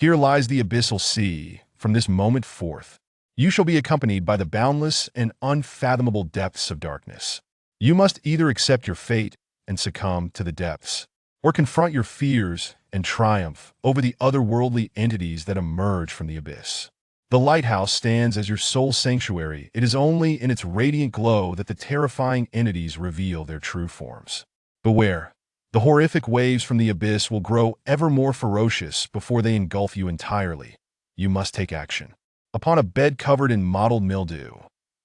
Here lies the abyssal sea. From this moment forth, you shall be accompanied by the boundless and unfathomable depths of darkness. You must either accept your fate and succumb to the depths, or confront your fears and triumph over the otherworldly entities that emerge from the abyss. The lighthouse stands as your soul's sanctuary. It is only in its radiant glow that the terrifying entities reveal their true forms. Beware. The horrific waves from the abyss will grow ever more ferocious before they engulf you entirely. You must take action. Upon a bed covered in mottled mildew,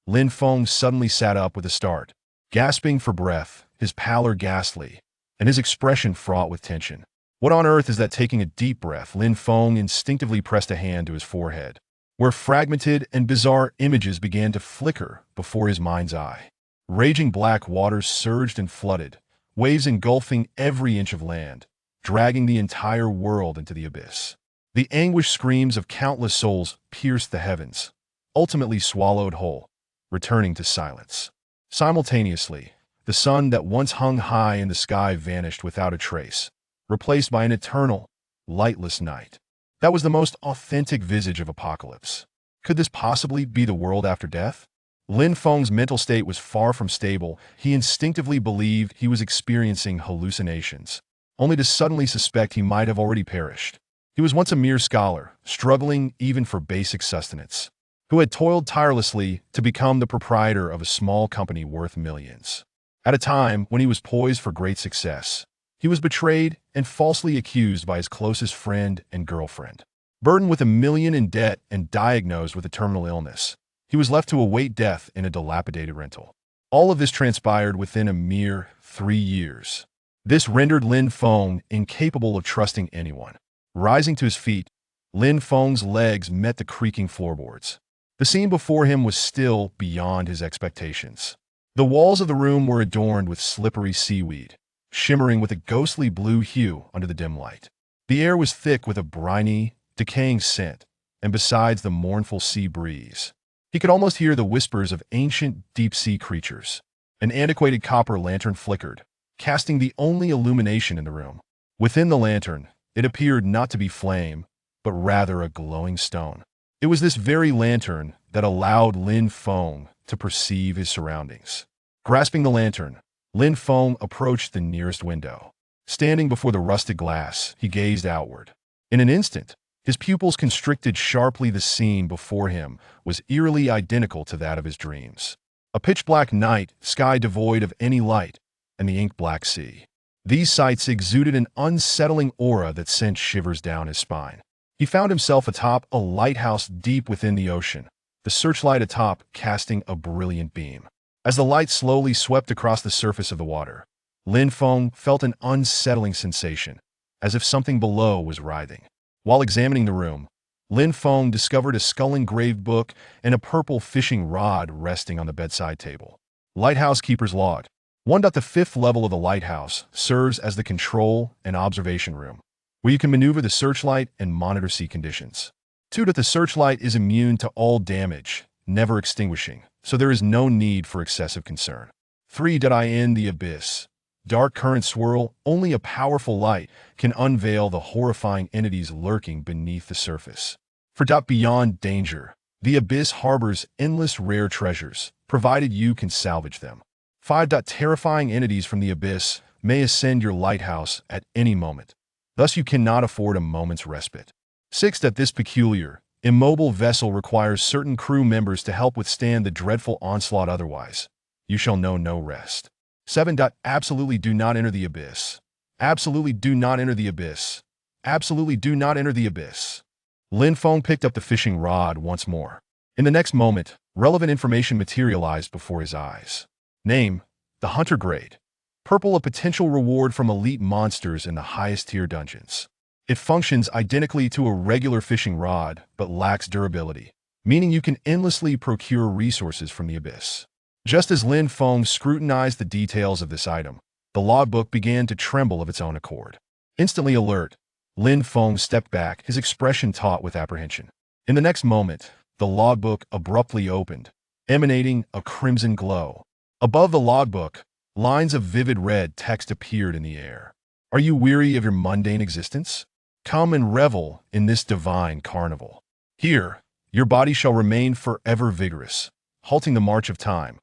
Lin Feng suddenly sat up with a start, gasping for breath, his pallor ghastly, and his expression fraught with tension. What on earth is that? Taking a deep breath, Lin Feng instinctively pressed a hand to his forehead, where fragmented and bizarre images began to flicker before his mind's eye. Raging black waters surged and flooded, waves engulfing every inch of land, dragging the entire world into the abyss. The anguished screams of countless souls pierced the heavens, ultimately swallowed whole, returning to silence. Simultaneously, the sun that once hung high in the sky vanished without a trace, replaced by an eternal, lightless night. That was the most authentic visage of apocalypse. Could this possibly be the world after death? Lin Feng's mental state was far from stable. He instinctively believed he was experiencing hallucinations, only to suddenly suspect he might have already perished. He was once a mere scholar, struggling even for basic sustenance, who had toiled tirelessly to become the proprietor of a small company worth millions. At a time when he was poised for great success, he was betrayed and falsely accused by his closest friend and girlfriend. Burdened with $1 million in debt and diagnosed with a terminal illness, he was left to await death in a dilapidated rental. All of this transpired within a mere 3 years. This rendered Lin Feng incapable of trusting anyone. Rising to his feet, Lin Feng's legs met the creaking floorboards. The scene before him was still beyond his expectations. The walls of the room were adorned with slippery seaweed, shimmering with a ghostly blue hue under the dim light. The air was thick with a briny, decaying scent, and besides the mournful sea breeze, he could almost hear the whispers of ancient deep-sea creatures. An antiquated copper lantern flickered, casting the only illumination in the room. Within the lantern, it appeared not to be flame, but rather a glowing stone. It was this very lantern that allowed Lin Feng to perceive his surroundings. Grasping the lantern, Lin Feng approached the nearest window. Standing before the rusted glass, he gazed outward. In an instant, his pupils constricted sharply. The scene before him was eerily identical to that of his dreams. A pitch-black night, sky devoid of any light, and the ink-black sea. These sights exuded an unsettling aura that sent shivers down his spine. He found himself atop a lighthouse deep within the ocean, the searchlight atop casting a brilliant beam. As the light slowly swept across the surface of the water, Lin Feng felt an unsettling sensation, as if something below was writhing. While examining the room, Lin Feng discovered a skull-engraved book and a purple fishing rod resting on the bedside table. Lighthouse Keeper's Log. 1. The 5th level of the lighthouse serves as the control and observation room, where you can maneuver the searchlight and monitor sea conditions. 2. The searchlight is immune to all damage, never extinguishing, so there is no need for excessive concern. 3. In the abyss. Dark currents swirl. Only a powerful light can unveil the horrifying entities lurking beneath the surface. 4. Beyond danger. The abyss harbors endless rare treasures, provided you can salvage them. 5. Terrifying entities from the abyss may ascend your lighthouse at any moment. Thus you cannot afford a moment's respite. 6. This peculiar, immobile vessel requires certain crew members to help withstand the dreadful onslaught, otherwise you shall know no rest. 7. Absolutely do not enter the abyss. Absolutely do not enter the abyss. Absolutely do not enter the abyss. Lin Feng picked up the fishing rod once more. In the next moment, relevant information materialized before his eyes. Name: the Hunter Grade. Purple, a potential reward from elite monsters in the highest tier dungeons. It functions identically to a regular fishing rod, but lacks durability, meaning you can endlessly procure resources from the abyss. Just as Lin Feng scrutinized the details of this item, the logbook began to tremble of its own accord. Instantly alert, Lin Feng stepped back, his expression taut with apprehension. In the next moment, the logbook abruptly opened, emanating a crimson glow. Above the logbook, lines of vivid red text appeared in the air. Are you weary of your mundane existence? Come and revel in this divine carnival. Here, your body shall remain forever vigorous, halting the march of time,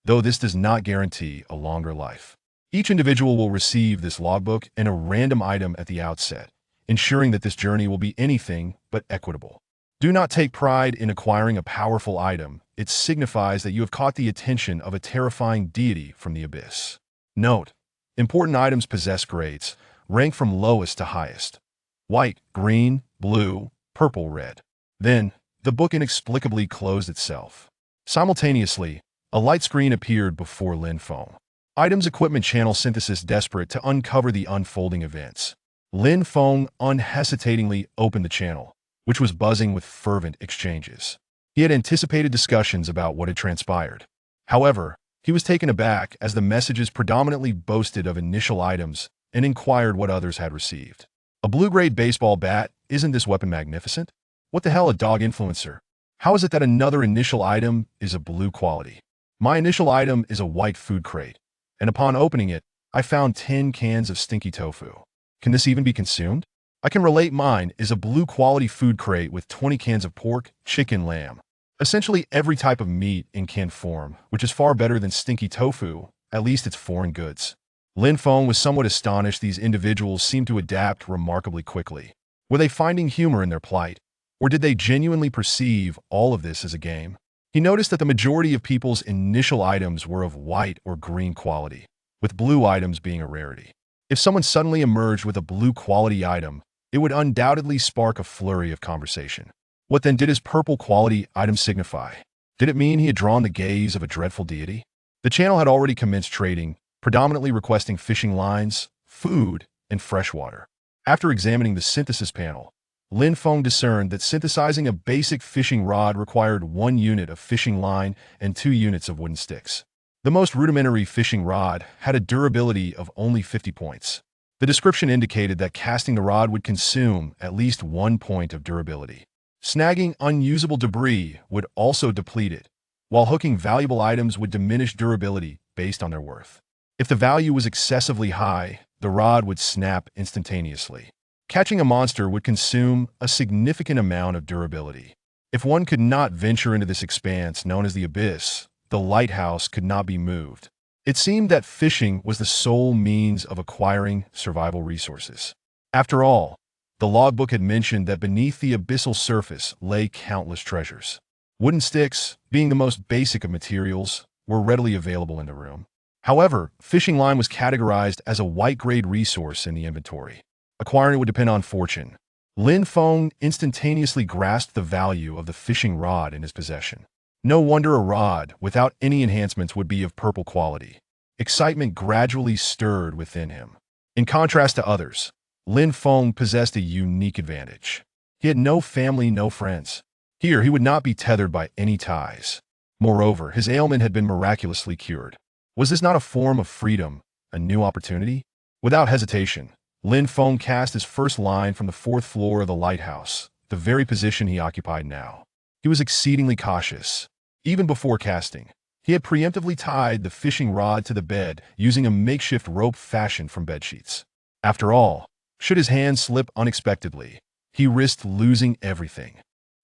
though this does not guarantee a longer life. Each individual will receive this logbook and a random item at the outset, ensuring that this journey will be anything but equitable. Do not take pride in acquiring a powerful item. It signifies that you have caught the attention of a terrifying deity from the abyss. Note: important items possess grades, rank from lowest to highest. White, green, blue, purple, red. Then, the book inexplicably closed itself. Simultaneously, a light screen appeared before Lin Feng. Items equipment channel synthesis desperate to uncover the unfolding events. Lin Feng unhesitatingly opened the channel, which was buzzing with fervent exchanges. He had anticipated discussions about what had transpired. However, he was taken aback as the messages predominantly boasted of initial items and inquired what others had received. A blue-grade baseball bat? Isn't this weapon magnificent? What the hell, a dog influencer? How is it that another initial item is a blue quality? My initial item is a white food crate, and upon opening it, I found 10 cans of stinky tofu. Can this even be consumed? I can relate. Mine is a blue quality food crate with 20 cans of pork, chicken, lamb. Essentially every type of meat in canned form, which is far better than stinky tofu, at least it's foreign goods. Lin Feng was somewhat astonished. These individuals seemed to adapt remarkably quickly. Were they finding humor in their plight? Or did they genuinely perceive all of this as a game? He noticed that the majority of people's initial items were of white or green quality, with blue items being a rarity. If someone suddenly emerged with a blue quality item, it would undoubtedly spark a flurry of conversation. What then did his purple quality item signify? Did it mean he had drawn the gaze of a dreadful deity? The channel had already commenced trading, predominantly requesting fishing lines, food, and fresh water. After examining the synthesis panel, Lin Feng discerned that synthesizing a basic fishing rod required 1 unit of fishing line and 2 units of wooden sticks. The most rudimentary fishing rod had a durability of only 50 points. The description indicated that casting the rod would consume at least 1 point of durability. Snagging unusable debris would also deplete it, while hooking valuable items would diminish durability based on their worth. If the value was excessively high, the rod would snap instantaneously. Catching a monster would consume a significant amount of durability. If one could not venture into this expanse known as the abyss, the lighthouse could not be moved. It seemed that fishing was the sole means of acquiring survival resources. After all, the logbook had mentioned that beneath the abyssal surface lay countless treasures. Wooden sticks, being the most basic of materials, were readily available in the room. However, fishing line was categorized as a white-grade resource in the inventory. Acquiring it would depend on fortune. Lin Feng instantaneously grasped the value of the fishing rod in his possession. No wonder a rod without any enhancements would be of purple quality. Excitement gradually stirred within him. In contrast to others, Lin Feng possessed a unique advantage. He had no family, no friends. Here, he would not be tethered by any ties. Moreover, his ailment had been miraculously cured. Was this not a form of freedom, a new opportunity? Without hesitation, Lin Feng cast his first line from the 4th floor of the lighthouse, the very position he occupied now. He was exceedingly cautious. Even before casting, he had preemptively tied the fishing rod to the bed using a makeshift rope fashioned from bedsheets. After all, should his hand slip unexpectedly, he risked losing everything.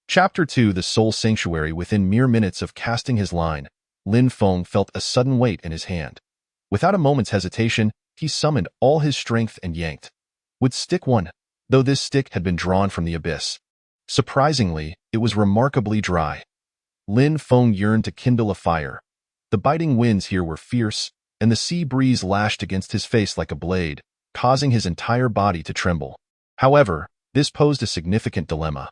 Chapter 2: The Soul Sanctuary. Within mere minutes of casting his line, Lin Feng felt a sudden weight in his hand. Without a moment's hesitation, he summoned all his strength and yanked. With stick 1, though this stick had been drawn from the abyss. Surprisingly, it was remarkably dry. Lin Feng yearned to kindle a fire. The biting winds here were fierce, and the sea breeze lashed against his face like a blade, causing his entire body to tremble. However, this posed a significant dilemma.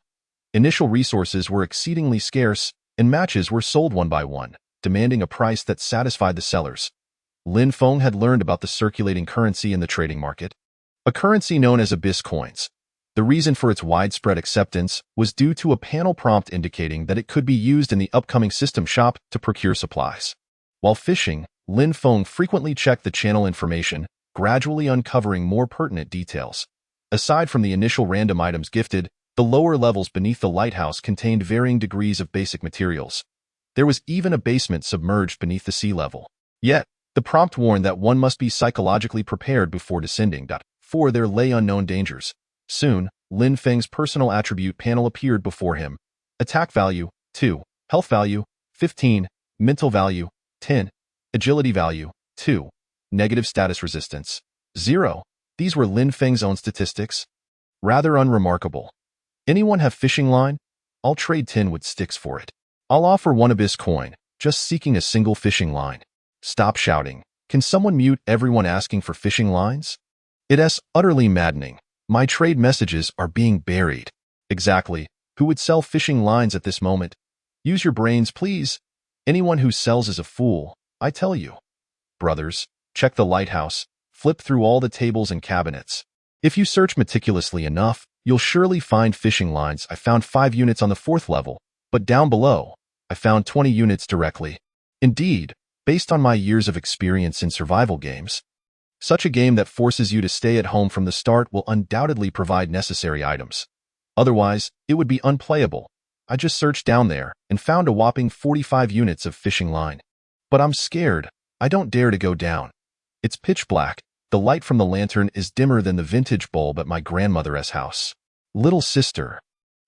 Initial resources were exceedingly scarce, and matches were sold one by one, demanding a price that satisfied the sellers. Lin Feng had learned about the circulating currency in the trading market, a currency known as abyss coins. The reason for its widespread acceptance was due to a panel prompt indicating that it could be used in the upcoming system shop to procure supplies. While fishing, Lin Feng frequently checked the channel information, gradually uncovering more pertinent details. Aside from the initial random items gifted, the lower levels beneath the lighthouse contained varying degrees of basic materials. There was even a basement submerged beneath the sea level. Yet, the prompt warned that one must be psychologically prepared before descending. For there lay unknown dangers. Soon, Lin Feng's personal attribute panel appeared before him. Attack value, 2. Health value, 15. Mental value, 10. Agility value, 2. Negative status resistance, 0. These were Lin Feng's own statistics. Rather unremarkable. Anyone have fishing line? I'll trade 10 wood sticks for it. I'll offer 1 abyss coin, just seeking a single fishing line. Stop shouting. Can someone mute everyone asking for fishing lines? It's utterly maddening. My trade messages are being buried. Exactly. Who would sell fishing lines at this moment? Use your brains, please. Anyone who sells is a fool, I tell you. Brothers, check the lighthouse. Flip through all the tables and cabinets. If you search meticulously enough, you'll surely find fishing lines. I found 5 units on the 4th level, but down below, I found 20 units directly. Indeed, based on my years of experience in survival games, such a game that forces you to stay at home from the start will undoubtedly provide necessary items. Otherwise, it would be unplayable. I just searched down there and found a whopping 45 units of fishing line. But I'm scared. I don't dare to go down. It's pitch black. The light from the lantern is dimmer than the vintage bulb at my grandmother's house. Little sister,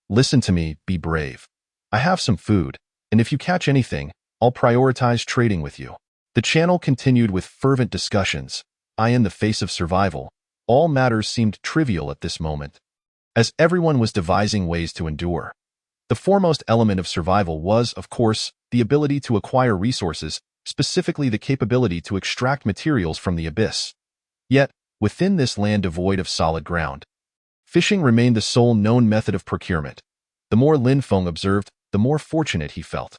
listen to me, be brave. I have some food, and if you catch anything, I'll prioritize trading with you. The channel continued with fervent discussions. In the face of survival, all matters seemed trivial at this moment, as everyone was devising ways to endure. The foremost element of survival was, of course, the ability to acquire resources, specifically the capability to extract materials from the abyss. Yet, within this land devoid of solid ground, fishing remained the sole known method of procurement. The more Lin Feng observed, the more fortunate he felt.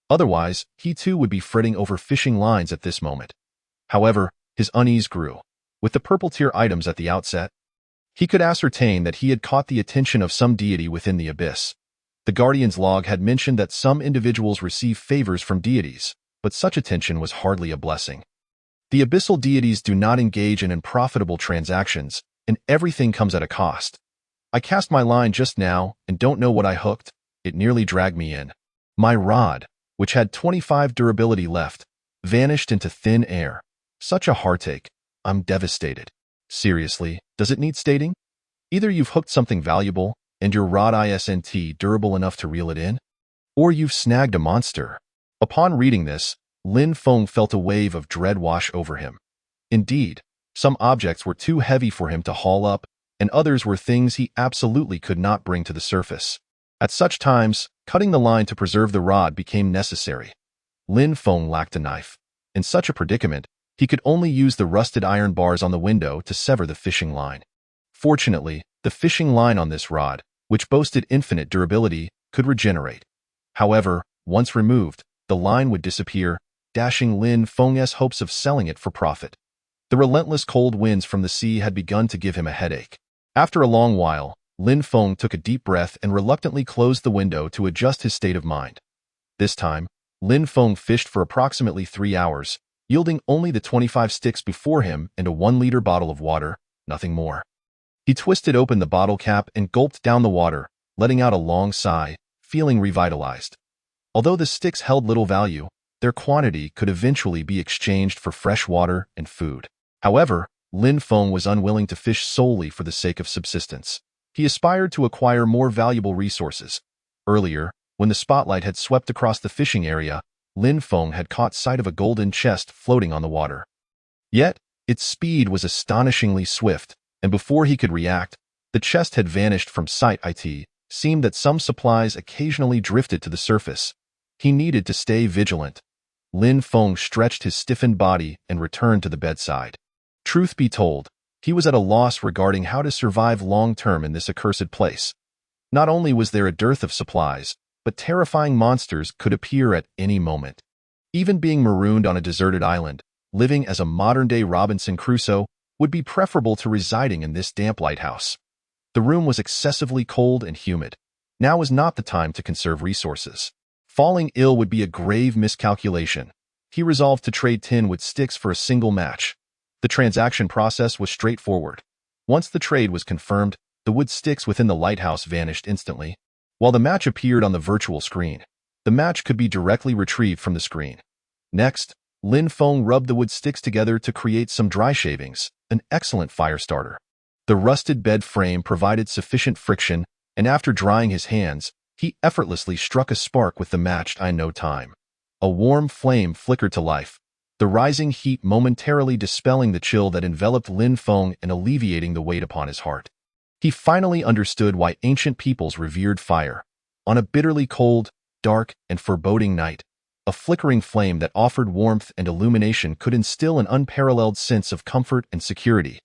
Otherwise, he too would be fretting over fishing lines at this moment. However, his unease grew. With the purple tier items at the outset, he could ascertain that he had caught the attention of some deity within the abyss. The Guardian's log had mentioned that some individuals receive favors from deities, but such attention was hardly a blessing. The abyssal deities do not engage in unprofitable transactions, and everything comes at a cost. I cast my line just now and don't know what I hooked. It nearly dragged me in. My rod, which had 25 durability left, vanished into thin air. Such a heartache. I'm devastated. Seriously, does it need stating? Either you've hooked something valuable, and your rod isn't durable enough to reel it in, or you've snagged a monster. Upon reading this, Lin Feng felt a wave of dread wash over him. Indeed, some objects were too heavy for him to haul up, and others were things he absolutely could not bring to the surface. At such times, cutting the line to preserve the rod became necessary. Lin Feng lacked a knife. In such a predicament, he could only use the rusted iron bars on the window to sever the fishing line. Fortunately, the fishing line on this rod, which boasted infinite durability, could regenerate. However, once removed, the line would disappear, dashing Lin Feng's hopes of selling it for profit. The relentless cold winds from the sea had begun to give him a headache. After a long while, Lin Feng took a deep breath and reluctantly closed the window to adjust his state of mind. This time, Lin Feng fished for approximately 3 hours, yielding only the 25 sticks before him and a 1-liter bottle of water, nothing more. He twisted open the bottle cap and gulped down the water, letting out a long sigh, feeling revitalized. Although the sticks held little value, their quantity could eventually be exchanged for fresh water and food. However, Lin Feng was unwilling to fish solely for the sake of subsistence. He aspired to acquire more valuable resources. Earlier, when the spotlight had swept across the fishing area, Lin Feng had caught sight of a golden chest floating on the water. Yet, its speed was astonishingly swift, and before he could react, the chest had vanished from sight. It seemed that some supplies occasionally drifted to the surface. He needed to stay vigilant. Lin Feng stretched his stiffened body and returned to the bedside. Truth be told, he was at a loss regarding how to survive long-term in this accursed place. Not only was there a dearth of supplies, but terrifying monsters could appear at any moment. Even being marooned on a deserted island, living as a modern-day Robinson Crusoe, would be preferable to residing in this damp lighthouse. The room was excessively cold and humid. Now was not the time to conserve resources. Falling ill would be a grave miscalculation. He resolved to trade tin with sticks for a single match. The transaction process was straightforward. Once the trade was confirmed, the wood sticks within the lighthouse vanished instantly, while the match appeared on the virtual screen. The match could be directly retrieved from the screen. Next, Lin Feng rubbed the wood sticks together to create some dry shavings, an excellent fire starter. The rusted bed frame provided sufficient friction, and after drying his hands, he effortlessly struck a spark with the match in no time. A warm flame flickered to life, the rising heat momentarily dispelling the chill that enveloped Lin Feng and alleviating the weight upon his heart. He finally understood why ancient peoples revered fire. On a bitterly cold, dark, and foreboding night, a flickering flame that offered warmth and illumination could instill an unparalleled sense of comfort and security.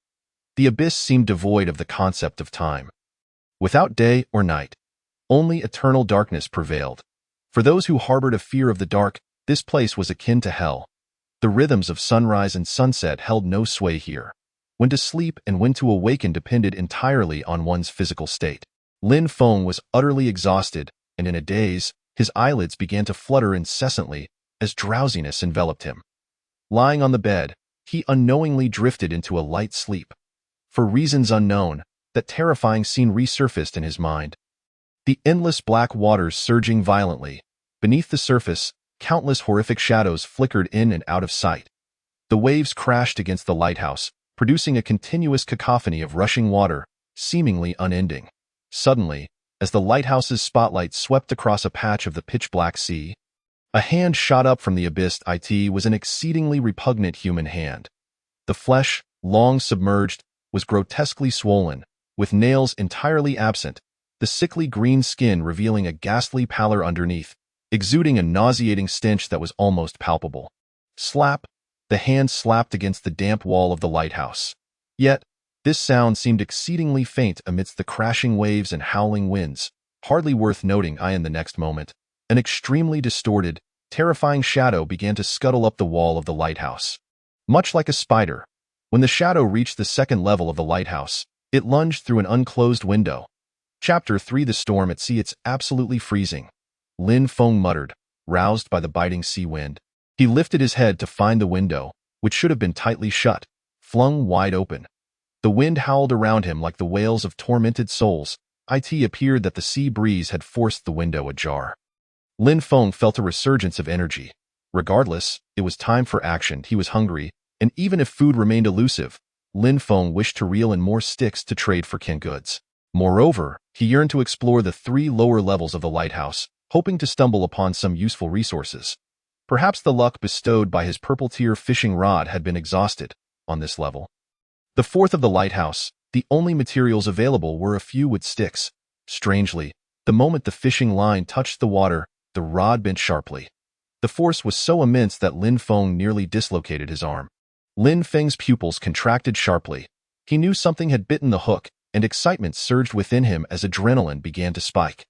The abyss seemed devoid of the concept of time. Without day or night, only eternal darkness prevailed. For those who harbored a fear of the dark, this place was akin to hell. The rhythms of sunrise and sunset held no sway here. When to sleep and when to awaken depended entirely on one's physical state. Lin Feng was utterly exhausted, and in a daze, his eyelids began to flutter incessantly as drowsiness enveloped him. Lying on the bed, he unknowingly drifted into a light sleep. For reasons unknown, that terrifying scene resurfaced in his mind. The endless black waters surging violently. Beneath the surface, countless horrific shadows flickered in and out of sight. The waves crashed against the lighthouse, producing a continuous cacophony of rushing water, seemingly unending. Suddenly, as the lighthouse's spotlight swept across a patch of the pitch-black sea, a hand shot up from the abyss. It was an exceedingly repugnant human hand. The flesh, long submerged, was grotesquely swollen, with nails entirely absent, the sickly green skin revealing a ghastly pallor underneath, exuding a nauseating stench that was almost palpable. Slap! The hand slapped against the damp wall of the lighthouse. Yet, this sound seemed exceedingly faint amidst the crashing waves and howling winds, hardly worth noting. In the next moment, an extremely distorted, terrifying shadow began to scuttle up the wall of the lighthouse. Much like a spider, when the shadow reached the second level of the lighthouse, it lunged through an unclosed window. Chapter 3: The Storm at Sea. It's absolutely freezing, Lin Feng muttered, roused by the biting sea wind. He lifted his head to find the window, which should have been tightly shut, flung wide open. The wind howled around him like the wails of tormented souls. It appeared that the sea breeze had forced the window ajar. Lin Feng felt a resurgence of energy. Regardless, it was time for action. He was hungry, and even if food remained elusive, Lin Feng wished to reel in more sticks to trade for canned goods. Moreover, he yearned to explore the 3 lower levels of the lighthouse, hoping to stumble upon some useful resources. Perhaps the luck bestowed by his purple-tier fishing rod had been exhausted on this level. The 4th of the lighthouse, the only materials available were a few wood sticks. Strangely, the moment the fishing line touched the water, the rod bent sharply. The force was so immense that Lin Feng nearly dislocated his arm. Lin Feng's pupils contracted sharply. He knew something had bitten the hook, and excitement surged within him as adrenaline began to spike.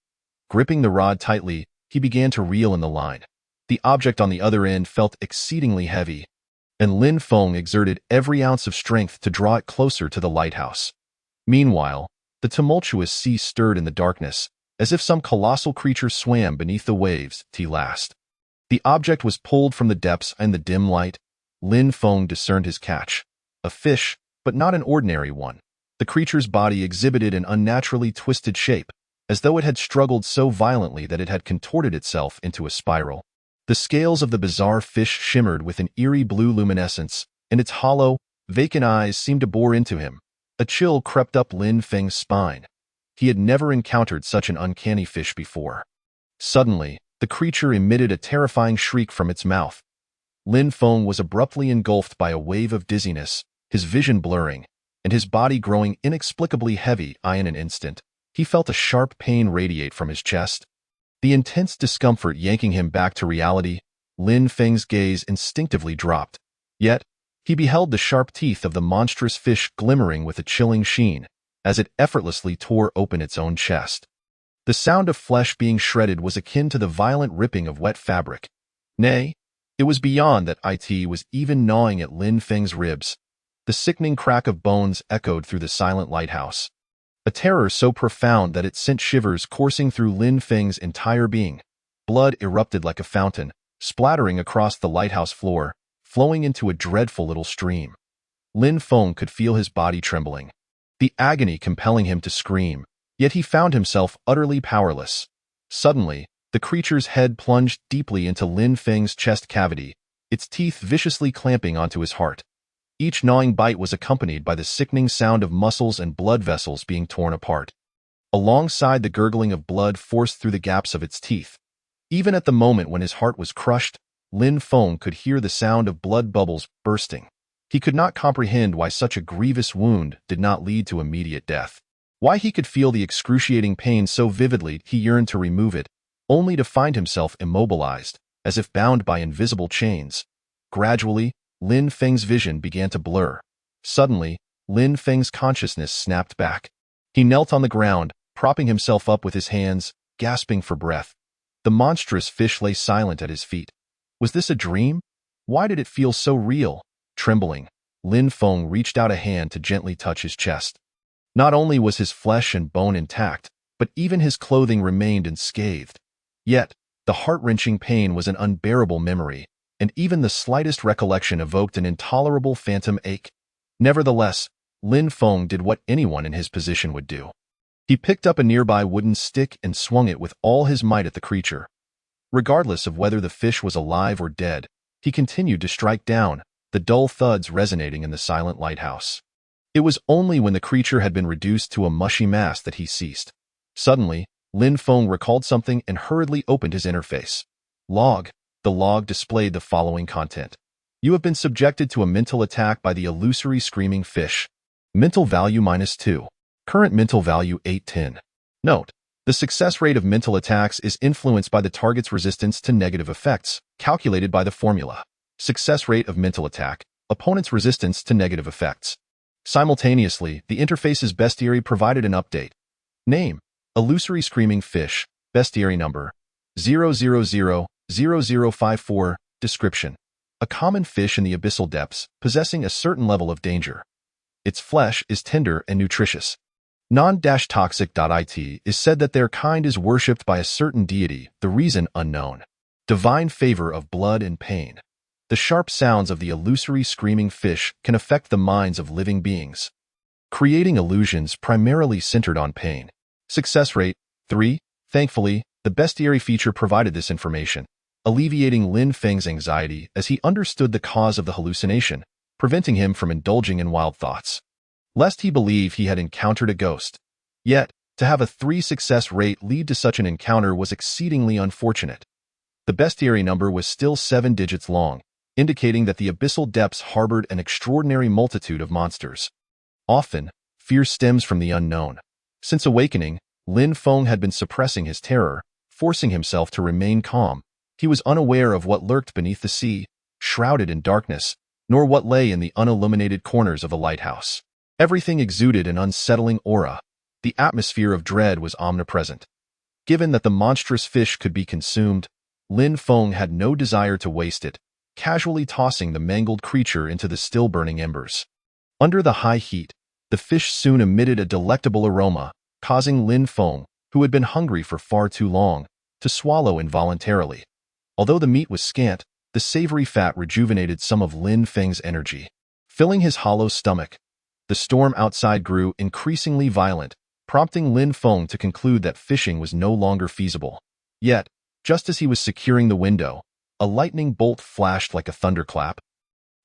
Gripping the rod tightly, he began to reel in the line. The object on the other end felt exceedingly heavy, and Lin Feng exerted every ounce of strength to draw it closer to the lighthouse. Meanwhile, the tumultuous sea stirred in the darkness, as if some colossal creature swam beneath the waves. Last, the object was pulled from the depths, and the dim light, Lin Feng discerned his catch. A fish, but not an ordinary one. The creature's body exhibited an unnaturally twisted shape, as though it had struggled so violently that it had contorted itself into a spiral. The scales of the bizarre fish shimmered with an eerie blue luminescence, and its hollow, vacant eyes seemed to bore into him. A chill crept up Lin Feng's spine. He had never encountered such an uncanny fish before. Suddenly, the creature emitted a terrifying shriek from its mouth. Lin Feng was abruptly engulfed by a wave of dizziness, his vision blurring, and his body growing inexplicably heavy. In an instant, he felt a sharp pain radiate from his chest. The intense discomfort yanking him back to reality, Lin Feng's gaze instinctively dropped. Yet, he beheld the sharp teeth of the monstrous fish glimmering with a chilling sheen, as it effortlessly tore open its own chest. The sound of flesh being shredded was akin to the violent ripping of wet fabric. Nay, it was beyond that. It was even gnawing at Lin Feng's ribs. The sickening crack of bones echoed through the silent lighthouse. A terror so profound that it sent shivers coursing through Lin Feng's entire being. Blood erupted like a fountain, splattering across the lighthouse floor, flowing into a dreadful little stream. Lin Feng could feel his body trembling, the agony compelling him to scream, yet he found himself utterly powerless. Suddenly, the creature's head plunged deeply into Lin Feng's chest cavity, its teeth viciously clamping onto his heart. Each gnawing bite was accompanied by the sickening sound of muscles and blood vessels being torn apart, alongside the gurgling of blood forced through the gaps of its teeth. Even at the moment when his heart was crushed, Lin Feng could hear the sound of blood bubbles bursting. He could not comprehend why such a grievous wound did not lead to immediate death. Why he could feel the excruciating pain so vividly he yearned to remove it, only to find himself immobilized, as if bound by invisible chains. Gradually, Lin Feng's vision began to blur. Suddenly, Lin Feng's consciousness snapped back. He knelt on the ground, propping himself up with his hands, gasping for breath. The monstrous fish lay silent at his feet. Was this a dream? Why did it feel so real? Trembling, Lin Feng reached out a hand to gently touch his chest. Not only was his flesh and bone intact, but even his clothing remained unscathed. Yet, the heart-wrenching pain was an unbearable memory, and even the slightest recollection evoked an intolerable phantom ache. Nevertheless, Lin Feng did what anyone in his position would do. He picked up a nearby wooden stick and swung it with all his might at the creature. Regardless of whether the fish was alive or dead, he continued to strike down, the dull thuds resonating in the silent lighthouse. It was only when the creature had been reduced to a mushy mass that he ceased. Suddenly, Lin Feng recalled something and hurriedly opened his interface. Log. The log displayed the following content. You have been subjected to a mental attack by the illusory screaming fish. Mental value -2. Current mental value 810. Note: the success rate of mental attacks is influenced by the target's resistance to negative effects, calculated by the formula. Success rate of mental attack, opponent's resistance to negative effects. Simultaneously, the interface's bestiary provided an update. Name: illusory screaming fish, bestiary number 0000054. Description: a common fish in the abyssal depths, possessing a certain level of danger. Its flesh is tender and nutritious. Non-toxic.it is said that their kind is worshipped by a certain deity, the reason unknown. Divine favor of blood and pain. The sharp sounds of the illusory screaming fish can affect the minds of living beings, creating illusions primarily centered on pain. Success rate 3. Thankfully, the bestiary feature provided this information, alleviating Lin Feng's anxiety as he understood the cause of the hallucination, preventing him from indulging in wild thoughts, lest he believe he had encountered a ghost. Yet, to have a 3 success rate lead to such an encounter was exceedingly unfortunate. The bestiary number was still 7 digits long, indicating that the abyssal depths harbored an extraordinary multitude of monsters. Often, fear stems from the unknown. Since awakening, Lin Feng had been suppressing his terror, forcing himself to remain calm. He was unaware of what lurked beneath the sea, shrouded in darkness, nor what lay in the unilluminated corners of the lighthouse. Everything exuded an unsettling aura. The atmosphere of dread was omnipresent. Given that the monstrous fish could be consumed, Lin Feng had no desire to waste it, casually tossing the mangled creature into the still-burning embers. Under the high heat, the fish soon emitted a delectable aroma, causing Lin Feng, who had been hungry for far too long, to swallow involuntarily. Although the meat was scant, the savory fat rejuvenated some of Lin Feng's energy. Filling his hollow stomach, the storm outside grew increasingly violent, prompting Lin Feng to conclude that fishing was no longer feasible. Yet, just as he was securing the window, a lightning bolt flashed like a thunderclap,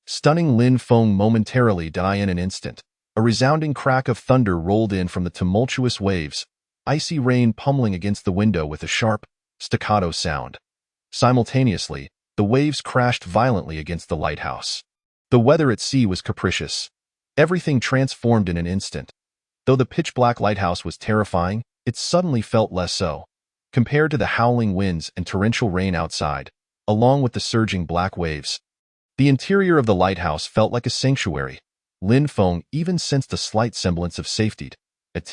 stunning Lin Feng momentarily in an instant. A resounding crack of thunder rolled in from the tumultuous waves, icy rain pummeling against the window with a sharp, staccato sound. Simultaneously, the waves crashed violently against the lighthouse. The weather at sea was capricious. Everything transformed in an instant. Though the pitch-black lighthouse was terrifying, it suddenly felt less so. Compared to the howling winds and torrential rain outside, along with the surging black waves, the interior of the lighthouse felt like a sanctuary. Lin Feng even sensed a slight semblance of safety. At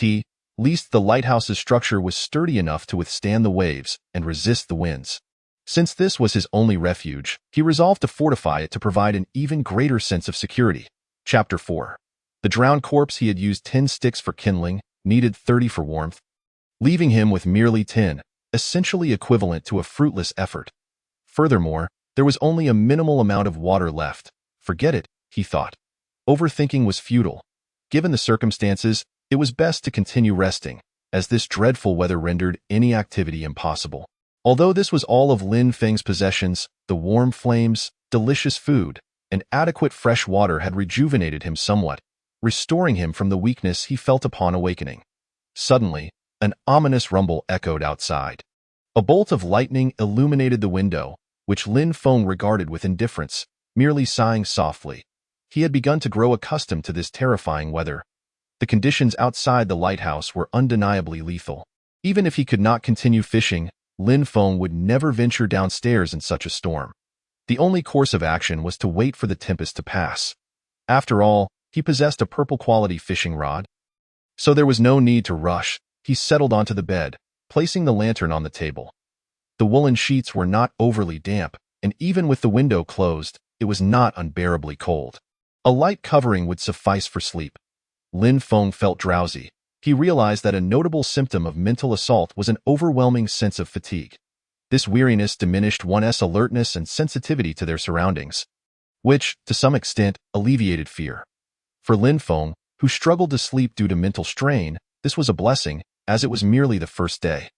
least the lighthouse's structure was sturdy enough to withstand the waves and resist the winds. Since this was his only refuge, he resolved to fortify it to provide an even greater sense of security. Chapter 4. The drowned corpse he had used 10 sticks for kindling, needed 30 for warmth, leaving him with merely 10, essentially equivalent to a fruitless effort. Furthermore, there was only a minimal amount of water left. Forget it, he thought. Overthinking was futile. Given the circumstances, it was best to continue resting, as this dreadful weather rendered any activity impossible. Although this was all of Lin Feng's possessions, the warm flames, delicious food, and adequate fresh water had rejuvenated him somewhat, restoring him from the weakness he felt upon awakening. Suddenly, an ominous rumble echoed outside. A bolt of lightning illuminated the window, which Lin Feng regarded with indifference, merely sighing softly. He had begun to grow accustomed to this terrifying weather. The conditions outside the lighthouse were undeniably lethal. Even if he could not continue fishing, Lin Feng would never venture downstairs in such a storm. The only course of action was to wait for the tempest to pass. After all, he possessed a purple-quality fishing rod. So there was no need to rush. He settled onto the bed, placing the lantern on the table. The woolen sheets were not overly damp, and even with the window closed, it was not unbearably cold. A light covering would suffice for sleep. Lin Feng felt drowsy. He realized that a notable symptom of mental assault was an overwhelming sense of fatigue. This weariness diminished one's alertness and sensitivity to their surroundings, which, to some extent, alleviated fear. For Lin Feng, who struggled to sleep due to mental strain, this was a blessing, as it was merely the first day.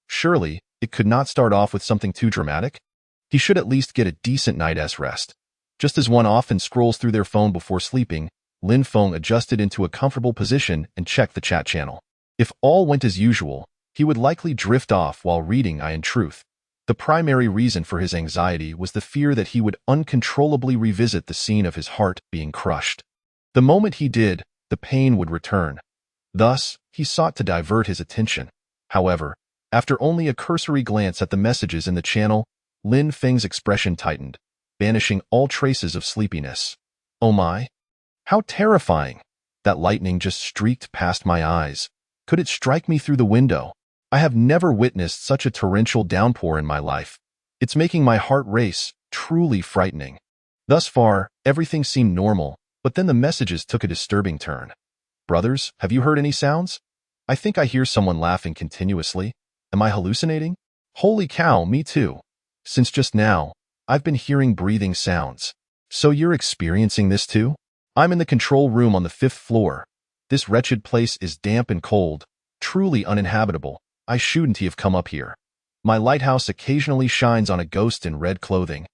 Surely, it could not start off with something too dramatic? He should at least get a decent night's rest. Just as one often scrolls through their phone before sleeping, Lin Feng adjusted into a comfortable position and checked the chat channel. If all went as usual, he would likely drift off while reading. In truth, the primary reason for his anxiety was the fear that he would uncontrollably revisit the scene of his heart being crushed. The moment he did, the pain would return. Thus, he sought to divert his attention. However, after only a cursory glance at the messages in the channel, Lin Feng's expression tightened, banishing all traces of sleepiness. Oh my! How terrifying! That lightning just streaked past my eyes. Could it strike me through the window? I have never witnessed such a torrential downpour in my life. It's making my heart race, truly frightening. Thus far, everything seemed normal, but then the messages took a disturbing turn. Brothers, have you heard any sounds? I think I hear someone laughing continuously. Am I hallucinating? Holy cow, me too. Since just now, I've been hearing breathing sounds. So you're experiencing this too? I'm in the control room on the 5th floor. This wretched place is damp and cold, truly uninhabitable. I shouldn't have come up here. My lighthouse occasionally shines on a ghost in red clothing.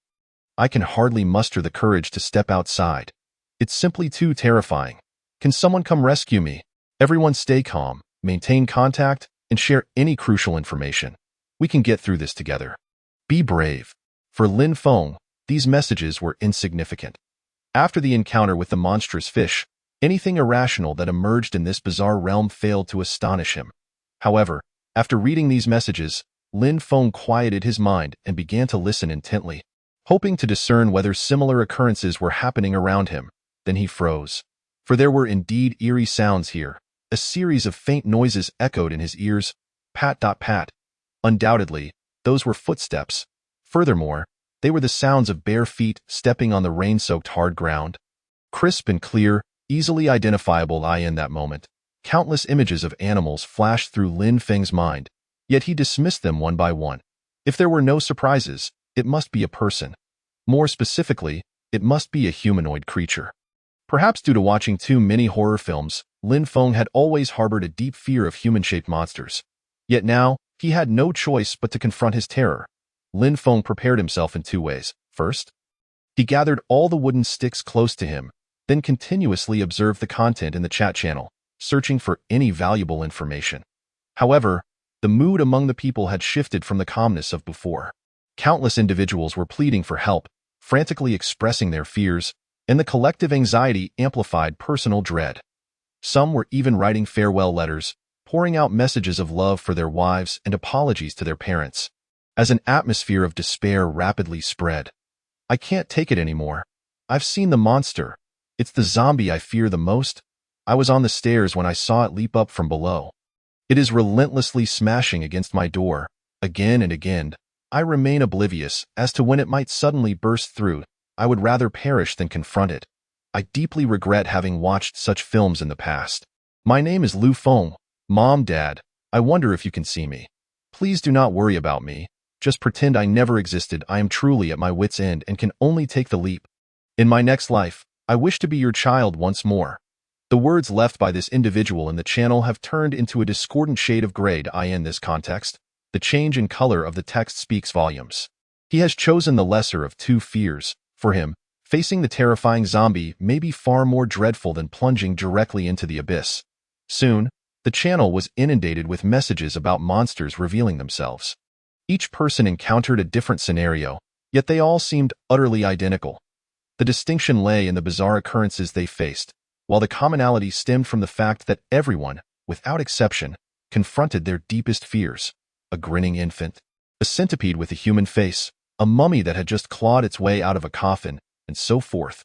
I can hardly muster the courage to step outside. It's simply too terrifying. Can someone come rescue me? Everyone stay calm, maintain contact, and share any crucial information. We can get through this together. Be brave. For Lin Feng, these messages were insignificant. After the encounter with the monstrous fish, anything irrational that emerged in this bizarre realm failed to astonish him. However, after reading these messages, Lin Feng quieted his mind and began to listen intently, hoping to discern whether similar occurrences were happening around him. Then he froze. For there were indeed eerie sounds here. A series of faint noises echoed in his ears. Pat, pat. Undoubtedly, those were footsteps. Furthermore, they were the sounds of bare feet stepping on the rain-soaked hard ground. Crisp and clear, easily identifiable in that moment. Countless images of animals flashed through Lin Feng's mind, yet he dismissed them one by one. If there were no surprises, it must be a person. More specifically, it must be a humanoid creature. Perhaps due to watching too many horror films, Lin Feng had always harbored a deep fear of human-shaped monsters. Yet now, he had no choice but to confront his terror. Lin Feng prepared himself in 2 ways. First, he gathered all the wooden sticks close to him, then continuously observed the content in the chat channel, searching for any valuable information. However, the mood among the people had shifted from the calmness of before. Countless individuals were pleading for help, frantically expressing their fears, and the collective anxiety amplified personal dread. Some were even writing farewell letters, pouring out messages of love for their wives and apologies to their parents. As an atmosphere of despair rapidly spread, I can't take it anymore. I've seen the monster. It's the zombie I fear the most. I was on the stairs when I saw it leap up from below. It is relentlessly smashing against my door, again and again. I remain oblivious as to when it might suddenly burst through. I would rather perish than confront it. I deeply regret having watched such films in the past. My name is Lu Feng. Mom, Dad, I wonder if you can see me. Please do not worry about me. Just pretend I never existed. I am truly at my wit's end and can only take the leap. In my next life, I wish to be your child once more. The words left by this individual in the channel have turned into a discordant shade of gray in this context. The change in color of the text speaks volumes. He has chosen the lesser of 2 fears. For him, Facing the terrifying zombie may be far more dreadful than plunging directly into the abyss. Soon, the channel was inundated with messages about monsters revealing themselves. Each person encountered a different scenario, yet they all seemed utterly identical. The distinction lay in the bizarre occurrences they faced, while the commonality stemmed from the fact that everyone, without exception, confronted their deepest fears: a grinning infant, a centipede with a human face, a mummy that had just clawed its way out of a coffin, and so forth.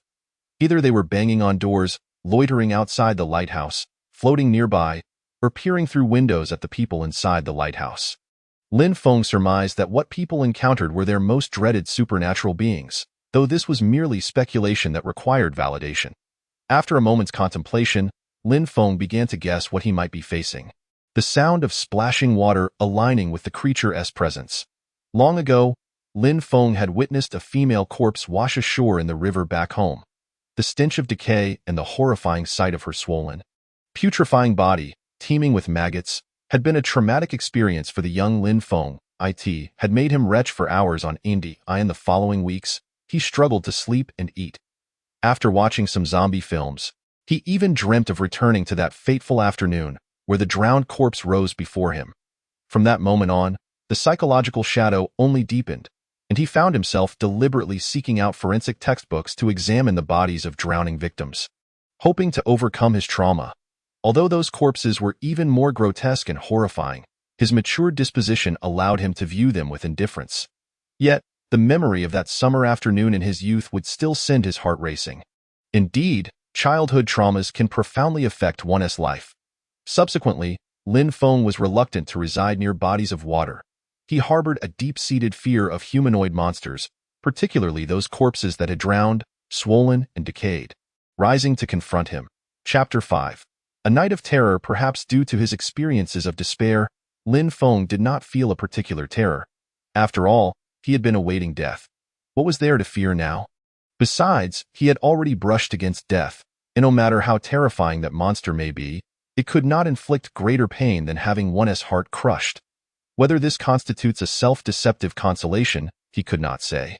Either they were banging on doors, loitering outside the lighthouse, floating nearby, or peering through windows at the people inside the lighthouse. Lin Feng surmised that what people encountered were their most dreaded supernatural beings, though this was merely speculation that required validation. After a moment's contemplation, Lin Feng began to guess what he might be facing. The sound of splashing water aligning with the creature's presence. Long ago, Lin Feng had witnessed a female corpse wash ashore in the river back home. The stench of decay and the horrifying sight of her swollen, putrefying body, teeming with maggots, had been a traumatic experience for the young Lin Feng. It had made him retch for hours on Indi. In the following weeks, he struggled to sleep and eat. After watching some zombie films, he even dreamt of returning to that fateful afternoon where the drowned corpse rose before him. From that moment on, the psychological shadow only deepened, and he found himself deliberately seeking out forensic textbooks to examine the bodies of drowning victims, hoping to overcome his trauma. Although those corpses were even more grotesque and horrifying, his mature disposition allowed him to view them with indifference. Yet, the memory of that summer afternoon in his youth would still send his heart racing. Indeed, childhood traumas can profoundly affect one's life. Subsequently, Lin Feng was reluctant to reside near bodies of water. He harbored a deep-seated fear of humanoid monsters, particularly those corpses that had drowned, swollen, and decayed. Rising to confront him. Chapter 5. A night of terror. Perhaps due to his experiences of despair, Lin Feng did not feel a particular terror. After all, he had been awaiting death. What was there to fear now? Besides, he had already brushed against death, and no matter how terrifying that monster may be, it could not inflict greater pain than having one's heart crushed. Whether this constitutes a self-deceptive consolation, he could not say.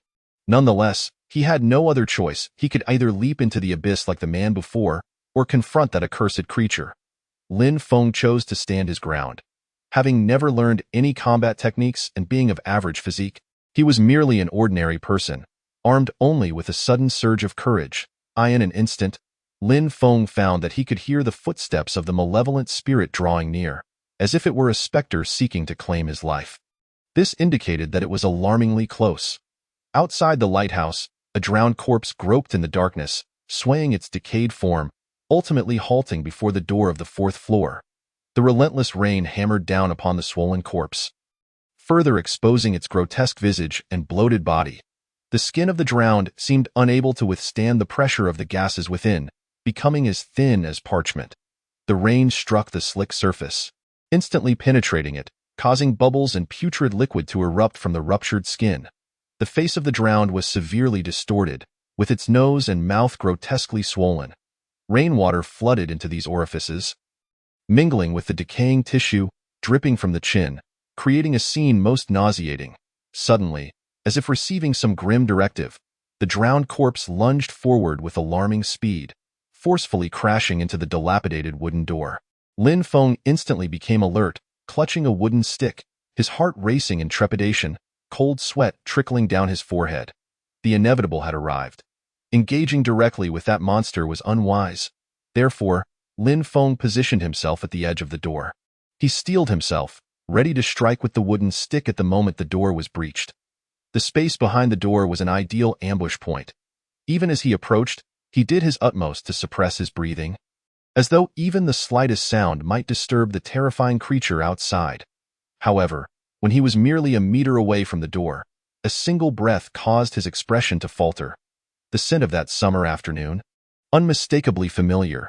Nonetheless, he had no other choice. He could either leap into the abyss like the man before, or confront that accursed creature. Lin Feng chose to stand his ground. Having never learned any combat techniques and being of average physique, he was merely an ordinary person, armed only with a sudden surge of courage. In an instant, Lin Feng found that he could hear the footsteps of the malevolent spirit drawing near, as if it were a specter seeking to claim his life. This indicated that it was alarmingly close. Outside the lighthouse, a drowned corpse groped in the darkness, swaying its decayed form, ultimately halting before the door of the fourth floor. The relentless rain hammered down upon the swollen corpse, further exposing its grotesque visage and bloated body. The skin of the drowned seemed unable to withstand the pressure of the gases within, becoming as thin as parchment. The rain struck the slick surface, instantly penetrating it, causing bubbles and putrid liquid to erupt from the ruptured skin. The face of the drowned was severely distorted, with its nose and mouth grotesquely swollen. Rainwater flooded into these orifices, mingling with the decaying tissue, dripping from the chin, creating a scene most nauseating. Suddenly, as if receiving some grim directive, the drowned corpse lunged forward with alarming speed, forcefully crashing into the dilapidated wooden door. Lin Feng instantly became alert, clutching a wooden stick, his heart racing in trepidation, cold sweat trickling down his forehead. The inevitable had arrived. Engaging directly with that monster was unwise. Therefore, Lin Feng positioned himself at the edge of the door. He steeled himself, ready to strike with the wooden stick at the moment the door was breached. The space behind the door was an ideal ambush point. Even as he approached, he did his utmost to suppress his breathing, as though even the slightest sound might disturb the terrifying creature outside. However, when he was merely a meter away from the door, a single breath caused his expression to falter. The scent of that summer afternoon, unmistakably familiar.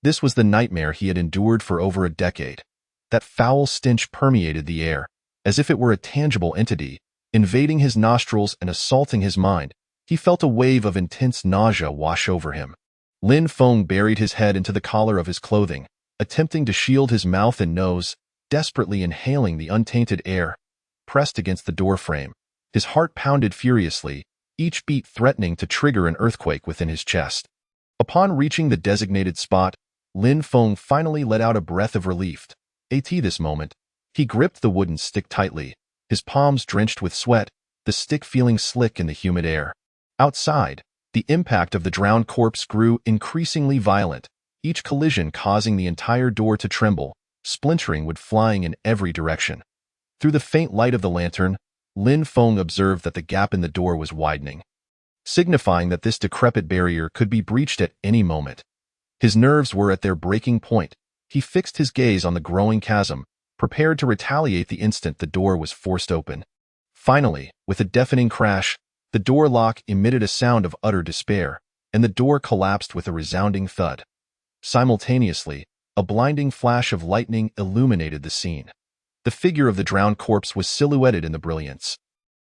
This was the nightmare he had endured for over a decade. That foul stench permeated the air, as if it were a tangible entity, invading his nostrils and assaulting his mind. He felt a wave of intense nausea wash over him. Lin Feng buried his head into the collar of his clothing, attempting to shield his mouth and nose, desperately inhaling the untainted air. Pressed against the doorframe, his heart pounded furiously, each beat threatening to trigger an earthquake within his chest. Upon reaching the designated spot, Lin Feng finally let out a breath of relief. This moment, he gripped the wooden stick tightly, his palms drenched with sweat, the stick feeling slick in the humid air. Outside, the impact of the drowned corpse grew increasingly violent, each collision causing the entire door to tremble, splintering wood flying in every direction. Through the faint light of the lantern, Lin Feng observed that the gap in the door was widening, signifying that this decrepit barrier could be breached at any moment. His nerves were at their breaking point. He fixed his gaze on the growing chasm, prepared to retaliate the instant the door was forced open. Finally, with a deafening crash, the door lock emitted a sound of utter despair, and the door collapsed with a resounding thud. Simultaneously, a blinding flash of lightning illuminated the scene. The figure of the drowned corpse was silhouetted in the brilliance.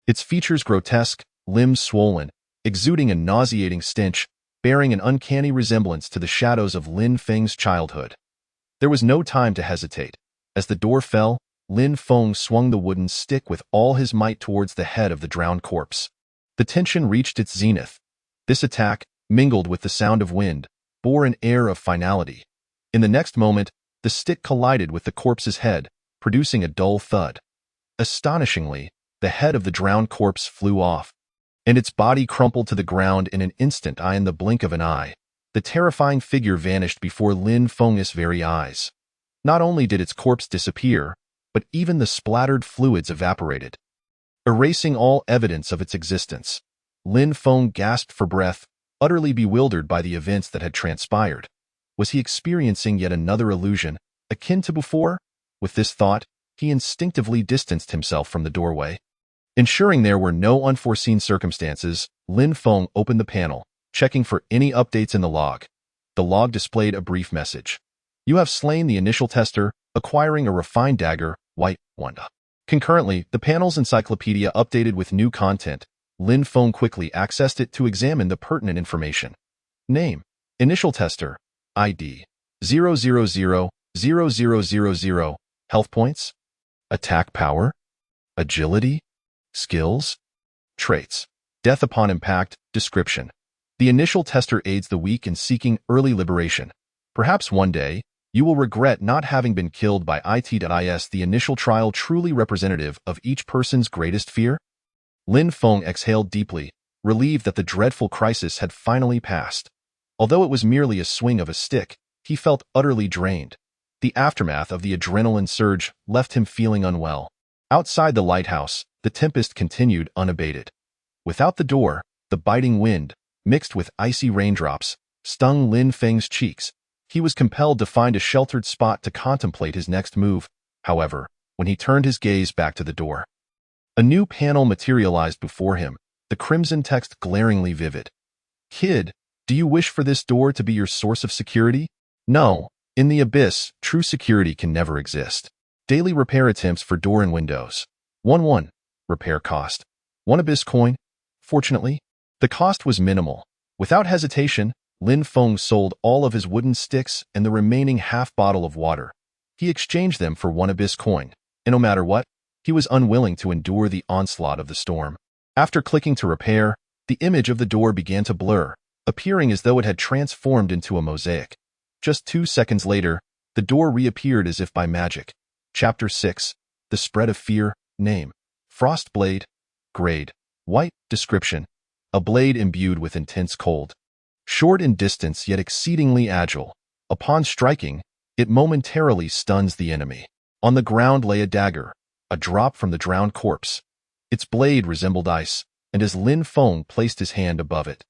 Its features grotesque, limbs swollen, exuding a nauseating stench, bearing an uncanny resemblance to the shadows of Lin Feng's childhood. There was no time to hesitate. As the door fell, Lin Feng swung the wooden stick with all his might towards the head of the drowned corpse. The tension reached its zenith. This attack, mingled with the sound of wind, bore an air of finality. In the next moment, the stick collided with the corpse's head, producing a dull thud. Astonishingly, the head of the drowned corpse flew off, and its body crumpled to the ground in an instant. In the blink of an eye, the terrifying figure vanished before Lin Feng's very eyes. Not only did its corpse disappear, but even the splattered fluids evaporated, erasing all evidence of its existence. Lin Feng gasped for breath, utterly bewildered by the events that had transpired. Was he experiencing yet another illusion, akin to before? With this thought, he instinctively distanced himself from the doorway. Ensuring there were no unforeseen circumstances, Lin Feng opened the panel, checking for any updates in the log. The log displayed a brief message. You have slain the initial tester, acquiring a refined dagger, white wanda. Concurrently, the panel's encyclopedia updated with new content. Lin Feng quickly accessed it to examine the pertinent information. Name: Initial tester. ID: 0000000. Health points. Attack power. Agility. Skills. Traits. Death upon impact. Description: The initial tester aids the weak in seeking early liberation. Perhaps one day, you will regret not having been killed by it. Is the initial trial truly representative of each person's greatest fear? Lin Feng exhaled deeply, relieved that the dreadful crisis had finally passed. Although it was merely a swing of a stick, he felt utterly drained. The aftermath of the adrenaline surge left him feeling unwell. Outside the lighthouse, the tempest continued unabated. Without the door, the biting wind, mixed with icy raindrops, stung Lin Feng's cheeks. He was compelled to find a sheltered spot to contemplate his next move. However, when he turned his gaze back to the door, a new panel materialized before him, the crimson text glaringly vivid. Kid, do you wish for this door to be your source of security? No. In the abyss, true security can never exist. Daily repair attempts for door and windows. 1-1. Repair cost. 1 abyss coin. Fortunately, the cost was minimal. Without hesitation, Lin Feng sold all of his wooden sticks and the remaining half bottle of water. He exchanged them for 1 abyss coin, and no matter what, he was unwilling to endure the onslaught of the storm. After clicking to repair, the image of the door began to blur, appearing as though it had transformed into a mosaic. Just 2 seconds later, the door reappeared as if by magic. Chapter 6. The Spread of Fear. Name: Frost Blade. Grade: White. Description: A blade imbued with intense cold. Short in distance yet exceedingly agile. Upon striking, it momentarily stuns the enemy. On the ground lay a dagger, a drop from the drowned corpse. Its blade resembled ice, and as Lin Feng placed his hand above it,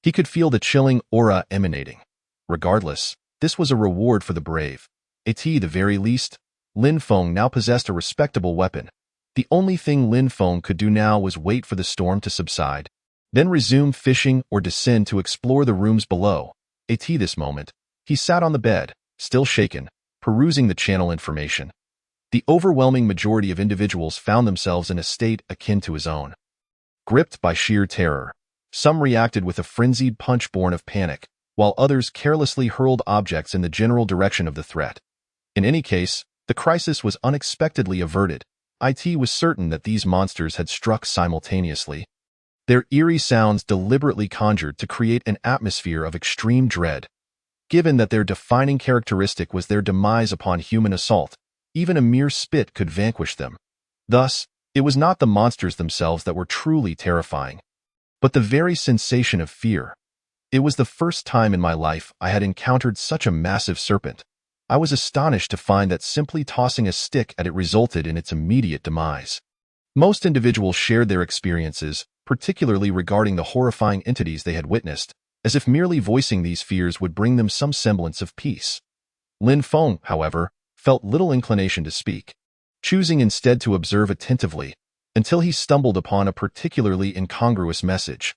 he could feel the chilling aura emanating. Regardless, this was a reward for the brave. At the very least, Lin Feng now possessed a respectable weapon. The only thing Lin Feng could do now was wait for the storm to subside, then resume fishing or descend to explore the rooms below. At this moment, he sat on the bed, still shaken, perusing the channel information. The overwhelming majority of individuals found themselves in a state akin to his own. Gripped by sheer terror, some reacted with a frenzied punch born of panic, while others carelessly hurled objects in the general direction of the threat. In any case, the crisis was unexpectedly averted. It was certain that these monsters had struck simultaneously. Their eerie sounds deliberately conjured to create an atmosphere of extreme dread. Given that their defining characteristic was their demise upon human assault, even a mere spit could vanquish them. Thus, it was not the monsters themselves that were truly terrifying, but the very sensation of fear. It was the first time in my life I had encountered such a massive serpent. I was astonished to find that simply tossing a stick at it resulted in its immediate demise. Most individuals shared their experiences, particularly regarding the horrifying entities they had witnessed, as if merely voicing these fears would bring them some semblance of peace. Lin Feng, however, felt little inclination to speak, choosing instead to observe attentively, until he stumbled upon a particularly incongruous message.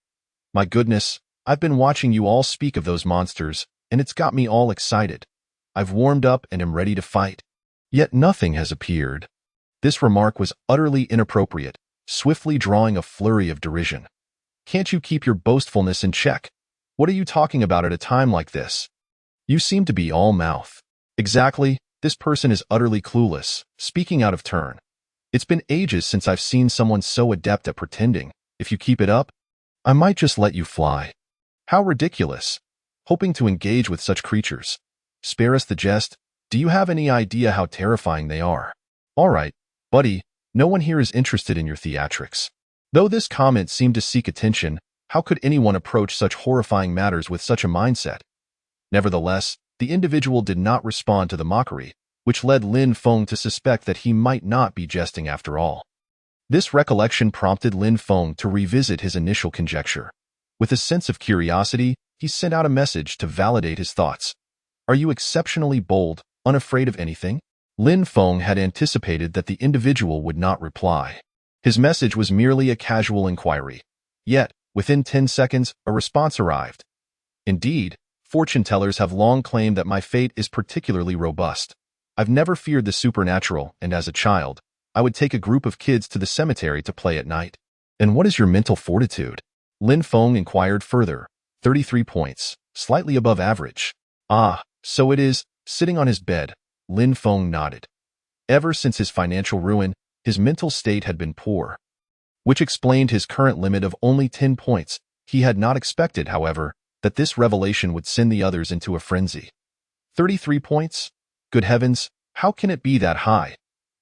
"My goodness, I've been watching you all speak of those monsters, and it's got me all excited. I've warmed up and am ready to fight. Yet nothing has appeared." This remark was utterly inappropriate, swiftly drawing a flurry of derision. "Can't you keep your boastfulness in check? What are you talking about at a time like this? You seem to be all mouth." Exactly, this person is utterly clueless, speaking out of turn. "It's been ages since I've seen someone so adept at pretending. If you keep it up, I might just let you fly." How ridiculous. Hoping to engage with such creatures. Spare us the jest. Do you have any idea how terrifying they are? All right, buddy, no one here is interested in your theatrics. Though this comment seemed to seek attention, how could anyone approach such horrifying matters with such a mindset? Nevertheless, the individual did not respond to the mockery, which led Lin Feng to suspect that he might not be jesting after all. This recollection prompted Lin Feng to revisit his initial conjecture. With a sense of curiosity, he sent out a message to validate his thoughts. "Are you exceptionally bold, unafraid of anything?" Lin Feng had anticipated that the individual would not reply. His message was merely a casual inquiry. Yet, within 10 seconds, a response arrived. "Indeed, fortune tellers have long claimed that my fate is particularly robust. I've never feared the supernatural, and as a child, I would take a group of kids to the cemetery to play at night." "And what is your mental fortitude?" Lin Feng inquired further. 33 points, slightly above average. "Ah, so it is." Sitting on his bed, Lin Feng nodded. Ever since his financial ruin, his mental state had been poor, which explained his current limit of only 10 points. He had not expected, however, that this revelation would send the others into a frenzy. 33 points? Good heavens, how can it be that high?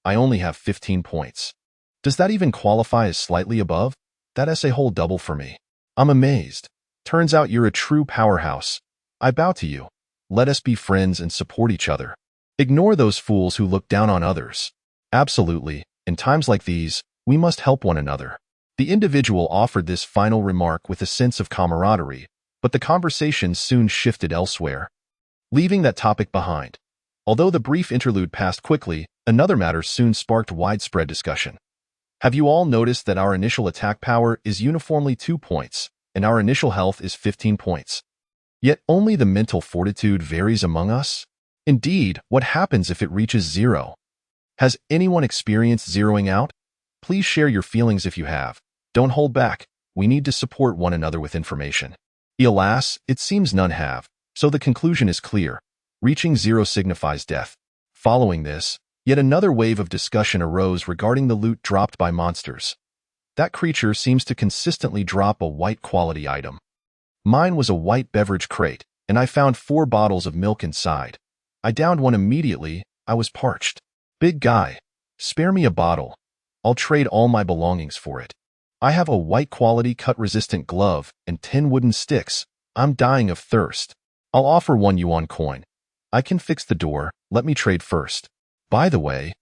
I only have 15 points. Does that even qualify as slightly above? That's a whole double for me. I'm amazed. Turns out you're a true powerhouse. I bow to you. Let us be friends and support each other. Ignore those fools who look down on others. Absolutely, in times like these, we must help one another. The individual offered this final remark with a sense of camaraderie, but the conversation soon shifted elsewhere, leaving that topic behind. Although the brief interlude passed quickly, another matter soon sparked widespread discussion. Have you all noticed that our initial attack power is uniformly 2 points, and our initial health is 15 points? Yet only the mental fortitude varies among us? Indeed, what happens if it reaches 0? Has anyone experienced zeroing out? Please share your feelings if you have. Don't hold back. We need to support one another with information. Alas, it seems none have, so the conclusion is clear. Reaching 0 signifies death. Following this, yet another wave of discussion arose regarding the loot dropped by monsters. That creature seems to consistently drop a white quality item. Mine was a white beverage crate, and I found 4 bottles of milk inside. I downed one immediately. I was parched. Big guy, spare me a bottle. I'll trade all my belongings for it. I have a white quality cut-resistant glove and 10 wooden sticks. I'm dying of thirst. I'll offer 1 yuan coin. I can fix the door. Let me trade first. By the way,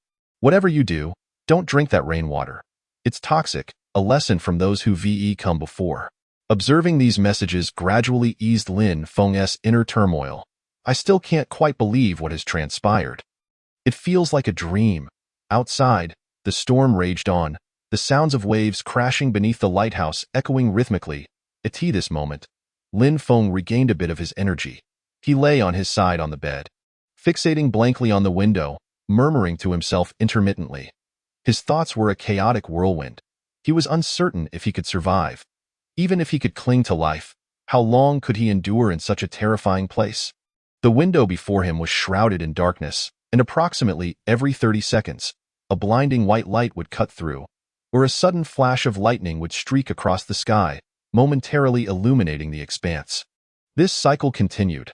whatever you do, don't drink that rainwater. It's toxic, a lesson from those who come before. Observing these messages gradually eased Lin Feng's inner turmoil. I still can't quite believe what has transpired. It feels like a dream. Outside, the storm raged on, the sounds of waves crashing beneath the lighthouse echoing rhythmically. At this moment, Lin Feng regained a bit of his energy. He lay on his side on the bed, fixating blankly on the window, murmuring to himself intermittently. His thoughts were a chaotic whirlwind. He was uncertain if he could survive. Even if he could cling to life, how long could he endure in such a terrifying place? The window before him was shrouded in darkness, and approximately every 30 seconds, a blinding white light would cut through. or a sudden flash of lightning would streak across the sky, momentarily illuminating the expanse. This cycle continued.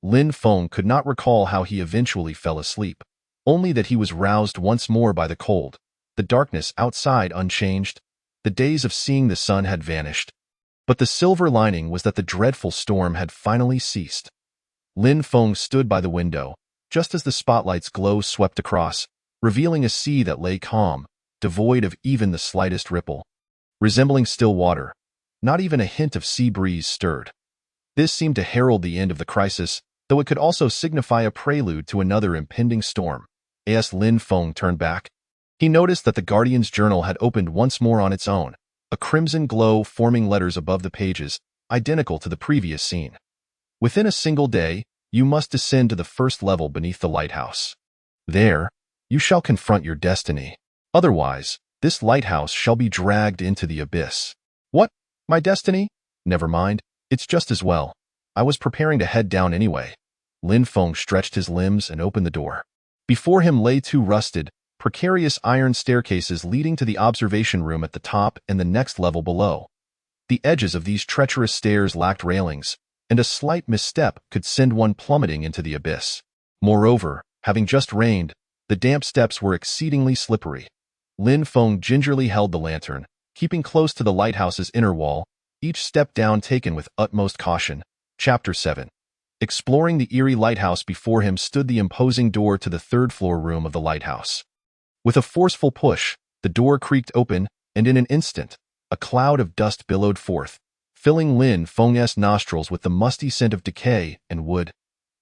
Lin Feng could not recall how he eventually fell asleep, only that he was roused once more by the cold, the darkness outside unchanged. The days of seeing the sun had vanished. But the silver lining was that the dreadful storm had finally ceased. Lin Feng stood by the window, just as the spotlight's glow swept across, revealing a sea that lay calm, devoid of even the slightest ripple. Resembling still water, not even a hint of sea breeze stirred. This seemed to herald the end of the crisis, though it could also signify a prelude to another impending storm. As Lin Feng turned back, he noticed that the Guardian's journal had opened once more on its own, a crimson glow forming letters above the pages, identical to the previous scene. Within a single day, you must descend to the first level beneath the lighthouse. There, you shall confront your destiny. Otherwise, this lighthouse shall be dragged into the abyss. What? My destiny? Never mind, it's just as well. I was preparing to head down anyway. Lin Feng stretched his limbs and opened the door. Before him lay two rusted, precarious iron staircases leading to the observation room at the top and the next level below. The edges of these treacherous stairs lacked railings, and a slight misstep could send one plummeting into the abyss. Moreover, having just rained, the damp steps were exceedingly slippery. Lin Feng gingerly held the lantern, keeping close to the lighthouse's inner wall, each step down taken with utmost caution. Chapter 7. Exploring the eerie lighthouse before him stood the imposing door to the third-floor room of the lighthouse. With a forceful push, the door creaked open, and in an instant, a cloud of dust billowed forth, filling Lin Feng's nostrils with the musty scent of decay and wood.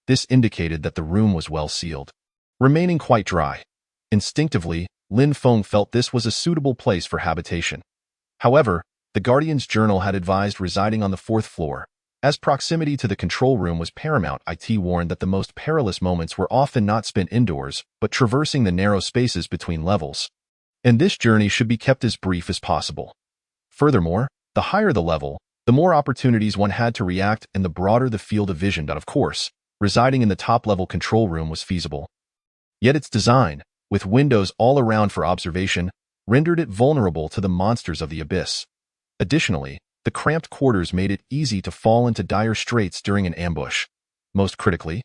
This indicated that the room was well sealed, remaining quite dry. Instinctively, Lin Feng felt this was a suitable place for habitation. However, the Guardian's journal had advised residing on the fourth floor. As proximity to the control room was paramount, it warned that the most perilous moments were often not spent indoors, but traversing the narrow spaces between levels. And this journey should be kept as brief as possible. Furthermore, the higher the level, the more opportunities one had to react and the broader the field of vision that, of course, residing in the top-level control room was feasible. Yet its design, with windows all around for observation, rendered it vulnerable to the monsters of the abyss. Additionally, the cramped quarters made it easy to fall into dire straits during an ambush. Most critically,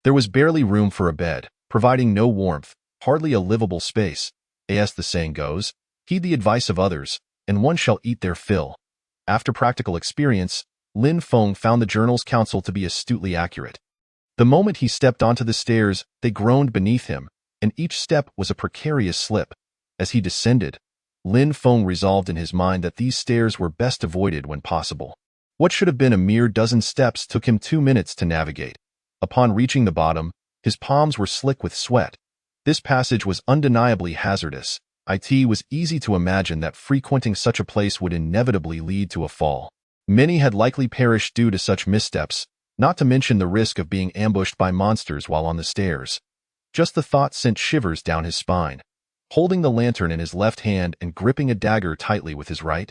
there was barely room for a bed, providing no warmth, hardly a livable space. As the saying goes, heed the advice of others, and one shall eat their fill. After practical experience, Lin Feng found the journal's counsel to be astutely accurate. The moment he stepped onto the stairs, they groaned beneath him, and each step was a precarious slip. As he descended, Lin Feng resolved in his mind that these stairs were best avoided when possible. What should have been a mere dozen steps took him 2 minutes to navigate. Upon reaching the bottom, his palms were slick with sweat. This passage was undeniably hazardous. It was easy to imagine that frequenting such a place would inevitably lead to a fall. Many had likely perished due to such missteps, not to mention the risk of being ambushed by monsters while on the stairs. Just the thought sent shivers down his spine. Holding the lantern in his left hand and gripping a dagger tightly with his right,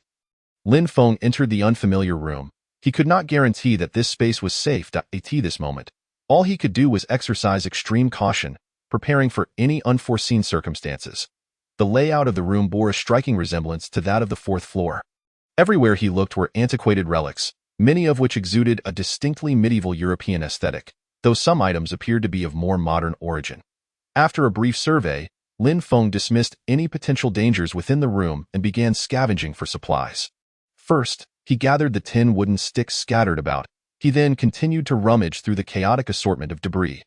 Lin Feng entered the unfamiliar room. He could not guarantee that this space was safe at this moment. All he could do was exercise extreme caution, preparing for any unforeseen circumstances. The layout of the room bore a striking resemblance to that of the fourth floor. Everywhere he looked were antiquated relics, many of which exuded a distinctly medieval European aesthetic, though some items appeared to be of more modern origin. After a brief survey, Lin Feng dismissed any potential dangers within the room and began scavenging for supplies. First, he gathered the 10 wooden sticks scattered about. He then continued to rummage through the chaotic assortment of debris.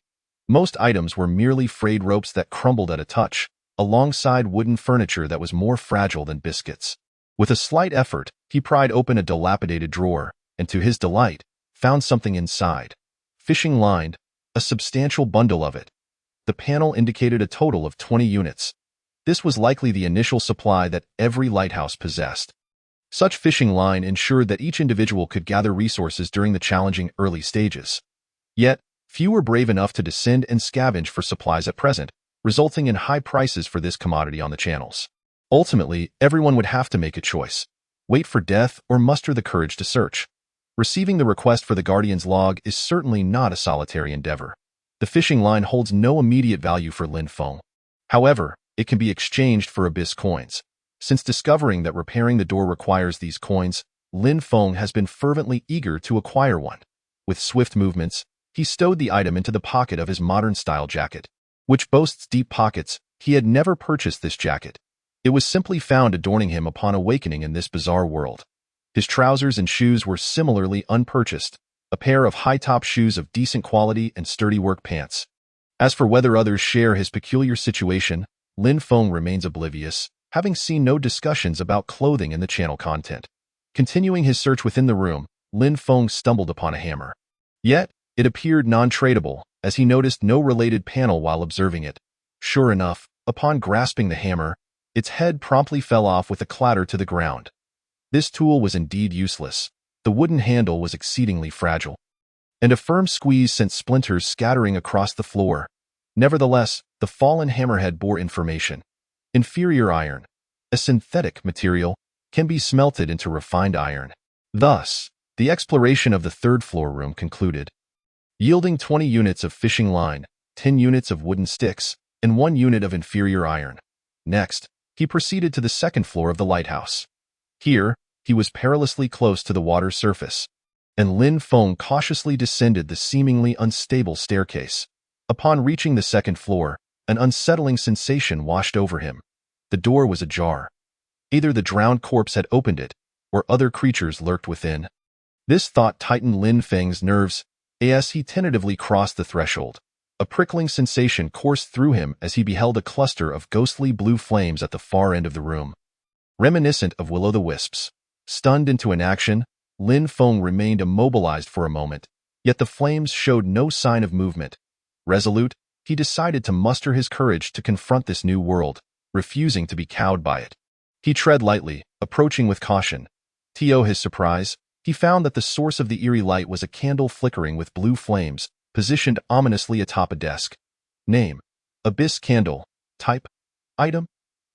Most items were merely frayed ropes that crumbled at a touch, alongside wooden furniture that was more fragile than biscuits. With a slight effort, he pried open a dilapidated drawer, and to his delight, found something inside. Fishing line, a substantial bundle of it. The panel indicated a total of 20 units. This was likely the initial supply that every lighthouse possessed. Such fishing line ensured that each individual could gather resources during the challenging early stages. Yet, few were brave enough to descend and scavenge for supplies at present, resulting in high prices for this commodity on the channels. Ultimately, everyone would have to make a choice: wait for death or muster the courage to search. Receiving the request for the Guardian's log is certainly not a solitary endeavor. The fishing line holds no immediate value for Lin Feng. However, it can be exchanged for abyss coins. Since discovering that repairing the door requires these coins, Lin Feng has been fervently eager to acquire one. With swift movements, he stowed the item into the pocket of his modern-style jacket, which boasts deep pockets. He had never purchased this jacket. It was simply found adorning him upon awakening in this bizarre world. His trousers and shoes were similarly unpurchased, a pair of high-top shoes of decent quality and sturdy work pants. As for whether others share his peculiar situation, Lin Feng remains oblivious, having seen no discussions about clothing in the channel content. Continuing his search within the room, Lin Feng stumbled upon a hammer. Yet, it appeared non-tradable, as he noticed no related panel while observing it. Sure enough, upon grasping the hammer, its head promptly fell off with a clatter to the ground. This tool was indeed useless. The wooden handle was exceedingly fragile, and a firm squeeze sent splinters scattering across the floor. Nevertheless, the fallen hammerhead bore information. Inferior iron, a synthetic material, can be smelted into refined iron. Thus, the exploration of the third-floor room concluded, yielding 20 units of fishing line, 10 units of wooden sticks, and 1 unit of inferior iron. Next, he proceeded to the second floor of the lighthouse. Here, he was perilously close to the water's surface, and Lin Feng cautiously descended the seemingly unstable staircase. Upon reaching the second floor, an unsettling sensation washed over him. The door was ajar. Either the drowned corpse had opened it, or other creatures lurked within. This thought tightened Lin Feng's nerves as he tentatively crossed the threshold. A prickling sensation coursed through him as he beheld a cluster of ghostly blue flames at the far end of the room, reminiscent of will-o'-the-wisps. Stunned into inaction, Lin Feng remained immobilized for a moment, yet the flames showed no sign of movement. Resolute, he decided to muster his courage to confront this new world, refusing to be cowed by it. He tread lightly, approaching with caution. To his surprise, he found that the source of the eerie light was a candle flickering with blue flames, positioned ominously atop a desk. Name: Abyss Candle. Type: Item: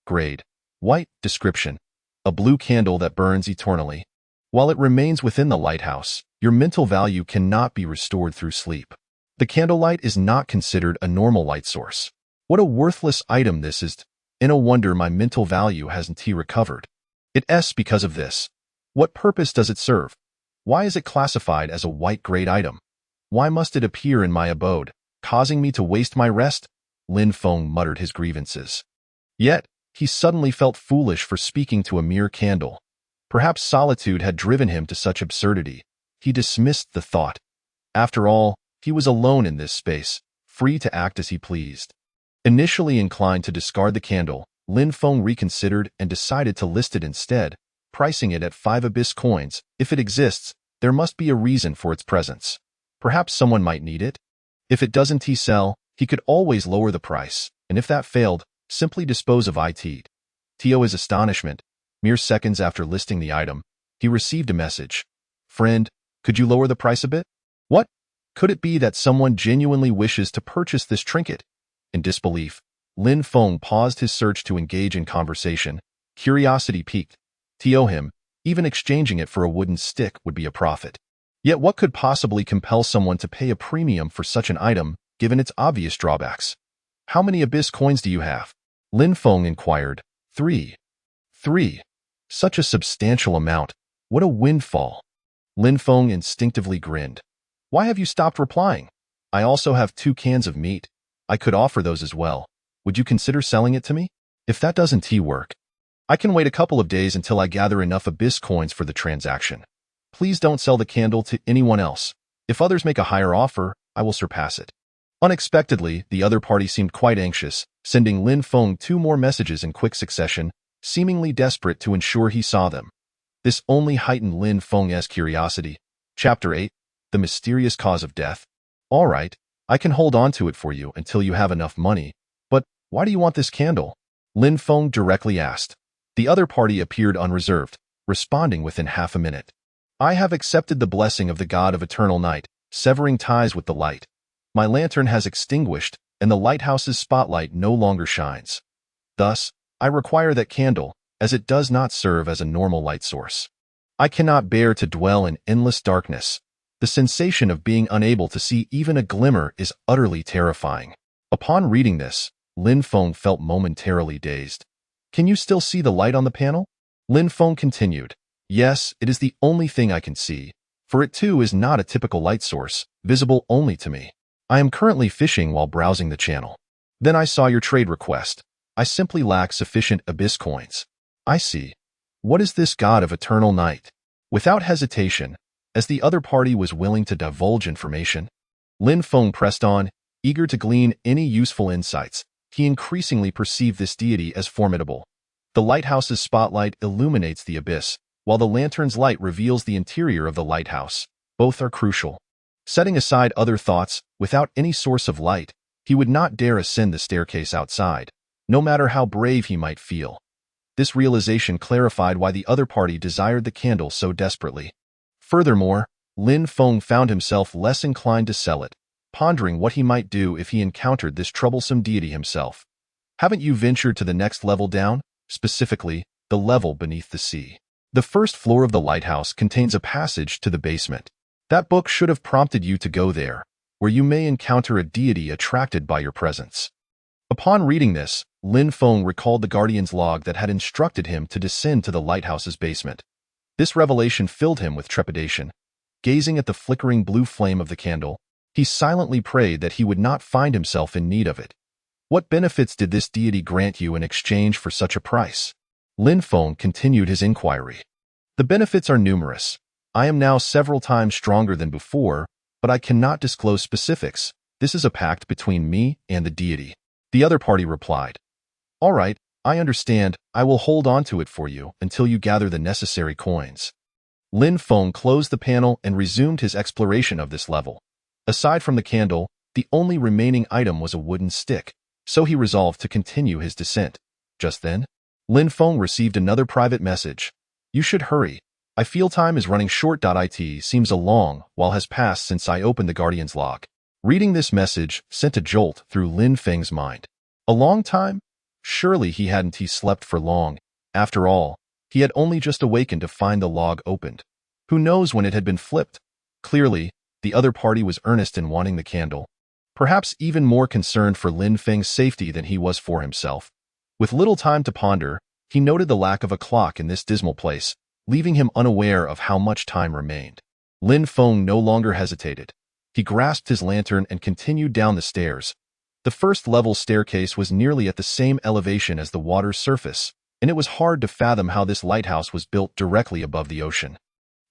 Grade: White. Description: a blue candle that burns eternally. While it remains within the lighthouse, your mental value cannot be restored through sleep. The candlelight is not considered a normal light source. What a worthless item this is. No wonder my mental value hasn't recovered. It's because of this. What purpose does it serve? Why is it classified as a white-grade item? Why must it appear in my abode, causing me to waste my rest? Lin Feng muttered his grievances. Yet, he suddenly felt foolish for speaking to a mere candle. Perhaps solitude had driven him to such absurdity. He dismissed the thought. After all, he was alone in this space, free to act as he pleased. Initially inclined to discard the candle, Lin Feng reconsidered and decided to list it instead, pricing it at 5 abyss coins. If it exists, there must be a reason for its presence. Perhaps someone might need it. If it doesn't sell, he could always lower the price, and if that failed, simply dispose of it. To his astonishment, mere seconds after listing the item, he received a message. Friend, could you lower the price a bit? What? Could it be that someone genuinely wishes to purchase this trinket? In disbelief, Lin Feng paused his search to engage in conversation. Curiosity piqued. To him, even exchanging it for a wooden stick would be a profit. Yet what could possibly compel someone to pay a premium for such an item, given its obvious drawbacks? How many abyss coins do you have? Lin Feng inquired. 3. 3. Such a substantial amount. What a windfall. Lin Feng instinctively grinned. Why have you stopped replying? I also have 2 cans of meat. I could offer those as well. Would you consider selling it to me? If that doesn't work, I can wait a couple of days until I gather enough abyss coins for the transaction. Please don't sell the candle to anyone else. If others make a higher offer, I will surpass it. Unexpectedly, the other party seemed quite anxious, sending Lin Feng 2 more messages in quick succession, seemingly desperate to ensure he saw them. This only heightened Lin Feng's curiosity. Chapter 8. The Mysterious Cause of Death. All right, I can hold on to it for you until you have enough money. But why do you want this candle? Lin Feng directly asked. The other party appeared unreserved, responding within half a minute. I have accepted the blessing of the god of eternal night, severing ties with the light. My lantern has extinguished, and the lighthouse's spotlight no longer shines. Thus, I require that candle, as it does not serve as a normal light source. I cannot bear to dwell in endless darkness. The sensation of being unable to see even a glimmer is utterly terrifying. Upon reading this, Lin Feng felt momentarily dazed. Can you still see the light on the panel? Lin Feng continued. Yes, it is the only thing I can see, for it too is not a typical light source, visible only to me. I am currently fishing while browsing the channel. Then I saw your trade request. I simply lack sufficient abyss coins. I see. What is this god of eternal night? Without hesitation, as the other party was willing to divulge information, Lin Feng pressed on, eager to glean any useful insights. He increasingly perceived this deity as formidable. The lighthouse's spotlight illuminates the abyss, while the lantern's light reveals the interior of the lighthouse. Both are crucial. Setting aside other thoughts, without any source of light, he would not dare ascend the staircase outside, no matter how brave he might feel. This realization clarified why the other party desired the candle so desperately. Furthermore, Lin Feng found himself less inclined to sell it, pondering what he might do if he encountered this troublesome deity himself. Haven't you ventured to the next level down, specifically, the level beneath the sea? The first floor of the lighthouse contains a passage to the basement. That book should have prompted you to go there, where you may encounter a deity attracted by your presence. Upon reading this, Lin Feng recalled the guardian's log that had instructed him to descend to the lighthouse's basement. This revelation filled him with trepidation. Gazing at the flickering blue flame of the candle, he silently prayed that he would not find himself in need of it. What benefits did this deity grant you in exchange for such a price? Lin Feng continued his inquiry. The benefits are numerous. I am now several times stronger than before, but I cannot disclose specifics. This is a pact between me and the deity. The other party replied. All right, I understand. I will hold on to it for you until you gather the necessary coins. Lin Feng closed the panel and resumed his exploration of this level. Aside from the candle, the only remaining item was a wooden stick, so he resolved to continue his descent. Just then, Lin Feng received another private message. You should hurry. I feel time is running short. It seems a long while has passed since I opened the Guardian's log. Reading this message sent a jolt through Lin Feng's mind. A long time? Surely he hadn't slept for long. After all, he had only just awakened to find the log opened. Who knows when it had been flipped? Clearly, the other party was earnest in wanting the candle, perhaps even more concerned for Lin Feng's safety than he was for himself. With little time to ponder, he noted the lack of a clock in this dismal place, leaving him unaware of how much time remained. Lin Feng no longer hesitated. He grasped his lantern and continued down the stairs. The first-level staircase was nearly at the same elevation as the water's surface, and it was hard to fathom how this lighthouse was built directly above the ocean.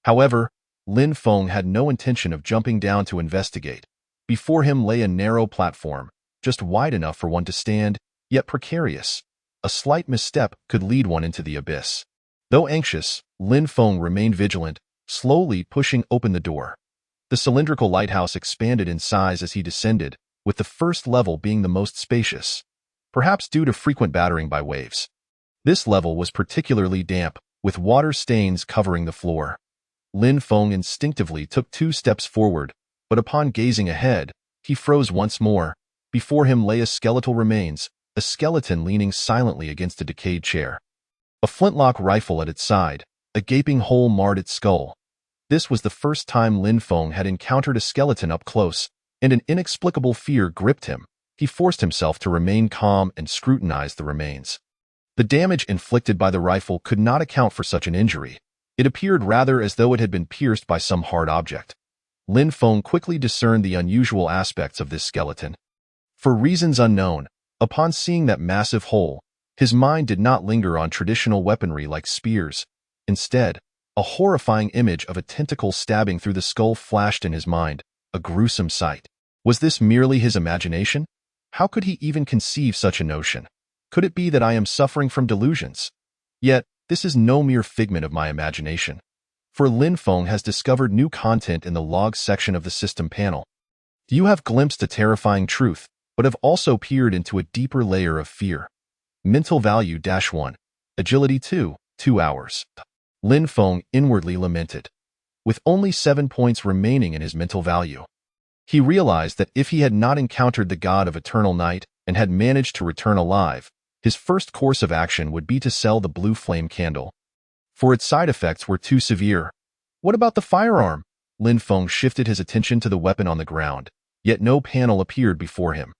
However, Lin Feng had no intention of jumping down to investigate. Before him lay a narrow platform, just wide enough for one to stand, yet precarious. A slight misstep could lead one into the abyss. Though anxious, Lin Feng remained vigilant, slowly pushing open the door. The cylindrical lighthouse expanded in size as he descended, with the first level being the most spacious, perhaps due to frequent battering by waves. This level was particularly damp, with water stains covering the floor. Lin Feng instinctively took 2 steps forward, but upon gazing ahead, he froze once more. Before him lay a skeletal remains, a skeleton leaning silently against a decayed chair. A flintlock rifle at its side, a gaping hole marred its skull. This was the first time Lin Feng had encountered a skeleton up close, and an inexplicable fear gripped him. He forced himself to remain calm and scrutinize the remains. The damage inflicted by the rifle could not account for such an injury. It appeared rather as though it had been pierced by some hard object. Lin Feng quickly discerned the unusual aspects of this skeleton. For reasons unknown, upon seeing that massive hole, his mind did not linger on traditional weaponry like spears. Instead, a horrifying image of a tentacle stabbing through the skull flashed in his mind, a gruesome sight. Was this merely his imagination? How could he even conceive such a notion? Could it be that I am suffering from delusions? Yet, this is no mere figment of my imagination. For Lin Feng has discovered new content in the logs section of the system panel. You have glimpsed a terrifying truth, but have also peered into a deeper layer of fear. Mental value -1. Agility 2, 2 hours. Lin Feng inwardly lamented. With only 7 points remaining in his mental value, he realized that if he had not encountered the god of eternal night and had managed to return alive, his first course of action would be to sell the blue flame candle. For its side effects were too severe. What about the firearm? Lin Feng shifted his attention to the weapon on the ground, yet no panel appeared before him.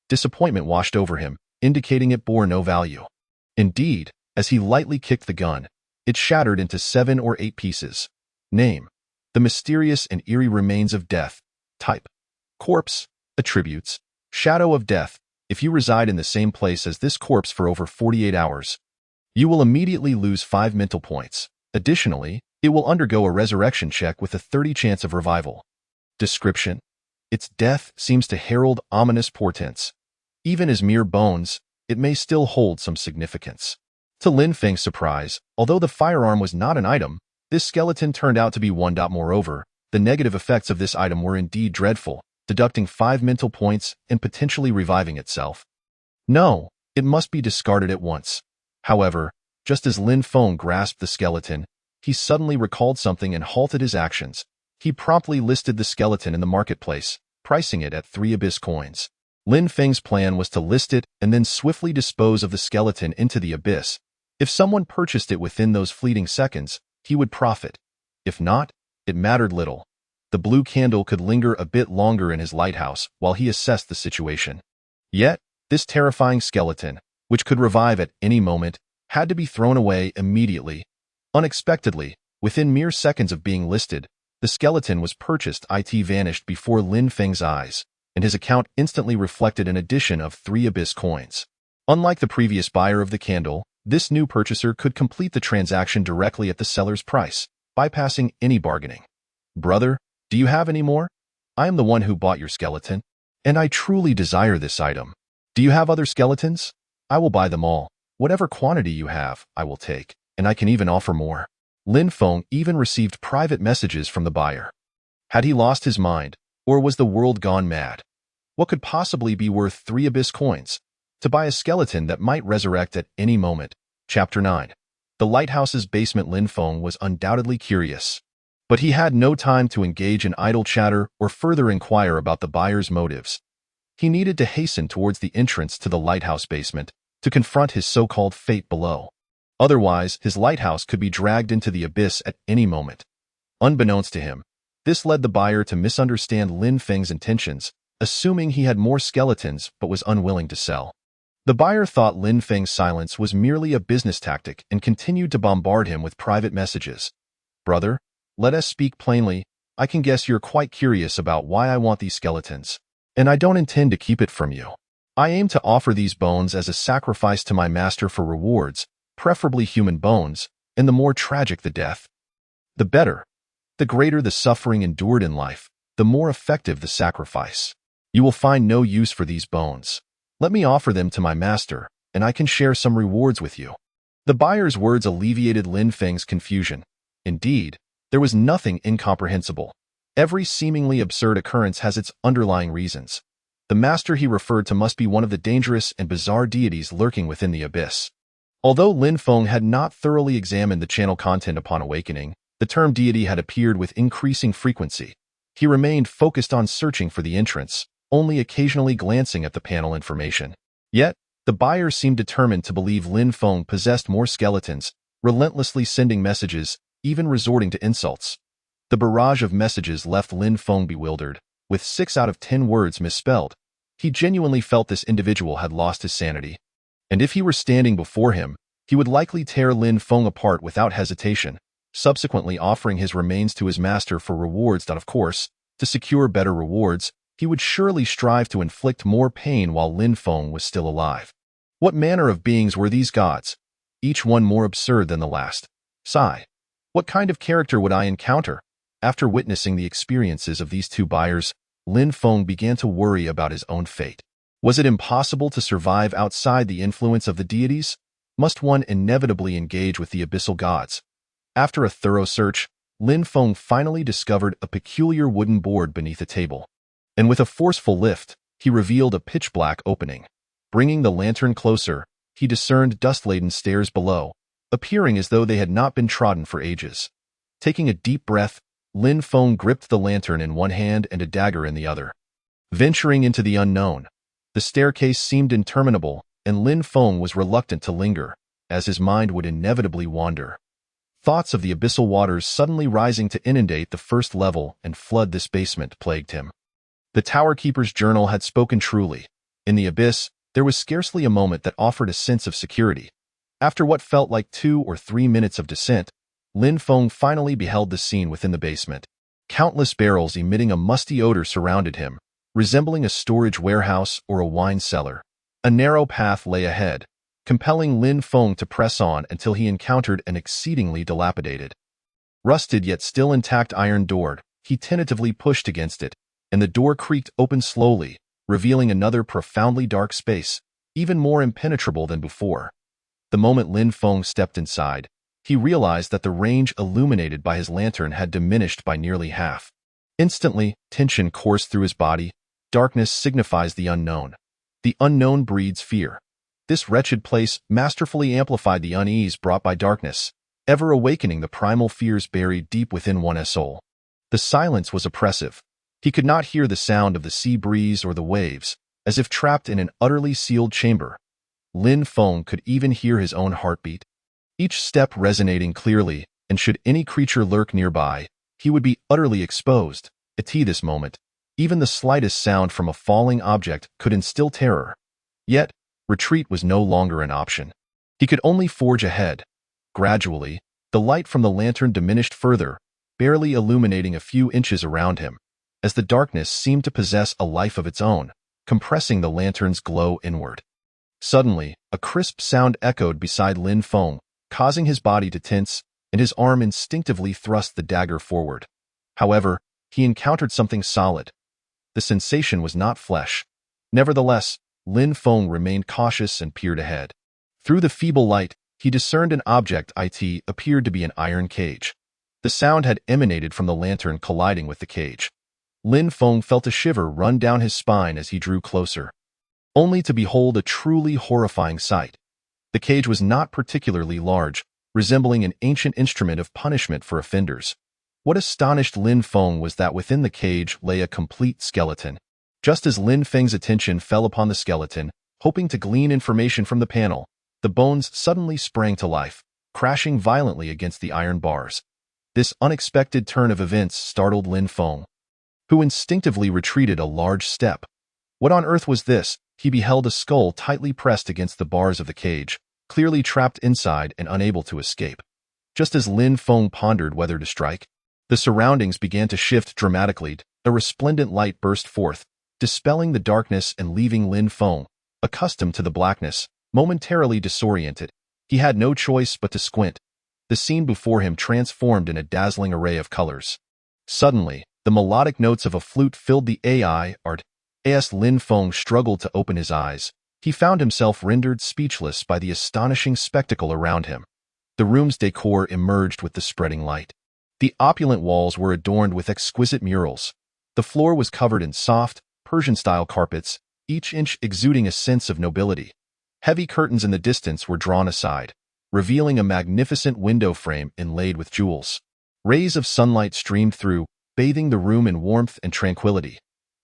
Disappointment washed over him, indicating it bore no value. Indeed, As he lightly kicked the gun, it shattered into 7 or 8 pieces. Name: the mysterious and eerie remains of death. Type: corpse. Attributes: shadow of death. If you reside in the same place as this corpse for over 48 hours, you will immediately lose 5 mental points. Additionally, it will undergo a resurrection check with a 30 chance of revival. Description: its death seems to herald ominous portents. Even as mere bones, it may still hold some significance. To Lin Feng's surprise, although the firearm was not an item, this skeleton turned out to be one. Moreover, the negative effects of this item were indeed dreadful, deducting 5 mental points and potentially reviving itself. No, it must be discarded at once. However, just as Lin Feng grasped the skeleton, he suddenly recalled something and halted his actions. He promptly listed the skeleton in the marketplace, pricing it at 3 abyss coins. Lin Feng's plan was to list it and then swiftly dispose of the skeleton into the abyss. If someone purchased it within those fleeting seconds, he would profit. If not, it mattered little. The blue candle could linger a bit longer in his lighthouse while he assessed the situation. Yet, this terrifying skeleton, which could revive at any moment, had to be thrown away immediately. Unexpectedly, within mere seconds of being listed, the skeleton was purchased. It vanished before Lin Feng's eyes, and his account instantly reflected an addition of 3 abyss coins. Unlike the previous buyer of the candle, this new purchaser could complete the transaction directly at the seller's price, bypassing any bargaining. Brother, do you have any more? I am the one who bought your skeleton, and I truly desire this item. Do you have other skeletons? I will buy them all. Whatever quantity you have, I will take, and I can even offer more. Lin Feng even received private messages from the buyer. Had he lost his mind, or was the world gone mad? What could possibly be worth 3 abyss coins? To buy a skeleton that might resurrect at any moment. Chapter 9. The lighthouse's basement. Lin Feng was undoubtedly curious, but he had no time to engage in idle chatter or further inquire about the buyer's motives. He needed to hasten towards the entrance to the lighthouse basement to confront his so-called fate below. Otherwise, his lighthouse could be dragged into the abyss at any moment. Unbeknownst to him, this led the buyer to misunderstand Lin Feng's intentions, assuming he had more skeletons but was unwilling to sell. The buyer thought Lin Feng's silence was merely a business tactic and continued to bombard him with private messages. Brother, let us speak plainly. I can guess you're quite curious about why I want these skeletons, and I don't intend to keep it from you. I aim to offer these bones as a sacrifice to my master for rewards, preferably human bones, and the more tragic the death, the better. The greater the suffering endured in life, the more effective the sacrifice. You will find no use for these bones. Let me offer them to my master, and I can share some rewards with you. The buyer's words alleviated Lin Feng's confusion. Indeed, there was nothing incomprehensible. Every seemingly absurd occurrence has its underlying reasons. The master he referred to must be one of the dangerous and bizarre deities lurking within the abyss. Although Lin Feng had not thoroughly examined the channel content upon awakening, the term deity had appeared with increasing frequency. He remained focused on searching for the entrance, only occasionally glancing at the panel information. Yet, the buyer seemed determined to believe Lin Feng possessed more skeletons, relentlessly sending messages, even resorting to insults. The barrage of messages left Lin Feng bewildered, with 6 out of 10 words misspelled. He genuinely felt this individual had lost his sanity. And if he were standing before him, he would likely tear Lin Feng apart without hesitation, subsequently offering his remains to his master for rewards. Of course, to secure better rewards, he would surely strive to inflict more pain while Lin Feng was still alive. What manner of beings were these gods? Each one more absurd than the last. Sigh. What kind of character would I encounter? After witnessing the experiences of these 2 buyers, Lin Feng began to worry about his own fate. Was it impossible to survive outside the influence of the deities? Must one inevitably engage with the abyssal gods? After a thorough search, Lin Feng finally discovered a peculiar wooden board beneath a table. And with a forceful lift, he revealed a pitch-black opening. Bringing the lantern closer, he discerned dust-laden stairs below, appearing as though they had not been trodden for ages. Taking a deep breath, Lin Feng gripped the lantern in one hand and a dagger in the other. Venturing into the unknown, the staircase seemed interminable, and Lin Feng was reluctant to linger, as his mind would inevitably wander. Thoughts of the abyssal waters suddenly rising to inundate the first level and flood this basement plagued him. The Tower Keeper's journal had spoken truly. In the abyss, there was scarcely a moment that offered a sense of security. After what felt like 2 or 3 minutes of descent, Lin Feng finally beheld the scene within the basement. Countless barrels emitting a musty odor surrounded him, resembling a storage warehouse or a wine cellar. A narrow path lay ahead, compelling Lin Feng to press on until he encountered an exceedingly dilapidated, rusted yet still intact iron door. He tentatively pushed against it, and the door creaked open slowly, revealing another profoundly dark space, even more impenetrable than before. The moment Lin Feng stepped inside, he realized that the range illuminated by his lantern had diminished by nearly half. Instantly, tension coursed through his body. Darkness signifies the unknown. The unknown breeds fear. This wretched place masterfully amplified the unease brought by darkness, ever awakening the primal fears buried deep within one's soul. The silence was oppressive. He could not hear the sound of the sea breeze or the waves, as if trapped in an utterly sealed chamber. Lin Feng could even hear his own heartbeat, each step resonating clearly, and should any creature lurk nearby, he would be utterly exposed. At this moment, even the slightest sound from a falling object could instill terror. Yet, retreat was no longer an option. He could only forge ahead. Gradually, the light from the lantern diminished further, barely illuminating a few inches around him, as the darkness seemed to possess a life of its own, compressing the lantern's glow inward. Suddenly, a crisp sound echoed beside Lin Feng, causing his body to tense, and his arm instinctively thrust the dagger forward. However, he encountered something solid. The sensation was not flesh. Nevertheless, Lin Feng remained cautious and peered ahead. Through the feeble light, he discerned an object it appeared to be an iron cage. The sound had emanated from the lantern colliding with the cage. Lin Feng felt a shiver run down his spine as he drew closer, only to behold a truly horrifying sight. The cage was not particularly large, resembling an ancient instrument of punishment for offenders. What astonished Lin Feng was that within the cage lay a complete skeleton. Just as Lin Feng's attention fell upon the skeleton, hoping to glean information from the panel, the bones suddenly sprang to life, crashing violently against the iron bars. This unexpected turn of events startled Lin Feng, who instinctively retreated a large step. What on earth was this? He beheld a skull tightly pressed against the bars of the cage, clearly trapped inside and unable to escape. Just as Lin Feng pondered whether to strike, the surroundings began to shift dramatically. A resplendent light burst forth, dispelling the darkness and leaving Lin Feng, accustomed to the blackness, momentarily disoriented. He had no choice but to squint. The scene before him transformed in a dazzling array of colors. Suddenly, the melodic notes of a flute filled the art. As Lin Feng struggled to open his eyes, he found himself rendered speechless by the astonishing spectacle around him. The room's decor emerged with the spreading light. The opulent walls were adorned with exquisite murals. The floor was covered in soft, Persian-style carpets, each inch exuding a sense of nobility. Heavy curtains in the distance were drawn aside, revealing a magnificent window frame inlaid with jewels. Rays of sunlight streamed through, bathing the room in warmth and tranquility.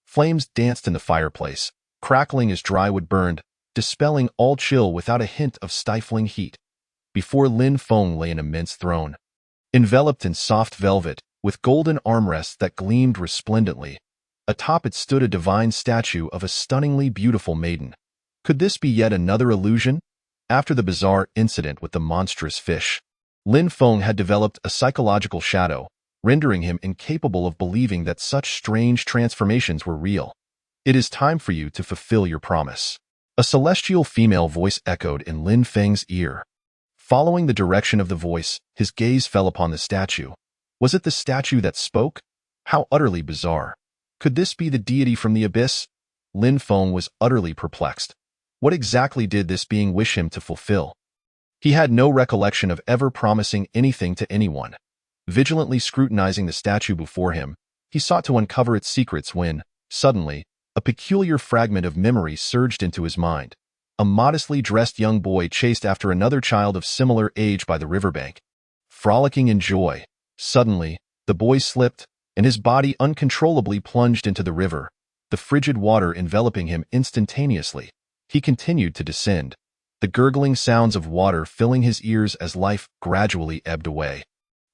Flames danced in the fireplace, crackling as dry wood burned, dispelling all chill without a hint of stifling heat. Before Lin Feng lay an immense throne, enveloped in soft velvet, with golden armrests that gleamed resplendently. Atop it stood a divine statue of a stunningly beautiful maiden. Could this be yet another illusion? After the bizarre incident with the monstrous fish, Lin Feng had developed a psychological shadow, rendering him incapable of believing that such strange transformations were real. It is time for you to fulfill your promise. A celestial female voice echoed in Lin Feng's ear. Following the direction of the voice, his gaze fell upon the statue. Was it the statue that spoke? How utterly bizarre. Could this be the deity from the abyss? Lin Feng was utterly perplexed. What exactly did this being wish him to fulfill? He had no recollection of ever promising anything to anyone. Vigilantly scrutinizing the statue before him, he sought to uncover its secrets when, suddenly, a peculiar fragment of memory surged into his mind. A modestly dressed young boy chased after another child of similar age by the riverbank. Frolicking in joy, suddenly, the boy slipped, and his body uncontrollably plunged into the river, the frigid water enveloping him instantaneously. He continued to descend, the gurgling sounds of water filling his ears as life gradually ebbed away.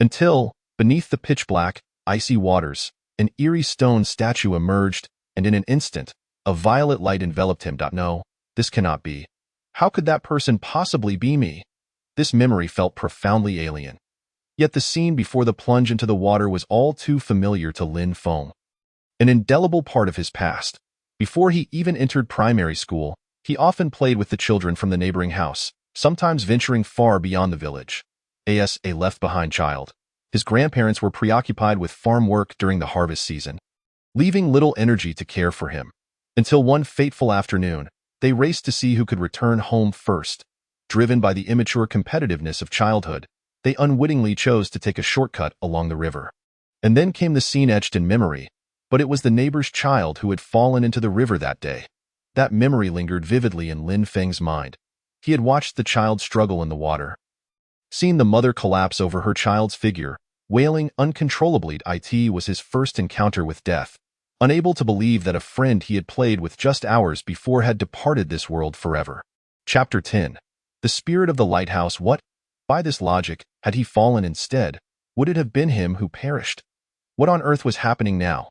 Until, beneath the pitch-black, icy waters, an eerie stone statue emerged, and in an instant, a violet light enveloped him. No, this cannot be. How could that person possibly be me? This memory felt profoundly alien. Yet the scene before the plunge into the water was all too familiar to Lin Feng. An indelible part of his past. Before he even entered primary school, he often played with the children from the neighboring house, sometimes venturing far beyond the village. As a left-behind child, his grandparents were preoccupied with farm work during the harvest season, leaving little energy to care for him. Until one fateful afternoon, they raced to see who could return home first. Driven by the immature competitiveness of childhood, they unwittingly chose to take a shortcut along the river. And then came the scene etched in memory, but it was the neighbor's child who had fallen into the river that day. That memory lingered vividly in Lin Feng's mind. He had watched the child struggle in the water, seen the mother collapse over her child's figure, wailing uncontrollably. It was his first encounter with death, unable to believe that a friend he had played with just hours before had departed this world forever. Chapter 10. The Spirit of the Lighthouse. What? By this logic, had he fallen instead, would it have been him who perished? What on earth was happening now?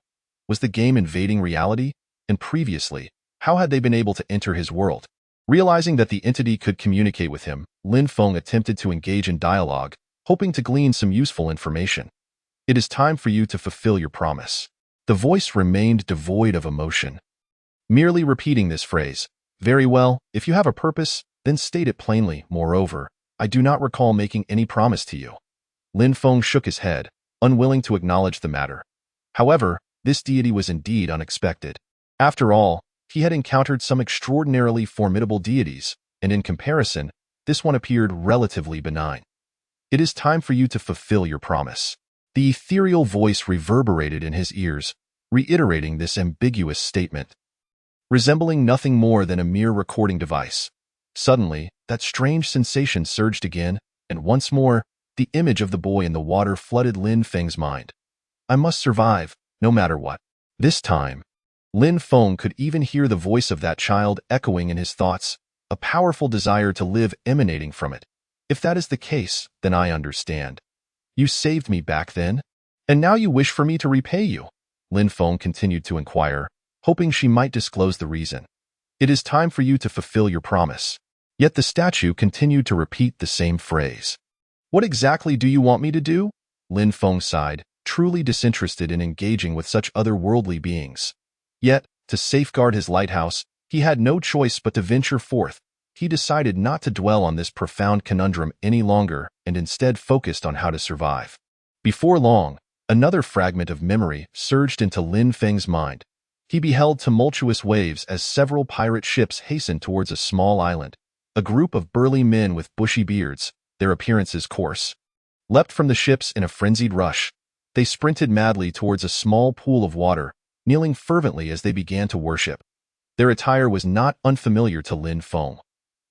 Was the game invading reality? And previously, how had they been able to enter his world? Realizing that the entity could communicate with him, Lin Feng attempted to engage in dialogue, hoping to glean some useful information. It is time for you to fulfill your promise. The voice remained devoid of emotion, merely repeating this phrase. Very well, if you have a purpose, then state it plainly. Moreover, I do not recall making any promise to you. Lin Feng shook his head, unwilling to acknowledge the matter. However, this deity was indeed unexpected. After all, he had encountered some extraordinarily formidable deities, and in comparison, this one appeared relatively benign. It is time for you to fulfill your promise. The ethereal voice reverberated in his ears, reiterating this ambiguous statement, resembling nothing more than a mere recording device. Suddenly, that strange sensation surged again, and once more, the image of the boy in the water flooded Lin Feng's mind. I must survive, no matter what. This time, Lin Feng could even hear the voice of that child echoing in his thoughts, a powerful desire to live emanating from it. If that is the case, then I understand. You saved me back then, and now you wish for me to repay you? Lin Feng continued to inquire, hoping she might disclose the reason. It is time for you to fulfill your promise. Yet the statue continued to repeat the same phrase. What exactly do you want me to do? Lin Feng sighed, truly disinterested in engaging with such otherworldly beings. Yet, to safeguard his lighthouse, he had no choice but to venture forth. He decided not to dwell on this profound conundrum any longer and instead focused on how to survive. Before long, another fragment of memory surged into Lin Feng's mind. He beheld tumultuous waves as several pirate ships hastened towards a small island. A group of burly men with bushy beards, their appearances coarse, leapt from the ships in a frenzied rush. They sprinted madly towards a small pool of water, kneeling fervently as they began to worship. Their attire was not unfamiliar to Lin Feng.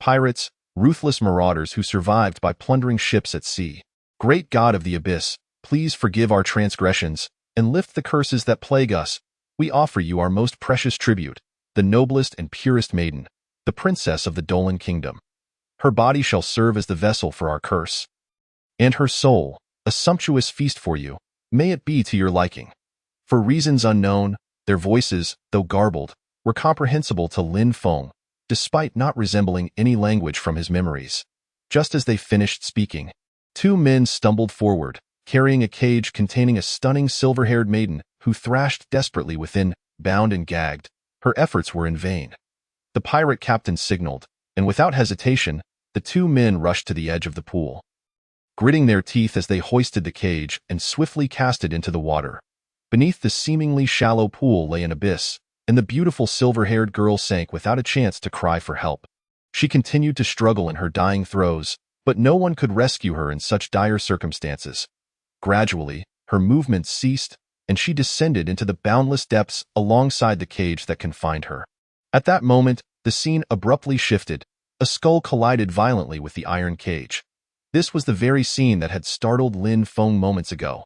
Pirates, ruthless marauders who survived by plundering ships at sea. Great God of the abyss, please forgive our transgressions and lift the curses that plague us. We offer you our most precious tribute, the noblest and purest maiden, the princess of the Dolan kingdom. Her body shall serve as the vessel for our curse, and her soul, a sumptuous feast for you. May it be to your liking. For reasons unknown, their voices, though garbled, were comprehensible to Lin Feng, despite not resembling any language from his memories. Just as they finished speaking, two men stumbled forward, carrying a cage containing a stunning silver-haired maiden who thrashed desperately within, bound and gagged. Her efforts were in vain. The pirate captain signaled, and without hesitation, the two men rushed to the edge of the pool, gritting their teeth as they hoisted the cage and swiftly cast it into the water. Beneath the seemingly shallow pool lay an abyss, and the beautiful silver-haired girl sank without a chance to cry for help. She continued to struggle in her dying throes, but no one could rescue her in such dire circumstances. Gradually, her movements ceased, and she descended into the boundless depths alongside the cage that confined her. At that moment, the scene abruptly shifted. A skull collided violently with the iron cage. This was the very scene that had startled Lin Feng moments ago.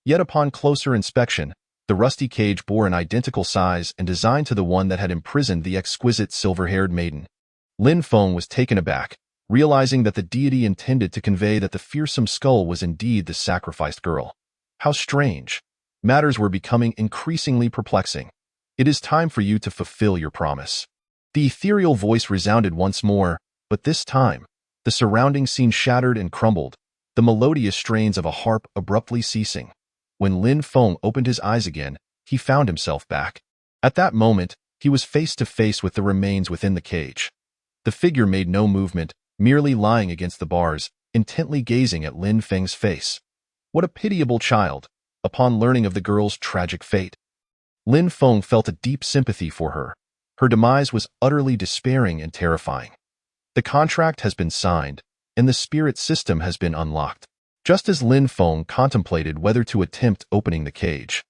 Yet upon closer inspection, the rusty cage bore an identical size and design to the one that had imprisoned the exquisite silver-haired maiden. Lin Feng was taken aback, realizing that the deity intended to convey that the fearsome skull was indeed the sacrificed girl. How strange. Matters were becoming increasingly perplexing. It is time for you to fulfill your promise. The ethereal voice resounded once more, but this time, the surrounding scene shattered and crumbled, the melodious strains of a harp abruptly ceasing. When Lin Feng opened his eyes again, he found himself back. At that moment, he was face to face with the remains within the cage. The figure made no movement, merely lying against the bars, intently gazing at Lin Feng's face. What a pitiable child! Upon learning of the girl's tragic fate, Lin Feng felt a deep sympathy for her. Her demise was utterly despairing and terrifying. The contract has been signed, and the spirit system has been unlocked. Just as Lin Feng contemplated whether to attempt opening the cage,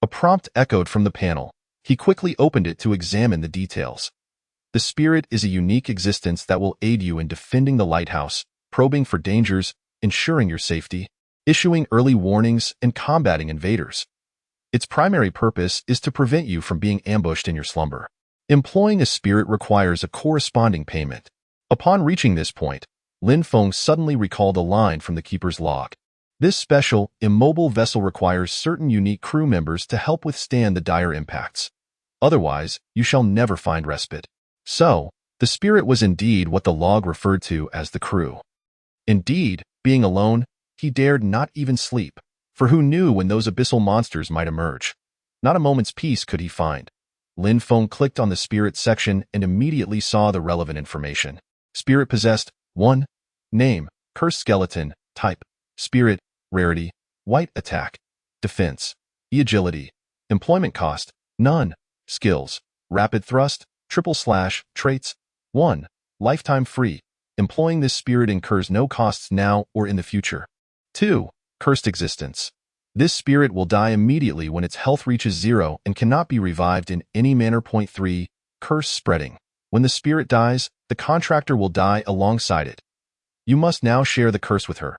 a prompt echoed from the panel. He quickly opened it to examine the details. The spirit is a unique existence that will aid you in defending the lighthouse, probing for dangers, ensuring your safety, issuing early warnings, and combating invaders. Its primary purpose is to prevent you from being ambushed in your slumber. Employing a spirit requires a corresponding payment. Upon reaching this point, Lin Feng suddenly recalled a line from the keeper's log. This special, immobile vessel requires certain unique crew members to help withstand the dire impacts. Otherwise, you shall never find respite. So, the spirit was indeed what the log referred to as the crew. Indeed, being alone, he dared not even sleep, for who knew when those abyssal monsters might emerge? Not a moment's peace could he find. Lin Feng clicked on the spirit section and immediately saw the relevant information. Spirit possessed, 1. Name, cursed skeleton, type, spirit, rarity, white attack, defense, agility, employment cost, none, skills, rapid thrust, // traits, 1. Lifetime free. Employing this spirit incurs no costs now or in the future. 2. Cursed existence. This spirit will die immediately when its health reaches 0 and cannot be revived in any manner. 3. Curse spreading. When the spirit dies, the contractor will die alongside it. You must now share the curse with her.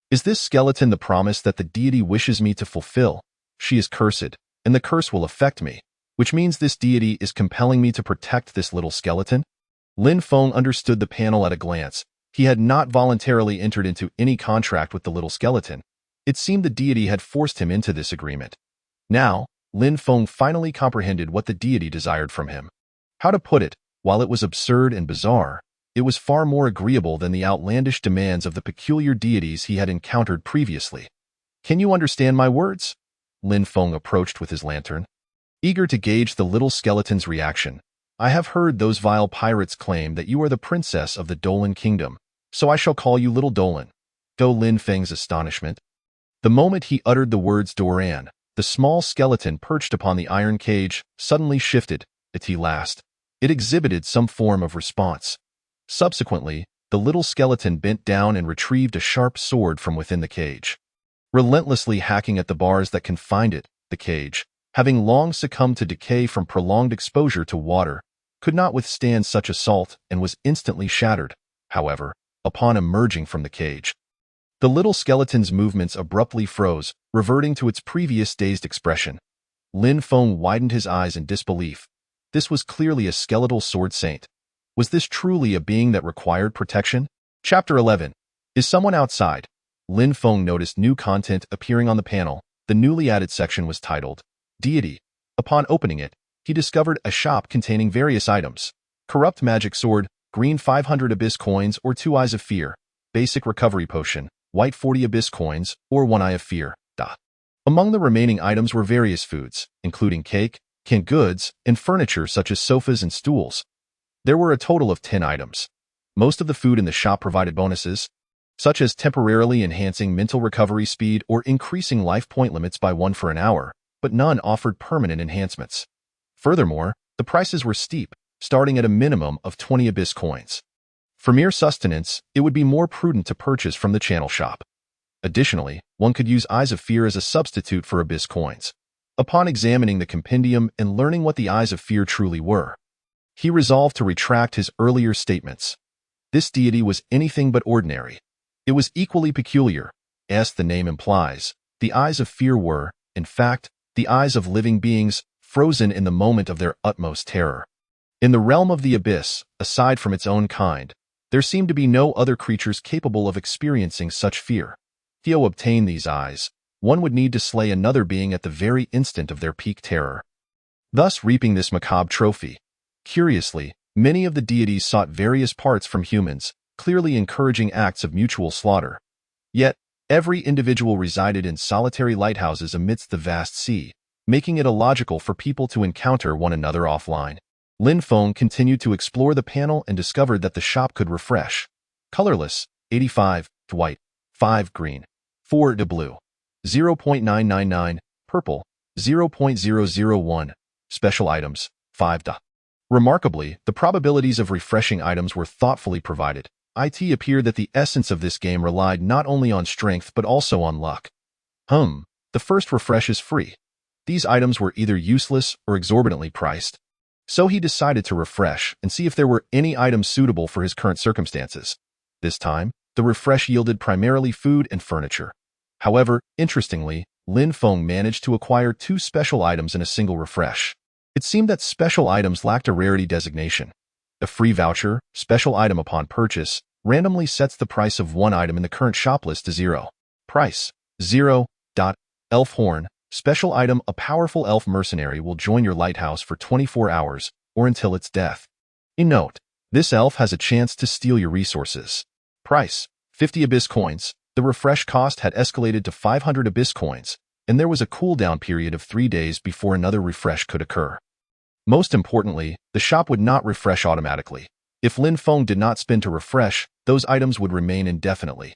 Is this skeleton the promise that the deity wishes me to fulfill? She is cursed, and the curse will affect me, which means this deity is compelling me to protect this little skeleton? Lin Feng understood the panel at a glance. He had not voluntarily entered into any contract with the little skeleton. It seemed the deity had forced him into this agreement. Now, Lin Feng finally comprehended what the deity desired from him. How to put it, while it was absurd and bizarre, it was far more agreeable than the outlandish demands of the peculiar deities he had encountered previously. Can you understand my words? Lin Feng approached with his lantern, eager to gauge the little skeleton's reaction. I have heard those vile pirates claim that you are the princess of the Dolan kingdom, so I shall call you Little Dolan. To Lin Feng's astonishment, the moment he uttered the words Doran, the small skeleton perched upon the iron cage suddenly shifted. At last, it exhibited some form of response. Subsequently, the little skeleton bent down and retrieved a sharp sword from within the cage. Relentlessly hacking at the bars that confined it, the cage, having long succumbed to decay from prolonged exposure to water, could not withstand such assault and was instantly shattered. However, upon emerging from the cage, the little skeleton's movements abruptly froze, reverting to its previous dazed expression. Lin Feng widened his eyes in disbelief. This was clearly a skeletal sword saint. Was this truly a being that required protection? Chapter 11. Is someone outside? Lin Feng noticed new content appearing on the panel. The newly added section was titled Deity. Upon opening it, he discovered a shop containing various items. Corrupt magic sword, green 500 abyss coins or 2 eyes of fear. Basic recovery potion, white 40 abyss coins or 1 eye of fear. Among the remaining items were various foods, including cake, canned goods, and furniture such as sofas and stools. There were a total of 10 items. Most of the food in the shop provided bonuses, such as temporarily enhancing mental recovery speed or increasing life point limits by 1 for an hour, but none offered permanent enhancements. Furthermore, the prices were steep, starting at a minimum of 20 abyss coins. For mere sustenance, it would be more prudent to purchase from the channel shop. Additionally, one could use Eyes of Fear as a substitute for abyss coins. Upon examining the compendium and learning what the Eyes of Fear truly were, he resolved to retract his earlier statements. This deity was anything but ordinary. It was equally peculiar. As the name implies, the Eyes of Fear were, in fact, the eyes of living beings, frozen in the moment of their utmost terror. In the realm of the abyss, aside from its own kind, there seemed to be no other creatures capable of experiencing such fear. To obtain these eyes, one would need to slay another being at the very instant of their peak terror, thus reaping this macabre trophy. Curiously, many of the deities sought various parts from humans, clearly encouraging acts of mutual slaughter. Yet, every individual resided in solitary lighthouses amidst the vast sea, making it illogical for people to encounter one another offline. Lin Feng continued to explore the panel and discovered that the shop could refresh. Colorless, 85, white, 5 green, 4 de blue, 0.999, purple, 0.001, special items, 5 da. Remarkably, the probabilities of refreshing items were thoughtfully provided. It appeared that the essence of this game relied not only on strength but also on luck. The first refresh is free. These items were either useless or exorbitantly priced. So he decided to refresh and see if there were any items suitable for his current circumstances. This time, the refresh yielded primarily food and furniture. However, interestingly, Lin Feng managed to acquire 2 special items in a single refresh. It seemed that special items lacked a rarity designation. A free voucher, special item upon purchase, randomly sets the price of one item in the current shop list to 0. Price, 0. Elf horn, special item. A powerful elf mercenary will join your lighthouse for 24 hours, or until its death. In note, this elf has a chance to steal your resources. Price, 50 abyss coins. The refresh cost had escalated to 500 abyss coins, and there was a cooldown period of 3 days before another refresh could occur. Most importantly, the shop would not refresh automatically. If Lin Feng did not spend to refresh, those items would remain indefinitely.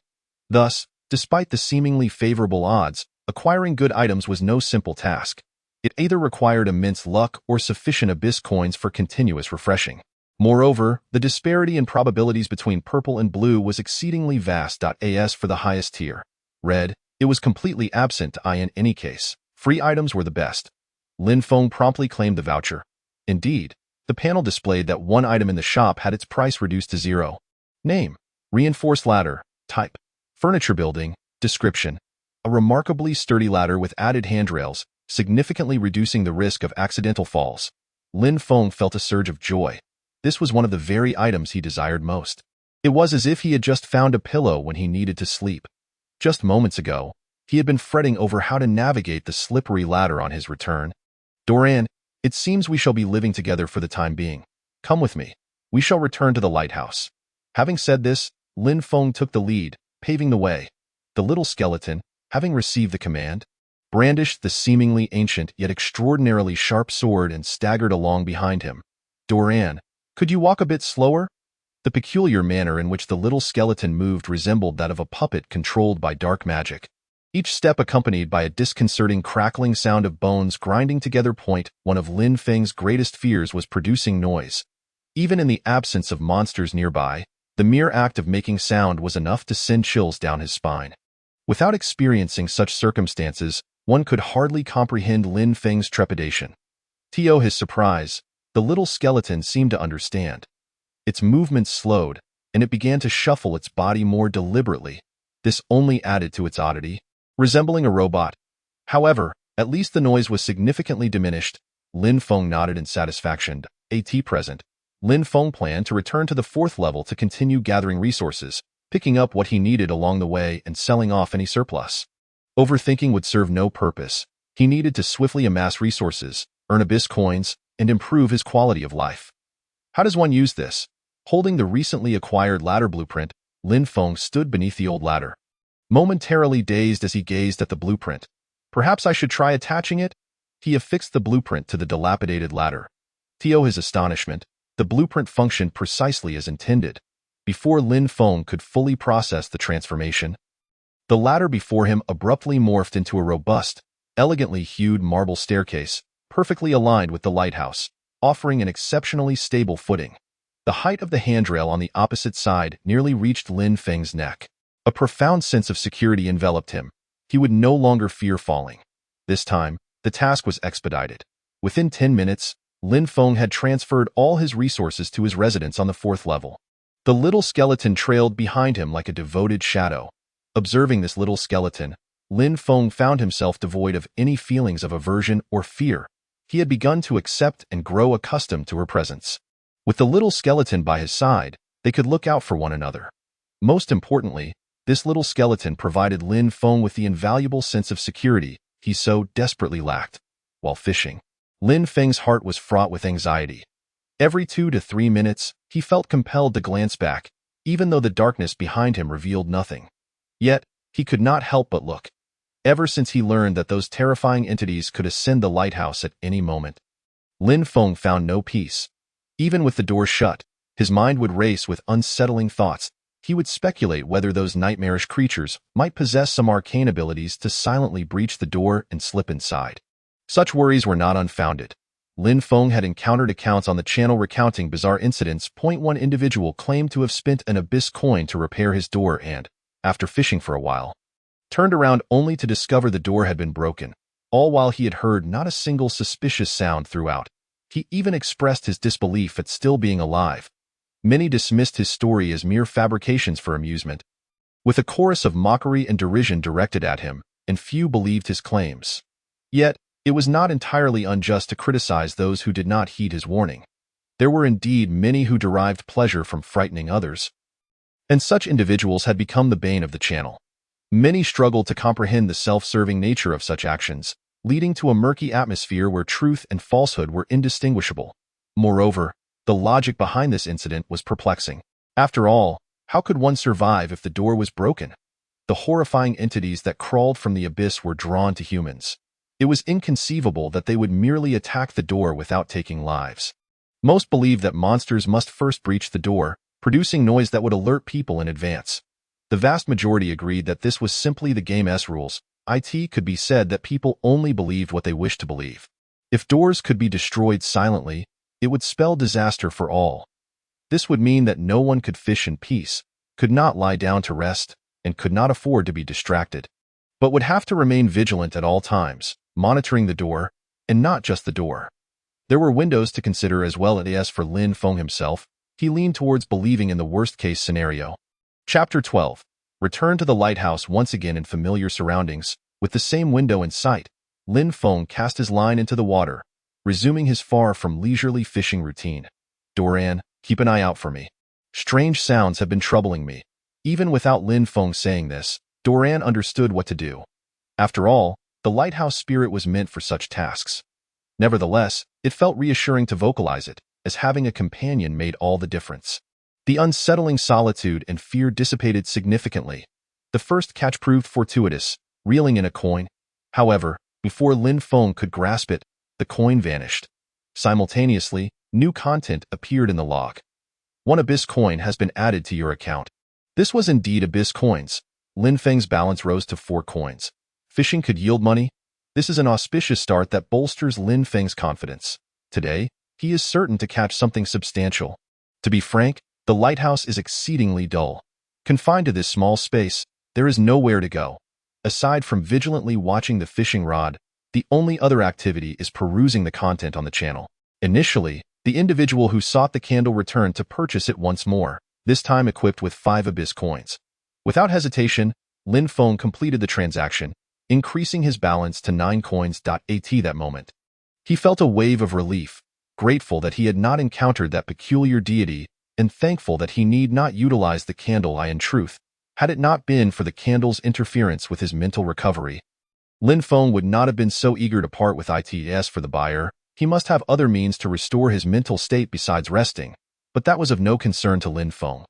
Thus, despite the seemingly favorable odds, acquiring good items was no simple task. It either required immense luck or sufficient abyss coins for continuous refreshing. Moreover, the disparity in probabilities between purple and blue was exceedingly vast. As for the highest tier, red, it was completely absent. In any case, free items were the best. Lin Feng promptly claimed the voucher. Indeed, the panel displayed that one item in the shop had its price reduced to 0. Name, reinforced ladder, type, furniture building, description. A remarkably sturdy ladder with added handrails, significantly reducing the risk of accidental falls. Lin Feng felt a surge of joy. This was one of the very items he desired most. It was as if he had just found a pillow when he needed to sleep. Just moments ago, he had been fretting over how to navigate the slippery ladder on his return. Doran, it seems we shall be living together for the time being. Come with me. We shall return to the lighthouse. Having said this, Lin Feng took the lead, paving the way. The little skeleton, having received the command, brandished the seemingly ancient yet extraordinarily sharp sword and staggered along behind him. Doran, could you walk a bit slower? The peculiar manner in which the little skeleton moved resembled that of a puppet controlled by dark magic. Each step accompanied by a disconcerting crackling sound of bones grinding together. One of Lin Feng's greatest fears was producing noise. Even in the absence of monsters nearby, the mere act of making sound was enough to send chills down his spine. Without experiencing such circumstances, one could hardly comprehend Lin Feng's trepidation. To his surprise, the little skeleton seemed to understand. Its movements slowed, and it began to shuffle its body more deliberately. This only added to its oddity. Resembling a robot. However, at least the noise was significantly diminished. Lin Feng nodded in satisfaction. Present. Lin Feng planned to return to the 4th level to continue gathering resources, picking up what he needed along the way and selling off any surplus. Overthinking would serve no purpose. He needed to swiftly amass resources, earn abyss coins, and improve his quality of life. How does one use this? Holding the recently acquired ladder blueprint, Lin Feng stood beneath the old ladder, momentarily dazed as he gazed at the blueprint. Perhaps I should try attaching it? He affixed the blueprint to the dilapidated ladder. To his astonishment, the blueprint functioned precisely as intended. Before Lin Feng could fully process the transformation, the ladder before him abruptly morphed into a robust, elegantly hued marble staircase, perfectly aligned with the lighthouse, offering an exceptionally stable footing. The height of the handrail on the opposite side nearly reached Lin Feng's neck. A profound sense of security enveloped him. He would no longer fear falling. This time, the task was expedited. Within 10 minutes, Lin Feng had transferred all his resources to his residence on the 4th level. The little skeleton trailed behind him like a devoted shadow. Observing this little skeleton, Lin Feng found himself devoid of any feelings of aversion or fear. He had begun to accept and grow accustomed to her presence. With the little skeleton by his side, they could look out for one another. Most importantly, this little skeleton provided Lin Feng with the invaluable sense of security he so desperately lacked. While fishing, Lin Feng's heart was fraught with anxiety. Every 2 to 3 minutes, he felt compelled to glance back, even though the darkness behind him revealed nothing. Yet, he could not help but look. Ever since he learned that those terrifying entities could ascend the lighthouse at any moment, Lin Feng found no peace. Even with the door shut, his mind would race with unsettling thoughts. He would speculate whether those nightmarish creatures might possess some arcane abilities to silently breach the door and slip inside. Such worries were not unfounded. Lin Feng had encountered accounts on the channel recounting bizarre incidents. One individual claimed to have spent an abyss coin to repair his door and, after fishing for a while, turned around only to discover the door had been broken, all while he had heard not a single suspicious sound throughout. He even expressed his disbelief at still being alive. Many dismissed his story as mere fabrications for amusement, with a chorus of mockery and derision directed at him, and few believed his claims. Yet, it was not entirely unjust to criticize those who did not heed his warning. There were indeed many who derived pleasure from frightening others, and such individuals had become the bane of the channel. Many struggled to comprehend the self-serving nature of such actions, leading to a murky atmosphere where truth and falsehood were indistinguishable. Moreover, the logic behind this incident was perplexing. After all, how could one survive if the door was broken? The horrifying entities that crawled from the abyss were drawn to humans. It was inconceivable that they would merely attack the door without taking lives. Most believed that monsters must first breach the door, producing noise that would alert people in advance. The vast majority agreed that this was simply the game's rules. It could be said that people only believed what they wished to believe. If doors could be destroyed silently, it would spell disaster for all. This would mean that no one could fish in peace, could not lie down to rest, and could not afford to be distracted, but would have to remain vigilant at all times, monitoring the door, and not just the door. There were windows to consider as well as for Lin Feng himself. He leaned towards believing in the worst-case scenario. Chapter 12. Return to the lighthouse once again in familiar surroundings. With the same window in sight, Lin Feng cast his line into the water, resuming his far from leisurely fishing routine. Doran, keep an eye out for me. Strange sounds have been troubling me. Even without Lin Feng saying this, Doran understood what to do. After all, the lighthouse spirit was meant for such tasks. Nevertheless, it felt reassuring to vocalize it, as having a companion made all the difference. The unsettling solitude and fear dissipated significantly. The first catch proved fortuitous, reeling in a coin. However, before Lin Feng could grasp it, the coin vanished. Simultaneously, new content appeared in the log. 1 abyss coin has been added to your account. This was indeed abyss coins. Lin Feng's balance rose to 4 coins. Fishing could yield money. This is an auspicious start that bolsters Lin Feng's confidence. Today, he is certain to catch something substantial. To be frank, the lighthouse is exceedingly dull. Confined to this small space, there is nowhere to go. Aside from vigilantly watching the fishing rod, the only other activity is perusing the content on the channel. Initially, the individual who sought the candle returned to purchase it once more, this time equipped with 5 abyss coins. Without hesitation, Lin Feng completed the transaction, increasing his balance to 9 coins. At that moment, he felt a wave of relief, grateful that he had not encountered that peculiar deity, and thankful that he need not utilize the candle eye in truth. Had it not been for the candle's interference with his mental recovery, Lin Feng would not have been so eager to part with its for the buyer. He must have other means to restore his mental state besides resting, but that was of no concern to Lin Feng.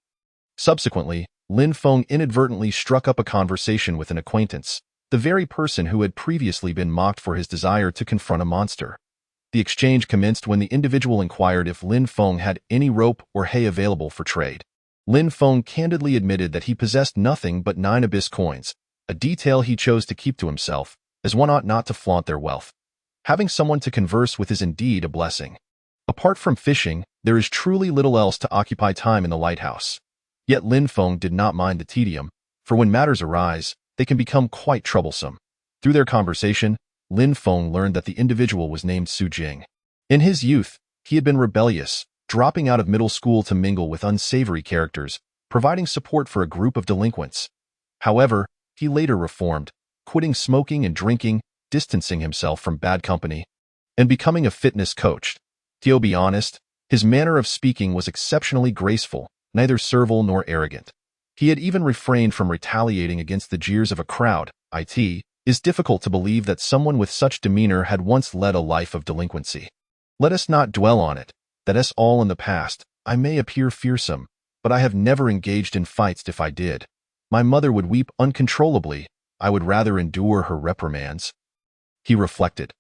Subsequently, Lin Feng inadvertently struck up a conversation with an acquaintance, the very person who had previously been mocked for his desire to confront a monster. The exchange commenced when the individual inquired if Lin Feng had any rope or hay available for trade. Lin Feng candidly admitted that he possessed nothing but 9 abyss coins, a detail he chose to keep to himself, as one ought not to flaunt their wealth. Having someone to converse with is indeed a blessing. Apart from fishing, there is truly little else to occupy time in the lighthouse. Yet Lin Feng did not mind the tedium, for when matters arise, they can become quite troublesome. Through their conversation, Lin Feng learned that the individual was named Su Jing. In his youth, he had been rebellious, dropping out of middle school to mingle with unsavory characters, providing support for a group of delinquents. However, he later reformed, quitting smoking and drinking, distancing himself from bad company, and becoming a fitness coach. To be honest, his manner of speaking was exceptionally graceful, neither servile nor arrogant. He had even refrained from retaliating against the jeers of a crowd. It is difficult to believe that someone with such demeanor had once led a life of delinquency. Let us not dwell on it. That is all in the past. I may appear fearsome, but I have never engaged in fights. If I did, my mother would weep uncontrollably. I would rather endure her reprimands." He reflected.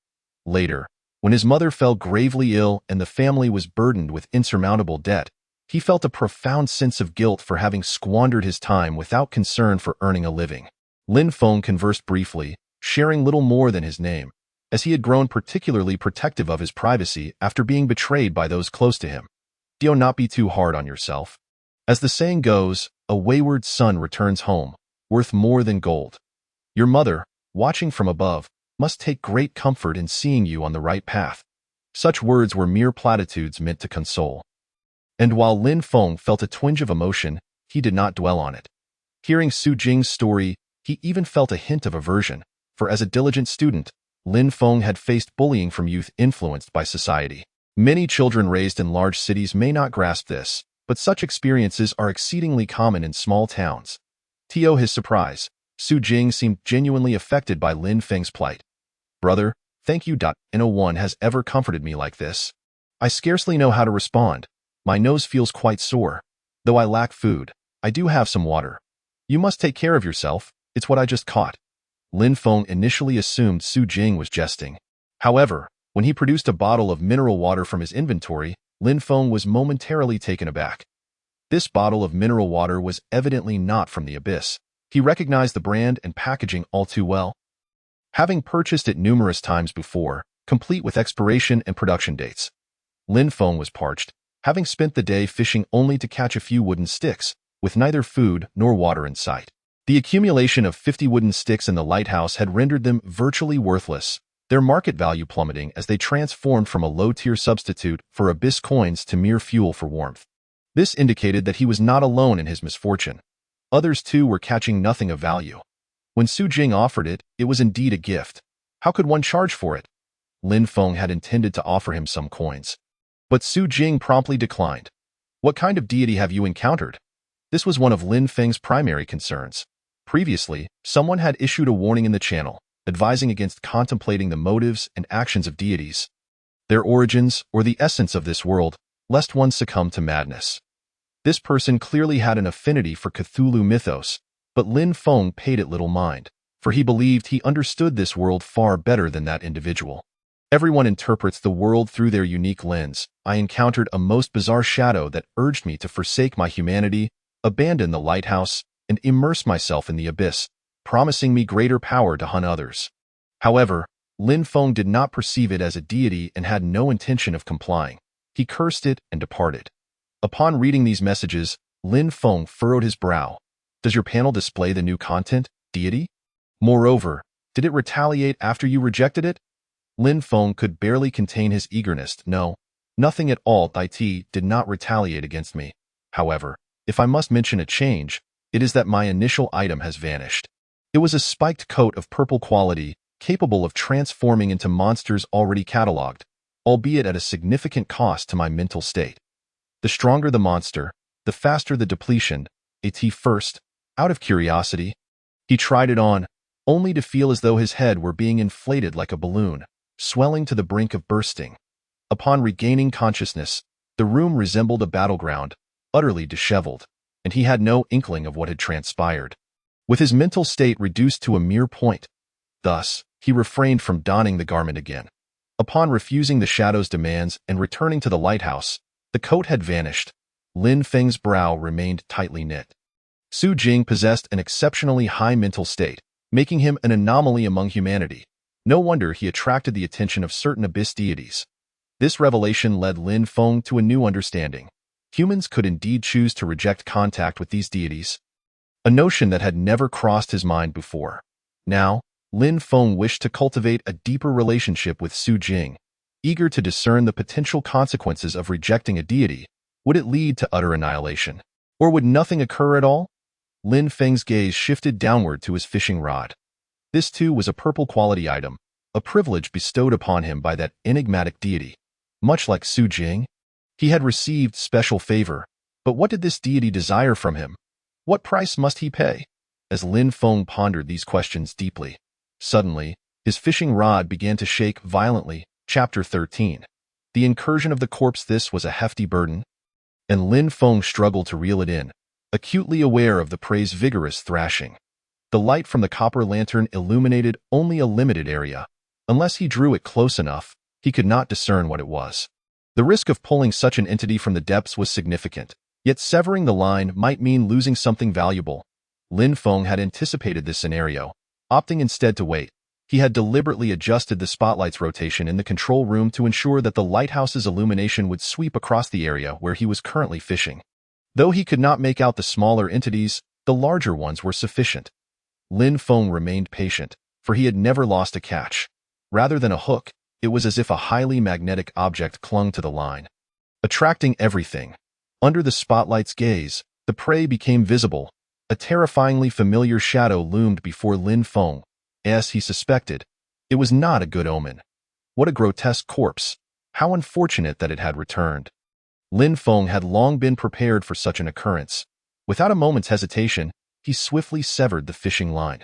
Later, when his mother fell gravely ill and the family was burdened with insurmountable debt, he felt a profound sense of guilt for having squandered his time without concern for earning a living. Lin Feng conversed briefly, sharing little more than his name, as he had grown particularly protective of his privacy after being betrayed by those close to him. "Do not be too hard on yourself. As the saying goes, a wayward son returns home, worth more than gold. Your mother, watching from above, must take great comfort in seeing you on the right path." Such words were mere platitudes meant to console. And while Lin Feng felt a twinge of emotion, he did not dwell on it. Hearing Su Jing's story, he even felt a hint of aversion, for as a diligent student, Lin Feng had faced bullying from youth influenced by society. Many children raised in large cities may not grasp this, but such experiences are exceedingly common in small towns. To his surprise, Su Jing seemed genuinely affected by Lin Feng's plight. "Brother, thank you. No one has ever comforted me like this. I scarcely know how to respond. My nose feels quite sore. Though I lack food, I do have some water. You must take care of yourself. It's what I just caught." Lin Feng initially assumed Su Jing was jesting. However, when he produced a bottle of mineral water from his inventory, Lin Feng was momentarily taken aback. This bottle of mineral water was evidently not from the abyss. He recognized the brand and packaging all too well. Having purchased it numerous times before, complete with expiration and production dates. Lin Feng was parched, having spent the day fishing only to catch a few wooden sticks, with neither food nor water in sight. The accumulation of 50 wooden sticks in the lighthouse had rendered them virtually worthless, their market value plummeting as they transformed from a low-tier substitute for abyss coins to mere fuel for warmth. This indicated that he was not alone in his misfortune. Others too were catching nothing of value. When Su Jing offered it, it was indeed a gift. How could one charge for it? Lin Feng had intended to offer him some coins. But Su Jing promptly declined. "What kind of deity have you encountered?" This was one of Lin Feng's primary concerns. Previously, someone had issued a warning in the channel, advising against contemplating the motives and actions of deities, their origins, or the essence of this world, lest one succumb to madness. This person clearly had an affinity for Cthulhu mythos, but Lin Feng paid it little mind, for he believed he understood this world far better than that individual. Everyone interprets the world through their unique lens. I encountered a most bizarre shadow that urged me to forsake my humanity, abandon the lighthouse, and immerse myself in the abyss, promising me greater power to hunt others. However, Lin Feng did not perceive it as a deity and had no intention of complying. He cursed it and departed. Upon reading these messages, Lin Feng furrowed his brow. "Does your panel display the new content, deity? Moreover, did it retaliate after you rejected it?" Lin Feng could barely contain his eagerness. "No, nothing at all. It did not retaliate against me. However, if I must mention a change, it is that my initial item has vanished. It was a spiked coat of purple quality, capable of transforming into monsters already catalogued, albeit at a significant cost to my mental state. The stronger the monster, the faster the depletion. First, out of curiosity, he tried it on, only to feel as though his head were being inflated like a balloon, swelling to the brink of bursting. Upon regaining consciousness, the room resembled a battleground, utterly disheveled, and he had no inkling of what had transpired. With his mental state reduced to a mere point, thus, he refrained from donning the garment again. Upon refusing the shadow's demands and returning to the lighthouse, the coat had vanished. Lin Feng's brow remained tightly knit. Su Jing possessed an exceptionally high mental state, making him an anomaly among humanity. No wonder he attracted the attention of certain abyss deities. This revelation led Lin Feng to a new understanding. Humans could indeed choose to reject contact with these deities, a notion that had never crossed his mind before. Now, Lin Feng wished to cultivate a deeper relationship with Su Jing, eager to discern the potential consequences of rejecting a deity. Would it lead to utter annihilation? Or would nothing occur at all? Lin Feng's gaze shifted downward to his fishing rod. This too was a purple quality item, a privilege bestowed upon him by that enigmatic deity. Much like Su Jing, he had received special favor, but what did this deity desire from him? What price must he pay? As Lin Feng pondered these questions deeply, suddenly, his fishing rod began to shake violently. Chapter 13. The incursion of the corpse. This was a hefty burden. and Lin Feng struggled to reel it in, acutely aware of the prey's vigorous thrashing. The light from the copper lantern illuminated only a limited area. Unless he drew it close enough, he could not discern what it was. The risk of pulling such an entity from the depths was significant, yet severing the line might mean losing something valuable. Lin Feng had anticipated this scenario, opting instead to wait. He had deliberately adjusted the spotlight's rotation in the control room to ensure that the lighthouse's illumination would sweep across the area where he was currently fishing. Though he could not make out the smaller entities, the larger ones were sufficient. Lin Feng remained patient, for he had never lost a catch. Rather than a hook, it was as if a highly magnetic object clung to the line, attracting everything. Under the spotlight's gaze, the prey became visible. A terrifyingly familiar shadow loomed before Lin Feng. As he suspected, it was not a good omen. What a grotesque corpse! How unfortunate that it had returned. Lin Feng had long been prepared for such an occurrence. Without a moment's hesitation, he swiftly severed the fishing line.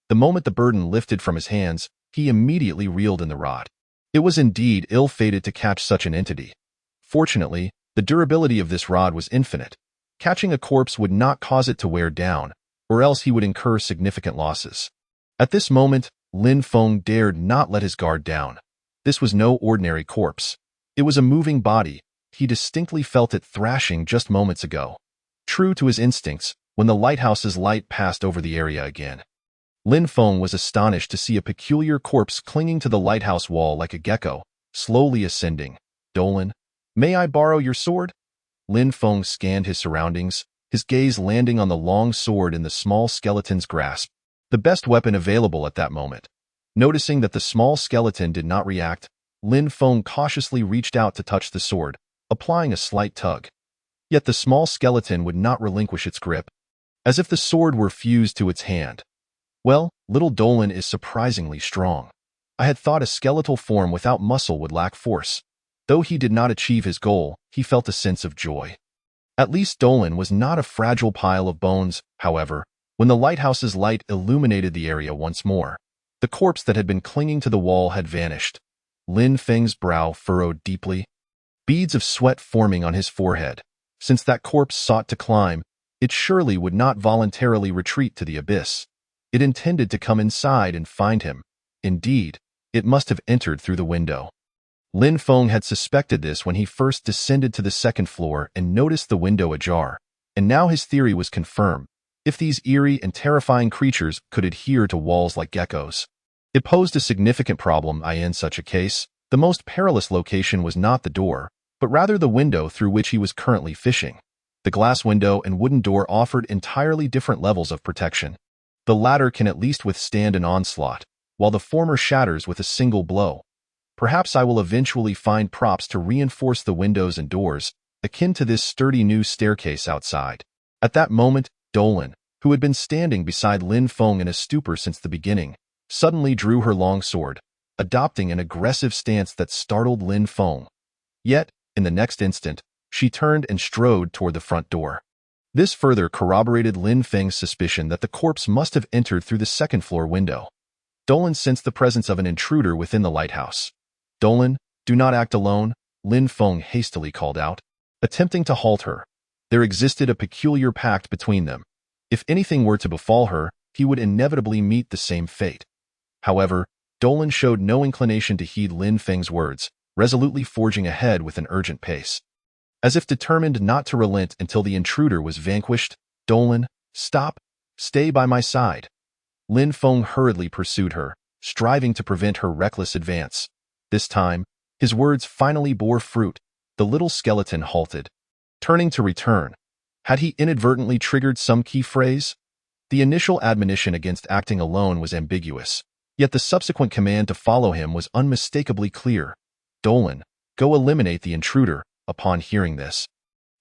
The moment the burden lifted from his hands, he immediately reeled in the rod. It was indeed ill-fated to catch such an entity. Fortunately, the durability of this rod was infinite. Catching a corpse would not cause it to wear down, or else he would incur significant losses. At this moment, Lin Feng dared not let his guard down. This was no ordinary corpse. It was a moving body. He distinctly felt it thrashing just moments ago. True to his instincts, when the lighthouse's light passed over the area again, Lin Feng was astonished to see a peculiar corpse clinging to the lighthouse wall like a gecko, slowly ascending. "Dolan, may I borrow your sword?" Lin Feng scanned his surroundings, his gaze landing on the long sword in the small skeleton's grasp, the best weapon available at that moment. Noticing that the small skeleton did not react, Lin Feng cautiously reached out to touch the sword, applying a slight tug. Yet the small skeleton would not relinquish its grip, as if the sword were fused to its hand. "Well, little Dolan is surprisingly strong. I had thought a skeletal form without muscle would lack force." Though he did not achieve his goal, he felt a sense of joy. At least Dolan was not a fragile pile of bones. However, when the lighthouse's light illuminated the area once more, the corpse that had been clinging to the wall had vanished. Lin Feng's brow furrowed deeply, beads of sweat forming on his forehead. Since that corpse sought to climb, it surely would not voluntarily retreat to the abyss. It intended to come inside and find him. Indeed, it must have entered through the window. Lin Feng had suspected this when he first descended to the second floor and noticed the window ajar, and now his theory was confirmed. If these eerie and terrifying creatures could adhere to walls like geckos, it posed a significant problem. In such a case, the most perilous location was not the door, but rather the window through which he was currently fishing. The glass window and wooden door offered entirely different levels of protection. The latter can at least withstand an onslaught, while the former shatters with a single blow. Perhaps I will eventually find props to reinforce the windows and doors, akin to this sturdy new staircase outside. At that moment, Dolan, who had been standing beside Lin Feng in a stupor since the beginning, suddenly drew her long sword, adopting an aggressive stance that startled Lin Feng. Yet, in the next instant, she turned and strode toward the front door. This further corroborated Lin Feng's suspicion that the corpse must have entered through the second-floor window. Dolan sensed the presence of an intruder within the lighthouse. "Dolan, do not act alone," Lin Feng hastily called out, attempting to halt her. There existed a peculiar pact between them. If anything were to befall her, he would inevitably meet the same fate. However, Dolan showed no inclination to heed Lin Feng's words, resolutely forging ahead with an urgent pace. As if determined not to relent until the intruder was vanquished, "Dolan, stop! Stay by my side." Lin Feng hurriedly pursued her, striving to prevent her reckless advance. This time, his words finally bore fruit. The little skeleton halted, turning to return. Had he inadvertently triggered some key phrase? The initial admonition against acting alone was ambiguous, yet the subsequent command to follow him was unmistakably clear. "Dolan, go eliminate the intruder." Upon hearing this,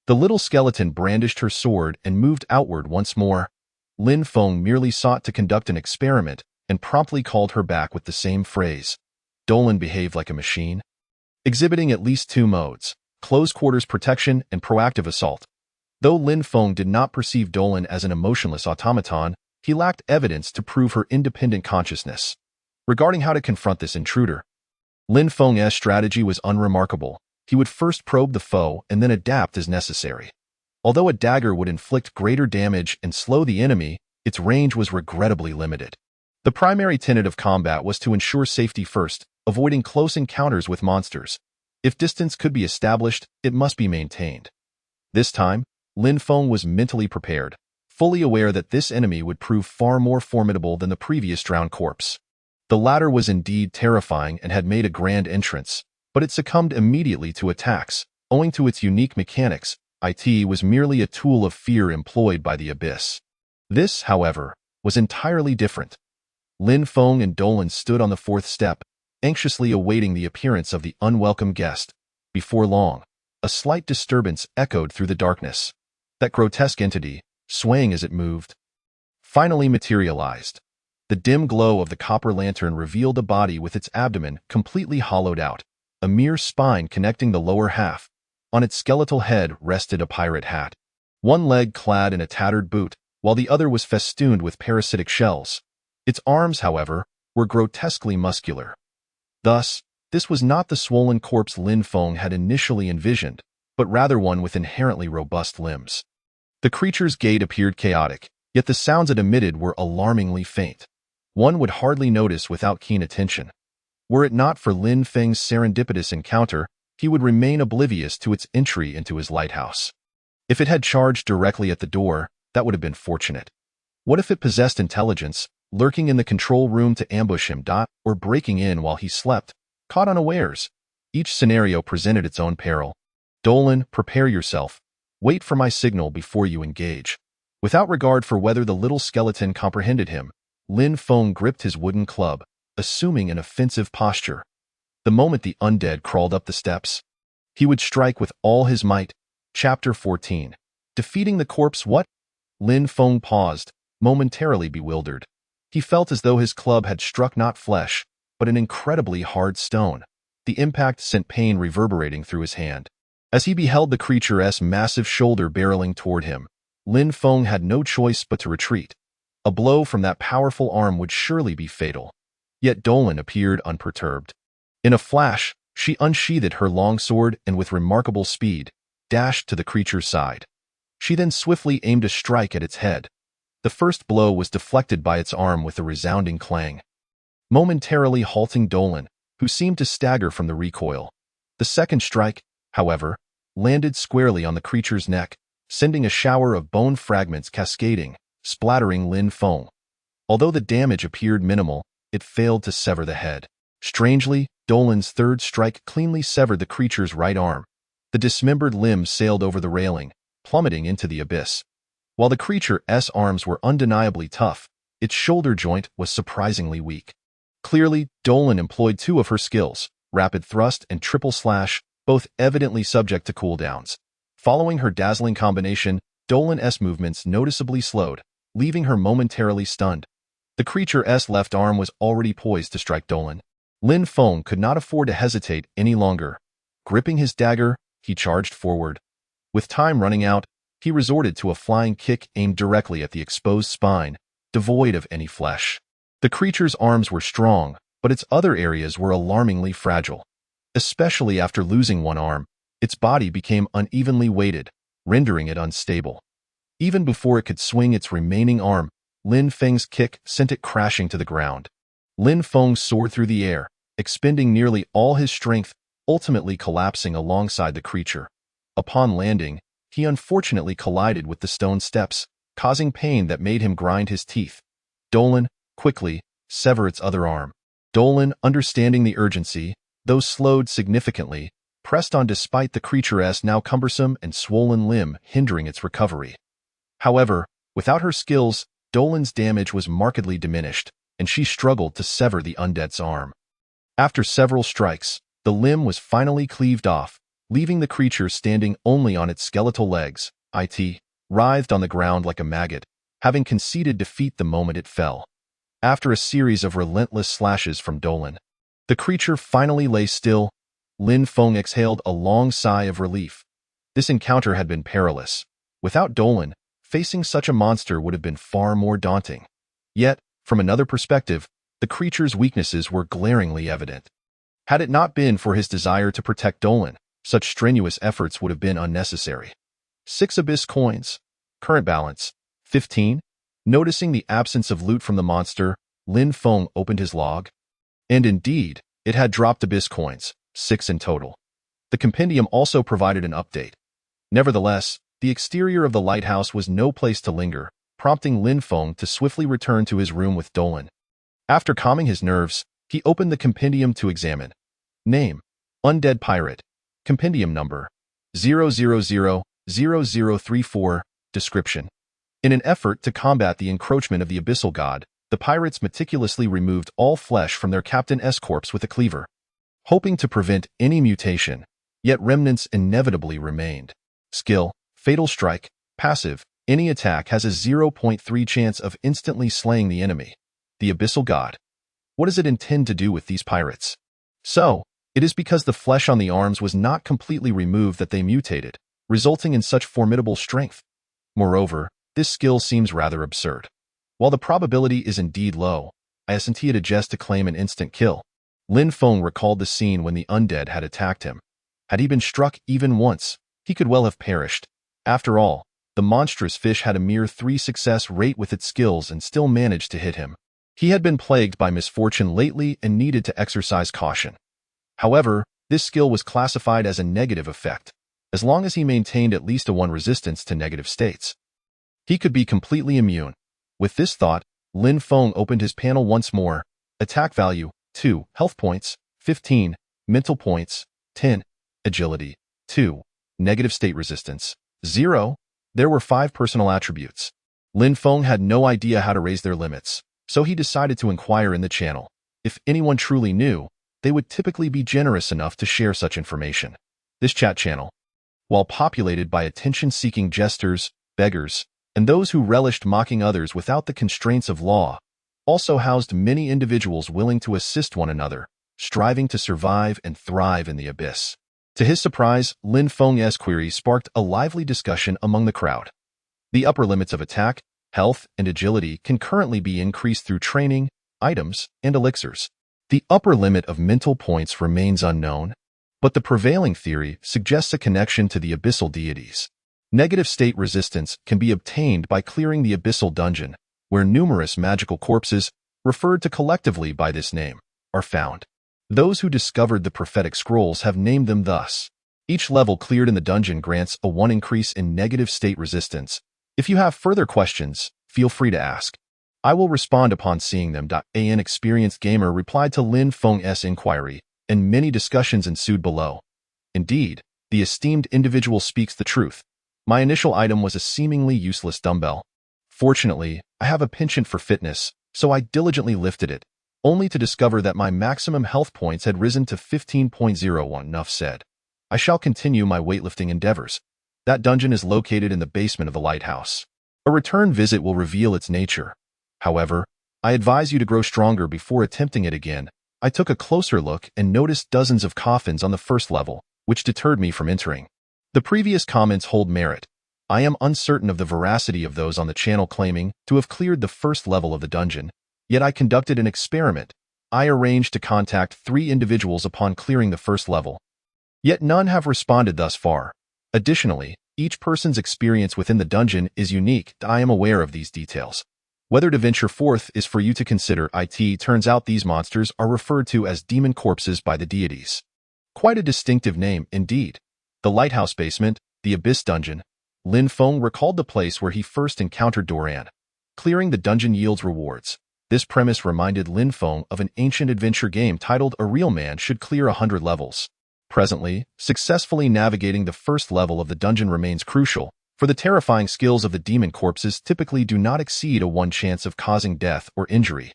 the little skeleton brandished her sword and moved outward once more. Lin Feng merely sought to conduct an experiment and promptly called her back with the same phrase. Dolan behaved like a machine, exhibiting at least two modes: close-quarters protection and proactive assault. Though Lin Feng did not perceive Dolan as an emotionless automaton, he lacked evidence to prove her independent consciousness. Regarding how to confront this intruder, Lin Feng's strategy was unremarkable. He would first probe the foe and then adapt as necessary. Although a dagger would inflict greater damage and slow the enemy, its range was regrettably limited. The primary tenet of combat was to ensure safety first, avoiding close encounters with monsters. If distance could be established, it must be maintained. This time, Lin Feng was mentally prepared, fully aware that this enemy would prove far more formidable than the previous drowned corpse. The latter was indeed terrifying and had made a grand entrance, but it succumbed immediately to attacks, owing to its unique mechanics. It was merely a tool of fear employed by the abyss. This, however, was entirely different. Lin Feng and Dolan stood on the fourth step, anxiously awaiting the appearance of the unwelcome guest. Before long, a slight disturbance echoed through the darkness. That grotesque entity, swaying as it moved, finally materialized. The dim glow of the copper lantern revealed a body with its abdomen completely hollowed out, a mere spine connecting the lower half. On its skeletal head rested a pirate hat, one leg clad in a tattered boot, while the other was festooned with parasitic shells. Its arms, however, were grotesquely muscular. Thus, this was not the swollen corpse Lin Feng had initially envisioned, but rather one with inherently robust limbs. The creature's gait appeared chaotic, yet the sounds it emitted were alarmingly faint. One would hardly notice without keen attention. Were it not for Lin Feng's serendipitous encounter, he would remain oblivious to its entry into his lighthouse. If it had charged directly at the door, that would have been fortunate. What if it possessed intelligence, lurking in the control room to ambush him, or breaking in while he slept, caught unawares? Each scenario presented its own peril. Dolan, prepare yourself. Wait for my signal before you engage. Without regard for whether the little skeleton comprehended him, Lin Feng gripped his wooden club, assuming an offensive posture. The moment the undead crawled up the steps, he would strike with all his might. Chapter 14. Defeating the corpse. What? Lin Feng paused, momentarily bewildered. He felt as though his club had struck not flesh, but an incredibly hard stone. The impact sent pain reverberating through his hand. As he beheld the creature's massive shoulder barreling toward him, Lin Feng had no choice but to retreat. A blow from that powerful arm would surely be fatal. Yet Dolan appeared unperturbed. In a flash, she unsheathed her long sword and with remarkable speed, dashed to the creature's side. She then swiftly aimed a strike at its head. The first blow was deflected by its arm with a resounding clang, momentarily halting Dolan, who seemed to stagger from the recoil. The second strike, however, landed squarely on the creature's neck, sending a shower of bone fragments cascading, splattering Lin Feng. Although the damage appeared minimal, it failed to sever the head. Strangely, Dolan's third strike cleanly severed the creature's right arm. The dismembered limb sailed over the railing, plummeting into the abyss. While the creature's arms were undeniably tough, its shoulder joint was surprisingly weak. Clearly, Dolan employed two of her skills, rapid thrust and triple slash, both evidently subject to cooldowns. Following her dazzling combination, Dolan's movements noticeably slowed, leaving her momentarily stunned. The creature's left arm was already poised to strike Dolan. Lin Feng could not afford to hesitate any longer. Gripping his dagger, he charged forward. With time running out, he resorted to a flying kick aimed directly at the exposed spine, devoid of any flesh. The creature's arms were strong, but its other areas were alarmingly fragile. Especially after losing one arm, its body became unevenly weighted, rendering it unstable. Even before it could swing its remaining arm, Lin Feng's kick sent it crashing to the ground. Lin Feng soared through the air, expending nearly all his strength, ultimately collapsing alongside the creature. Upon landing, he unfortunately collided with the stone steps, causing pain that made him grind his teeth. Dolan, quickly, sever its other arm. Dolan, understanding the urgency, though slowed significantly, pressed on despite the creature's now cumbersome and swollen limb hindering its recovery. However, without her skills, Dolan's damage was markedly diminished, and she struggled to sever the undead's arm. After several strikes, the limb was finally cleaved off, leaving the creature standing only on its skeletal legs. It writhed on the ground like a maggot, having conceded defeat the moment it fell. After a series of relentless slashes from Dolan, the creature finally lay still. Lin Feng exhaled a long sigh of relief. This encounter had been perilous. Without Dolan, facing such a monster would have been far more daunting. Yet, from another perspective, the creature's weaknesses were glaringly evident. Had it not been for his desire to protect Dolan, Such strenuous efforts would have been unnecessary. 6 Abyss coins. Current balance, 15. Noticing the absence of loot from the monster, Lin Feng opened his log. And indeed, it had dropped Abyss coins, 6 in total. The compendium also provided an update. Nevertheless, the exterior of the lighthouse was no place to linger, prompting Lin Feng to swiftly return to his room with Dolan. After calming his nerves, he opened the compendium to examine. Name: Undead Pirate. Compendium number: 0000034. Description: in an effort to combat the encroachment of the Abyssal God, the pirates meticulously removed all flesh from their captain's corpse with a cleaver. Hoping to prevent any mutation, yet remnants inevitably remained. Skill: Fatal Strike. Passive: any attack has a 0.3 chance of instantly slaying the enemy. The Abyssal God. What does it intend to do with these pirates? So, it is because the flesh on the arms was not completely removed that they mutated, resulting in such formidable strength. Moreover, this skill seems rather absurd. While the probability is indeed low, isn't it just to claim an instant kill? Lin Feng recalled the scene when the undead had attacked him. Had he been struck even once, he could well have perished. After all, the monstrous fish had a mere 3 success rate with its skills and still managed to hit him. He had been plagued by misfortune lately and needed to exercise caution. However, this skill was classified as a negative effect, as long as he maintained at least a 1 resistance to negative states. He could be completely immune. With this thought, Lin Feng opened his panel once more. Attack value: 2. Health points: 15. Mental points: 10. Agility: 2. Negative state resistance: 0. There were 5 personal attributes. Lin Feng had no idea how to raise their limits, so he decided to inquire in the channel. If anyone truly knew, they would typically be generous enough to share such information. This chat channel, while populated by attention-seeking jesters, beggars, and those who relished mocking others without the constraints of law, also housed many individuals willing to assist one another, striving to survive and thrive in the abyss. To his surprise, Lin Feng's query sparked a lively discussion among the crowd. The upper limits of attack, health, and agility can currently be increased through training, items, and elixirs. The upper limit of mental points remains unknown, but the prevailing theory suggests a connection to the abyssal deities. Negative state resistance can be obtained by clearing the abyssal dungeon, where numerous magical corpses, referred to collectively by this name, are found. Those who discovered the prophetic scrolls have named them thus. Each level cleared in the dungeon grants a 1 increase in negative state resistance. If you have further questions, feel free to ask. I will respond upon seeing them. An experienced gamer replied to Lin Feng's inquiry, and many discussions ensued below. Indeed, the esteemed individual speaks the truth. My initial item was a seemingly useless dumbbell. Fortunately, I have a penchant for fitness, so I diligently lifted it, only to discover that my maximum health points had risen to 15.01. Enough said. I shall continue my weightlifting endeavors. That dungeon is located in the basement of the lighthouse. A return visit will reveal its nature. However, I advise you to grow stronger before attempting it again. I took a closer look and noticed dozens of coffins on the first level, which deterred me from entering. The previous comments hold merit. I am uncertain of the veracity of those on the channel claiming to have cleared the first level of the dungeon, yet I conducted an experiment. I arranged to contact 3 individuals upon clearing the first level. Yet none have responded thus far. Additionally, each person's experience within the dungeon is unique. I am aware of these details. Whether to venture forth is for you to consider. It turns out these monsters are referred to as demon corpses by the deities. Quite a distinctive name, indeed. The lighthouse basement, the abyss dungeon. Lin Feng recalled the place where he first encountered Doran. Clearing the dungeon yields rewards. This premise reminded Lin Feng of an ancient adventure game titled A Real Man Should Clear 100 Levels. Presently, successfully navigating the first level of the dungeon remains crucial, for the terrifying skills of the demon corpses typically do not exceed a 1 chance of causing death or injury.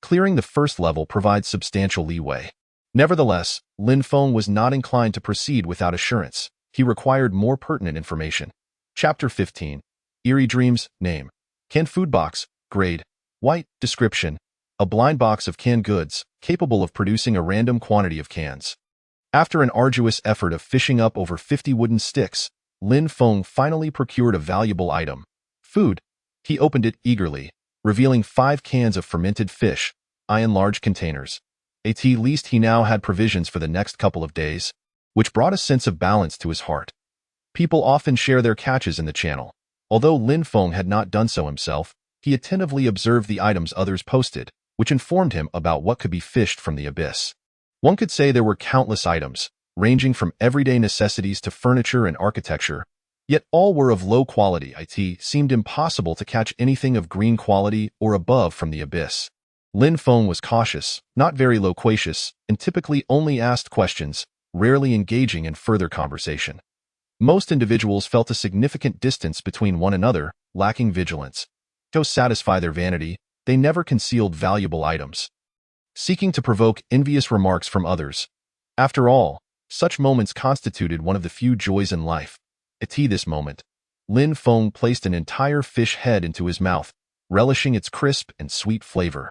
Clearing the first level provides substantial leeway. Nevertheless, Lin Feng was not inclined to proceed without assurance. He required more pertinent information. Chapter 15. Eerie Dreams. Name: Canned food box. Grade: white. Description: a blind box of canned goods, capable of producing a random quantity of cans. After an arduous effort of fishing up over 50 wooden sticks, Lin Feng finally procured a valuable item. Food. He opened it eagerly, revealing 5 cans of fermented fish, in large containers. At least he now had provisions for the next couple of days. which brought a sense of balance to his heart. People often share their catches in the channel. Although Lin Feng had not done so himself, he attentively observed the items others posted, which informed him about what could be fished from the abyss. One could say there were countless items, ranging from everyday necessities to furniture and architecture, yet all were of low quality. It seemed impossible to catch anything of green quality or above from the abyss. Lin Feng was cautious, not very loquacious, and typically only asked questions, rarely engaging in further conversation. Most individuals felt a significant distance between one another, lacking vigilance. To satisfy their vanity, they never concealed valuable items, seeking to provoke envious remarks from others. After all, such moments constituted one of the few joys in life. At this moment, Lin Feng placed an entire fish head into his mouth, relishing its crisp and sweet flavor.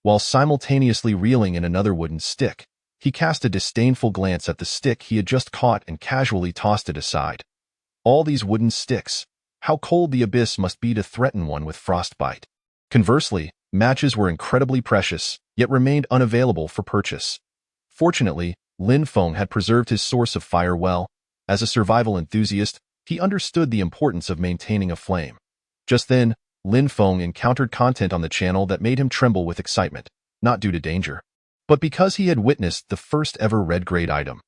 While simultaneously reeling in another wooden stick, he cast a disdainful glance at the stick he had just caught and casually tossed it aside. All these wooden sticks. How cold the abyss must be to threaten one with frostbite. Conversely, matches were incredibly precious, yet remained unavailable for purchase. Fortunately, Lin Feng had preserved his source of fire well. As a survival enthusiast, he understood the importance of maintaining a flame. Just then, Lin Feng encountered content on the channel that made him tremble with excitement, not due to danger, but because he had witnessed the first ever red-grade item.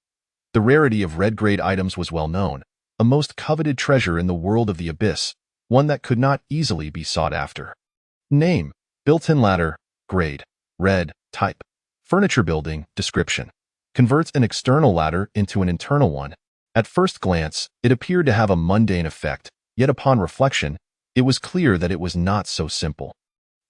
The rarity of red-grade items was well known, a most coveted treasure in the world of the abyss, one that could not easily be sought after. Name: built-in ladder, grade, red, type, furniture building, description. Converts an external ladder into an internal one. At first glance, it appeared to have a mundane effect, yet upon reflection, it was clear that it was not so simple.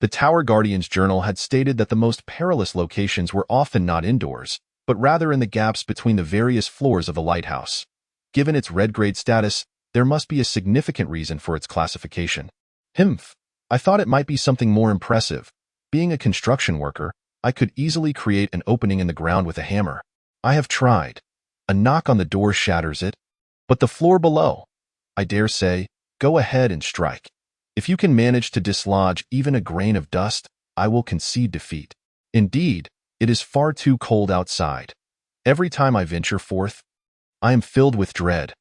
The Tower Guardian's journal had stated that the most perilous locations were often not indoors, but rather in the gaps between the various floors of the lighthouse. Given its red-grade status, there must be a significant reason for its classification. I thought it might be something more impressive. Being a construction worker, I could easily create an opening in the ground with a hammer. I have tried. A knock on the door shatters it. But the floor below, I dare say, go ahead and strike. If you can manage to dislodge even a grain of dust, I will concede defeat. Indeed, it is far too cold outside. Every time I venture forth, I am filled with dread.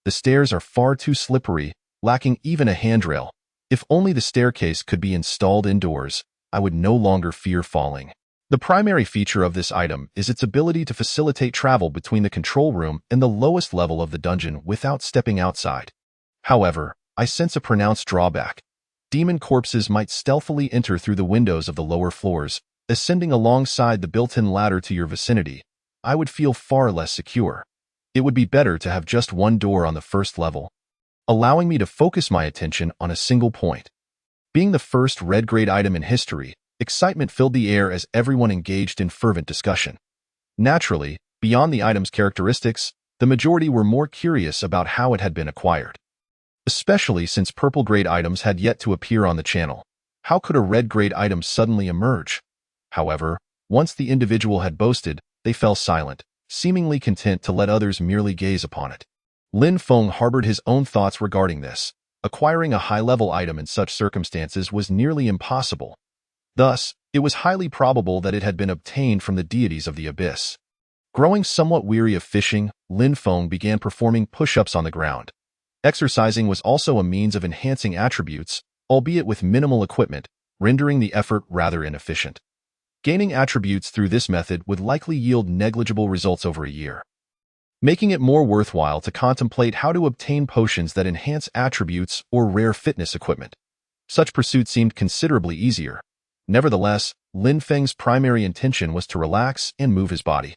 The stairs are far too slippery, lacking even a handrail. If only the staircase could be installed indoors, I would no longer fear falling. The primary feature of this item is its ability to facilitate travel between the control room and the lowest level of the dungeon without stepping outside. However, I sense a pronounced drawback. Demon corpses might stealthily enter through the windows of the lower floors, ascending alongside the built-in ladder to your vicinity. I would feel far less secure. It would be better to have just one door on the first level, allowing me to focus my attention on a single point. Being the first red-grade item in history, excitement filled the air as everyone engaged in fervent discussion. Naturally, beyond the item's characteristics, the majority were more curious about how it had been acquired. Especially since purple-grade items had yet to appear on the channel. How could a red-grade item suddenly emerge? However, once the individual had boasted, they fell silent, seemingly content to let others merely gaze upon it. Lin Feng harbored his own thoughts regarding this. Acquiring a high-level item in such circumstances was nearly impossible. Thus, it was highly probable that it had been obtained from the deities of the abyss. Growing somewhat weary of fishing, Lin Feng began performing push-ups on the ground. Exercising was also a means of enhancing attributes, albeit with minimal equipment, rendering the effort rather inefficient. Gaining attributes through this method would likely yield negligible results over a year, making it more worthwhile to contemplate how to obtain potions that enhance attributes or rare fitness equipment. Such pursuits seemed considerably easier. Nevertheless, Lin Feng's primary intention was to relax and move his body,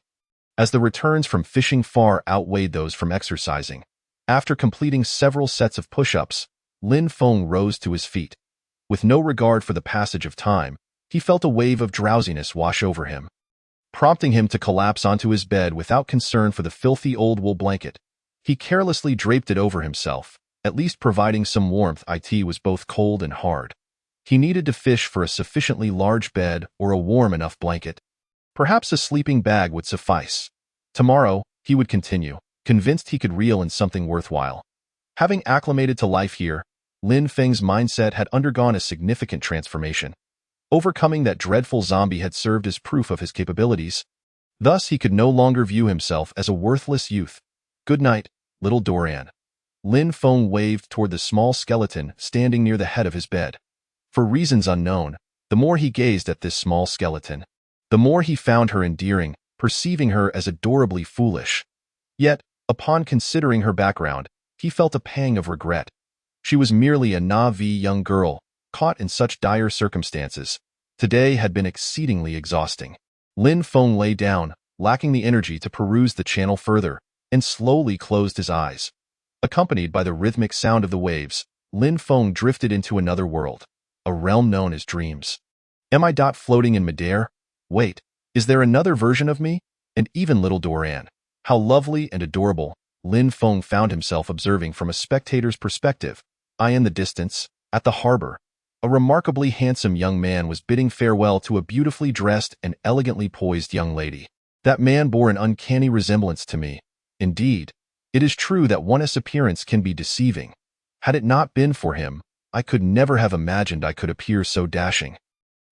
as the returns from fishing far outweighed those from exercising. After completing several sets of push-ups, Lin Feng rose to his feet. With no regard for the passage of time, he felt a wave of drowsiness wash over him, prompting him to collapse onto his bed without concern for the filthy old wool blanket. He carelessly draped it over himself, at least providing some warmth. It was both cold and hard. He needed to fish for a sufficiently large bed or a warm enough blanket. Perhaps a sleeping bag would suffice. Tomorrow, he would continue, convinced he could reel in something worthwhile. Having acclimated to life here, Lin Feng's mindset had undergone a significant transformation. Overcoming that dreadful zombie had served as proof of his capabilities. Thus he could no longer view himself as a worthless youth. "Good night, little Doran." Lin Feng waved toward the small skeleton standing near the head of his bed. For reasons unknown, the more he gazed at this small skeleton, the more he found her endearing, perceiving her as adorably foolish. Yet, upon considering her background, he felt a pang of regret. She was merely a naive young girl, caught in such dire circumstances. Today had been exceedingly exhausting. Lin Feng lay down, lacking the energy to peruse the channel further, and slowly closed his eyes. Accompanied by the rhythmic sound of the waves, Lin Feng drifted into another world, a realm known as dreams. Am I floating in midair? Wait, is there another version of me? And even little Doran. How lovely and adorable, Lin Feng found himself observing from a spectator's perspective. In the distance, at the harbor, a remarkably handsome young man was bidding farewell to a beautifully dressed and elegantly poised young lady. That man bore an uncanny resemblance to me. Indeed, it is true that one's appearance can be deceiving. Had it not been for him, I could never have imagined I could appear so dashing.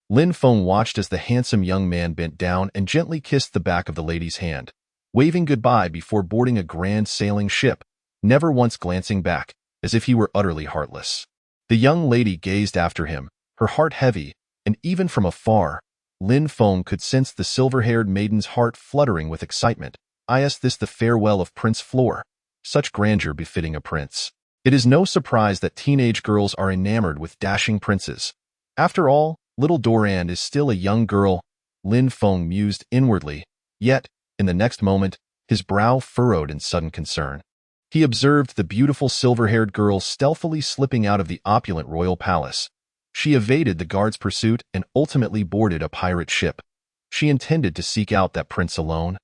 Lin Feng watched as the handsome young man bent down and gently kissed the back of the lady's hand, waving goodbye before boarding a grand sailing ship, never once glancing back, as if he were utterly heartless. The young lady gazed after him, her heart heavy, and even from afar, Lin Feng could sense the silver-haired maiden's heart fluttering with excitement. Is this the farewell of Prince Fleur? Such grandeur befitting a prince. It is no surprise that teenage girls are enamored with dashing princes. After all, little Doran is still a young girl, Lin Feng mused inwardly, yet, in the next moment, his brow furrowed in sudden concern. He observed the beautiful silver-haired girl stealthily slipping out of the opulent royal palace. She evaded the guard's pursuit and ultimately boarded a pirate ship. She intended to seek out that prince alone.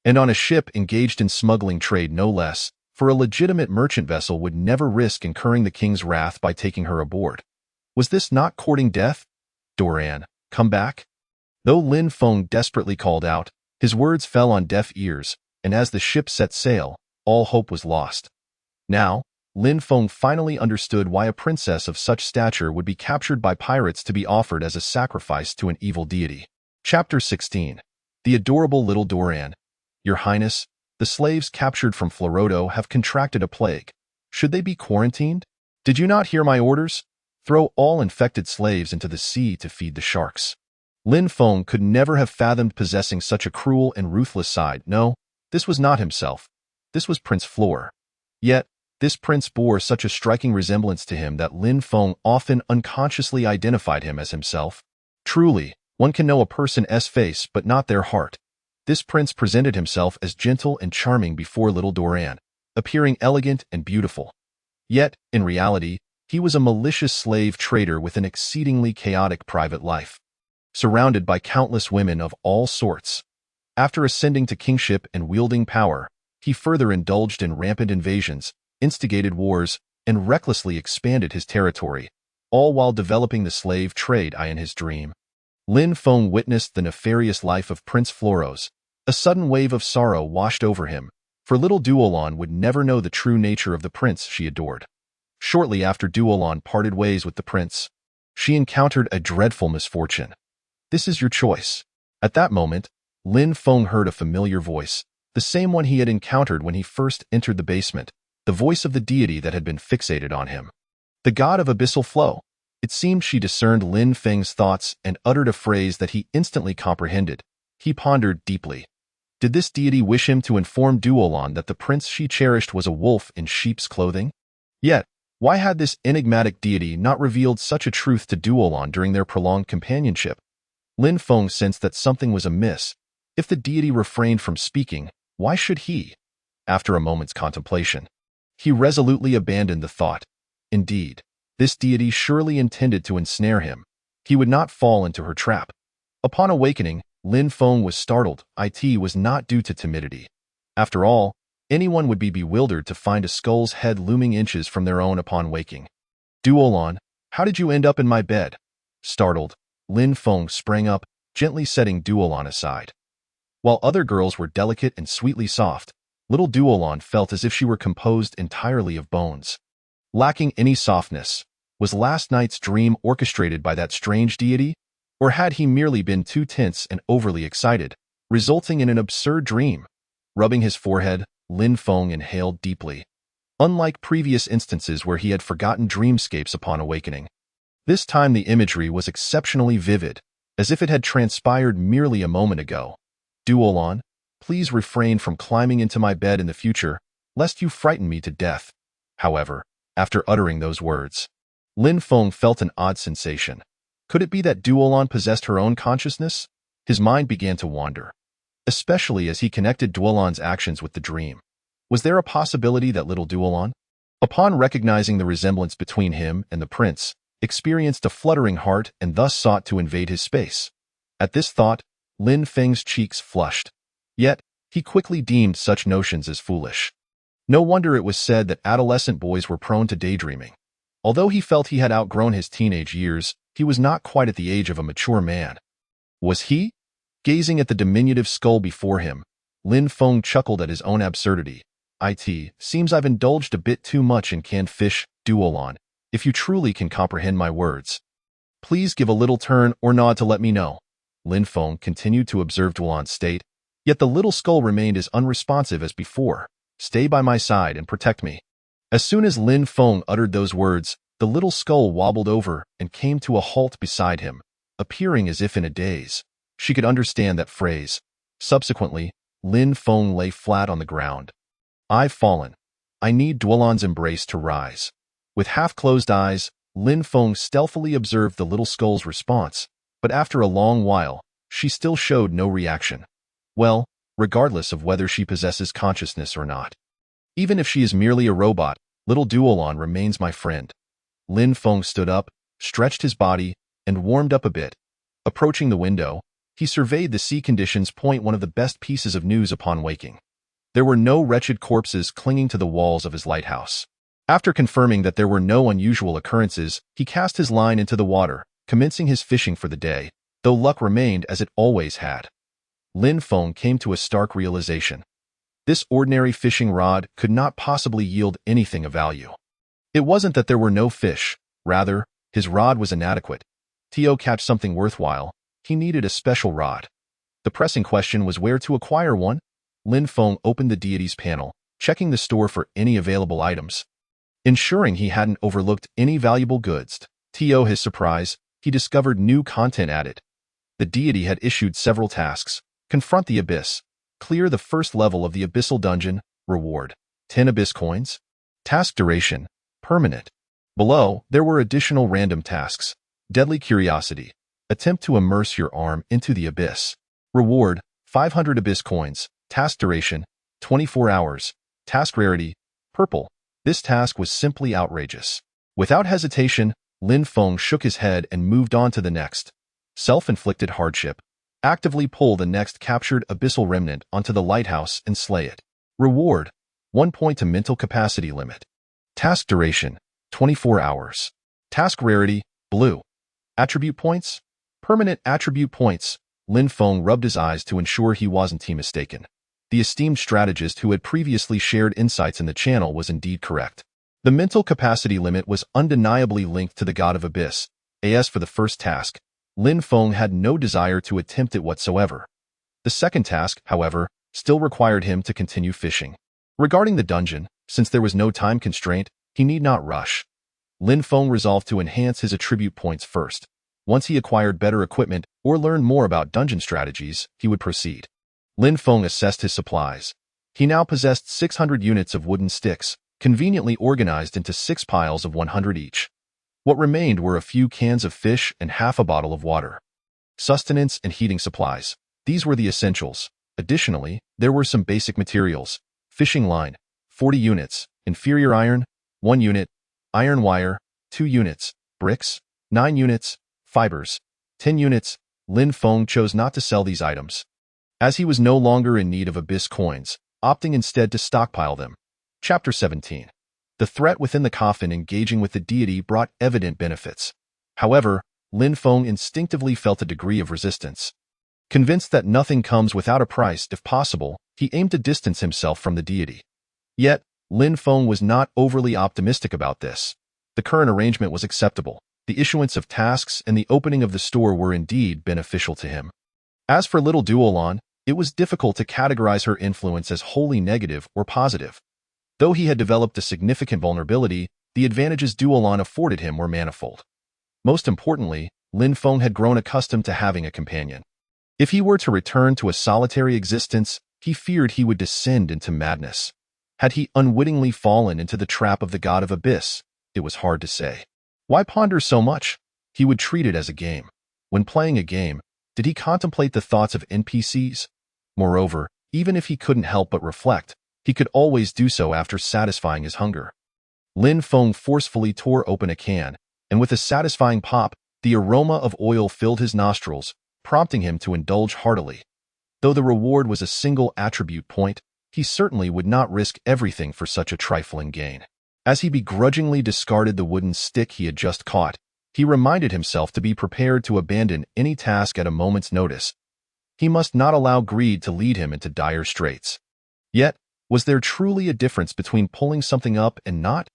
And on a ship engaged in smuggling trade no less, for a legitimate merchant vessel would never risk incurring the king's wrath by taking her aboard. Was this not courting death? Doran, come back? Though Lin Feng desperately called out, his words fell on deaf ears, and as the ship set sail, all hope was lost. Now, Lin Feng finally understood why a princess of such stature would be captured by pirates to be offered as a sacrifice to an evil deity. Chapter 16. The adorable little Doran. Your Highness, the slaves captured from Florodo have contracted a plague. Should they be quarantined? Did you not hear my orders? Throw all infected slaves into the sea to feed the sharks. Lin Feng could never have fathomed possessing such a cruel and ruthless side. No, this was not himself. This was Prince Fleur. Yet, this prince bore such a striking resemblance to him that Lin Feng often unconsciously identified him as himself. Truly, one can know a person's face but not their heart. This prince presented himself as gentle and charming before little Doran, appearing elegant and beautiful. Yet, in reality, he was a malicious slave trader with an exceedingly chaotic private life, surrounded by countless women of all sorts. After ascending to kingship and wielding power, he further indulged in rampant invasions, instigated wars, and recklessly expanded his territory, all while developing the slave trade in his dream. Lin Feng witnessed the nefarious life of Prince Floros. A sudden wave of sorrow washed over him, for little Duolon would never know the true nature of the prince she adored. Shortly after Duolon parted ways with the prince, she encountered a dreadful misfortune. This is your choice. At that moment, Lin Feng heard a familiar voice, the same one he had encountered when he first entered the basement, the voice of the deity that had been fixated on him. The god of abyssal flow. It seemed she discerned Lin Feng's thoughts and uttered a phrase that he instantly comprehended. He pondered deeply. Did this deity wish him to inform Duolon that the prince she cherished was a wolf in sheep's clothing? Yet, why had this enigmatic deity not revealed such a truth to Duolon during their prolonged companionship? Lin Feng sensed that something was amiss. If the deity refrained from speaking, why should he? After a moment's contemplation, he resolutely abandoned the thought. Indeed, this deity surely intended to ensnare him. He would not fall into her trap. Upon awakening, Lin Feng was startled. It was not due to timidity. After all, anyone would be bewildered to find a skull's head looming inches from their own upon waking. Duolon, how did you end up in my bed? Startled, Lin Feng sprang up, gently setting Duolon aside. While other girls were delicate and sweetly soft, little Duolon felt as if she were composed entirely of bones. Lacking any softness, was last night's dream orchestrated by that strange deity? Or had he merely been too tense and overly excited? resulting in an absurd dream. Rubbing his forehead, Lin Feng inhaled deeply. Unlike previous instances where he had forgotten dreamscapes upon awakening, this time the imagery was exceptionally vivid, as if it had transpired merely a moment ago. Duolon, please refrain from climbing into my bed in the future, lest you frighten me to death. However, after uttering those words, Lin Feng felt an odd sensation. Could it be that Duolon possessed her own consciousness? His mind began to wander, especially as he connected Duolon's actions with the dream. Was there a possibility that little Duolon, upon recognizing the resemblance between him and the prince, experienced a fluttering heart and thus sought to invade his space? At this thought, Lin Feng's cheeks flushed. Yet, he quickly deemed such notions as foolish. No wonder it was said that adolescent boys were prone to daydreaming. Although he felt he had outgrown his teenage years, he was not quite at the age of a mature man. Was he? Gazing at the diminutive skull before him, Lin Feng chuckled at his own absurdity. Seems I've indulged a bit too much in canned fish, Duolon, if you truly can comprehend my words. Please give a little turn or nod to let me know. Lin Feng continued to observe Duolon's state, yet the little skull remained as unresponsive as before. Stay by my side and protect me. As soon as Lin Feng uttered those words, the little skull wobbled over and came to a halt beside him, appearing as if in a daze. She could understand that phrase. Subsequently, Lin Feng lay flat on the ground. I've fallen. I need Duolon's embrace to rise. With half-closed eyes, Lin Feng stealthily observed the little skull's response, but after a long while, she still showed no reaction. Well, regardless of whether she possesses consciousness or not. Even if she is merely a robot, little Duolon remains my friend. Lin Feng stood up, stretched his body, and warmed up a bit. Approaching the window, he surveyed the sea conditions. One of the best pieces of news upon waking. There were no wretched corpses clinging to the walls of his lighthouse. After confirming that there were no unusual occurrences, he cast his line into the water, commencing his fishing for the day, though luck remained as it always had. Lin Feng came to a stark realization. This ordinary fishing rod could not possibly yield anything of value. It wasn't that there were no fish, rather, his rod was inadequate. To catch something worthwhile, he needed a special rod. The pressing question was where to acquire one. Lin Feng opened the deity's panel, checking the store for any available items. Ensuring he hadn't overlooked any valuable goods, to his surprise, he discovered new content added. The deity had issued several tasks. Confront the abyss. Clear the first level of the abyssal dungeon. Reward: 10 abyss coins. Task duration: permanent. Below, there were additional random tasks. Deadly curiosity: attempt to immerse your arm into the abyss. Reward: 500 abyss coins. Task duration: 24 hours. Task rarity: purple. This task was simply outrageous. Without hesitation, Lin Feng shook his head and moved on to the next. Self-inflicted hardship: actively pull the next captured abyssal remnant onto the lighthouse and slay it. Reward: 1 point to mental capacity limit. Task duration: 24 hours. Task rarity: blue. Attribute points: permanent attribute points. Lin Feng rubbed his eyes to ensure he wasn't mistaken. The esteemed strategist who had previously shared insights in the channel was indeed correct. The mental capacity limit was undeniably linked to the God of Abyss. As for the first task, Lin Feng had no desire to attempt it whatsoever. The second task, however, still required him to continue fishing. Regarding the dungeon, since there was no time constraint, he need not rush. Lin Feng resolved to enhance his attribute points first. Once he acquired better equipment or learned more about dungeon strategies, he would proceed. Lin Feng assessed his supplies. He now possessed 600 units of wooden sticks, conveniently organized into 6 piles of 100 each. What remained were a few cans of fish and half a bottle of water. Sustenance and heating supplies. These were the essentials. Additionally, there were some basic materials. Fishing line, 40 units. Inferior iron, 1 unit. Iron wire, 2 units. Bricks, 9 units. Fibers, 10 units. Lin Feng chose not to sell these items, as he was no longer in need of abyss coins, opting instead to stockpile them. Chapter 17. The threat within the coffin engaging with the deity brought evident benefits. However, Lin Feng instinctively felt a degree of resistance. Convinced that nothing comes without a price, if possible, he aimed to distance himself from the deity. Yet, Lin Feng was not overly optimistic about this. The current arrangement was acceptable. The issuance of tasks and the opening of the store were indeed beneficial to him. As for little Duolon, It was difficult to categorize her influence as wholly negative or positive. Though he had developed a significant vulnerability, the advantages Duolon afforded him were manifold. Most importantly, Lin Feng had grown accustomed to having a companion. If he were to return to a solitary existence, he feared he would descend into madness. Had he unwittingly fallen into the trap of the god of abyss? It was hard to say. Why ponder so much? He would treat it as a game. When playing a game, did he contemplate the thoughts of NPCs? Moreover, even if he couldn't help but reflect, he could always do so after satisfying his hunger. Lin Feng forcefully tore open a can, and with a satisfying pop, the aroma of oil filled his nostrils, prompting him to indulge heartily. Though the reward was a single attribute point, he certainly would not risk everything for such a trifling gain. As he begrudgingly discarded the wooden stick he had just caught, he reminded himself to be prepared to abandon any task at a moment's notice. He must not allow greed to lead him into dire straits. Yet, was there truly a difference between pulling something up and not?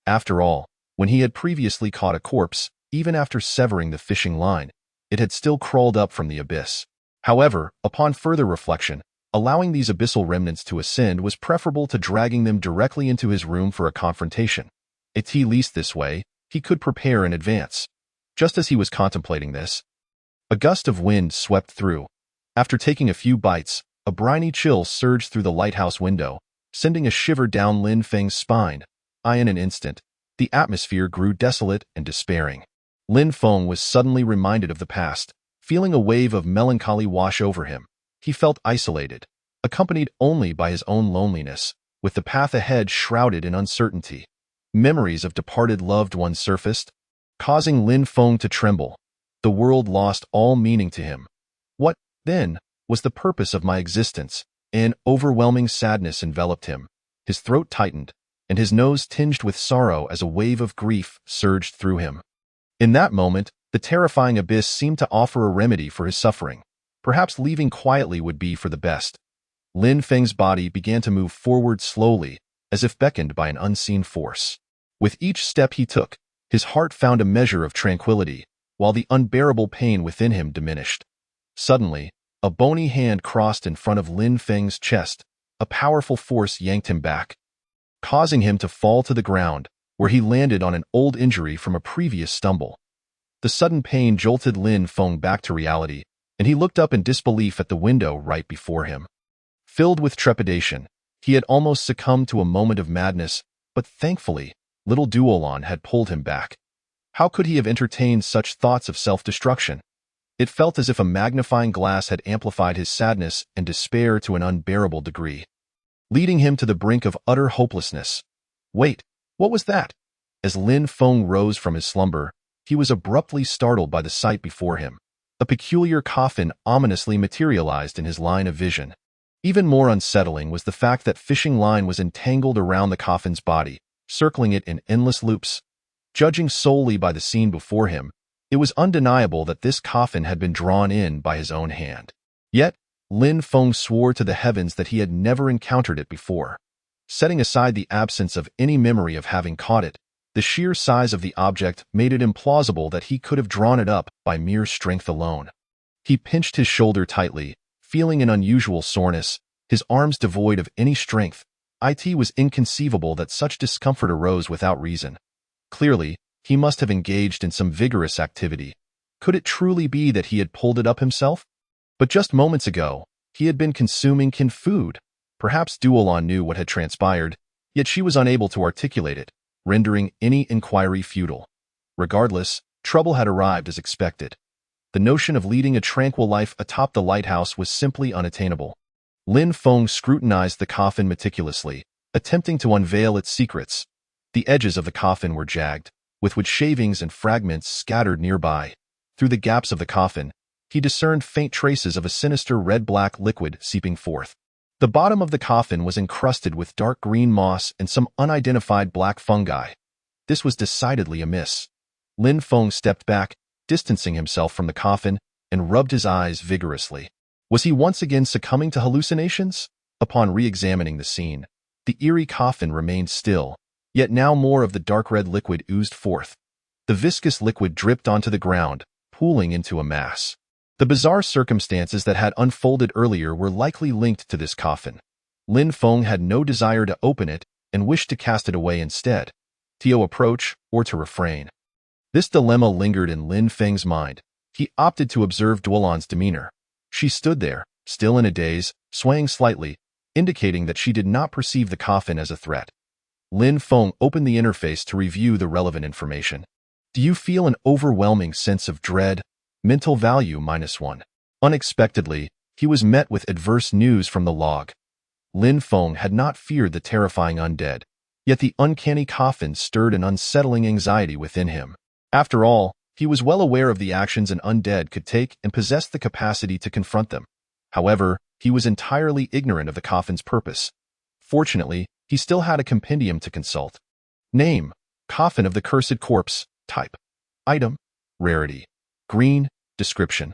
After all, when he had previously caught a corpse, even after severing the fishing line, it had still crawled up from the abyss. However, upon further reflection, allowing these abyssal remnants to ascend was preferable to dragging them directly into his room for a confrontation. At least this way, he could prepare in advance. Just as he was contemplating this, a gust of wind swept through. After taking a few bites, a briny chill surged through the lighthouse window, sending a shiver down Lin Feng's spine. In an instant, the atmosphere grew desolate and despairing. Lin Feng was suddenly reminded of the past, feeling a wave of melancholy wash over him. He felt isolated, accompanied only by his own loneliness, with the path ahead shrouded in uncertainty. Memories of departed loved ones surfaced, causing Lin Feng to tremble. The world lost all meaning to him. What, then, was the purpose of my existence? An overwhelming sadness enveloped him. His throat tightened, and his nose tinged with sorrow as a wave of grief surged through him. In that moment, the terrifying abyss seemed to offer a remedy for his suffering. Perhaps leaving quietly would be for the best. Lin Feng's body began to move forward slowly, as if beckoned by an unseen force. With each step he took, his heart found a measure of tranquility, while the unbearable pain within him diminished. Suddenly, a bony hand crossed in front of Lin Feng's chest. A powerful force yanked him back, causing him to fall to the ground, where he landed on an old injury from a previous stumble. The sudden pain jolted Lin Feng back to reality, and he looked up in disbelief at the window right before him. Filled with trepidation, he had almost succumbed to a moment of madness, but thankfully, little Duolon had pulled him back. How could he have entertained such thoughts of self-destruction? It felt as if a magnifying glass had amplified his sadness and despair to an unbearable degree, leading him to the brink of utter hopelessness. Wait, what was that? As Lin Feng rose from his slumber, he was abruptly startled by the sight before him. A peculiar coffin ominously materialized in his line of vision. Even more unsettling was the fact that fishing line was entangled around the coffin's body, circling it in endless loops. Judging solely by the scene before him, it was undeniable that this coffin had been drawn in by his own hand. Yet, Lin Feng swore to the heavens that he had never encountered it before. Setting aside the absence of any memory of having caught it, the sheer size of the object made it implausible that he could have drawn it up by mere strength alone. He pinched his shoulder tightly, feeling an unusual soreness, his arms devoid of any strength. It was inconceivable that such discomfort arose without reason. Clearly, he must have engaged in some vigorous activity. Could it truly be that he had pulled it up himself? But just moments ago, he had been consuming food. Perhaps Duolon knew what had transpired, yet she was unable to articulate it, rendering any inquiry futile. Regardless, trouble had arrived as expected. The notion of leading a tranquil life atop the lighthouse was simply unattainable. Lin Feng scrutinized the coffin meticulously, attempting to unveil its secrets. The edges of the coffin were jagged, with wood shavings and fragments scattered nearby. Through the gaps of the coffin, he discerned faint traces of a sinister red-black liquid seeping forth. The bottom of the coffin was encrusted with dark green moss and some unidentified black fungi. This was decidedly amiss. Lin Feng stepped back, distancing himself from the coffin, and rubbed his eyes vigorously. Was he once again succumbing to hallucinations? Upon re-examining the scene, the eerie coffin remained still, yet now more of the dark red liquid oozed forth. The viscous liquid dripped onto the ground, pooling into a mass. The bizarre circumstances that had unfolded earlier were likely linked to this coffin. Lin Feng had no desire to open it and wished to cast it away instead, to approach or to refrain. This dilemma lingered in Lin Feng's mind. He opted to observe Duolan's demeanor. She stood there, still in a daze, swaying slightly, indicating that she did not perceive the coffin as a threat. Lin Feng opened the interface to review the relevant information. Do you feel an overwhelming sense of dread? Mental value -1. Unexpectedly, he was met with adverse news from the log. Lin Feng had not feared the terrifying undead, yet the uncanny coffin stirred an unsettling anxiety within him. After all, he was well aware of the actions an undead could take and possessed the capacity to confront them. However, he was entirely ignorant of the coffin's purpose. Fortunately, he still had a compendium to consult. Name: Coffin of the Cursed Corpse. Type: Item: Rarity. Green. Description: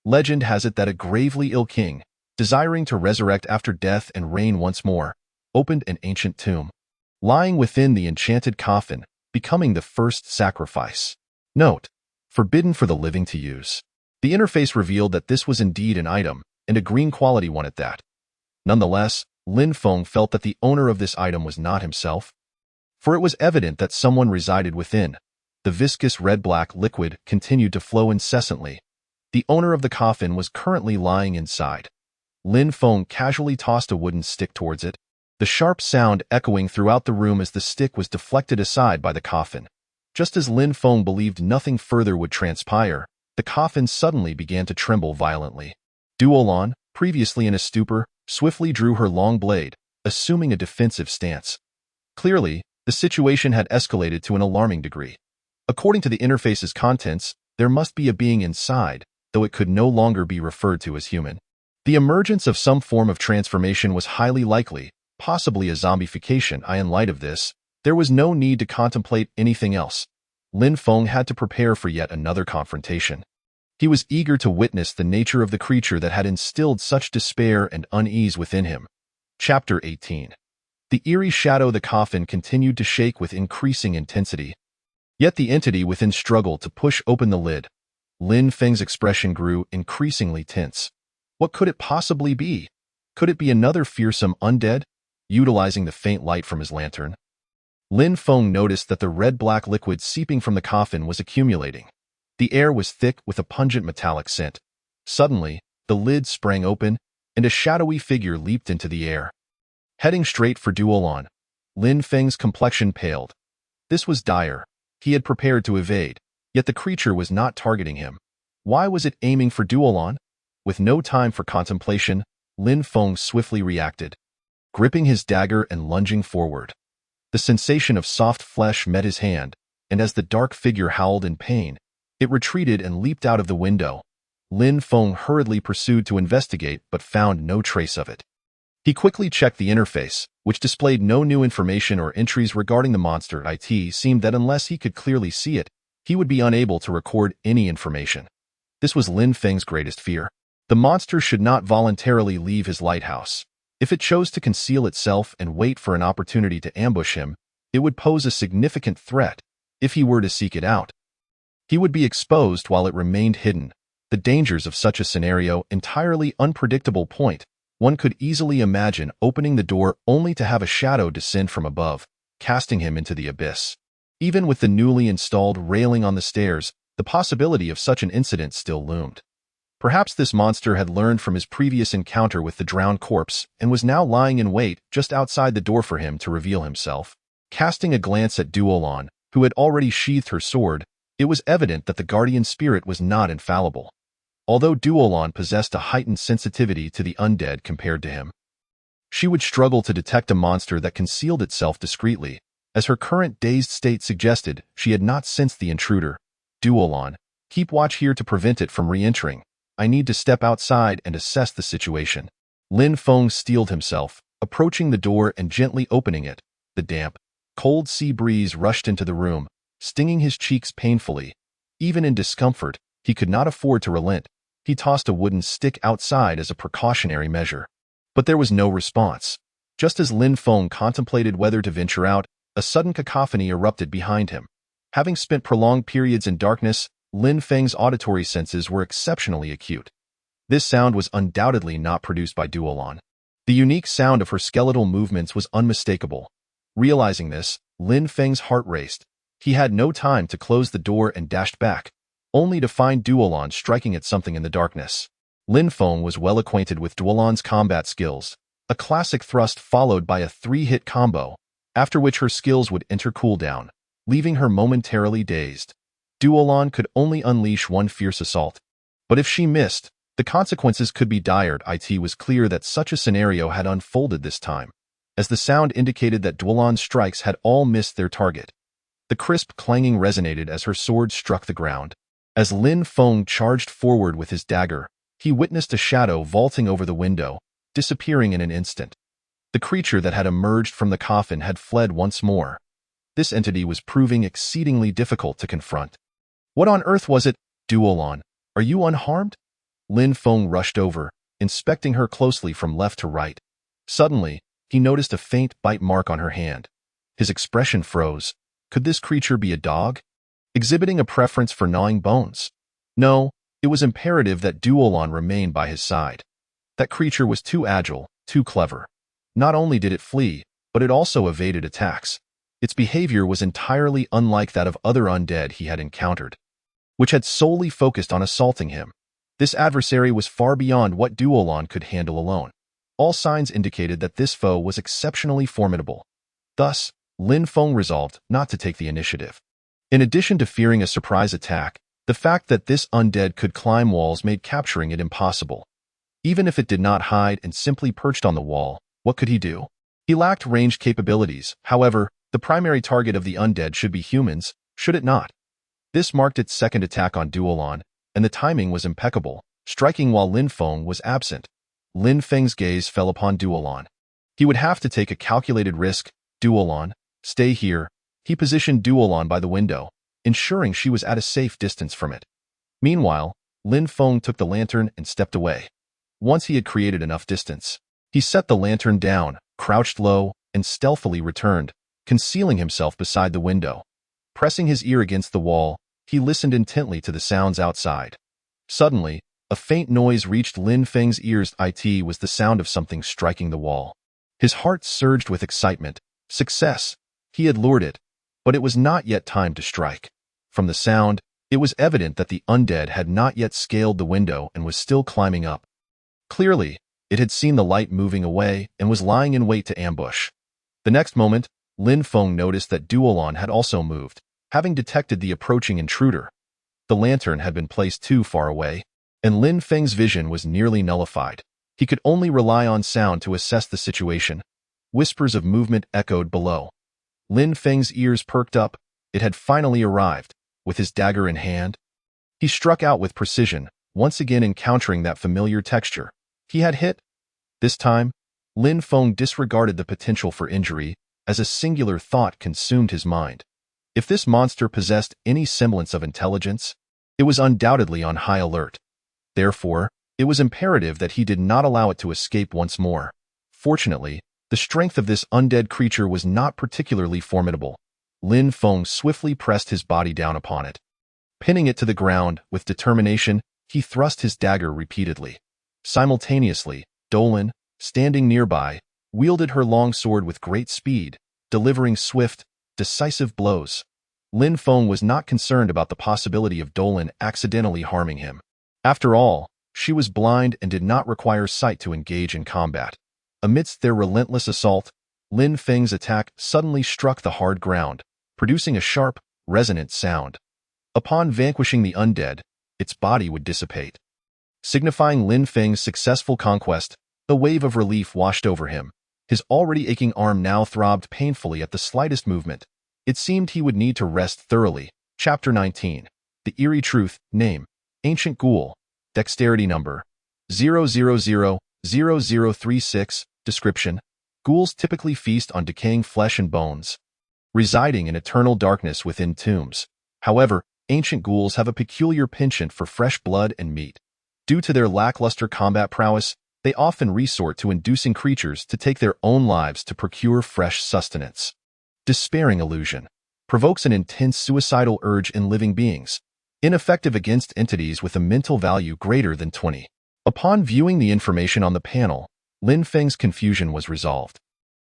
Legend has it that a gravely ill king, desiring to resurrect after death and reign once more, opened an ancient tomb, lying within the enchanted coffin, becoming the first sacrifice. Note: Forbidden for the living to use. The interface revealed that this was indeed an item, and a green quality one at that. Nonetheless, Lin Feng felt that the owner of this item was not himself, for it was evident that someone resided within. The viscous red-black liquid continued to flow incessantly. The owner of the coffin was currently lying inside. Lin Feng casually tossed a wooden stick towards it, the sharp sound echoing throughout the room as the stick was deflected aside by the coffin. Just as Lin Feng believed nothing further would transpire, the coffin suddenly began to tremble violently. Duolan, previously in a stupor, swiftly drew her long blade, assuming a defensive stance. Clearly, the situation had escalated to an alarming degree. According to the interface's contents, there must be a being inside, though it could no longer be referred to as human. The emergence of some form of transformation was highly likely, possibly a zombification. In light of this, there was no need to contemplate anything else. Lin Feng had to prepare for yet another confrontation. He was eager to witness the nature of the creature that had instilled such despair and unease within him. Chapter 18. The eerie shadow of the coffin continued to shake with increasing intensity. Yet the entity within struggled to push open the lid. Lin Feng's expression grew increasingly tense. What could it possibly be? Could it be another fearsome undead? Utilizing the faint light from his lantern, Lin Feng noticed that the red-black liquid seeping from the coffin was accumulating. The air was thick with a pungent metallic scent. Suddenly, the lid sprang open, and a shadowy figure leaped into the air. Heading straight for Duolan, Lin Feng's complexion paled. This was dire. He had prepared to evade, yet the creature was not targeting him. Why was it aiming for Duolan? With no time for contemplation, Lin Feng swiftly reacted, gripping his dagger and lunging forward. The sensation of soft flesh met his hand, and as the dark figure howled in pain, it retreated and leaped out of the window. Lin Feng hurriedly pursued to investigate but found no trace of it. He quickly checked the interface, which displayed no new information or entries regarding the monster. It seemed that unless he could clearly see it, he would be unable to record any information. This was Lin Feng's greatest fear. The monster should not voluntarily leave his lighthouse. If it chose to conceal itself and wait for an opportunity to ambush him, it would pose a significant threat. If he were to seek it out, he would be exposed while it remained hidden. The dangers of such a scenario entirely unpredictable point. One could easily imagine opening the door only to have a shadow descend from above, casting him into the abyss. Even with the newly installed railing on the stairs, the possibility of such an incident still loomed. Perhaps this monster had learned from his previous encounter with the drowned corpse and was now lying in wait just outside the door for him to reveal himself. Casting a glance at Duolan, who had already sheathed her sword, it was evident that the guardian spirit was not infallible. Although Duolan possessed a heightened sensitivity to the undead compared to him, she would struggle to detect a monster that concealed itself discreetly. As her current dazed state suggested, she had not sensed the intruder. Duolan, keep watch here to prevent it from re-entering. I need to step outside and assess the situation. Lin Feng steeled himself, approaching the door and gently opening it. The damp, cold sea breeze rushed into the room, stinging his cheeks painfully. Even in discomfort, he could not afford to relent. He tossed a wooden stick outside as a precautionary measure. But there was no response. Just as Lin Feng contemplated whether to venture out, a sudden cacophony erupted behind him. Having spent prolonged periods in darkness, Lin Feng's auditory senses were exceptionally acute. This sound was undoubtedly not produced by Duolon. The unique sound of her skeletal movements was unmistakable. Realizing this, Lin Feng's heart raced. He had no time to close the door and dashed back, only to find Duolon striking at something in the darkness. Lin Feng was well acquainted with Duolon's combat skills, a classic thrust followed by a 3-hit combo, after which her skills would enter cooldown, leaving her momentarily dazed. Duolon could only unleash one fierce assault, but if she missed, the consequences could be dire. It was clear that such a scenario had unfolded this time, as the sound indicated that Duolon's strikes had all missed their target. The crisp clanging resonated as her sword struck the ground. As Lin Feng charged forward with his dagger, he witnessed a shadow vaulting over the window, disappearing in an instant. The creature that had emerged from the coffin had fled once more. This entity was proving exceedingly difficult to confront. What on earth was it? Duolon, are you unharmed? Lin Feng rushed over, inspecting her closely from left to right. Suddenly, he noticed a faint bite mark on her hand. His expression froze. Could this creature be a dog, exhibiting a preference for gnawing bones? No, it was imperative that Duolon remain by his side. That creature was too agile, too clever. Not only did it flee, but it also evaded attacks. Its behavior was entirely unlike that of other undead he had encountered, which had solely focused on assaulting him. This adversary was far beyond what Duolon could handle alone. All signs indicated that this foe was exceptionally formidable. Thus, Lin Feng resolved not to take the initiative. In addition to fearing a surprise attack, the fact that this undead could climb walls made capturing it impossible. Even if it did not hide and simply perched on the wall, what could he do? He lacked ranged capabilities. However, the primary target of the undead should be humans, should it not? This marked its second attack on Duolon, and the timing was impeccable, striking while Lin Feng was absent. Lin Feng's gaze fell upon Duolon. He would have to take a calculated risk. Duolon, stay here. He positioned Duolon by the window, ensuring she was at a safe distance from it. Meanwhile, Lin Feng took the lantern and stepped away. Once he had created enough distance, he set the lantern down, crouched low, and stealthily returned, concealing himself beside the window. Pressing his ear against the wall, he listened intently to the sounds outside. Suddenly, a faint noise reached Lin Feng's ears. It was the sound of something striking the wall. His heart surged with excitement. Success! He had lured it, but it was not yet time to strike. From the sound, it was evident that the undead had not yet scaled the window and was still climbing up. Clearly, it had seen the light moving away and was lying in wait to ambush. The next moment, Lin Feng noticed that Duolon had also moved, having detected the approaching intruder. The lantern had been placed too far away, and Lin Feng's vision was nearly nullified. He could only rely on sound to assess the situation. Whispers of movement echoed below. Lin Feng's ears perked up. It had finally arrived. With his dagger in hand, he struck out with precision, once again encountering that familiar texture. He had hit. This time, Lin Feng disregarded the potential for injury, as a singular thought consumed his mind. If this monster possessed any semblance of intelligence, it was undoubtedly on high alert. Therefore, it was imperative that he did not allow it to escape once more. Fortunately, the strength of this undead creature was not particularly formidable. Lin Feng swiftly pressed his body down upon it. Pinning it to the ground with determination, he thrust his dagger repeatedly. Simultaneously, Dolan, standing nearby, wielded her long sword with great speed, delivering swift, decisive blows. Lin Feng was not concerned about the possibility of Dolan accidentally harming him. After all, she was blind and did not require sight to engage in combat. Amidst their relentless assault, Lin Feng's attack suddenly struck the hard ground, producing a sharp, resonant sound. Upon vanquishing the undead, its body would dissipate. Signifying Lin Feng's successful conquest, a wave of relief washed over him. His already aching arm now throbbed painfully at the slightest movement. It seemed he would need to rest thoroughly. Chapter 19. The Eerie Truth. Name: Ancient Ghoul. Dexterity number: 0000036. Description: Ghouls typically feast on decaying flesh and bones, residing in eternal darkness within tombs. However, ancient ghouls have a peculiar penchant for fresh blood and meat. Due to their lackluster combat prowess, they often resort to inducing creatures to take their own lives to procure fresh sustenance. Despairing illusion provokes an intense suicidal urge in living beings. ineffective against entities with a mental value greater than 20. Upon viewing the information on the panel, Lin Feng's confusion was resolved.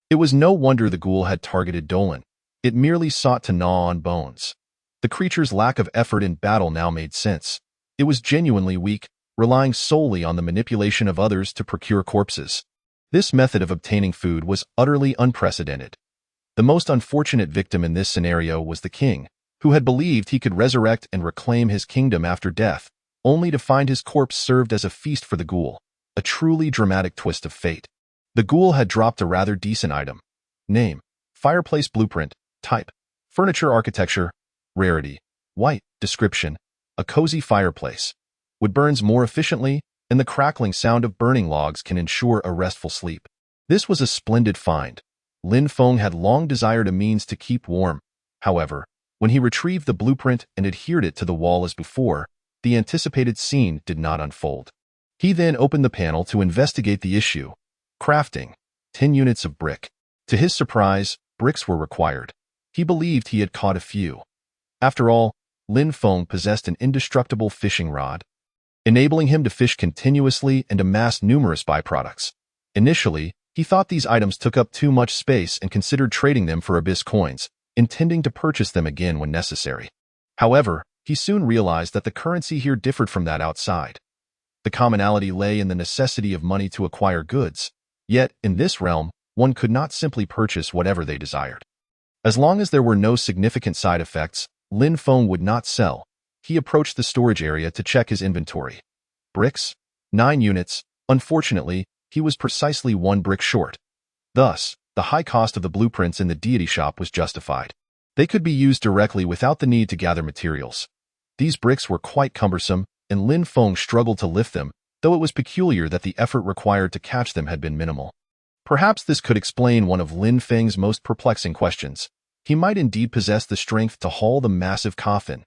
It was no wonder the ghoul had targeted Dolan. It merely sought to gnaw on bones. The creature's lack of effort in battle now made sense. It was genuinely weak, relying solely on the manipulation of others to procure corpses. This method of obtaining food was utterly unprecedented. The most unfortunate victim in this scenario was the king, who had believed he could resurrect and reclaim his kingdom after death, only to find his corpse served as a feast for the ghoul, a truly dramatic twist of fate. The ghoul had dropped a rather decent item. Name: fireplace blueprint. Type: furniture architecture. Rarity: white. Description: a cozy fireplace. Wood burns more efficiently, and the crackling sound of burning logs can ensure a restful sleep. This was a splendid find. Lin Feng had long desired a means to keep warm. However, when he retrieved the blueprint and adhered it to the wall as before, the anticipated scene did not unfold. He then opened the panel to investigate the issue. Crafting: 10 units of brick. To his surprise, bricks were required. He believed he had caught a few. After all, Lin Feng possessed an indestructible fishing rod, enabling him to fish continuously and amass numerous byproducts. Initially, he thought these items took up too much space and considered trading them for abyss coins, intending to purchase them again when necessary. However, he soon realized that the currency here differed from that outside. The commonality lay in the necessity of money to acquire goods, yet, in this realm, one could not simply purchase whatever they desired. As long as there were no significant side effects, Lin Feng would not sell. He approached the storage area to check his inventory. Bricks? 9 units. Unfortunately, he was precisely 1 brick short. Thus, the high cost of the blueprints in the deity shop was justified. They could be used directly without the need to gather materials. These bricks were quite cumbersome, and Lin Feng struggled to lift them, though it was peculiar that the effort required to catch them had been minimal. Perhaps this could explain one of Lin Feng's most perplexing questions. He might indeed possess the strength to haul the massive coffin.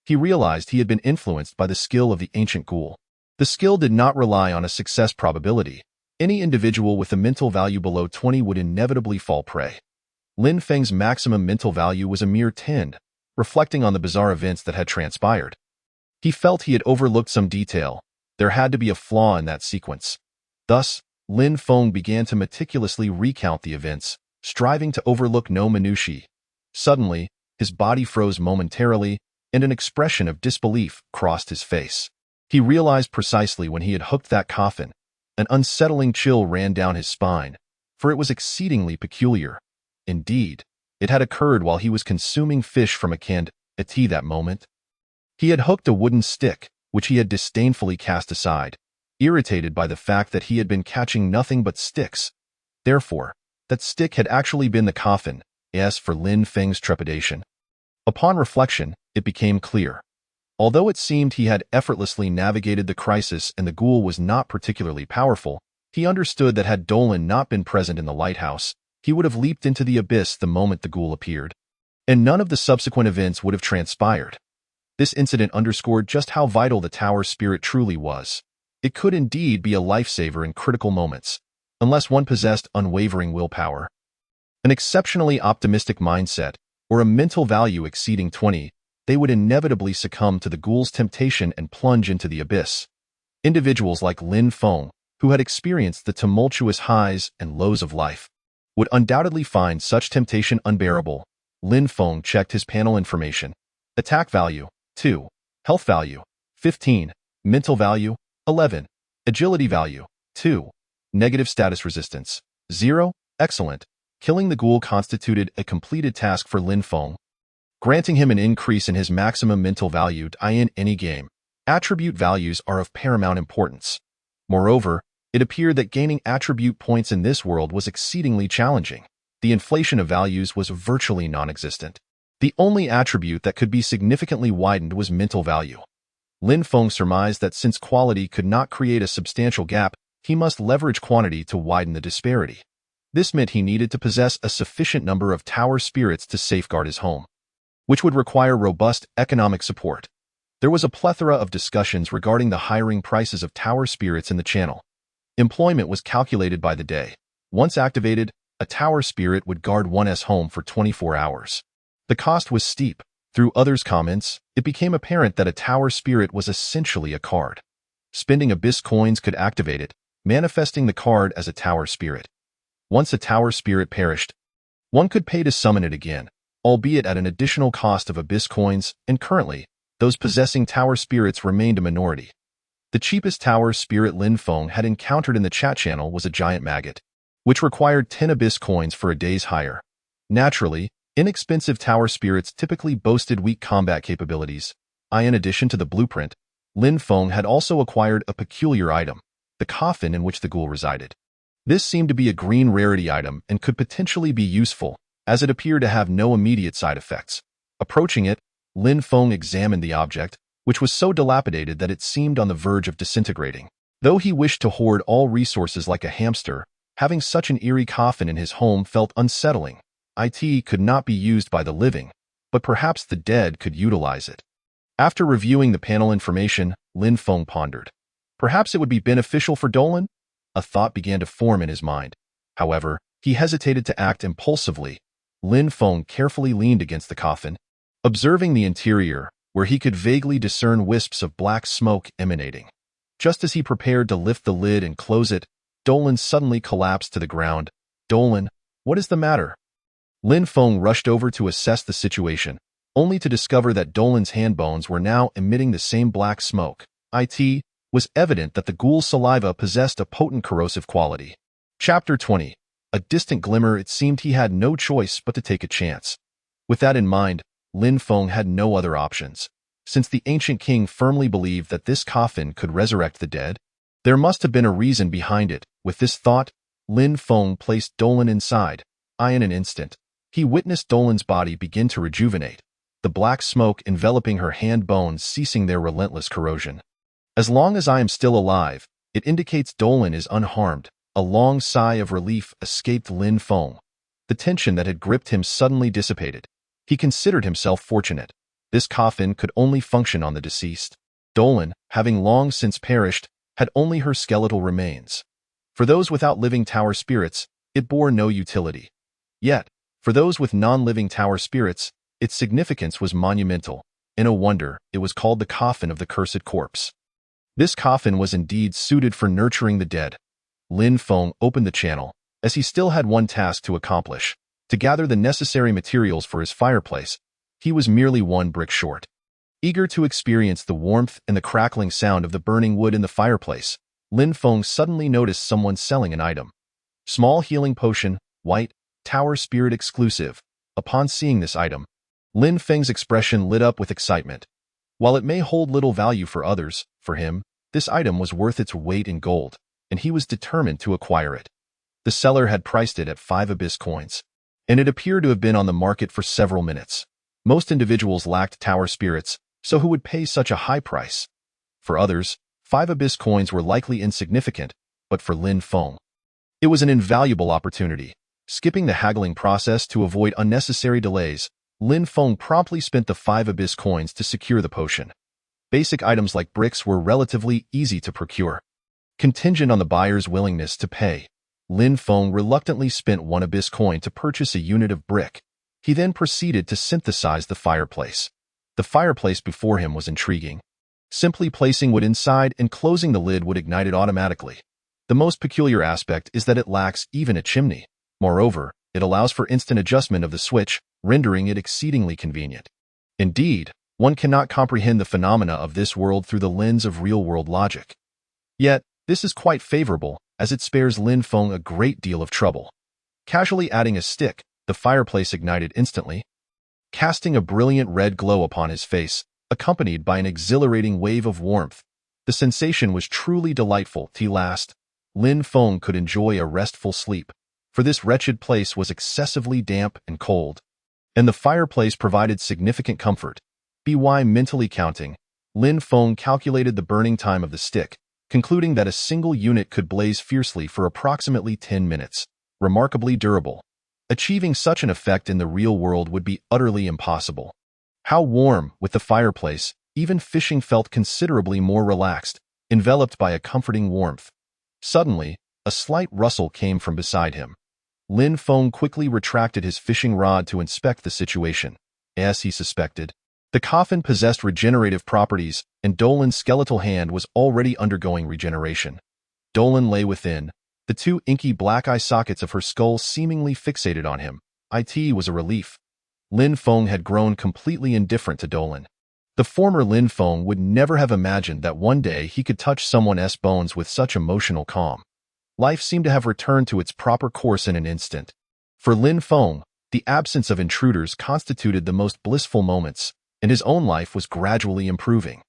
He realized he had been influenced by the skill of the ancient ghoul. The skill did not rely on a success probability. Any individual with a mental value below 20 would inevitably fall prey. Lin Feng's maximum mental value was a mere 10, reflecting on the bizarre events that had transpired. He felt he had overlooked some detail. There had to be a flaw in that sequence. Thus, Lin Feng began to meticulously recount the events, striving to overlook no minutiae. Suddenly, his body froze momentarily, and an expression of disbelief crossed his face. He realized precisely when he had hooked that coffin. An unsettling chill ran down his spine, for it was exceedingly peculiar. Indeed, it had occurred while he was consuming fish from a canned tea that moment. He had hooked a wooden stick, which he had disdainfully cast aside, irritated by the fact that he had been catching nothing but sticks. Therefore, that stick had actually been the coffin, as for Lin Feng's trepidation. Upon reflection, it became clear. Although it seemed he had effortlessly navigated the crisis and the ghoul was not particularly powerful, he understood that had Dolan not been present in the lighthouse, he would have leaped into the abyss the moment the ghoul appeared. And none of the subsequent events would have transpired. This incident underscored just how vital the tower's spirit truly was. It could indeed be a lifesaver in critical moments, unless one possessed unwavering willpower. An exceptionally optimistic mindset, or a mental value exceeding 20, they would inevitably succumb to the ghoul's temptation and plunge into the abyss. Individuals like Lin Feng, who had experienced the tumultuous highs and lows of life, would undoubtedly find such temptation unbearable. Lin Feng checked his panel information. Attack value: 2. Health value: 15. Mental value: 11. Agility value: 2. Negative status resistance: 0. Excellent. Killing the ghoul constituted a completed task for Lin Feng, granting him an increase in his maximum mental value in any game. Attribute values are of paramount importance. Moreover, it appeared that gaining attribute points in this world was exceedingly challenging. The inflation of values was virtually non-existent. The only attribute that could be significantly widened was mental value. Lin Feng surmised that since quality could not create a substantial gap, he must leverage quantity to widen the disparity. This meant he needed to possess a sufficient number of tower spirits to safeguard his home, which would require robust economic support. There was a plethora of discussions regarding the hiring prices of tower spirits in the channel. Employment was calculated by the day. Once activated, a tower spirit would guard one's home for 24 hours. The cost was steep: Through others' comments, it became apparent that a tower spirit was essentially a card. Spending abyss coins could activate it, manifesting the card as a tower spirit. Once a tower spirit perished, one could pay to summon it again, albeit at an additional cost of abyss coins, and currently, those possessing tower spirits remained a minority. The cheapest tower spirit Lin Feng had encountered in the chat channel was a giant maggot, which required 10 abyss coins for a day's hire. Naturally, inexpensive tower spirits typically boasted weak combat capabilities. In addition to the blueprint, Lin Feng had also acquired a peculiar item, the coffin in which the ghoul resided. This seemed to be a green rarity item and could potentially be useful, as it appeared to have no immediate side effects. Approaching it, Lin Feng examined the object, which was so dilapidated that it seemed on the verge of disintegrating. Though he wished to hoard all resources like a hamster, having such an eerie coffin in his home felt unsettling. It could not be used by the living, but perhaps the dead could utilize it. After reviewing the panel information, Lin Feng pondered. Perhaps it would be beneficial for Dolan? A thought began to form in his mind. However, he hesitated to act impulsively. Lin Feng carefully leaned against the coffin, observing the interior, where he could vaguely discern wisps of black smoke emanating. Just as he prepared to lift the lid and close it, Dolan suddenly collapsed to the ground. Dolan, what is the matter? Lin Feng rushed over to assess the situation, only to discover that Dolan's hand bones were now emitting the same black smoke. It was evident that the ghoul's saliva possessed a potent corrosive quality. Chapter 20. A distant glimmer. It seemed he had no choice but to take a chance. With that in mind, Lin Feng had no other options. Since the ancient king firmly believed that this coffin could resurrect the dead, there must have been a reason behind it. With this thought, Lin Feng placed Dolan inside. In an instant, he witnessed Dolan's body begin to rejuvenate, the black smoke enveloping her hand bones ceasing their relentless corrosion. As long as I am still alive, it indicates Dolan is unharmed. A long sigh of relief escaped Lin Feng. The tension that had gripped him suddenly dissipated. He considered himself fortunate. This coffin could only function on the deceased. Dolan, having long since perished, had only her skeletal remains. For those without living tower spirits, it bore no utility. Yet, for those with non-living tower spirits, its significance was monumental. In a wonder, it was called the coffin of the cursed corpse. This coffin was indeed suited for nurturing the dead. Lin Feng opened the channel, as he still had one task to accomplish, to gather the necessary materials for his fireplace. He was merely one brick short. Eager to experience the warmth and the crackling sound of the burning wood in the fireplace, Lin Feng suddenly noticed someone selling an item. Small healing potion, white, tower spirit exclusive. Upon seeing this item, Lin Feng's expression lit up with excitement. While it may hold little value for others, for him, this item was worth its weight in gold, and he was determined to acquire it. The seller had priced it at 5 abyss coins, and it appeared to have been on the market for several minutes. Most individuals lacked tower spirits, so who would pay such a high price? For others, 5 abyss coins were likely insignificant, but for Lin Feng, it was an invaluable opportunity. Skipping the haggling process to avoid unnecessary delays, Lin Feng promptly spent the 5 abyss coins to secure the potion. Basic items like bricks were relatively easy to procure. Contingent on the buyer's willingness to pay, Lin Feng reluctantly spent 1 abyss coin to purchase a unit of brick. He then proceeded to synthesize the fireplace. The fireplace before him was intriguing. Simply placing wood inside and closing the lid would ignite it automatically. The most peculiar aspect is that it lacks even a chimney. Moreover, it allows for instant adjustment of the switch, rendering it exceedingly convenient. Indeed, one cannot comprehend the phenomena of this world through the lens of real-world logic. Yet, this is quite favorable, as it spares Lin Feng a great deal of trouble. Casually adding a stick, the fireplace ignited instantly, casting a brilliant red glow upon his face, accompanied by an exhilarating wave of warmth. The sensation was truly delightful. Till last, Lin Feng could enjoy a restful sleep, for this wretched place was excessively damp and cold, and the fireplace provided significant comfort. By mentally counting, Lin Feng calculated the burning time of the stick, concluding that a single unit could blaze fiercely for approximately 10 minutes, remarkably durable. Achieving such an effect in the real world would be utterly impossible. How warm, with the fireplace, even fishing felt considerably more relaxed, enveloped by a comforting warmth. Suddenly, a slight rustle came from beside him. Lin Feng quickly retracted his fishing rod to inspect the situation. As he suspected, The coffin possessed regenerative properties, and Dolan's skeletal hand was already undergoing regeneration. Dolan lay within, the two inky black eye sockets of her skull seemingly fixated on him. It was a relief. Lin Feng had grown completely indifferent to Dolan. The former Lin Feng would never have imagined that one day he could touch someone's bones with such emotional calm. Life seemed to have returned to its proper course in an instant. For Lin Feng, the absence of intruders constituted the most blissful moments, and his own life was gradually improving.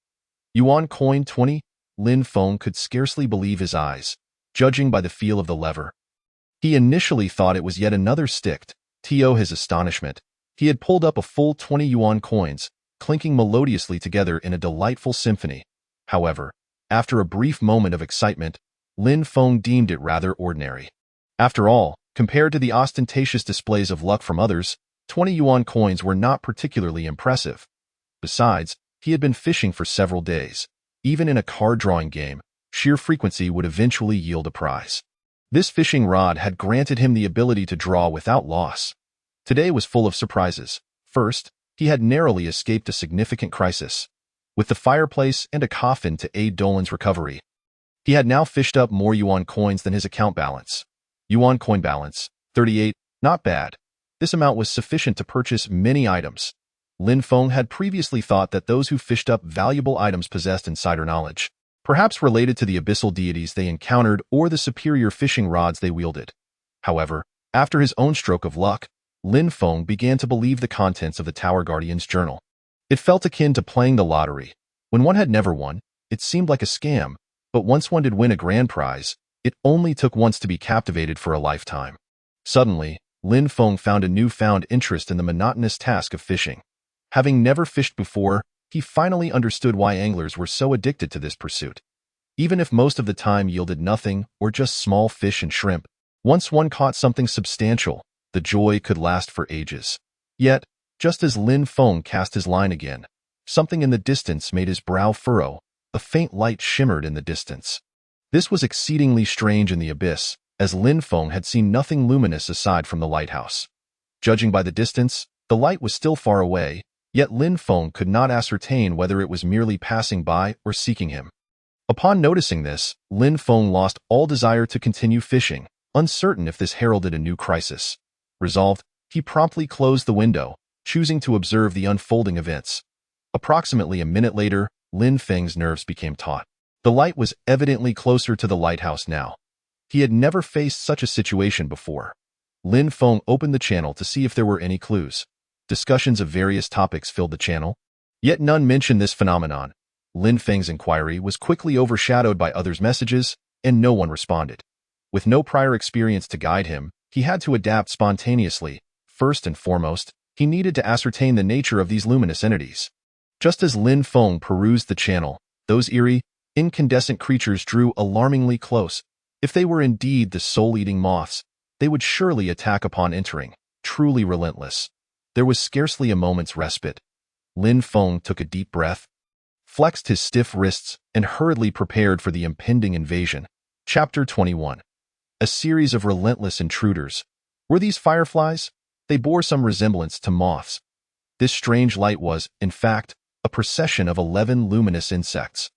Yuan coin 20, Lin Feng could scarcely believe his eyes, judging by the feel of the lever. He initially thought it was yet another stick. To his astonishment, he had pulled up a full 20 yuan coins, clinking melodiously together in a delightful symphony. However, after a brief moment of excitement, Lin Feng deemed it rather ordinary. After all, compared to the ostentatious displays of luck from others, 20 yuan coins were not particularly impressive. Besides, he had been fishing for several days. Even in a card-drawing game, sheer frequency would eventually yield a prize. This fishing rod had granted him the ability to draw without loss. Today was full of surprises. First, he had narrowly escaped a significant crisis. With the fireplace and a coffin to aid Dolan's recovery, he had now fished up more yuan coins than his account balance. Yuan coin balance, 38, not bad. This amount was sufficient to purchase many items. Lin Feng had previously thought that those who fished up valuable items possessed insider knowledge, perhaps related to the abyssal deities they encountered or the superior fishing rods they wielded. However, after his own stroke of luck, Lin Feng began to believe the contents of the Tower Guardian's journal. It felt akin to playing the lottery. When one had never won, it seemed like a scam, but once one did win a grand prize, it only took once to be captivated for a lifetime. Suddenly, Lin Feng found a newfound interest in the monotonous task of fishing. Having never fished before, he finally understood why anglers were so addicted to this pursuit. Even if most of the time yielded nothing or just small fish and shrimp, once one caught something substantial, the joy could last for ages. Yet, just as Lin Feng cast his line again, something in the distance made his brow furrow. A faint light shimmered in the distance. This was exceedingly strange in the abyss, as Lin Feng had seen nothing luminous aside from the lighthouse. Judging by the distance, the light was still far away, yet Lin Feng could not ascertain whether it was merely passing by or seeking him. Upon noticing this, Lin Feng lost all desire to continue fishing, uncertain if this heralded a new crisis. Resolved, he promptly closed the window, choosing to observe the unfolding events. Approximately a minute later, Lin Feng's nerves became taut. The light was evidently closer to the lighthouse now. He had never faced such a situation before. Lin Feng opened the channel to see if there were any clues. Discussions of various topics filled the channel, yet none mentioned this phenomenon. Lin Feng's inquiry was quickly overshadowed by others' messages, and no one responded. With no prior experience to guide him, he had to adapt spontaneously. First and foremost, he needed to ascertain the nature of these luminous entities. Just as Lin Feng perused the channel, those eerie, incandescent creatures drew alarmingly close. If they were indeed the soul-eating moths, they would surely attack upon entering, truly relentless. There was scarcely a moment's respite. Lin Feng took a deep breath, flexed his stiff wrists, and hurriedly prepared for the impending invasion. Chapter 21. A series of relentless intruders. Were these fireflies? They bore some resemblance to moths. This strange light was, in fact, a procession of 11 luminous insects.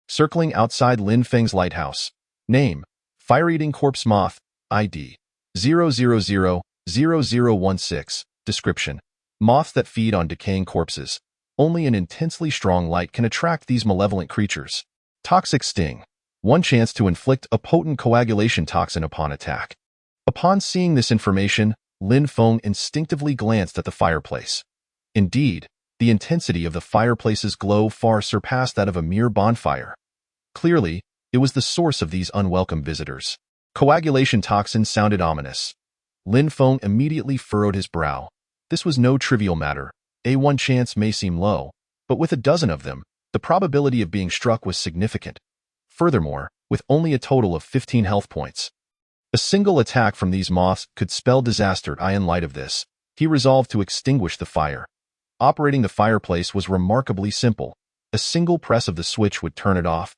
Circling outside Lin Feng's lighthouse. Name: Fire-Eating Corpse Moth, ID 0000016. Description: Moths that feed on decaying corpses. Only an intensely strong light can attract these malevolent creatures. Toxic sting: one chance to inflict a potent coagulation toxin upon attack. Upon seeing this information, Lin Feng instinctively glanced at the fireplace. Indeed, the intensity of the fireplace's glow far surpassed that of a mere bonfire. Clearly, it was the source of these unwelcome visitors. Coagulation toxin sounded ominous. Lin Feng immediately furrowed his brow. This was no trivial matter. A1 chance may seem low, but with a dozen of them, the probability of being struck was significant. Furthermore, with only a total of 15 health points, a single attack from these moths could spell disaster. In light of this, he resolved to extinguish the fire. Operating the fireplace was remarkably simple. A single press of the switch would turn it off.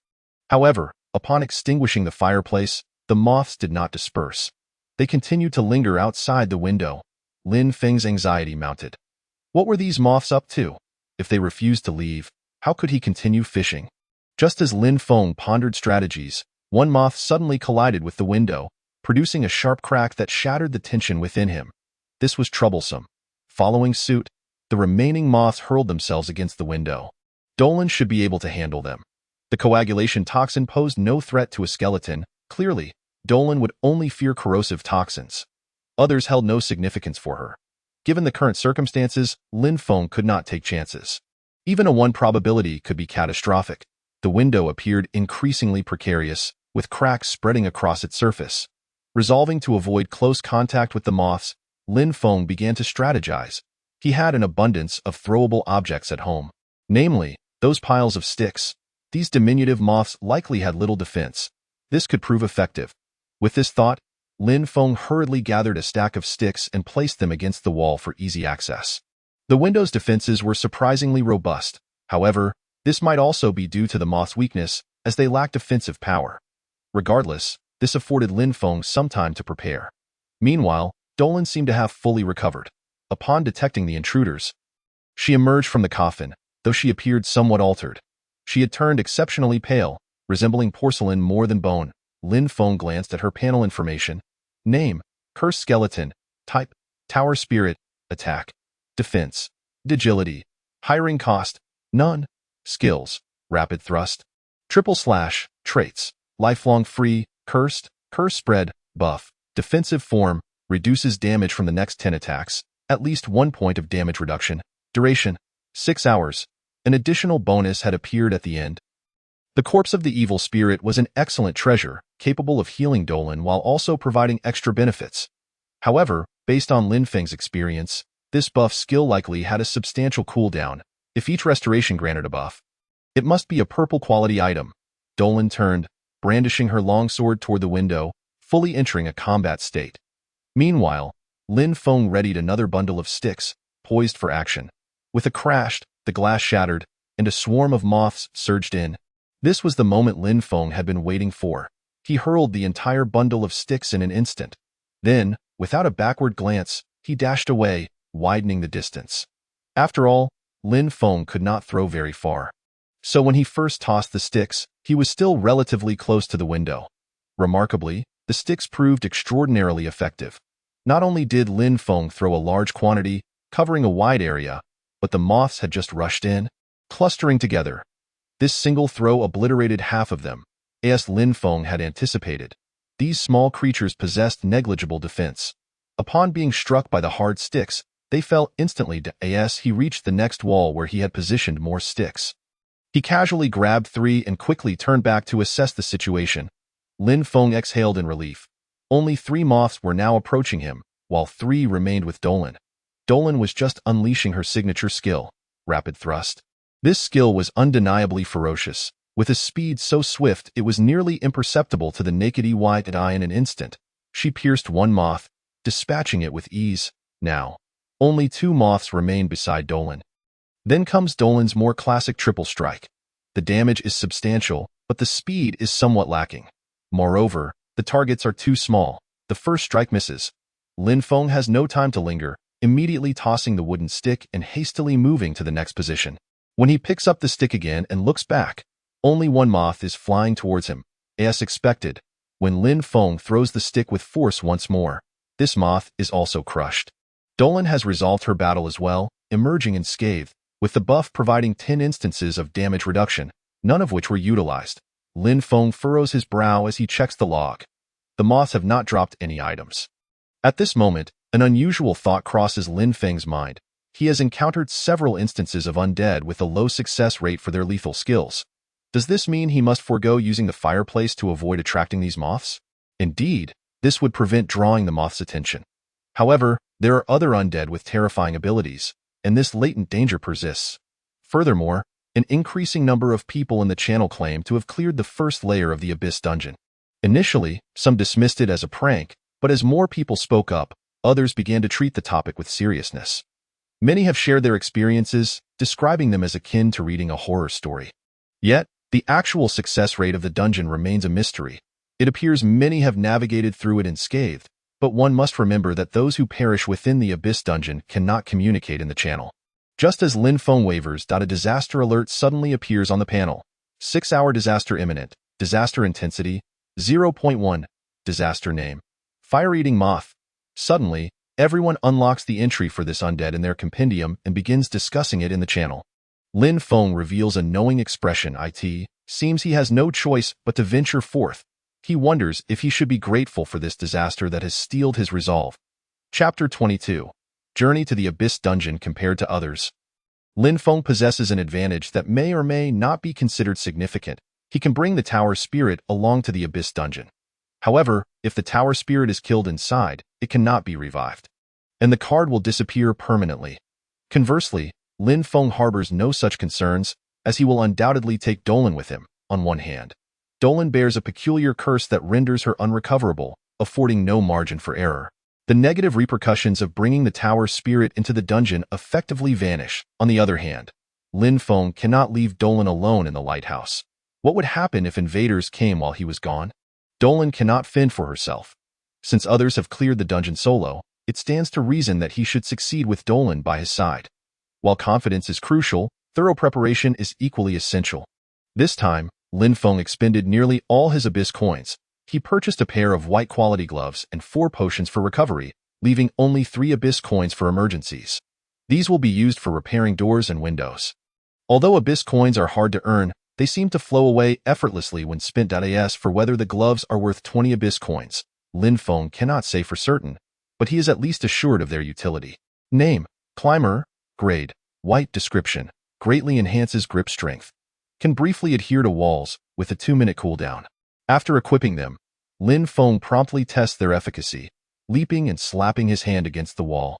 However, upon extinguishing the fireplace, the moths did not disperse. They continued to linger outside the window. Lin Feng's anxiety mounted. What were these moths up to? If they refused to leave, how could he continue fishing? Just as Lin Feng pondered strategies, one moth suddenly collided with the window, producing a sharp crack that shattered the tension within him. This was troublesome. Following suit, the remaining moths hurled themselves against the window. Dolan should be able to handle them. The coagulation toxin posed no threat to a skeleton. Clearly, Dolan would only fear corrosive toxins. Others held no significance for her. Given the current circumstances, Lin Feng could not take chances. Even a 1 probability could be catastrophic. The window appeared increasingly precarious, with cracks spreading across its surface. Resolving to avoid close contact with the moths, Lin Feng began to strategize. He had an abundance of throwable objects at home, namely, those piles of sticks. These diminutive moths likely had little defense. This could prove effective. With this thought, Lin Feng hurriedly gathered a stack of sticks and placed them against the wall for easy access. The window's defenses were surprisingly robust. However, this might also be due to the moth's weakness, as they lacked offensive power. Regardless, this afforded Lin Feng some time to prepare. Meanwhile, Dolan seemed to have fully recovered. Upon detecting the intruders, she emerged from the coffin, though she appeared somewhat altered. She had turned exceptionally pale, resembling porcelain more than bone. Lin Feng glanced at her panel information. Name, Cursed Skeleton. Type, Tower Spirit. Attack, Defense, Agility. Hiring cost, none. Skills, Rapid Thrust. // Traits, Lifelong Free. Cursed, Curse Spread. Buff, Defensive Form. Reduces damage from the next 10 attacks. At least 1 point of damage reduction. Duration, 6 hours. An additional bonus had appeared at the end. The corpse of the evil spirit was an excellent treasure, capable of healing Dolan while also providing extra benefits. However, based on Lin Feng's experience, this buff skill likely had a substantial cooldown. If each restoration granted a buff, it must be a purple quality item. Dolan turned, brandishing her longsword toward the window, fully entering a combat state. Meanwhile, Lin Feng readied another bundle of sticks, poised for action. With a crash, the glass shattered, and a swarm of moths surged in. This was the moment Lin Feng had been waiting for. He hurled the entire bundle of sticks in an instant. Then, without a backward glance, he dashed away, widening the distance. After all, Lin Feng could not throw very far. So when he first tossed the sticks, he was still relatively close to the window. Remarkably, the sticks proved extraordinarily effective. Not only did Lin Feng throw a large quantity, covering a wide area, but the moths had just rushed in, clustering together. This single throw obliterated half of them, as Lin Feng had anticipated. These small creatures possessed negligible defense. Upon being struck by the hard sticks, they fell instantly as he reached the next wall where he had positioned more sticks. He casually grabbed 3 and quickly turned back to assess the situation. Lin Feng exhaled in relief. Only 3 moths were now approaching him, while 3 remained with Dolan. Dolan was just unleashing her signature skill, Rapid Thrust. This skill was undeniably ferocious. With a speed so swift it was nearly imperceptible to the naked white eye in an instant. She pierced 1 moth, dispatching it with ease. Now, only 2 moths remained beside Dolan. Then comes Dolan's more classic triple strike. The damage is substantial, but the speed is somewhat lacking. Moreover, the targets are too small. The first strike misses. Lin Feng has no time to linger, immediately tossing the wooden stick and hastily moving to the next position. When he picks up the stick again and looks back, only 1 moth is flying towards him, as expected. When Lin Feng throws the stick with force once more, this moth is also crushed. Dolan has resolved her battle as well, emerging unscathed, with the buff providing 10 instances of damage reduction, none of which were utilized. Lin Feng furrows his brow as he checks the log. The moths have not dropped any items. At this moment, an unusual thought crosses Lin Feng's mind. He has encountered several instances of undead with a low success rate for their lethal skills. Does this mean he must forego using the fireplace to avoid attracting these moths? Indeed, this would prevent drawing the moth's attention. However, there are other undead with terrifying abilities, and this latent danger persists. Furthermore, an increasing number of people in the channel claim to have cleared the first layer of the Abyss dungeon. Initially, some dismissed it as a prank, but as more people spoke up, others began to treat the topic with seriousness. Many have shared their experiences, describing them as akin to reading a horror story. Yet, the actual success rate of the dungeon remains a mystery. It appears many have navigated through it unscathed, but one must remember that those who perish within the Abyss dungeon cannot communicate in the channel. Just as Lin Feng wavers, a disaster alert suddenly appears on the panel. 6-hour disaster imminent. Disaster intensity, 0.1. Disaster name, fire-eating moth. Suddenly, everyone unlocks the entry for this undead in their compendium and begins discussing it in the channel. Lin Feng reveals a knowing expression. It seems he has no choice but to venture forth. He wonders if he should be grateful for this disaster that has steeled his resolve. Chapter 22. Journey to the Abyss Dungeon compared to others. Lin Feng possesses an advantage that may or may not be considered significant. He can bring the tower spirit along to the Abyss Dungeon. However, if the tower spirit is killed inside, it cannot be revived, and the card will disappear permanently. Conversely, Lin Feng harbors no such concerns, as he will undoubtedly take Dolan with him. On one hand, Dolan bears a peculiar curse that renders her unrecoverable, affording no margin for error. The negative repercussions of bringing the tower spirit into the dungeon effectively vanish. On the other hand, Lin Feng cannot leave Dolan alone in the lighthouse. What would happen if invaders came while he was gone? Dolan cannot fend for herself. Since others have cleared the dungeon solo, it stands to reason that he should succeed with Dolan by his side. While confidence is crucial, thorough preparation is equally essential. This time, Lin Feng expended nearly all his Abyss coins. He purchased a pair of white-quality gloves and 4 potions for recovery, leaving only 3 Abyss coins for emergencies. These will be used for repairing doors and windows. Although Abyss coins are hard to earn, they seem to flow away effortlessly when spent. As for whether the gloves are worth 20 Abyss coins, Lin Feng cannot say for certain, but he is at least assured of their utility. Name: Climber. Grade: White. Description: greatly enhances grip strength. Can briefly adhere to walls, with a 2-minute cooldown. After equipping them, Lin Feng promptly tests their efficacy, leaping and slapping his hand against the wall.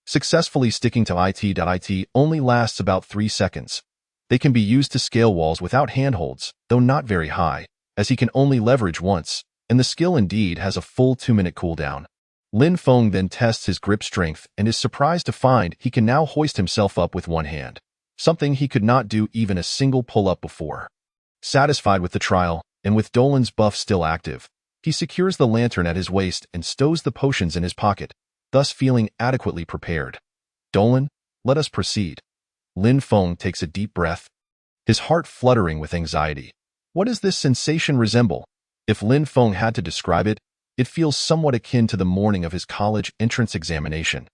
Successfully sticking to it only lasts about 3 seconds. They can be used to scale walls without handholds, though not very high, as he can only leverage once, and the skill indeed has a full 2-minute cooldown. Lin Feng then tests his grip strength and is surprised to find he can now hoist himself up with one hand, something he could not do even a single pull-up before. Satisfied with the trial, and with Dolan's buff still active, he secures the lantern at his waist and stows the potions in his pocket, thus feeling adequately prepared. Dolan, let us proceed. Lin Feng takes a deep breath, his heart fluttering with anxiety. What does this sensation resemble? If Lin Feng had to describe it, it feels somewhat akin to the morning of his college entrance examination.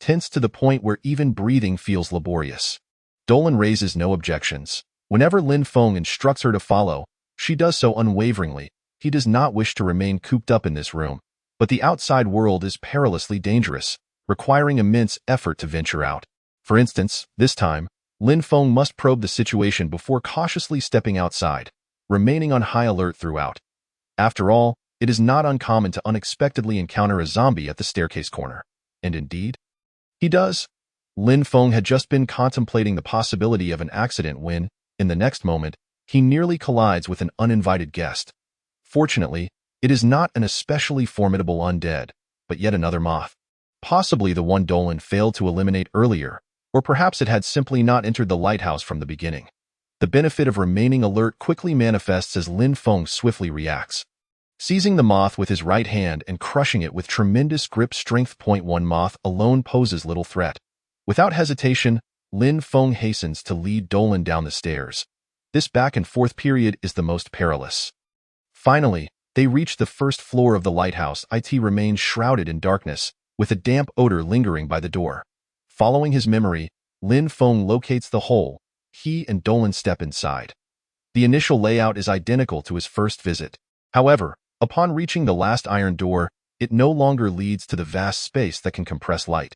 Tense to the point where even breathing feels laborious. Dolan raises no objections. Whenever Lin Feng instructs her to follow, she does so unwaveringly. He does not wish to remain cooped up in this room, but the outside world is perilously dangerous, requiring immense effort to venture out. For instance, this time, Lin Feng must probe the situation before cautiously stepping outside, remaining on high alert throughout. After all, it is not uncommon to unexpectedly encounter a zombie at the staircase corner. And indeed, he does. Lin Feng had just been contemplating the possibility of an accident when, in the next moment, he nearly collides with an uninvited guest. Fortunately, it is not an especially formidable undead, but yet another moth. Possibly the one Dolan failed to eliminate earlier, or perhaps it had simply not entered the lighthouse from the beginning. The benefit of remaining alert quickly manifests as Lin Feng swiftly reacts. Seizing the moth with his right hand and crushing it with tremendous grip strength. 1 Moth alone poses little threat. Without hesitation, Lin Feng hastens to lead Dolan down the stairs. This back and forth period is the most perilous. Finally, they reach the first floor of the lighthouse. It remains shrouded in darkness, with a damp odor lingering by the door. Following his memory, Lin Feng locates the hole. He and Dolan step inside. The initial layout is identical to his first visit. However, upon reaching the last iron door, it no longer leads to the vast space that can compress light.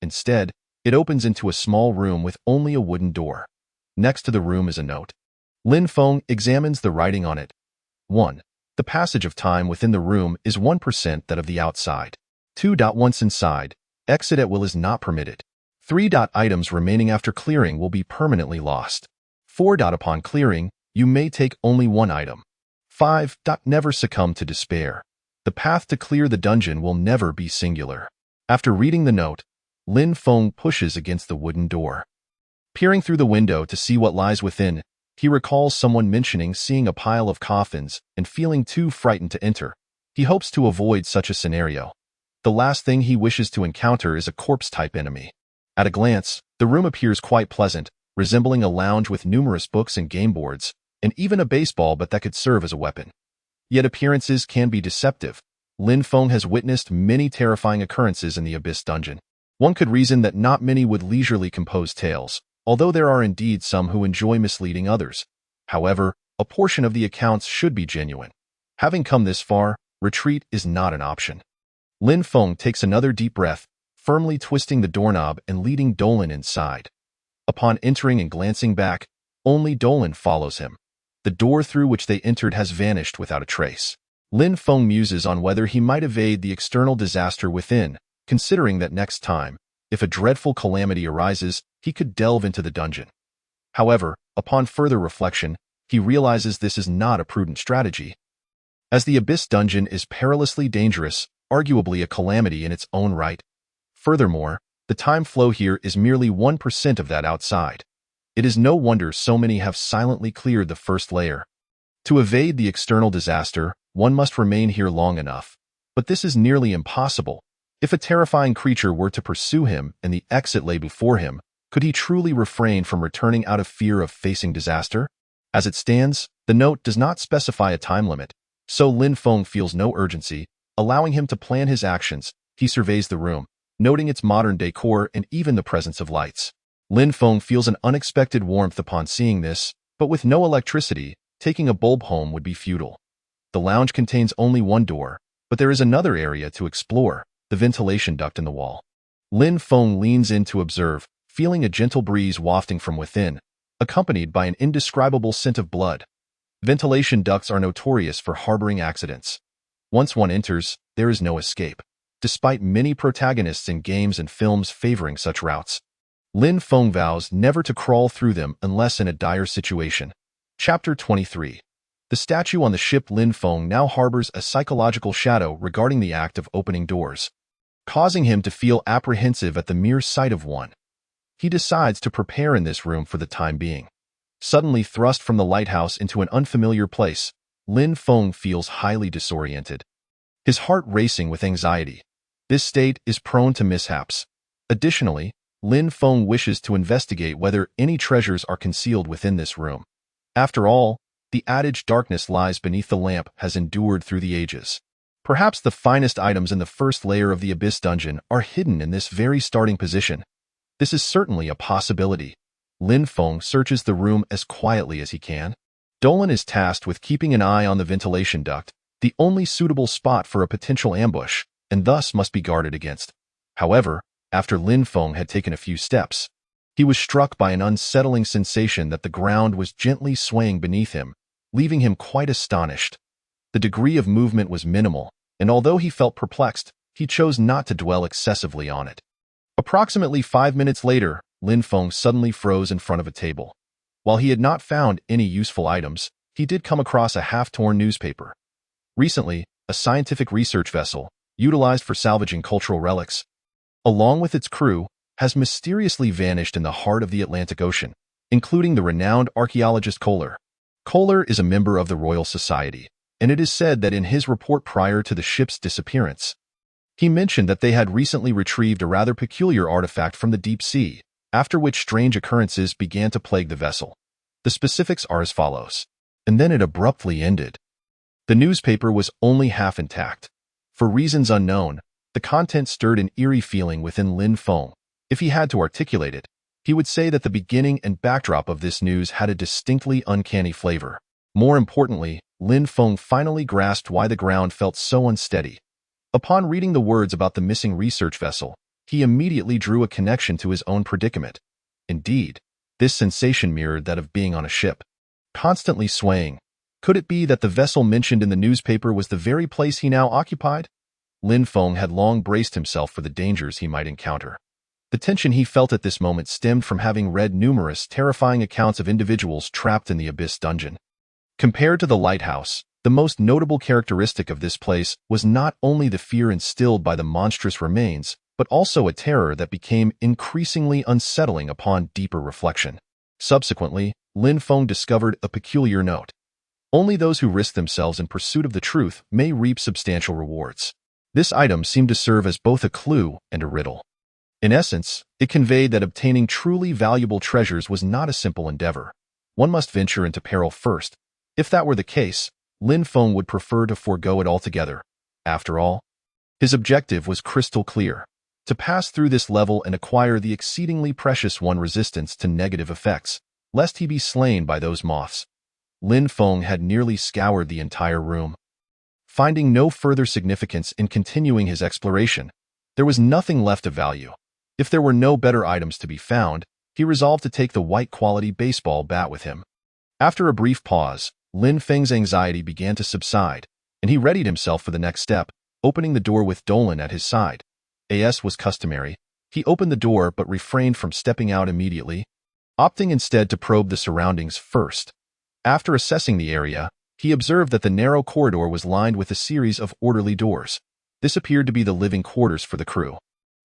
Instead, it opens into a small room with only a wooden door. Next to the room is a note. Lin Feng examines the writing on it. 1. The passage of time within the room is 1% that of the outside. 2. Once inside, exit at will is not permitted. 3. Items remaining after clearing will be permanently lost. 4. Upon clearing, you may take only 1 item. 5. Never succumb to despair. The path to clear the dungeon will never be singular. After reading the note, Lin Feng pushes against the wooden door. Peering through the window to see what lies within, he recalls someone mentioning seeing a pile of coffins and feeling too frightened to enter. He hopes to avoid such a scenario. The last thing he wishes to encounter is a corpse-type enemy. At a glance, the room appears quite pleasant, resembling a lounge with numerous books and game boards, and even a baseball bat that could serve as a weapon. Yet appearances can be deceptive. Lin Feng has witnessed many terrifying occurrences in the Abyss Dungeon. One could reason that not many would leisurely compose tales, although there are indeed some who enjoy misleading others. However, a portion of the accounts should be genuine. Having come this far, retreat is not an option. Lin Feng takes another deep breath, firmly twisting the doorknob and leading Dolan inside. Upon entering and glancing back, only Dolan follows him. The door through which they entered has vanished without a trace. Lin Feng muses on whether he might evade the external disaster within, considering that next time, if a dreadful calamity arises, he could delve into the dungeon. However, upon further reflection, he realizes this is not a prudent strategy, as the Abyss Dungeon is perilously dangerous, arguably a calamity in its own right. Furthermore, the time flow here is merely 1% of that outside. It is no wonder so many have silently cleared the first layer. To evade the external disaster, one must remain here long enough. But this is nearly impossible. If a terrifying creature were to pursue him and the exit lay before him, could he truly refrain from returning out of fear of facing disaster? As it stands, the note does not specify a time limit, so Lin Feng feels no urgency, allowing him to plan his actions. He surveys the room, noting its modern decor and even the presence of lights. Lin Feng feels an unexpected warmth upon seeing this, but with no electricity, taking a bulb home would be futile. The lounge contains only one door, but there is another area to explore, the ventilation duct in the wall. Lin Feng leans in to observe, feeling a gentle breeze wafting from within, accompanied by an indescribable scent of blood. Ventilation ducts are notorious for harboring accidents. Once one enters, there is no escape, despite many protagonists in games and films favoring such routes. Lin Feng vows never to crawl through them unless in a dire situation. Chapter 23. The statue on the ship Lin Feng now harbors a psychological shadow regarding the act of opening doors, causing him to feel apprehensive at the mere sight of one. He decides to prepare in this room for the time being. Suddenly thrust from the lighthouse into an unfamiliar place, Lin Feng feels highly disoriented, his heart racing with anxiety. This state is prone to mishaps. Additionally, Lin Feng wishes to investigate whether any treasures are concealed within this room. After all, the adage darkness lies beneath the lamp has endured through the ages. Perhaps the finest items in the first layer of the Abyss Dungeon are hidden in this very starting position. This is certainly a possibility. Lin Feng searches the room as quietly as he can. Dolan is tasked with keeping an eye on the ventilation duct, the only suitable spot for a potential ambush, and thus must be guarded against. However, after Lin Feng had taken a few steps, he was struck by an unsettling sensation that the ground was gently swaying beneath him, leaving him quite astonished. The degree of movement was minimal, and although he felt perplexed, he chose not to dwell excessively on it. Approximately 5 minutes later, Lin Feng suddenly froze in front of a table. While he had not found any useful items, he did come across a half-torn newspaper. Recently, a scientific research vessel, utilized for salvaging cultural relics, along with its crew, has mysteriously vanished in the heart of the Atlantic Ocean, including the renowned archaeologist Kohler. Kohler is a member of the Royal Society, and it is said that in his report prior to the ship's disappearance, he mentioned that they had recently retrieved a rather peculiar artifact from the deep sea, after which strange occurrences began to plague the vessel. The specifics are as follows. And then it abruptly ended. The newspaper was only half intact. For reasons unknown, the content stirred an eerie feeling within Lin Feng. If he had to articulate it, he would say that the beginning and backdrop of this news had a distinctly uncanny flavor. More importantly, Lin Feng finally grasped why the ground felt so unsteady. Upon reading the words about the missing research vessel, he immediately drew a connection to his own predicament. Indeed, this sensation mirrored that of being on a ship, constantly swaying. Could it be that the vessel mentioned in the newspaper was the very place he now occupied? Lin Feng had long braced himself for the dangers he might encounter. The tension he felt at this moment stemmed from having read numerous terrifying accounts of individuals trapped in the Abyss Dungeon. Compared to the lighthouse, the most notable characteristic of this place was not only the fear instilled by the monstrous remains, but also a terror that became increasingly unsettling upon deeper reflection. Subsequently, Lin Feng discovered a peculiar note. Only those who risk themselves in pursuit of the truth may reap substantial rewards. This item seemed to serve as both a clue and a riddle. In essence, it conveyed that obtaining truly valuable treasures was not a simple endeavor. One must venture into peril first. If that were the case, Lin Feng would prefer to forego it altogether. After all, his objective was crystal clear: to pass through this level and acquire the exceedingly precious one, resistance to negative effects, lest he be slain by those moths. Lin Feng had nearly scoured the entire room. Finding no further significance in continuing his exploration, there was nothing left of value. If there were no better items to be found, he resolved to take the white-quality baseball bat with him. After a brief pause, Lin Feng's anxiety began to subside, and he readied himself for the next step, opening the door with Dolan at his side. As was customary, he opened the door but refrained from stepping out immediately, opting instead to probe the surroundings first. After assessing the area, he observed that the narrow corridor was lined with a series of orderly doors. This appeared to be the living quarters for the crew.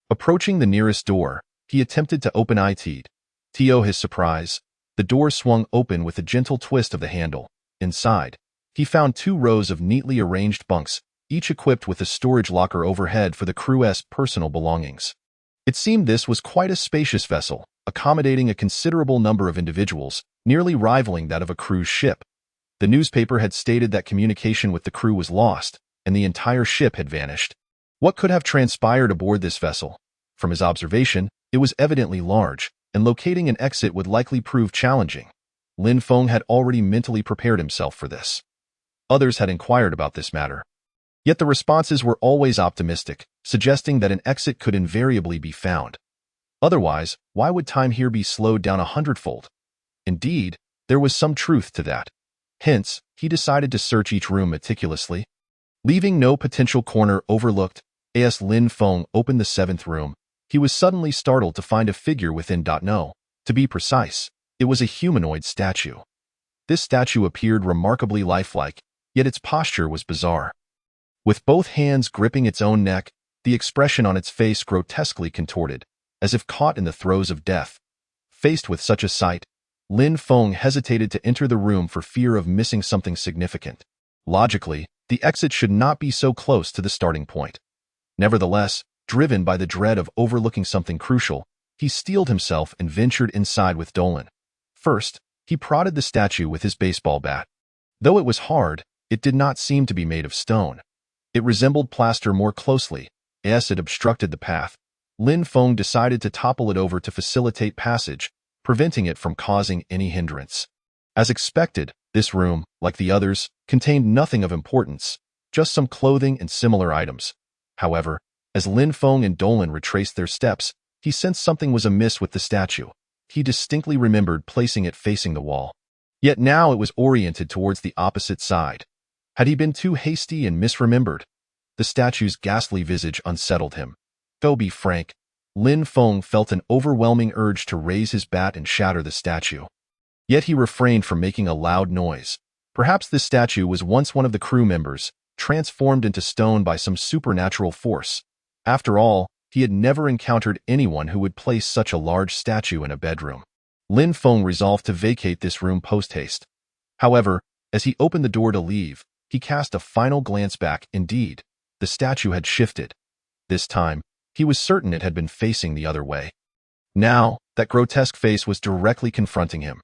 Approaching the nearest door, he attempted to open it. To his surprise, the door swung open with a gentle twist of the handle. Inside, he found 2 rows of neatly arranged bunks, each equipped with a storage locker overhead for the crew's personal belongings. It seemed this was quite a spacious vessel, accommodating a considerable number of individuals, nearly rivaling that of a cruise ship. The newspaper had stated that communication with the crew was lost, and the entire ship had vanished. What could have transpired aboard this vessel? From his observation, it was evidently large, and locating an exit would likely prove challenging. Lin Feng had already mentally prepared himself for this. Others had inquired about this matter. Yet the responses were always optimistic, suggesting that an exit could invariably be found. Otherwise, why would time here be slowed down 100-fold? Indeed, there was some truth to that. Hence, he decided to search each room meticulously. Leaving no potential corner overlooked, as Lin Feng opened the 7th room, he was suddenly startled to find a figure within. No, to be precise, it was a humanoid statue. This statue appeared remarkably lifelike, yet its posture was bizarre. With both hands gripping its own neck, the expression on its face grotesquely contorted, as if caught in the throes of death. Faced with such a sight, Lin Feng hesitated to enter the room for fear of missing something significant. Logically, the exit should not be so close to the starting point. Nevertheless, driven by the dread of overlooking something crucial, he steeled himself and ventured inside with Dolan. First, he prodded the statue with his baseball bat. Though it was hard, it did not seem to be made of stone. It resembled plaster more closely, as it obstructed the path. Lin Feng decided to topple it over to facilitate passage, preventing it from causing any hindrance. As expected, this room, like the others, contained nothing of importance, just some clothing and similar items. However, as Lin Feng and Dolan retraced their steps, he sensed something was amiss with the statue. He distinctly remembered placing it facing the wall. Yet now it was oriented towards the opposite side. Had he been too hasty and misremembered? The statue's ghastly visage unsettled him. To be frank, Lin Feng felt an overwhelming urge to raise his bat and shatter the statue. Yet he refrained from making a loud noise. Perhaps this statue was once one of the crew members, transformed into stone by some supernatural force. After all, he had never encountered anyone who would place such a large statue in a bedroom. Lin Feng resolved to vacate this room post-haste. However, as he opened the door to leave, he cast a final glance back. Indeed, the statue had shifted. This time, he was certain it had been facing the other way. Now, that grotesque face was directly confronting him.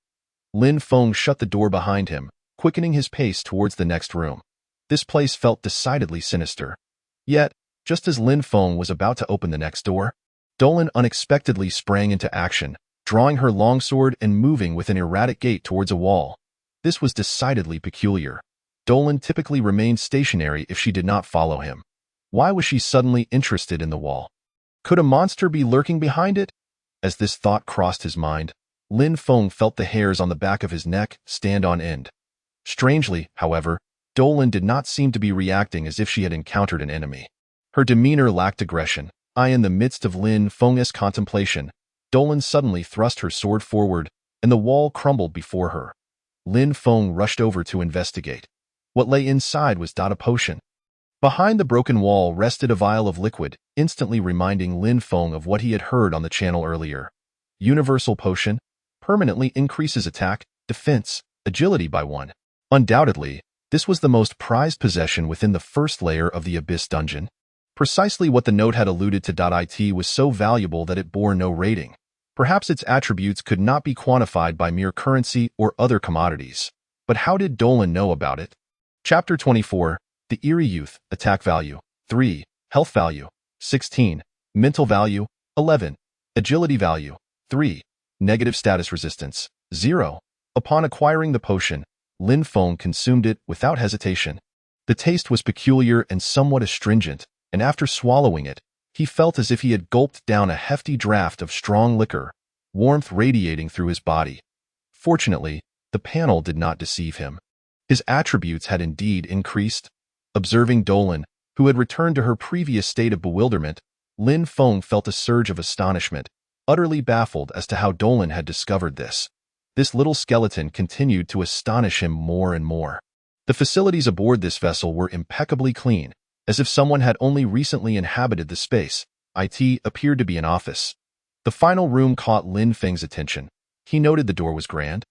Lin Feng shut the door behind him, quickening his pace towards the next room. This place felt decidedly sinister. Yet, just as Lin Feng was about to open the next door, Dolan unexpectedly sprang into action, drawing her longsword and moving with an erratic gait towards a wall. This was decidedly peculiar. Dolan typically remained stationary if she did not follow him. Why was she suddenly interested in the wall? Could a monster be lurking behind it? As this thought crossed his mind, Lin Feng felt the hairs on the back of his neck stand on end. Strangely, however, Dolan did not seem to be reacting as if she had encountered an enemy. Her demeanor lacked aggression. In the midst of Lin Feng's contemplation, Dolan suddenly thrust her sword forward, and the wall crumbled before her. Lin Feng rushed over to investigate. What lay inside was a potion. Behind the broken wall rested a vial of liquid, instantly reminding Lin Feng of what he had heard on the channel earlier. Universal potion permanently increases attack, defense, agility by 1. Undoubtedly, this was the most prized possession within the first layer of the Abyss dungeon. Precisely what the note had alluded to. It was so valuable that it bore no rating. Perhaps its attributes could not be quantified by mere currency or other commodities. But how did Dolan know about it? Chapter 24. The Eerie Youth. Attack Value 3. Health Value 16. Mental Value 11. Agility Value 3. Negative Status Resistance 0. Upon acquiring the potion, Lin Feng consumed it without hesitation. The taste was peculiar and somewhat astringent, and after swallowing it, he felt as if he had gulped down a hefty draught of strong liquor, warmth radiating through his body. Fortunately, the panel did not deceive him. His attributes had indeed increased. Observing Dolan, who had returned to her previous state of bewilderment, Lin Feng felt a surge of astonishment, utterly baffled as to how Dolan had discovered this. This little skeleton continued to astonish him more and more. The facilities aboard this vessel were impeccably clean, as if someone had only recently inhabited the space. It appeared to be an office. The final room caught Lin Feng's attention. He noted the door was grand,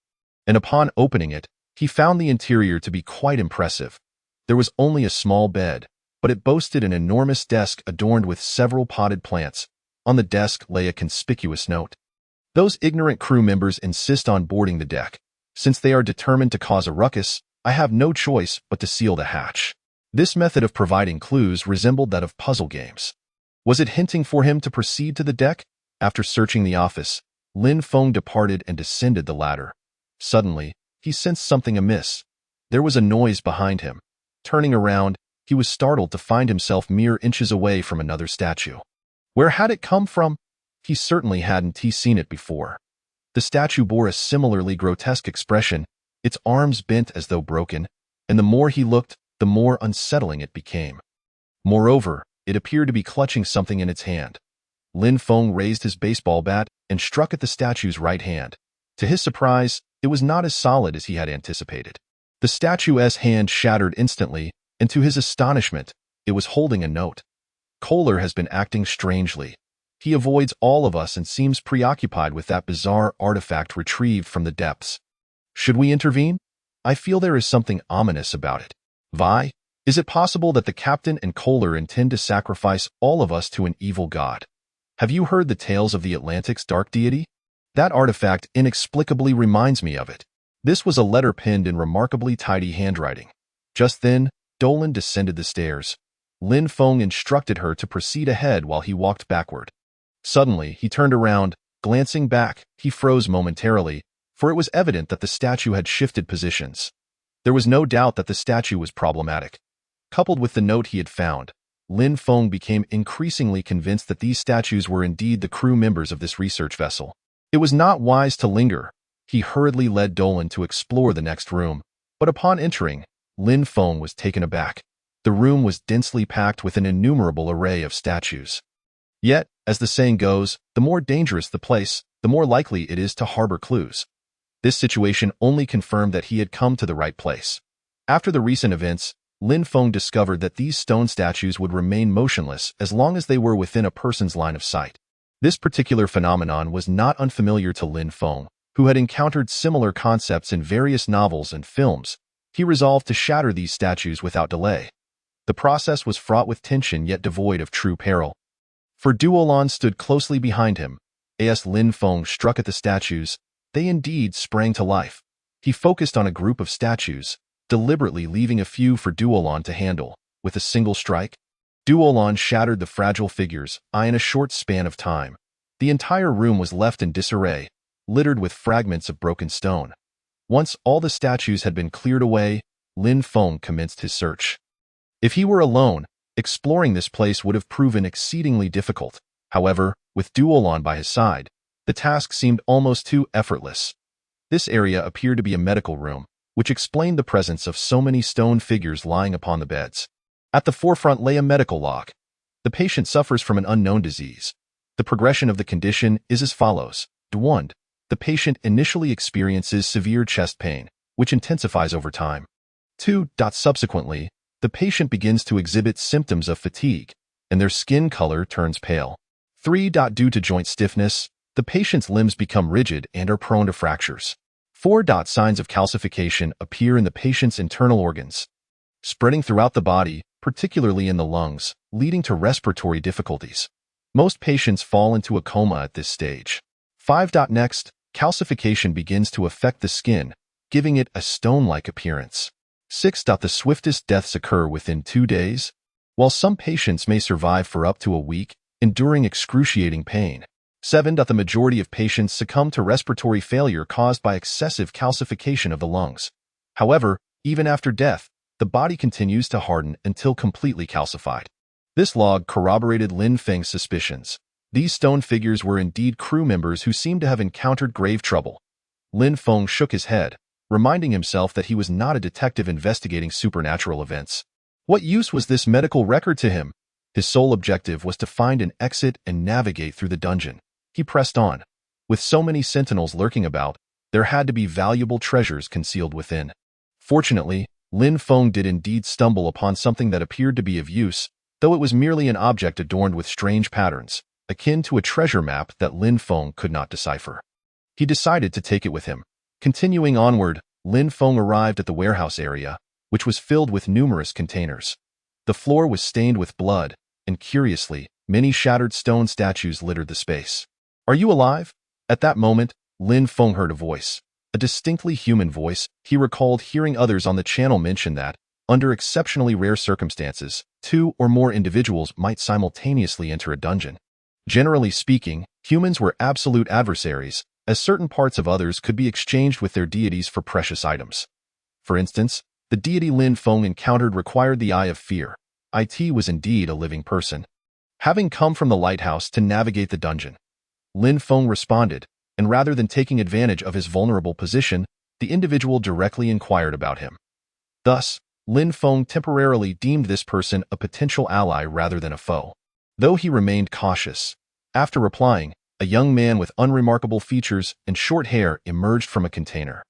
and upon opening it, he found the interior to be quite impressive. There was only a small bed, but it boasted an enormous desk adorned with several potted plants. On the desk lay a conspicuous note. Those ignorant crew members insist on boarding the deck. Since they are determined to cause a ruckus, I have no choice but to seal the hatch. This method of providing clues resembled that of puzzle games. Was it hinting for him to proceed to the deck? After searching the office, Lin Feng departed and descended the ladder. Suddenly, he sensed something amiss. There was a noise behind him. Turning around, he was startled to find himself mere inches away from another statue. Where had it come from? He certainly hadn't seen it before. The statue bore a similarly grotesque expression, its arms bent as though broken, and the more he looked, the more unsettling it became. Moreover, it appeared to be clutching something in its hand. Lin Feng raised his baseball bat and struck at the statue's right hand. To his surprise, it was not as solid as he had anticipated. The statue's hand shattered instantly, and to his astonishment, it was holding a note. Kohler has been acting strangely. He avoids all of us and seems preoccupied with that bizarre artifact retrieved from the depths. Should we intervene? I feel there is something ominous about it. Vi, is it possible that the captain and Kohler intend to sacrifice all of us to an evil god? Have you heard the tales of the Atlantic's dark deity? That artifact inexplicably reminds me of it. This was a letter penned in remarkably tidy handwriting. Just then, Dolan descended the stairs. Lin Feng instructed her to proceed ahead while he walked backward. Suddenly, he turned around. Glancing back, he froze momentarily, for it was evident that the statue had shifted positions. There was no doubt that the statue was problematic. Coupled with the note he had found, Lin Feng became increasingly convinced that these statues were indeed the crew members of this research vessel. It was not wise to linger. He hurriedly led Dolan to explore the next room, but upon entering, Lin Feng was taken aback. The room was densely packed with an innumerable array of statues. Yet, as the saying goes, the more dangerous the place, the more likely it is to harbor clues. This situation only confirmed that he had come to the right place. After the recent events, Lin Feng discovered that these stone statues would remain motionless as long as they were within a person's line of sight. This particular phenomenon was not unfamiliar to Lin Feng, who had encountered similar concepts in various novels and films. He resolved to shatter these statues without delay. The process was fraught with tension yet devoid of true peril. For Duolon stood closely behind him. As Lin Feng struck at the statues, they indeed sprang to life. He focused on a group of statues, deliberately leaving a few for Duolon to handle. With a single strike, Duolon shattered the fragile figures, in a short span of time. The entire room was left in disarray, littered with fragments of broken stone. Once all the statues had been cleared away, Lin Feng commenced his search. If he were alone, exploring this place would have proven exceedingly difficult. However, with Duolon by his side, the task seemed almost too effortless. This area appeared to be a medical room, which explained the presence of so many stone figures lying upon the beds. At the forefront lay a medical log. The patient suffers from an unknown disease. The progression of the condition is as follows. 1. The patient initially experiences severe chest pain, which intensifies over time. 2. Subsequently, the patient begins to exhibit symptoms of fatigue, and their skin color turns pale. 3. Due to joint stiffness, the patient's limbs become rigid and are prone to fractures. 4. Signs of calcification appear in the patient's internal organs, spreading throughout the body, particularly in the lungs, leading to respiratory difficulties. Most patients fall into a coma at this stage. 5. Next, calcification begins to affect the skin, giving it a stone-like appearance. 6. The swiftest deaths occur within 2 days. While some patients may survive for up to a week, enduring excruciating pain. 7. The majority of patients succumb to respiratory failure caused by excessive calcification of the lungs. However, even after death, the body continues to harden until completely calcified. This log corroborated Lin Feng's suspicions. These stone figures were indeed crew members who seemed to have encountered grave trouble. Lin Feng shook his head, reminding himself that he was not a detective investigating supernatural events. What use was this medical record to him? His sole objective was to find an exit and navigate through the dungeon. He pressed on. With so many sentinels lurking about, there had to be valuable treasures concealed within. Fortunately, Lin Feng did indeed stumble upon something that appeared to be of use, though it was merely an object adorned with strange patterns, akin to a treasure map that Lin Feng could not decipher. He decided to take it with him. Continuing onward, Lin Feng arrived at the warehouse area, which was filled with numerous containers. The floor was stained with blood, and curiously, many shattered stone statues littered the space. "Are you alive?" At that moment, Lin Feng heard a voice. A distinctly human voice. He recalled hearing others on the channel mention that, under exceptionally rare circumstances, 2 or more individuals might simultaneously enter a dungeon. Generally speaking, humans were absolute adversaries, as certain parts of others could be exchanged with their deities for precious items. For instance, the deity Lin Feng encountered required the Eye of Fear. It was indeed a living person. Having come from the lighthouse to navigate the dungeon, Lin Feng responded, and rather than taking advantage of his vulnerable position, the individual directly inquired about him. Thus, Lin Feng temporarily deemed this person a potential ally rather than a foe. Though he remained cautious, after replying, a young man with unremarkable features and short hair emerged from a container.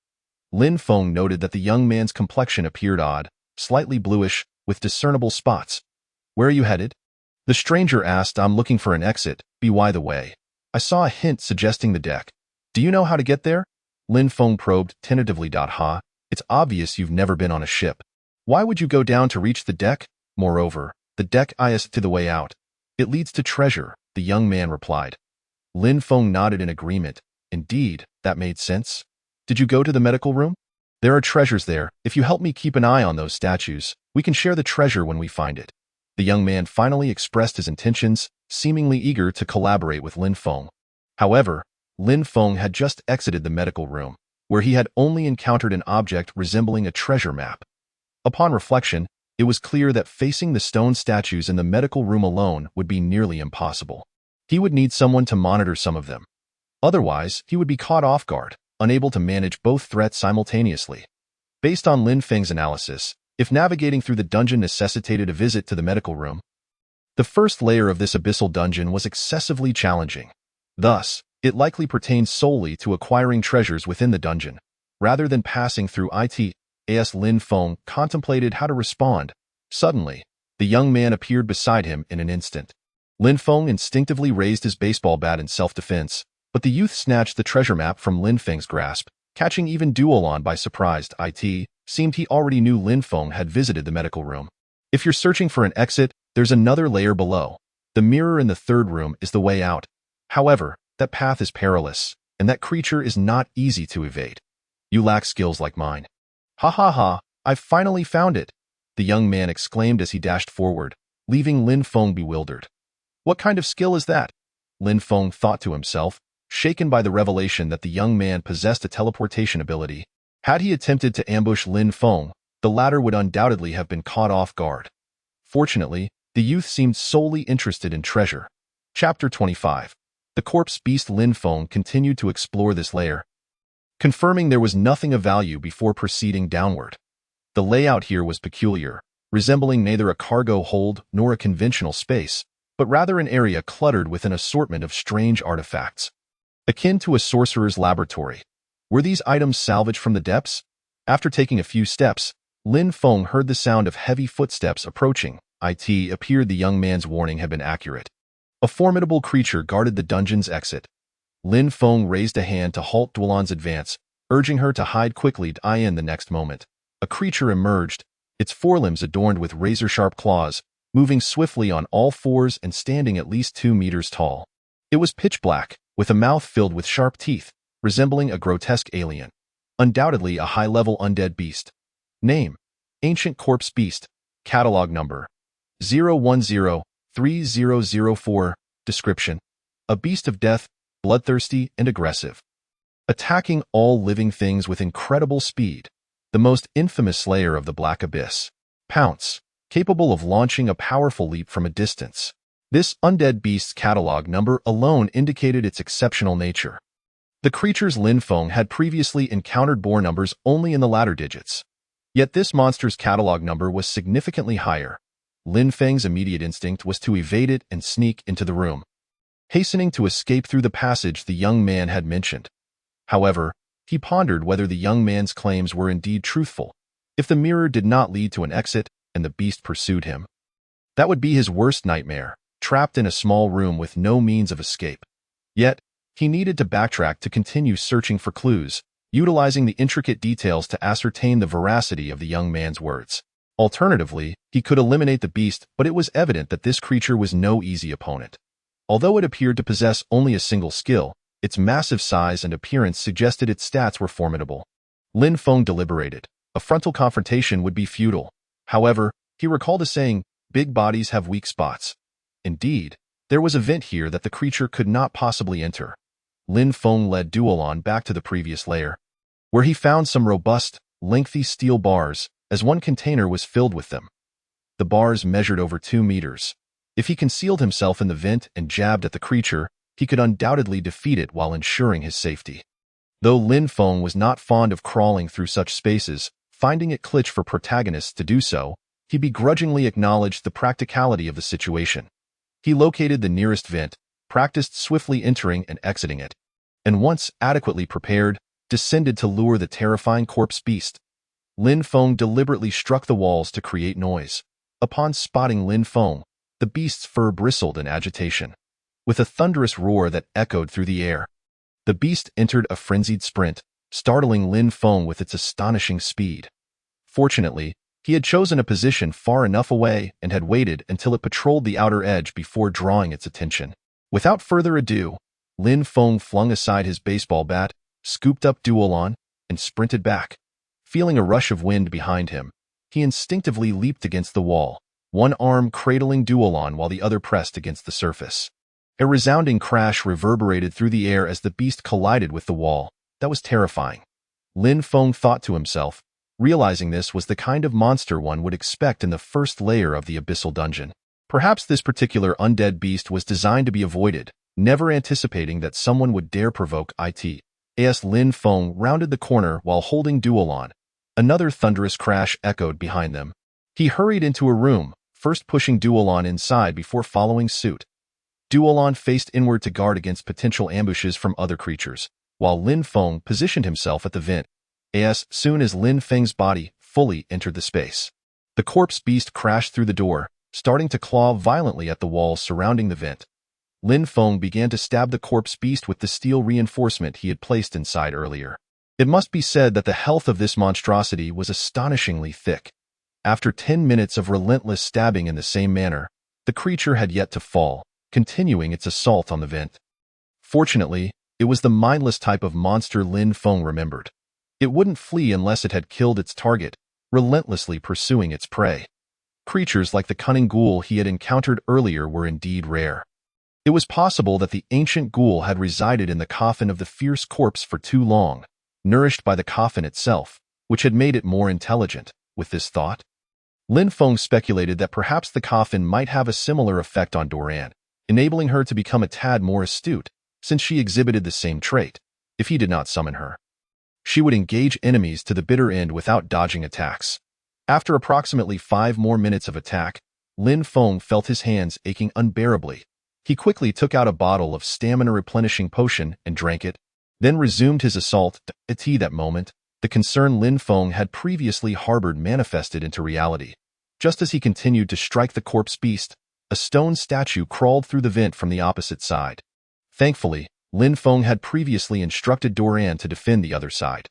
Lin Feng noted that the young man's complexion appeared odd, slightly bluish, with discernible spots. "Where are you headed?" The stranger asked. "I'm looking for an exit, by the way. I saw a hint suggesting the deck. Do you know how to get there?" Lin Feng probed tentatively. "Ha, it's obvious you've never been on a ship. Why would you go down to reach the deck? Moreover, the deck is to the way out. It leads to treasure," the young man replied. Lin Feng nodded in agreement. Indeed, that made sense. "Did you go to the medical room?" "There are treasures there. If you help me keep an eye on those statues, we can share the treasure when we find it." The young man finally expressed his intentions, seemingly eager to collaborate with Lin Feng. However, Lin Feng had just exited the medical room, where he had only encountered an object resembling a treasure map. Upon reflection, it was clear that facing the stone statues in the medical room alone would be nearly impossible. He would need someone to monitor some of them. Otherwise, he would be caught off guard, unable to manage both threats simultaneously. Based on Lin Feng's analysis, if navigating through the dungeon necessitated a visit to the medical room, the first layer of this abyssal dungeon was excessively challenging. Thus, it likely pertained solely to acquiring treasures within the dungeon, rather than passing through it. As Lin Feng contemplated how to respond, suddenly, the young man appeared beside him in an instant. Lin Feng instinctively raised his baseball bat in self-defense, but the youth snatched the treasure map from Lin Feng's grasp, catching even Duolon by surprise. It seemed he already knew Lin Feng had visited the medical room. "If you're searching for an exit, there's another layer below. The mirror in the third room is the way out. However, that path is perilous, and that creature is not easy to evade. You lack skills like mine." "Ha ha ha, I've finally found it," the young man exclaimed as he dashed forward, leaving Lin Feng bewildered. "What kind of skill is that?" Lin Feng thought to himself, shaken by the revelation that the young man possessed a teleportation ability. Had he attempted to ambush Lin Feng, the latter would undoubtedly have been caught off guard. Fortunately, the youth seemed solely interested in treasure. Chapter 25. The corpse beast. Lin Feng continued to explore this layer, confirming there was nothing of value before proceeding downward. The layout here was peculiar, resembling neither a cargo hold nor a conventional space, but rather an area cluttered with an assortment of strange artifacts. Akin to a sorcerer's laboratory. Were these items salvaged from the depths? After taking a few steps, Lin Feng heard the sound of heavy footsteps approaching. It appeared the young man's warning had been accurate. A formidable creature guarded the dungeon's exit. Lin Feng raised a hand to halt Duolon's advance, urging her to hide quickly. In the next moment, a creature emerged, its forelimbs adorned with razor-sharp claws, moving swiftly on all fours and standing at least 2 meters tall. It was pitch black, with a mouth filled with sharp teeth, resembling a grotesque alien. Undoubtedly a high-level undead beast. Name: Ancient Corpse Beast. Catalog number: 0103004. Description: a beast of death, bloodthirsty and aggressive, attacking all living things with incredible speed. The most infamous slayer of the Black Abyss. Pounce, capable of launching a powerful leap from a distance. This undead beast's catalog number alone indicated its exceptional nature. The creature's Lin Feng had previously encountered boar numbers only in the latter digits. Yet this monster's catalog number was significantly higher. Lin Feng's immediate instinct was to evade it and sneak into the room, hastening to escape through the passage the young man had mentioned. However, he pondered whether the young man's claims were indeed truthful. If the mirror did not lead to an exit and the beast pursued him, that would be his worst nightmare, trapped in a small room with no means of escape. Yet, he needed to backtrack to continue searching for clues, utilizing the intricate details to ascertain the veracity of the young man's words. Alternatively, he could eliminate the beast, but it was evident that this creature was no easy opponent. Although it appeared to possess only a single skill, its massive size and appearance suggested its stats were formidable. Lin Feng deliberated. A frontal confrontation would be futile. However, he recalled a saying, "Big bodies have weak spots." Indeed, there was a vent here that the creature could not possibly enter. Lin Feng led Duolon back to the previous layer, where he found some robust, lengthy steel bars, as one container was filled with them. The bars measured over 2 meters. If he concealed himself in the vent and jabbed at the creature, he could undoubtedly defeat it while ensuring his safety. Though Lin Feng was not fond of crawling through such spaces, finding it clutch for protagonists to do so, he begrudgingly acknowledged the practicality of the situation. He located the nearest vent, practiced swiftly entering and exiting it, and once adequately prepared, descended to lure the terrifying corpse beast. Lin Feng deliberately struck the walls to create noise. Upon spotting Lin Feng, the beast's fur bristled in agitation. With a thunderous roar that echoed through the air, the beast entered a frenzied sprint, startling Lin Feng with its astonishing speed. Fortunately, he had chosen a position far enough away and had waited until it patrolled the outer edge before drawing its attention. Without further ado, Lin Feng flung aside his baseball bat, scooped up Duolon, and sprinted back. Feeling a rush of wind behind him, he instinctively leaped against the wall, one arm cradling Duolon while the other pressed against the surface. A resounding crash reverberated through the air as the beast collided with the wall. That was terrifying. Lin Feng thought to himself, realizing this was the kind of monster one would expect in the first layer of the abyssal dungeon. Perhaps this particular undead beast was designed to be avoided, never anticipating that someone would dare provoke it. As Lin Feng rounded the corner while holding Duolon, another thunderous crash echoed behind them. He hurried into a room, first pushing Duolon inside before following suit. Duolon faced inward to guard against potential ambushes from other creatures, while Lin Feng positioned himself at the vent. As soon as Lin Feng's body fully entered the space, the corpse beast crashed through the door, starting to claw violently at the walls surrounding the vent. Lin Feng began to stab the corpse beast with the steel reinforcement he had placed inside earlier. It must be said that the health of this monstrosity was astonishingly thick. After 10 minutes of relentless stabbing in the same manner, the creature had yet to fall, continuing its assault on the vent. Fortunately, it was the mindless type of monster Lin Feng remembered. It wouldn't flee unless it had killed its target, relentlessly pursuing its prey. Creatures like the cunning ghoul he had encountered earlier were indeed rare. It was possible that the ancient ghoul had resided in the coffin of the fierce corpse for too long, nourished by the coffin itself, which had made it more intelligent. With this thought, Lin Feng speculated that perhaps the coffin might have a similar effect on Doran, enabling her to become a tad more astute, since she exhibited the same trait. If he did not summon her, she would engage enemies to the bitter end without dodging attacks. After approximately 5 more minutes of attack, Lin Feng felt his hands aching unbearably. He quickly took out a bottle of stamina-replenishing potion and drank it, then resumed his assault. At that moment, the concern Lin Feng had previously harbored manifested into reality. Just as he continued to strike the corpse beast, a stone statue crawled through the vent from the opposite side. Thankfully, Lin Feng had previously instructed Doran to defend the other side.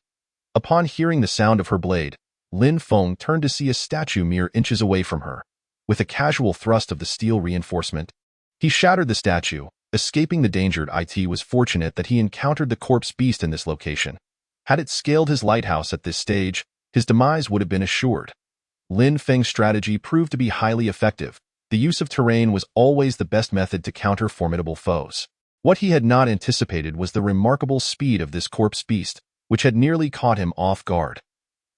Upon hearing the sound of her blade, Lin Feng turned to see a statue mere inches away from her. With a casual thrust of the steel reinforcement, he shattered the statue. Escaping the danger, it was fortunate that he encountered the corpse beast in this location. Had it scaled his lighthouse at this stage, his demise would have been assured. Lin Feng's strategy proved to be highly effective. The use of terrain was always the best method to counter formidable foes. What he had not anticipated was the remarkable speed of this corpse beast, which had nearly caught him off guard.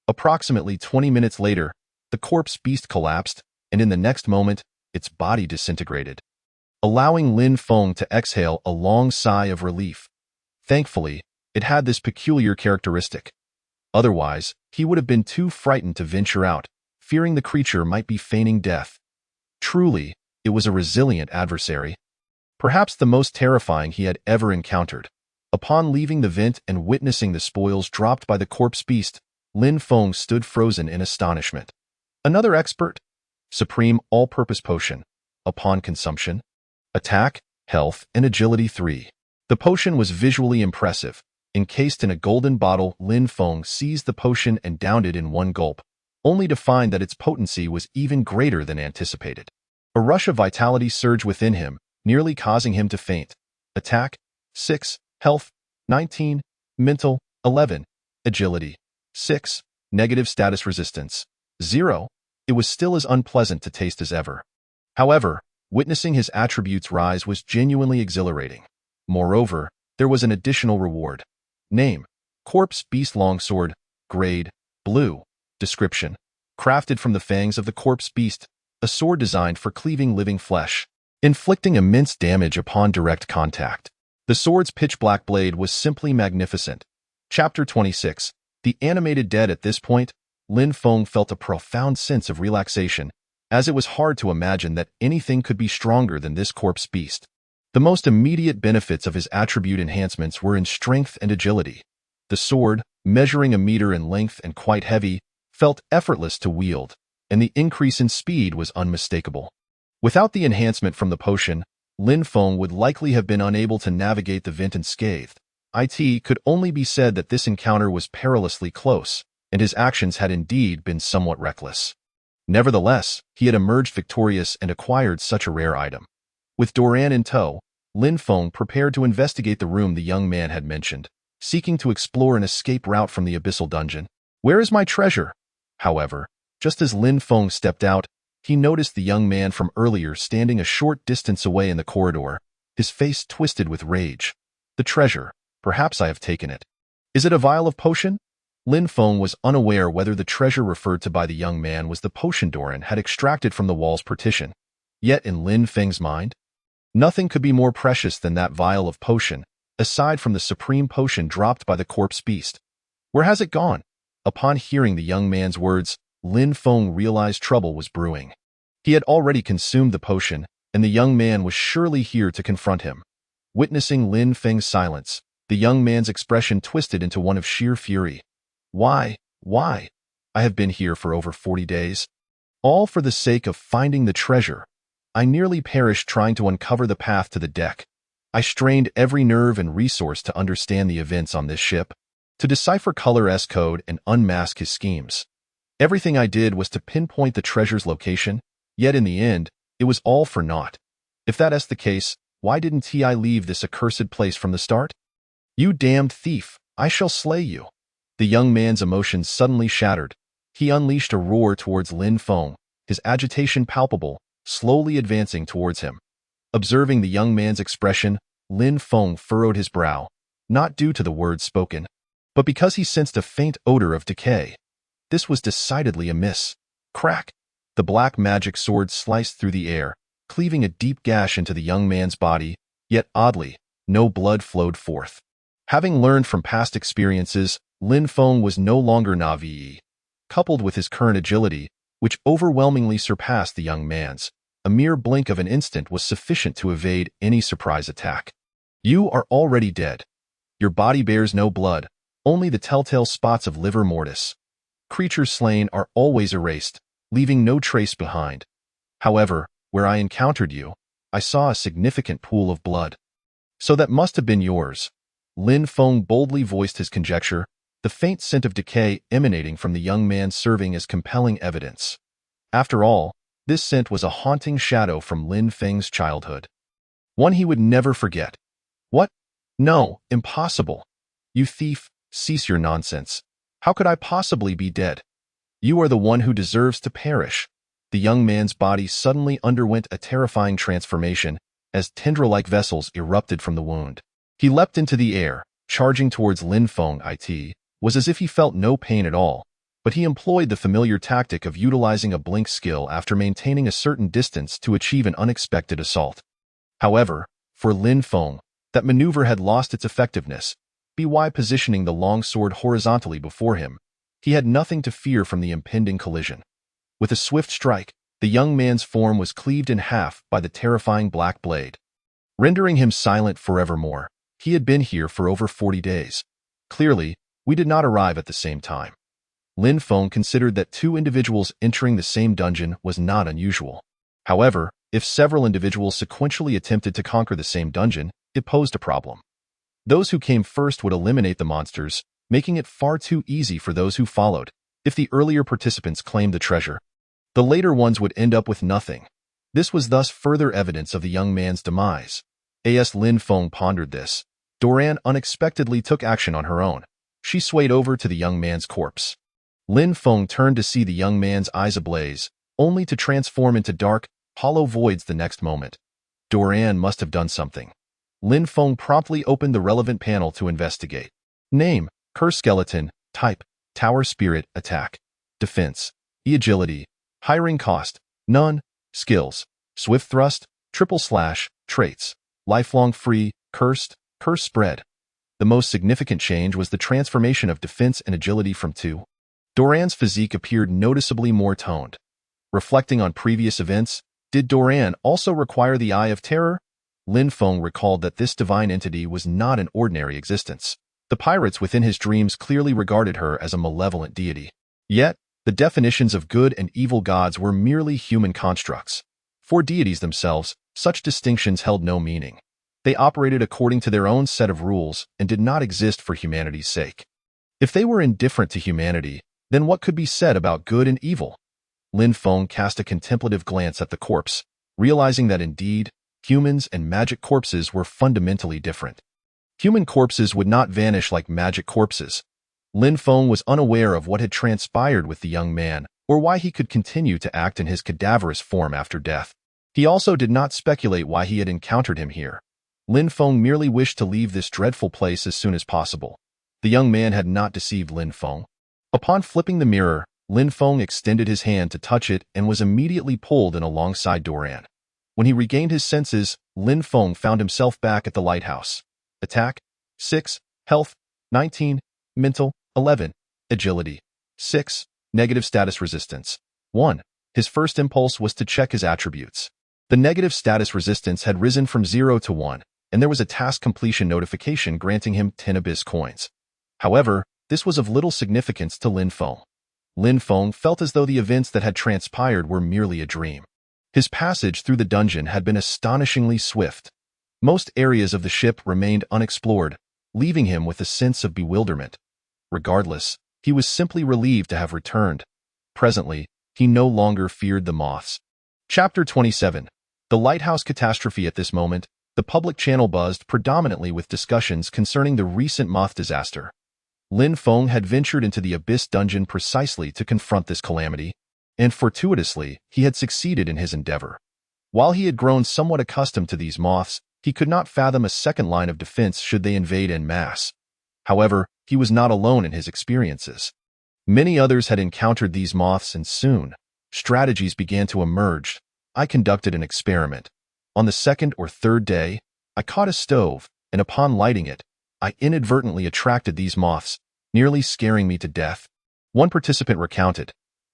Approximately 20 minutes later, the corpse beast collapsed, and in the next moment, its body disintegrated, allowing Lin Feng to exhale a long sigh of relief. Thankfully, it had this peculiar characteristic. Otherwise, he would have been too frightened to venture out, fearing the creature might be feigning death. Truly, it was a resilient adversary. Perhaps the most terrifying he had ever encountered. Upon leaving the vent and witnessing the spoils dropped by the corpse beast, Lin Feng stood frozen in astonishment. Another expert? Supreme all-purpose potion. Upon consumption, attack, health, and agility 3. The potion was visually impressive. Encased in a golden bottle, Lin Feng seized the potion and downed it in one gulp, only to find that its potency was even greater than anticipated. A rush of vitality surged within him, nearly causing him to faint. Attack, 6, health, 19, mental, 11, agility, 6, negative status resistance, 0. It was still as unpleasant to taste as ever. However, witnessing his attributes rise was genuinely exhilarating. Moreover, there was an additional reward. Name: Corpse Beast Longsword, Grade, Blue. Description: crafted from the fangs of the corpse beast, a sword designed for cleaving living flesh, inflicting immense damage upon direct contact. The sword's pitch-black blade was simply magnificent. Chapter 26. The Animated Dead. At this point, Lin Feng felt a profound sense of relaxation, as it was hard to imagine that anything could be stronger than this corpse beast. The most immediate benefits of his attribute enhancements were in strength and agility. The sword, measuring a meter in length and quite heavy, felt effortless to wield, and the increase in speed was unmistakable. Without the enhancement from the potion, Lin Feng would likely have been unable to navigate the vent unscathed. It could only be said that this encounter was perilously close, and his actions had indeed been somewhat reckless. Nevertheless, he had emerged victorious and acquired such a rare item. With Doran in tow, Lin Feng prepared to investigate the room the young man had mentioned, seeking to explore an escape route from the abyssal dungeon. "Where is my treasure?" However, just as Lin Feng stepped out, he noticed the young man from earlier standing a short distance away in the corridor, his face twisted with rage. "The treasure. Perhaps I have taken it. Is it a vial of potion?" Lin Feng was unaware whether the treasure referred to by the young man was the potion Doran had extracted from the wall's partition. Yet in Lin Feng's mind, nothing could be more precious than that vial of potion, aside from the supreme potion dropped by the corpse beast. Where has it gone? Upon hearing the young man's words, Lin Feng realized trouble was brewing. He had already consumed the potion, and the young man was surely here to confront him. Witnessing Lin Feng's silence, the young man's expression twisted into one of sheer fury. Why? I have been here for over 40 days. All for the sake of finding the treasure. I nearly perished trying to uncover the path to the deck. I strained every nerve and resource to understand the events on this ship, to decipher Color S code and unmask his schemes. Everything I did was to pinpoint the treasure's location, yet in the end, it was all for naught. If that is the case, why didn't I leave this accursed place from the start? You damned thief, I shall slay you. The young man's emotions suddenly shattered. He unleashed a roar towards Lin Feng, his agitation palpable, slowly advancing towards him. Observing the young man's expression, Lin Feng furrowed his brow, not due to the words spoken, but because he sensed a faint odor of decay. This was decidedly amiss. Crack! The black magic sword sliced through the air, cleaving a deep gash into the young man's body, yet oddly, no blood flowed forth. Having learned from past experiences, Lin Feng was no longer naive. Coupled with his current agility, which overwhelmingly surpassed the young man's, a mere blink of an instant was sufficient to evade any surprise attack. You are already dead. Your body bears no blood, only the telltale spots of livor mortis. Creatures slain are always erased, leaving no trace behind. However, where I encountered you, I saw a significant pool of blood. So that must have been yours. Lin Feng boldly voiced his conjecture, the faint scent of decay emanating from the young man serving as compelling evidence. After all, this scent was a haunting shadow from Lin Feng's childhood. One he would never forget. What? No, impossible. You thief, cease your nonsense. How could I possibly be dead? You are the one who deserves to perish. The young man's body suddenly underwent a terrifying transformation as tendril-like vessels erupted from the wound. He leapt into the air, charging towards Lin Feng. It was as if he felt no pain at all, but he employed the familiar tactic of utilizing a blink skill after maintaining a certain distance to achieve an unexpected assault. However, for Lin Feng, that maneuver had lost its effectiveness. By positioning the long sword horizontally before him, he had nothing to fear from the impending collision. With a swift strike, the young man's form was cleaved in half by the terrifying black blade, rendering him silent forevermore. He had been here for over 40 days. Clearly, we did not arrive at the same time. Lin Feng considered that two individuals entering the same dungeon was not unusual. However, if several individuals sequentially attempted to conquer the same dungeon, it posed a problem. Those who came first would eliminate the monsters, making it far too easy for those who followed. If the earlier participants claimed the treasure, the later ones would end up with nothing. This was thus further evidence of the young man's demise. As Lin Feng pondered this, Doran unexpectedly took action on her own. She swayed over to the young man's corpse. Lin Feng turned to see the young man's eyes ablaze, only to transform into dark, hollow voids the next moment. Doran must have done something. Lin Feng promptly opened the relevant panel to investigate. Name, Curse Skeleton. Type, Tower Spirit. Attack, Defense, Agility. Hiring cost, none. Skills, Swift Thrust, Triple Slash. Traits, Lifelong Free, Cursed, Curse Spread. The most significant change was the transformation of defense and agility from 2. Doran's physique appeared noticeably more toned. Reflecting on previous events, did Doran also require the Eye of Terror? Lin Feng recalled that this divine entity was not an ordinary existence. The pirates within his dreams clearly regarded her as a malevolent deity. Yet, the definitions of good and evil gods were merely human constructs. For deities themselves, such distinctions held no meaning. They operated according to their own set of rules and did not exist for humanity's sake. If they were indifferent to humanity, then what could be said about good and evil? Lin Feng cast a contemplative glance at the corpse, realizing that indeed, humans and magic corpses were fundamentally different. Human corpses would not vanish like magic corpses. Lin Feng was unaware of what had transpired with the young man, or why he could continue to act in his cadaverous form after death. He also did not speculate why he had encountered him here. Lin Feng merely wished to leave this dreadful place as soon as possible. The young man had not deceived Lin Feng. Upon flipping the mirror, Lin Feng extended his hand to touch it and was immediately pulled in alongside Doran. When he regained his senses, Lin Feng found himself back at the lighthouse. Attack, 6, Health, 19, Mental, 11, Agility, 6, Negative Status Resistance, 1. His first impulse was to check his attributes. The negative status resistance had risen from 0 to 1, and there was a task completion notification granting him 10 Abyss coins. However, this was of little significance to Lin Feng. Lin Feng felt as though the events that had transpired were merely a dream. His passage through the dungeon had been astonishingly swift. Most areas of the ship remained unexplored, leaving him with a sense of bewilderment. Regardless, he was simply relieved to have returned. Presently, he no longer feared the moths. Chapter 27. The Lighthouse Catastrophe. At this moment, the public channel buzzed predominantly with discussions concerning the recent moth disaster. Lin Feng had ventured into the Abyss dungeon precisely to confront this calamity, and fortuitously, he had succeeded in his endeavor. While he had grown somewhat accustomed to these moths, he could not fathom a second line of defense should they invade en masse. However, he was not alone in his experiences. Many others had encountered these moths, and soon, strategies began to emerge. I conducted an experiment. On the second or third day, I caught a stove, and upon lighting it, I inadvertently attracted these moths, nearly scaring me to death. One participant recounted.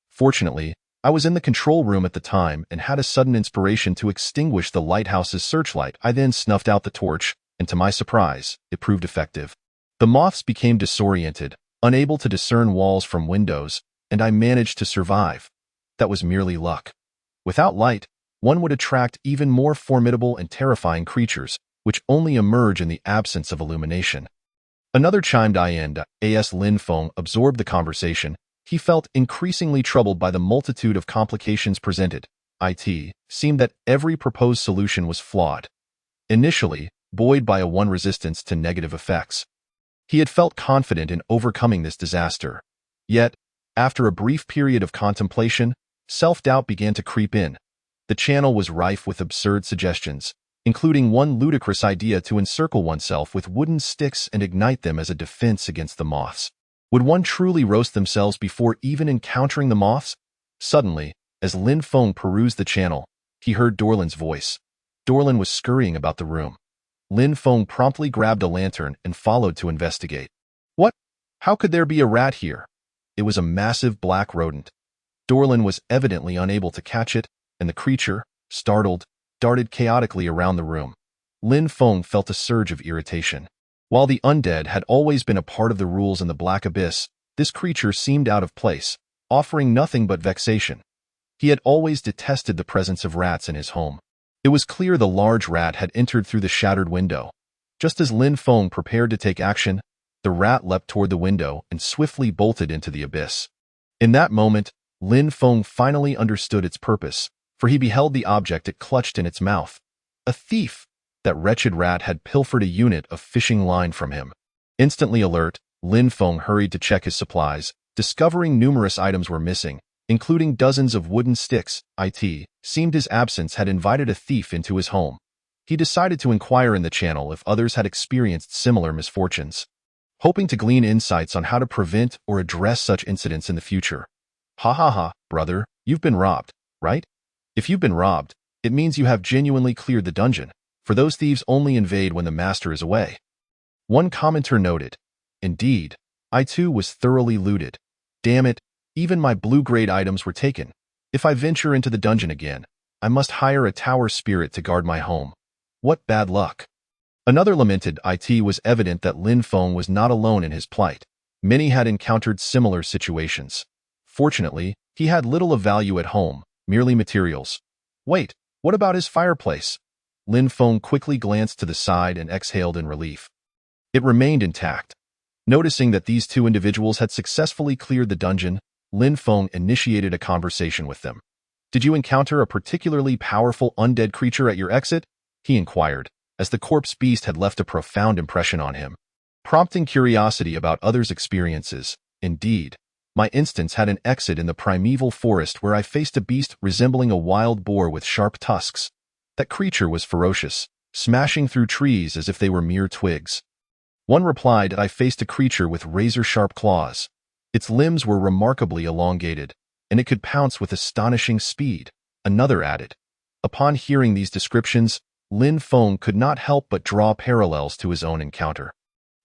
Fortunately, I was in the control room at the time and had a sudden inspiration to extinguish the lighthouse's searchlight. I then snuffed out the torch, and to my surprise, it proved effective. The moths became disoriented, unable to discern walls from windows, and I managed to survive. That was merely luck. Without light, one would attract even more formidable and terrifying creatures, which only emerge in the absence of illumination. Another chimed in. As Lin Feng absorbed the conversation, he felt increasingly troubled by the multitude of complications presented. It seemed that every proposed solution was flawed. Initially, buoyed by a one resistance to negative effects, he had felt confident in overcoming this disaster. Yet, after a brief period of contemplation, self-doubt began to creep in. The channel was rife with absurd suggestions, including one ludicrous idea to encircle oneself with wooden sticks and ignite them as a defense against the moths. Would one truly roast themselves before even encountering the moths? Suddenly, as Lin Feng perused the channel, he heard Dorlin's voice. Dorlin was scurrying about the room. Lin Feng promptly grabbed a lantern and followed to investigate. What? How could there be a rat here? It was a massive black rodent. Dorlin was evidently unable to catch it, and the creature, startled, darted chaotically around the room. Lin Feng felt a surge of irritation. While the undead had always been a part of the rules in the Black Abyss, this creature seemed out of place, offering nothing but vexation. He had always detested the presence of rats in his home. It was clear the large rat had entered through the shattered window. Just as Lin Feng prepared to take action, the rat leapt toward the window and swiftly bolted into the abyss. In that moment, Lin Feng finally understood its purpose, for he beheld the object it clutched in its mouth. A thief! That wretched rat had pilfered a unit of fishing line from him. Instantly alert, Lin Feng hurried to check his supplies, discovering numerous items were missing, including dozens of wooden sticks. It seemed his absence had invited a thief into his home. He decided to inquire in the channel if others had experienced similar misfortunes, hoping to glean insights on how to prevent or address such incidents in the future. Ha ha ha, brother, you've been robbed, right? If you've been robbed, it means you have genuinely cleared the dungeon, for those thieves only invade when the master is away. One commenter noted, Indeed, I too was thoroughly looted. Damn it, even my blue-grade items were taken. If I venture into the dungeon again, I must hire a tower spirit to guard my home. What bad luck. Another lamented. It was evident that Lin Feng was not alone in his plight. Many had encountered similar situations. Fortunately, he had little of value at home, merely materials. Wait, what about his fireplace? Lin Feng quickly glanced to the side and exhaled in relief. It remained intact. Noticing that these two individuals had successfully cleared the dungeon, Lin Feng initiated a conversation with them. Did you encounter a particularly powerful undead creature at your exit? He inquired, as the corpse beast had left a profound impression on him. Prompting curiosity about others' experiences, indeed, my instance had an exit in the primeval forest where I faced a beast resembling a wild boar with sharp tusks. That creature was ferocious, smashing through trees as if they were mere twigs. One replied that I faced a creature with razor-sharp claws. Its limbs were remarkably elongated, and it could pounce with astonishing speed. Another added. Upon hearing these descriptions, Lin Feng could not help but draw parallels to his own encounter.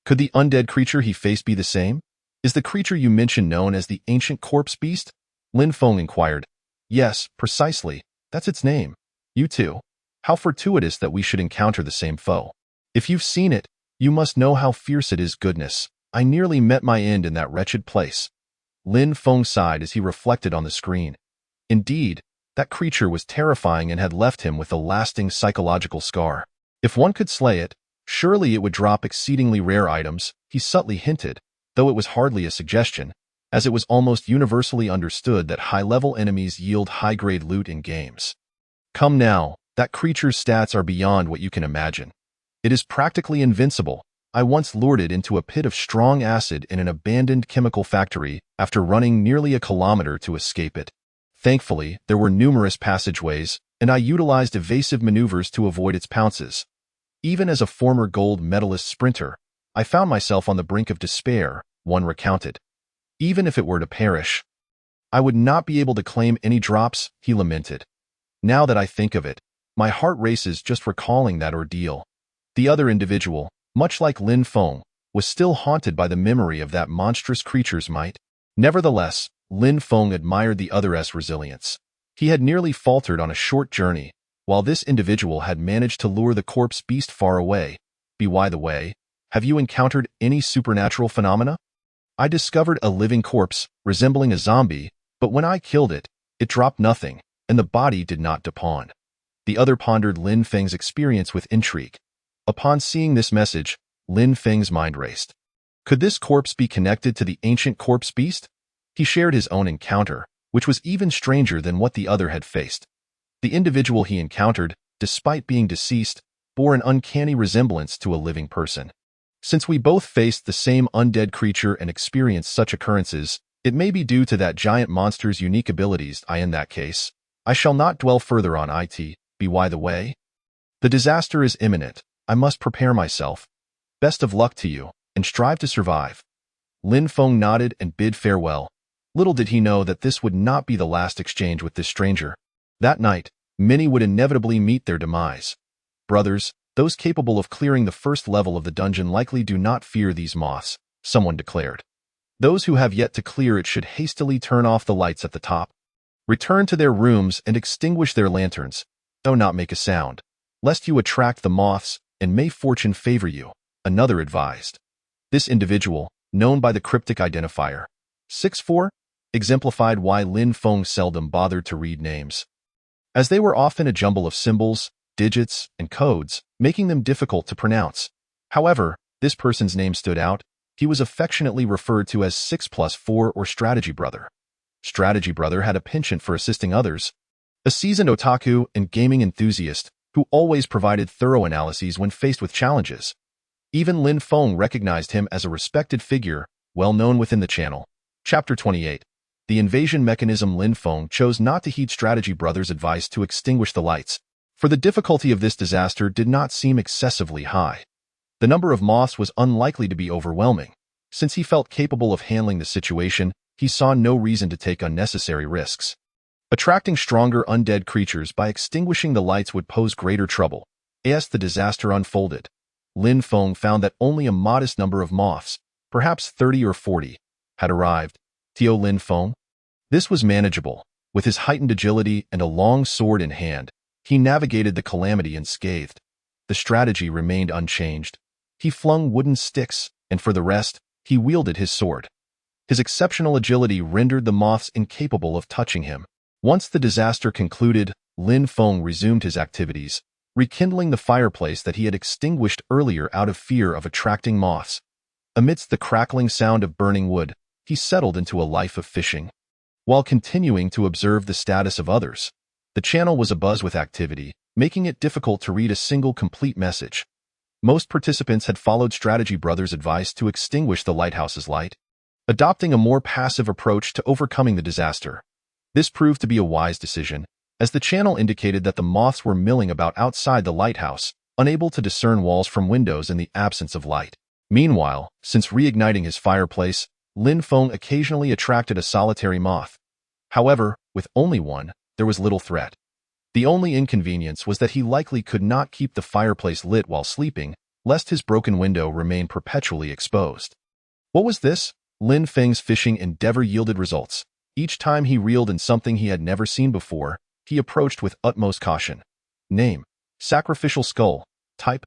Could the undead creature he faced be the same? Is the creature you mentioned known as the ancient corpse beast? Lin Feng inquired. Yes, precisely. That's its name. You too. How fortuitous that we should encounter the same foe. If you've seen it, you must know how fierce it is. Goodness, I nearly met my end in that wretched place. Lin Feng sighed as he reflected on the screen. Indeed, that creature was terrifying and had left him with a lasting psychological scar. If one could slay it, surely it would drop exceedingly rare items, he subtly hinted, though it was hardly a suggestion, as it was almost universally understood that high-level enemies yield high-grade loot in games. Come now, that creature's stats are beyond what you can imagine. It is practically invincible. I once lured it into a pit of strong acid in an abandoned chemical factory after running nearly a kilometer to escape it. Thankfully, there were numerous passageways, and I utilized evasive maneuvers to avoid its pounces. Even as a former gold medalist sprinter, I found myself on the brink of despair, one recounted. Even if it were to perish, I would not be able to claim any drops, he lamented. Now that I think of it, my heart races just recalling that ordeal. The other individual, much like Lin Feng, was still haunted by the memory of that monstrous creature's might. Nevertheless, Lin Feng admired the other's resilience. He had nearly faltered on a short journey, while this individual had managed to lure the corpse beast far away. By the way, have you encountered any supernatural phenomena? I discovered a living corpse, resembling a zombie, but when I killed it, it dropped nothing, and the body did not depawn. The other pondered Lin Feng's experience with intrigue. Upon seeing this message, Lin Feng's mind raced. Could this corpse be connected to the ancient corpse beast? He shared his own encounter, which was even stranger than what the other had faced. The individual he encountered, despite being deceased, bore an uncanny resemblance to a living person. Since we both faced the same undead creature and experienced such occurrences, it may be due to that giant monster's unique abilities. In that case, I shall not dwell further on it. By the way, the disaster is imminent. I must prepare myself. Best of luck to you, and strive to survive. Lin Feng nodded and bid farewell. Little did he know that this would not be the last exchange with this stranger. That night, many would inevitably meet their demise. Brothers, those capable of clearing the first level of the dungeon likely do not fear these moths, someone declared. Those who have yet to clear it should hastily turn off the lights at the top, return to their rooms and extinguish their lanterns. Do not make a sound, lest you attract the moths, and may fortune favor you, another advised. This individual, known by the cryptic identifier 64, exemplified why Lin Feng seldom bothered to read names, as they were often a jumble of symbols, digits, and codes, making them difficult to pronounce. However, this person's name stood out. He was affectionately referred to as 6+4 or Strategy Brother. Strategy Brother had a penchant for assisting others, a seasoned otaku and gaming enthusiast who always provided thorough analyses when faced with challenges. Even Lin Feng recognized him as a respected figure, well known within the channel. Chapter 28. The invasion mechanism. Lin Feng chose not to heed Strategy Brother's advice to extinguish the lights, for the difficulty of this disaster did not seem excessively high. The number of moths was unlikely to be overwhelming. Since he felt capable of handling the situation, he saw no reason to take unnecessary risks. Attracting stronger undead creatures by extinguishing the lights would pose greater trouble. As the disaster unfolded, Lin Feng found that only a modest number of moths, perhaps 30 or 40, had arrived. Tio Lin Feng? This was manageable. With his heightened agility and a long sword in hand, he navigated the calamity unscathed. The strategy remained unchanged. He flung wooden sticks, and for the rest, he wielded his sword. His exceptional agility rendered the moths incapable of touching him. Once the disaster concluded, Lin Feng resumed his activities, rekindling the fireplace that he had extinguished earlier out of fear of attracting moths. Amidst the crackling sound of burning wood, he settled into a life of fishing. While continuing to observe the status of others, the channel was abuzz with activity, making it difficult to read a single complete message. Most participants had followed Strategy Brother's advice to extinguish the lighthouse's light, adopting a more passive approach to overcoming the disaster. This proved to be a wise decision, as the channel indicated that the moths were milling about outside the lighthouse, unable to discern walls from windows in the absence of light. Meanwhile, since reigniting his fireplace, Lin Feng occasionally attracted a solitary moth. However, with only one, there was little threat. The only inconvenience was that he likely could not keep the fireplace lit while sleeping, lest his broken window remain perpetually exposed. What was this? Lin Feng's fishing endeavor yielded results. Each time he reeled in something he had never seen before, he approached with utmost caution. Name: sacrificial skull. Type: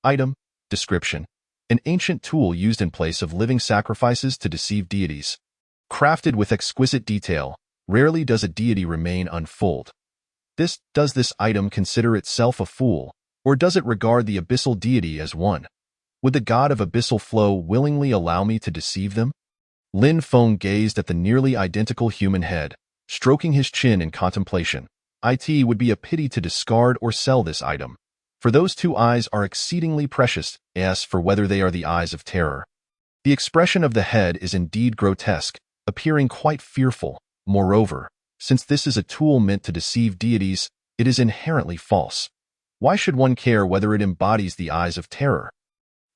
item. Description: an ancient tool used in place of living sacrifices to deceive deities. Crafted with exquisite detail, rarely does a deity remain unfooled. Does this item consider itself a fool, or does it regard the abyssal deity as one? Would the god of abyssal flow willingly allow me to deceive them? Lin Feng gazed at the nearly identical human head, stroking his chin in contemplation. It would be a pity to discard or sell this item, for those two eyes are exceedingly precious. As for whether they are the eyes of terror, the expression of the head is indeed grotesque, appearing quite fearful. Moreover, since this is a tool meant to deceive deities, it is inherently false. Why should one care whether it embodies the eyes of terror?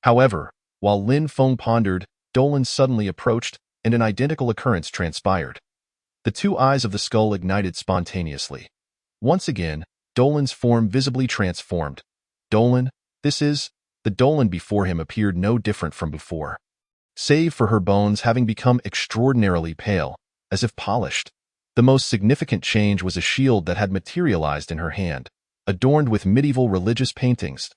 However, while Lin Feng pondered, Dolan suddenly approached, and an identical occurrence transpired. The two eyes of the skull ignited spontaneously. Once again, Dolan's form visibly transformed. Dolan, this is... The Dolan before him appeared no different from before, save for her bones having become extraordinarily pale, as if polished. The most significant change was a shield that had materialized in her hand, adorned with medieval religious paintings.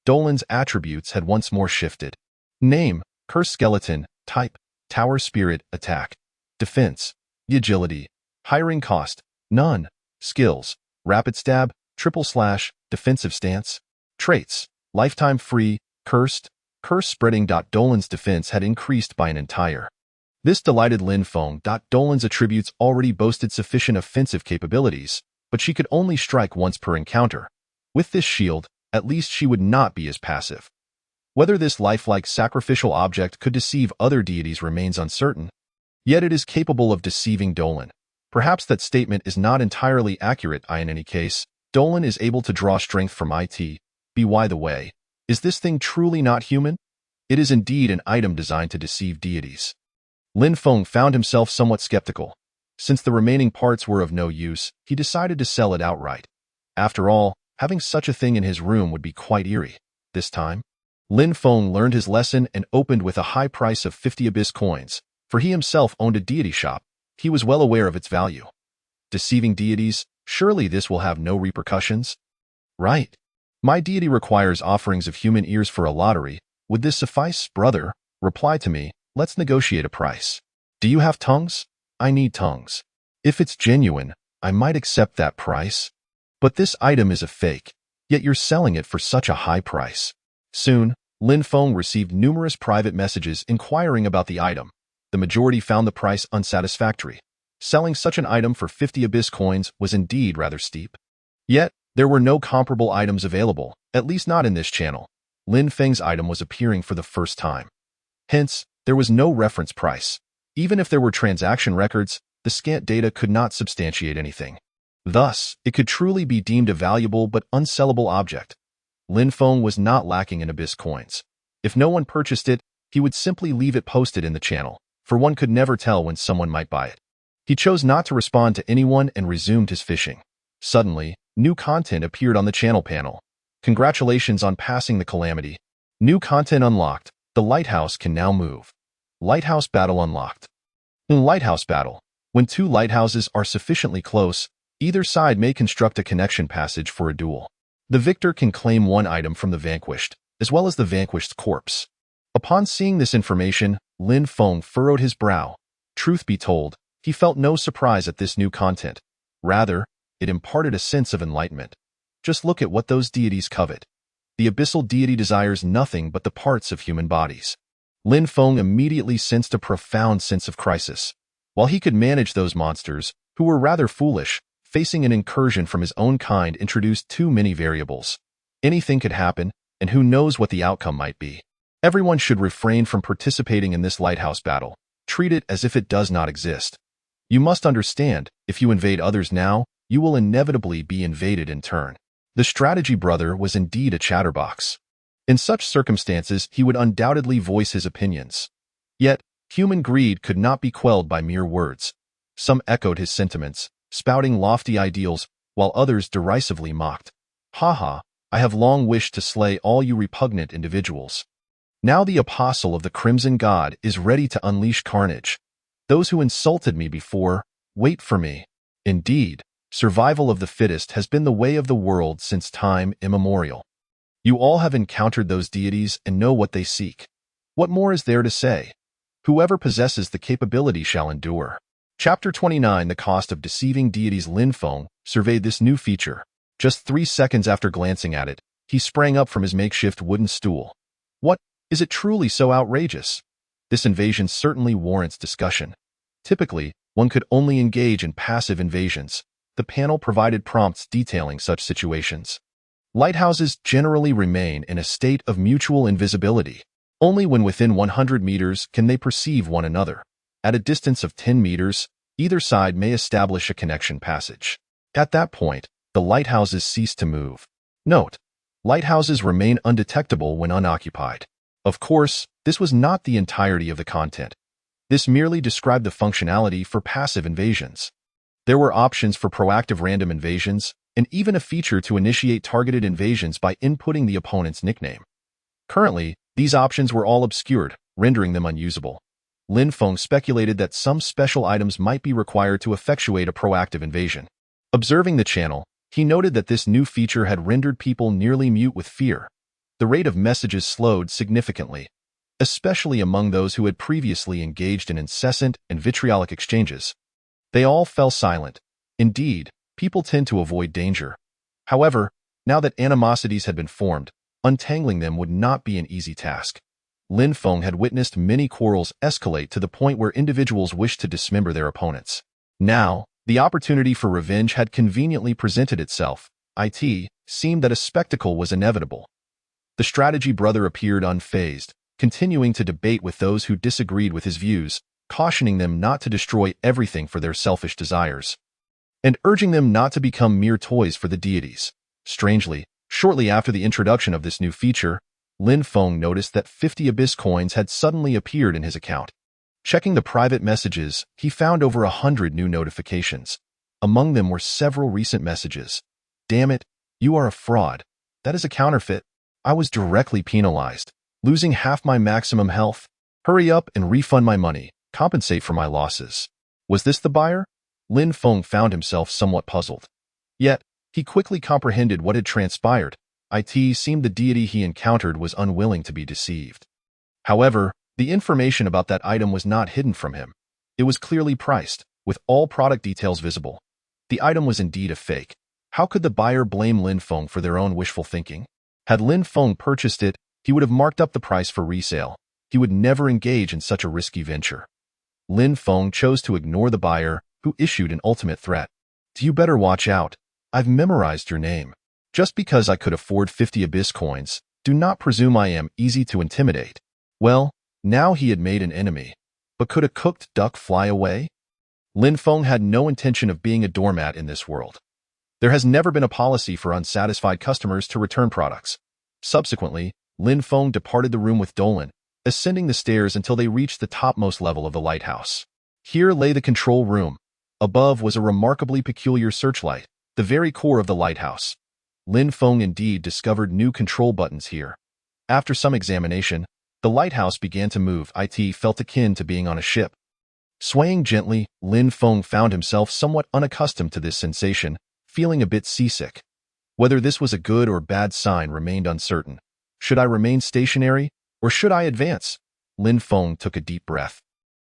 Dolan's attributes had once more shifted. Name: Curse Skeleton. Type: Tower Spirit. Attack: Defense: Agility. Hiring cost: none. Skills: Rapid Stab, // Defensive Stance. Traits: Lifetime free, cursed, curse spreading. Dolan's defense had increased by an entire. This delighted Lin Feng. Dolan's attributes already boasted sufficient offensive capabilities, but she could only strike once per encounter. With this shield, at least she would not be as passive. Whether this lifelike sacrificial object could deceive other deities remains uncertain, yet it is capable of deceiving Dolan. Perhaps that statement is not entirely accurate. In any case, Dolan is able to draw strength from it. By the way, is this thing truly not human? It is indeed an item designed to deceive deities. Lin Feng found himself somewhat skeptical. Since the remaining parts were of no use, he decided to sell it outright. After all, having such a thing in his room would be quite eerie. This time, Lin Feng learned his lesson and opened with a high price of 50 abyss coins, for he himself owned a deity shop. He was well aware of its value. Deceiving deities, surely this will have no repercussions? Right. My deity requires offerings of human ears for a lottery. Would this suffice, brother? Reply to me, let's negotiate a price. Do you have tongues? I need tongues. If it's genuine, I might accept that price. But this item is a fake, yet you're selling it for such a high price. Soon, Lin Feng received numerous private messages inquiring about the item. The majority found the price unsatisfactory. Selling such an item for 50 abyss coins was indeed rather steep. Yet, there were no comparable items available, at least not in this channel. Lin Feng's item was appearing for the first time. Hence, there was no reference price. Even if there were transaction records, the scant data could not substantiate anything. Thus, it could truly be deemed a valuable but unsellable object. Lin Feng was not lacking in abyss coins. If no one purchased it, he would simply leave it posted in the channel, for one could never tell when someone might buy it. He chose not to respond to anyone and resumed his fishing. Suddenly, new content appeared on the channel panel. Congratulations on passing the calamity. New content unlocked. The lighthouse can now move. Lighthouse battle unlocked. In lighthouse battle, when two lighthouses are sufficiently close, either side may construct a connection passage for a duel. The victor can claim one item from the vanquished, as well as the vanquished's corpse. Upon seeing this information, Lin Feng furrowed his brow. Truth be told, he felt no surprise at this new content. Rather, it imparted a sense of enlightenment. Just look at what those deities covet. The abyssal deity desires nothing but the parts of human bodies. Lin Feng immediately sensed a profound sense of crisis. While he could manage those monsters, who were rather foolish, facing an incursion from his own kind introduced too many variables. Anything could happen, and who knows what the outcome might be. Everyone should refrain from participating in this lighthouse battle. Treat it as if it does not exist. You must understand, if you invade others now, you will inevitably be invaded in turn. The strategy brother was indeed a chatterbox. In such circumstances, he would undoubtedly voice his opinions. Yet, human greed could not be quelled by mere words. Some echoed his sentiments, spouting lofty ideals, while others derisively mocked. Ha! I have long wished to slay all you repugnant individuals. Now the apostle of the Crimson God is ready to unleash carnage. Those who insulted me before, wait for me. Indeed, survival of the fittest has been the way of the world since time immemorial. You all have encountered those deities and know what they seek. What more is there to say? Whoever possesses the capability shall endure. Chapter 29 The Cost of Deceiving Deities. Lin Feng surveyed this new feature. Just 3 seconds after glancing at it, he sprang up from his makeshift wooden stool. What? Is it truly so outrageous? This invasion certainly warrants discussion. Typically, one could only engage in passive invasions. The panel provided prompts detailing such situations. Lighthouses generally remain in a state of mutual invisibility. Only when within 100 meters can they perceive one another. At a distance of 10 meters, either side may establish a connection passage. At that point, the lighthouses cease to move. Note: lighthouses remain undetectable when unoccupied. Of course, this was not the entirety of the content. This merely described the functionality for passive invasions. There were options for proactive random invasions, and even a feature to initiate targeted invasions by inputting the opponent's nickname. Currently, these options were all obscured, rendering them unusable. Lin Feng speculated that some special items might be required to effectuate a proactive invasion. Observing the channel, he noted that this new feature had rendered people nearly mute with fear. The rate of messages slowed significantly, especially among those who had previously engaged in incessant and vitriolic exchanges. They all fell silent. Indeed, people tend to avoid danger. However, now that animosities had been formed, untangling them would not be an easy task. Lin Feng had witnessed many quarrels escalate to the point where individuals wished to dismember their opponents. Now, the opportunity for revenge had conveniently presented itself. It seemed that a spectacle was inevitable. The strategy brother appeared unfazed, continuing to debate with those who disagreed with his views, cautioning them not to destroy everything for their selfish desires, and urging them not to become mere toys for the deities. Strangely, shortly after the introduction of this new feature, Lin Feng noticed that 50 Abyss coins had suddenly appeared in his account. Checking the private messages, he found over 100 new notifications. Among them were several recent messages. "Damn it, you are a fraud. That is a counterfeit. I was directly penalized, losing half my maximum health. Hurry up and refund my money. Compensate for my losses." Was this the buyer? Lin Feng found himself somewhat puzzled. Yet, he quickly comprehended what had transpired. It seemed the deity he encountered was unwilling to be deceived. However, the information about that item was not hidden from him. It was clearly priced, with all product details visible. The item was indeed a fake. How could the buyer blame Lin Feng for their own wishful thinking? Had Lin Feng purchased it, he would have marked up the price for resale. He would never engage in such a risky venture. Lin Feng chose to ignore the buyer, who issued an ultimate threat. "You better watch out. I've memorized your name. Just because I could afford 50 Abyss coins, do not presume I am easy to intimidate." Well, now he had made an enemy. But could a cooked duck fly away? Lin Feng had no intention of being a doormat in this world. There has never been a policy for unsatisfied customers to return products. Subsequently, Lin Feng departed the room with Dolan, ascending the stairs until they reached the topmost level of the lighthouse. Here lay the control room. Above was a remarkably peculiar searchlight, the very core of the lighthouse. Lin Feng indeed discovered new control buttons here. After some examination, the lighthouse began to move. It felt akin to being on a ship. Swaying gently, Lin Feng found himself somewhat unaccustomed to this sensation, feeling a bit seasick. Whether this was a good or bad sign remained uncertain. Should I remain stationary, or should I advance? Lin Feng took a deep breath.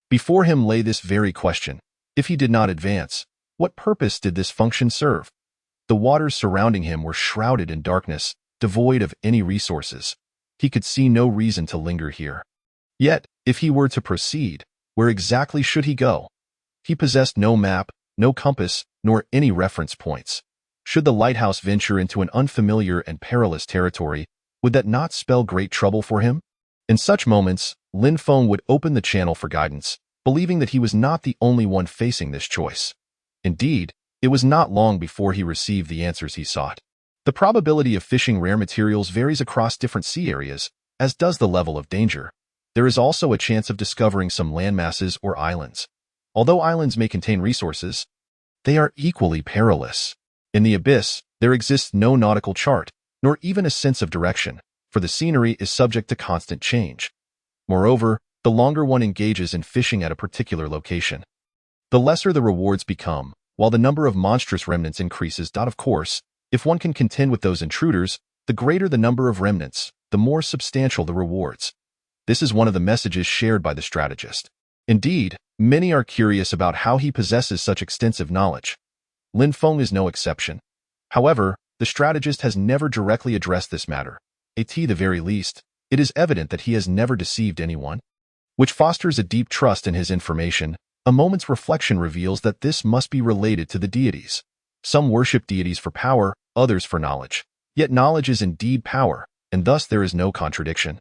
Before him lay this very question. If he did not advance, what purpose did this function serve? The waters surrounding him were shrouded in darkness, devoid of any resources. He could see no reason to linger here. Yet, if he were to proceed, where exactly should he go? He possessed no map, no compass, nor any reference points. Should the lighthouse venture into an unfamiliar and perilous territory, would that not spell great trouble for him? In such moments, Lin Feng would open the channel for guidance, believing that he was not the only one facing this choice. Indeed, it was not long before he received the answers he sought. The probability of fishing rare materials varies across different sea areas, as does the level of danger. There is also a chance of discovering some landmasses or islands. Although islands may contain resources, they are equally perilous. In the abyss, there exists no nautical chart, nor even a sense of direction, for the scenery is subject to constant change. Moreover, the longer one engages in fishing at a particular location, the lesser the rewards become, while the number of monstrous remnants increases. Of course, if one can contend with those intruders, the greater the number of remnants, the more substantial the rewards. This is one of the messages shared by the strategist. Indeed, many are curious about how he possesses such extensive knowledge. Lin Feng is no exception. However, the strategist has never directly addressed this matter. At the very least, it is evident that he has never deceived anyone, which fosters a deep trust in his information. A moment's reflection reveals that this must be related to the deities. Some worship deities for power, others for knowledge. Yet knowledge is indeed power, and thus there is no contradiction.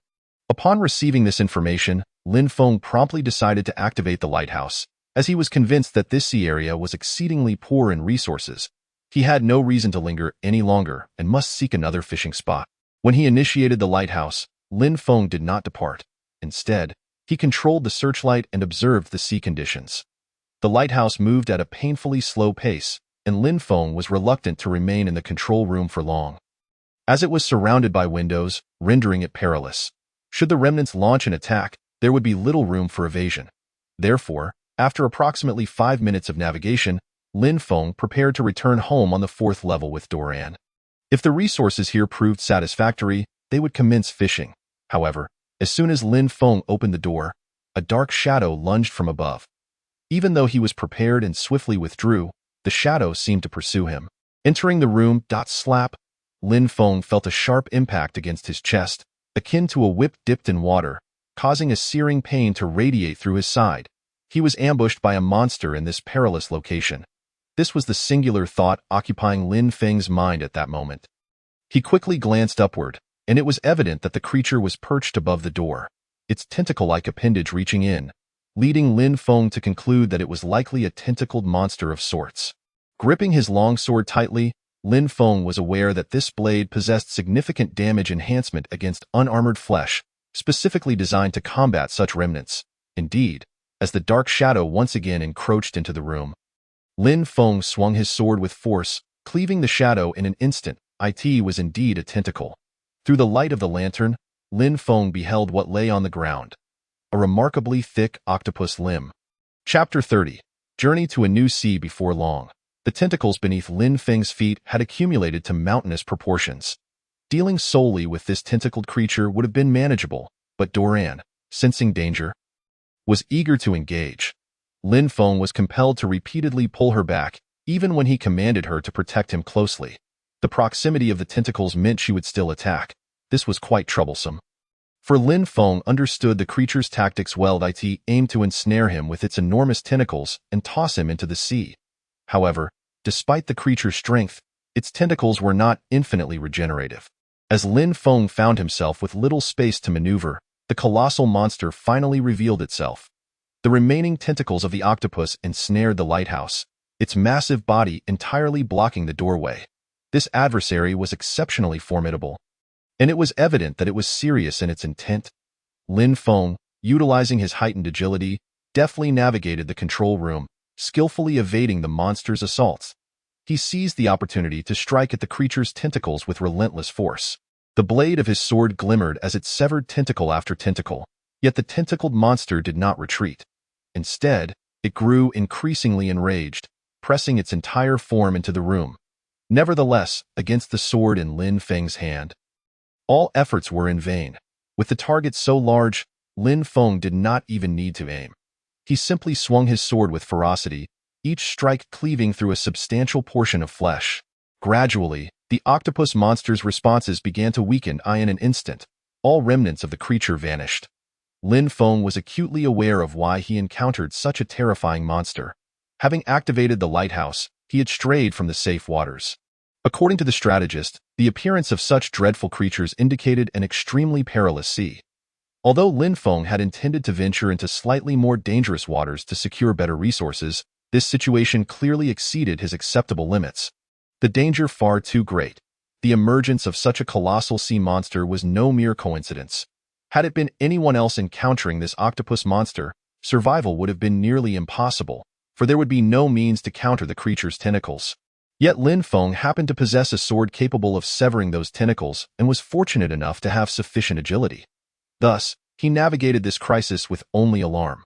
Upon receiving this information, Lin Feng promptly decided to activate the lighthouse, as he was convinced that this sea area was exceedingly poor in resources. He had no reason to linger any longer and must seek another fishing spot. When he initiated the lighthouse, Lin Feng did not depart. Instead, he controlled the searchlight and observed the sea conditions. The lighthouse moved at a painfully slow pace, and Lin Feng was reluctant to remain in the control room for long, as it was surrounded by windows, rendering it perilous. Should the remnants launch an attack, there would be little room for evasion. Therefore, after approximately 5 minutes of navigation, Lin Feng prepared to return home on the 4th level with Doran. If the resources here proved satisfactory, they would commence fishing. However, as soon as Lin Feng opened the door, a dark shadow lunged from above. Even though he was prepared and swiftly withdrew, the shadow seemed to pursue him. Entering the room, slap, Lin Feng felt a sharp impact against his chest, akin to a whip dipped in water. causing a searing pain to radiate through his side. He was ambushed by a monster in this perilous location. This was the singular thought occupying Lin Feng's mind at that moment. He quickly glanced upward, and it was evident that the creature was perched above the door, its tentacle-like appendage reaching in, leading Lin Feng to conclude that it was likely a tentacled monster of sorts. Gripping his long sword tightly, Lin Feng was aware that this blade possessed significant damage enhancement against unarmored flesh, specifically designed to combat such remnants. Indeed, as the dark shadow once again encroached into the room, Lin Feng swung his sword with force, cleaving the shadow in an instant. It was indeed a tentacle. Through the light of the lantern, Lin Feng beheld what lay on the ground. A remarkably thick octopus limb. Chapter 30. Journey to a new sea before long. The tentacles beneath Lin Feng's feet had accumulated to mountainous proportions. Dealing solely with this tentacled creature would have been manageable, but Doran, sensing danger, was eager to engage. Lin Feng was compelled to repeatedly pull her back, even when he commanded her to protect him closely. The proximity of the tentacles meant she would still attack. This was quite troublesome. For Lin Feng understood the creature's tactics well. It aimed to ensnare him with its enormous tentacles and toss him into the sea. However, despite the creature's strength, its tentacles were not infinitely regenerative. As Lin Feng found himself with little space to maneuver, the colossal monster finally revealed itself. The remaining tentacles of the octopus ensnared the lighthouse, its massive body entirely blocking the doorway. This adversary was exceptionally formidable, and it was evident that it was serious in its intent. Lin Feng, utilizing his heightened agility, deftly navigated the control room, skillfully evading the monster's assaults. He seized the opportunity to strike at the creature's tentacles with relentless force. The blade of his sword glimmered as it severed tentacle after tentacle, yet the tentacled monster did not retreat. Instead, it grew increasingly enraged, pressing its entire form into the room. Nevertheless, against the sword in Lin Feng's hand, all efforts were in vain. With the target so large, Lin Feng did not even need to aim. He simply swung his sword with ferocity, each strike cleaving through a substantial portion of flesh. Gradually, the octopus monster's responses began to weaken. In an instant, all remnants of the creature vanished. Lin Feng was acutely aware of why he encountered such a terrifying monster. Having activated the lighthouse, he had strayed from the safe waters. According to the strategist, the appearance of such dreadful creatures indicated an extremely perilous sea. Although Lin Feng had intended to venture into slightly more dangerous waters to secure better resources, this situation clearly exceeded his acceptable limits. The danger far too great. The emergence of such a colossal sea monster was no mere coincidence. Had it been anyone else encountering this octopus monster, survival would have been nearly impossible, for there would be no means to counter the creature's tentacles. Yet Lin Feng happened to possess a sword capable of severing those tentacles and was fortunate enough to have sufficient agility. Thus, he navigated this crisis with only alarm.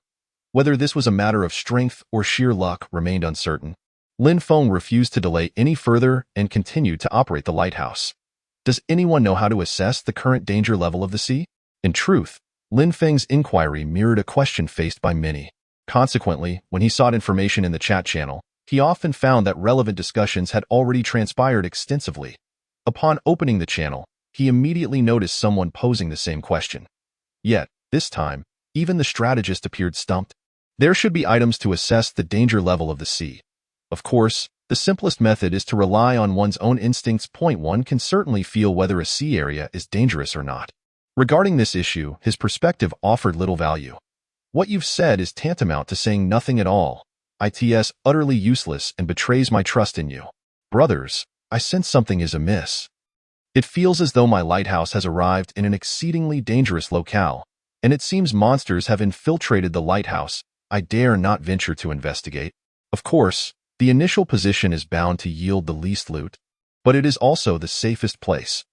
Whether this was a matter of strength or sheer luck remained uncertain. Lin Feng refused to delay any further and continued to operate the lighthouse. Does anyone know how to assess the current danger level of the sea? In truth, Lin Feng's inquiry mirrored a question faced by many. Consequently, when he sought information in the chat channel, he often found that relevant discussions had already transpired extensively. Upon opening the channel, he immediately noticed someone posing the same question. Yet, this time, even the strategist appeared stumped. There should be items to assess the danger level of the sea. Of course, the simplest method is to rely on one's own instincts. One can certainly feel whether a sea area is dangerous or not. Regarding this issue, his perspective offered little value. What you've said is tantamount to saying nothing at all. It's utterly useless and betrays my trust in you. Brothers, I sense something is amiss. It feels as though my lighthouse has arrived in an exceedingly dangerous locale, and it seems monsters have infiltrated the lighthouse. I dare not venture to investigate. Of course, the initial position is bound to yield the least loot, but it is also the safest place.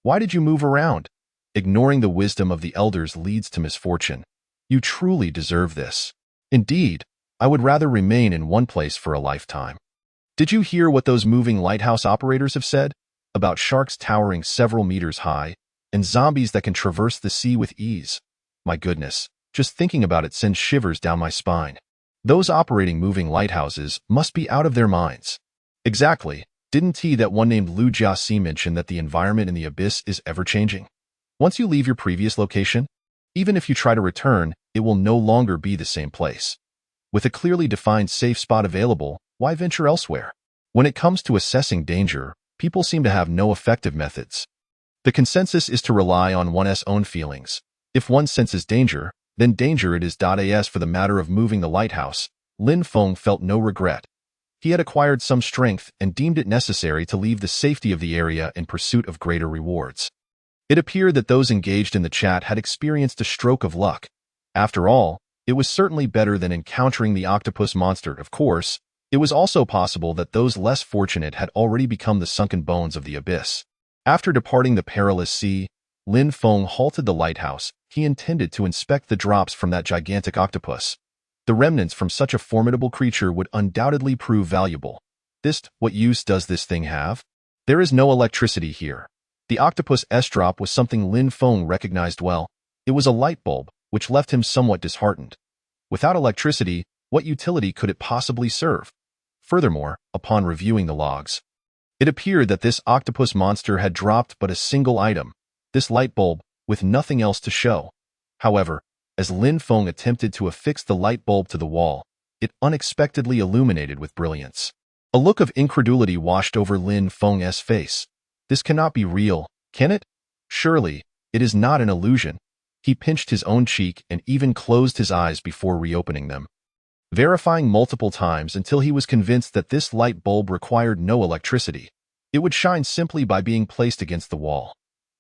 Why did you move around? Ignoring the wisdom of the elders leads to misfortune. You truly deserve this. Indeed, I would rather remain in one place for a lifetime. Did you hear what those moving lighthouse operators have said? About sharks towering several meters high, and zombies that can traverse the sea with ease. My goodness, just thinking about it sends shivers down my spine. Those operating moving lighthouses must be out of their minds. Exactly. Didn't that one named Lu Jiaxi mention that the environment in the abyss is ever-changing? Once you leave your previous location, Even if you try to return, it will no longer be the same place. With a clearly defined safe spot available, why venture elsewhere? When it comes to assessing danger, people seem to have no effective methods. The consensus is to rely on one's own feelings. If one senses danger, then danger it is. As for the matter of moving the lighthouse, Lin Feng felt no regret. He had acquired some strength and deemed it necessary to leave the safety of the area in pursuit of greater rewards. It appeared that those engaged in the chat had experienced a stroke of luck. After all, it was certainly better than encountering the octopus monster. Of course, it was also possible that those less fortunate had already become the sunken bones of the abyss. After departing the perilous sea, Lin Feng halted the lighthouse. He intended to inspect the drops from that gigantic octopus. The remnants from such a formidable creature would undoubtedly prove valuable. What use does this thing have? There is no electricity here. The octopus's drop was something Lin Feng recognized well. It was a light bulb, which left him somewhat disheartened. Without electricity, what utility could it possibly serve? Furthermore, upon reviewing the logs, it appeared that this octopus monster had dropped but a single item, this light bulb, with nothing else to show. However, as Lin Feng attempted to affix the light bulb to the wall, it unexpectedly illuminated with brilliance. A look of incredulity washed over Lin Feng's face. This cannot be real, can it? Surely, it is not an illusion. He pinched his own cheek and even closed his eyes before reopening them, verifying multiple times until he was convinced that this light bulb required no electricity. It would shine simply by being placed against the wall.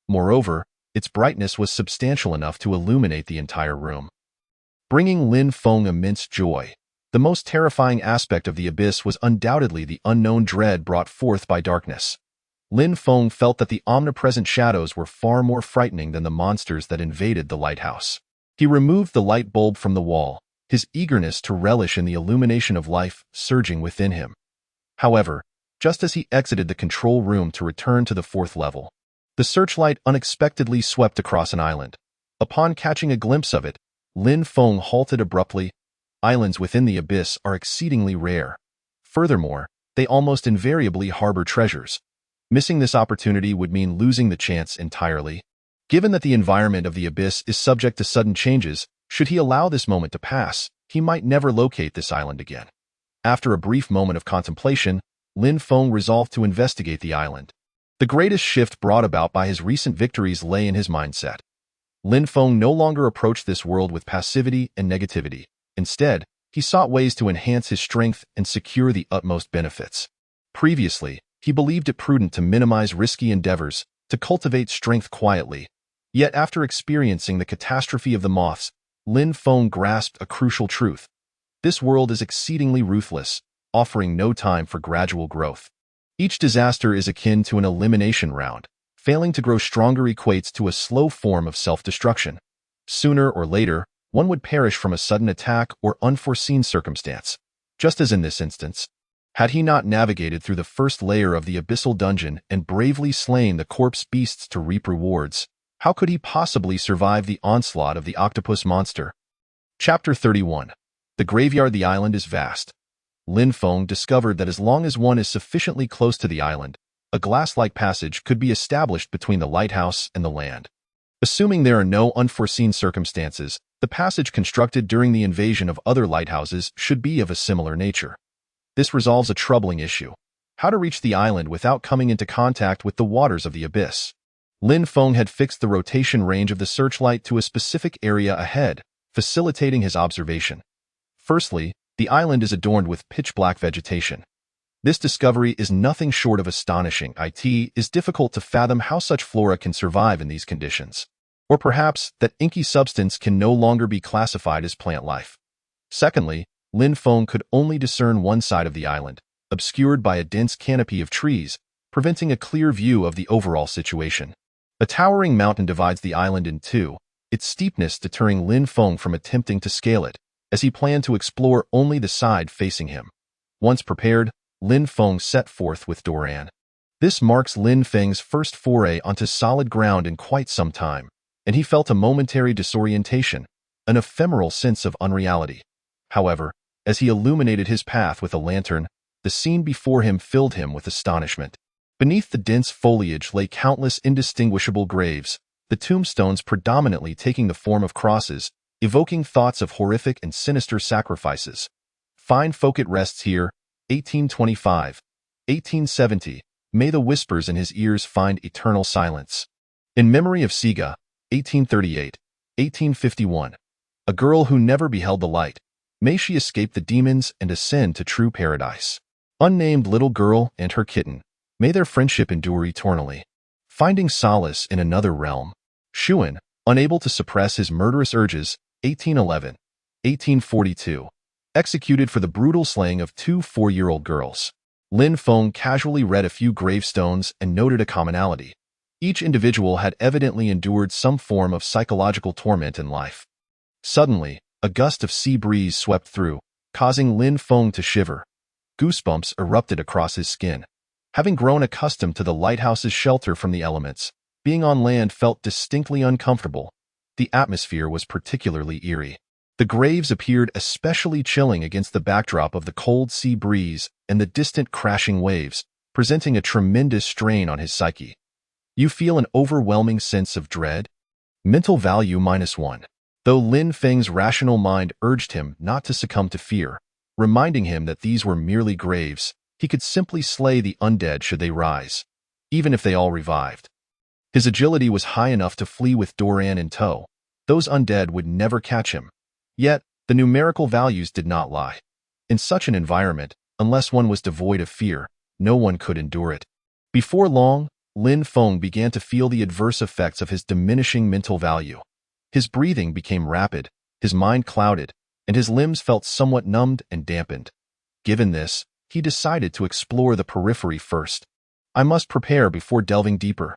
Moreover, its brightness was substantial enough to illuminate the entire room, bringing Lin Feng immense joy. The most terrifying aspect of the abyss was undoubtedly the unknown dread brought forth by darkness. Lin Feng felt that the omnipresent shadows were far more frightening than the monsters that invaded the lighthouse. He removed the light bulb from the wall, his eagerness to relish in the illumination of life surging within him. However, just as he exited the control room to return to the 4th level, the searchlight unexpectedly swept across an island. Upon catching a glimpse of it, Lin Feng halted abruptly. Islands within the abyss are exceedingly rare. Furthermore, they almost invariably harbor treasures. Missing this opportunity would mean losing the chance entirely. Given that the environment of the abyss is subject to sudden changes, should he allow this moment to pass, he might never locate this island again. After a brief moment of contemplation, Lin Feng resolved to investigate the island. The greatest shift brought about by his recent victories lay in his mindset. Lin Feng no longer approached this world with passivity and negativity. Instead, he sought ways to enhance his strength and secure the utmost benefits. Previously, he believed it prudent to minimize risky endeavors, to cultivate strength quietly. Yet after experiencing the catastrophe of the moths, Lin Feng grasped a crucial truth. This world is exceedingly ruthless, offering no time for gradual growth. Each disaster is akin to an elimination round. Failing to grow stronger equates to a slow form of self-destruction. Sooner or later, one would perish from a sudden attack or unforeseen circumstance. Just as in this instance, had he not navigated through the first layer of the abyssal dungeon and bravely slain the corpse beasts to reap rewards, how could he possibly survive the onslaught of the octopus monster? Chapter 31. The graveyard. The island is vast. Lin Feng discovered that as long as one is sufficiently close to the island, a glass-like passage could be established between the lighthouse and the land. Assuming there are no unforeseen circumstances, the passage constructed during the invasion of other lighthouses should be of a similar nature. This resolves a troubling issue: how to reach the island without coming into contact with the waters of the abyss. Lin Feng had fixed the rotation range of the searchlight to a specific area ahead, facilitating his observation. Firstly, the island is adorned with pitch-black vegetation. This discovery is nothing short of astonishing. It is difficult to fathom how such flora can survive in these conditions. Or perhaps that inky substance can no longer be classified as plant life. Secondly, Lin Feng could only discern one side of the island, obscured by a dense canopy of trees, preventing a clear view of the overall situation. A towering mountain divides the island in two, its steepness deterring Lin Feng from attempting to scale it, as he planned to explore only the side facing him. Once prepared, Lin Feng set forth with Doran. This marks Lin Feng's first foray onto solid ground in quite some time, and he felt a momentary disorientation, an ephemeral sense of unreality. However, as he illuminated his path with a lantern, the scene before him filled him with astonishment. Beneath the dense foliage lay countless indistinguishable graves, the tombstones predominantly taking the form of crosses, evoking thoughts of horrific and sinister sacrifices. Fine folk it rests here, 1825, 1870, may the whispers in his ears find eternal silence. In memory of Siga, 1838, 1851, a girl who never beheld the light, may she escape the demons and ascend to true paradise. Unnamed little girl and her kitten, may their friendship endure eternally. Finding solace in another realm. Xuan, unable to suppress his murderous urges, 1811, 1842, executed for the brutal slaying of two 4-year-old girls. Lin Feng casually read a few gravestones and noted a commonality. Each individual had evidently endured some form of psychological torment in life. Suddenly, a gust of sea breeze swept through, causing Lin Feng to shiver. Goosebumps erupted across his skin. Having grown accustomed to the lighthouse's shelter from the elements, being on land felt distinctly uncomfortable. The atmosphere was particularly eerie. The graves appeared especially chilling against the backdrop of the cold sea breeze and the distant crashing waves, presenting a tremendous strain on his psyche. You feel an overwhelming sense of dread? Mental value -1. Though Lin Feng's rational mind urged him not to succumb to fear, reminding him that these were merely graves, he could simply slay the undead should they rise, even if they all revived. His agility was high enough to flee with Doran in tow. Those undead would never catch him. Yet, the numerical values did not lie. In such an environment, unless one was devoid of fear, no one could endure it. Before long, Lin Feng began to feel the adverse effects of his diminishing mental value. His breathing became rapid, his mind clouded, and his limbs felt somewhat numbed and dampened. Given this, he decided to explore the periphery first. I must prepare before delving deeper.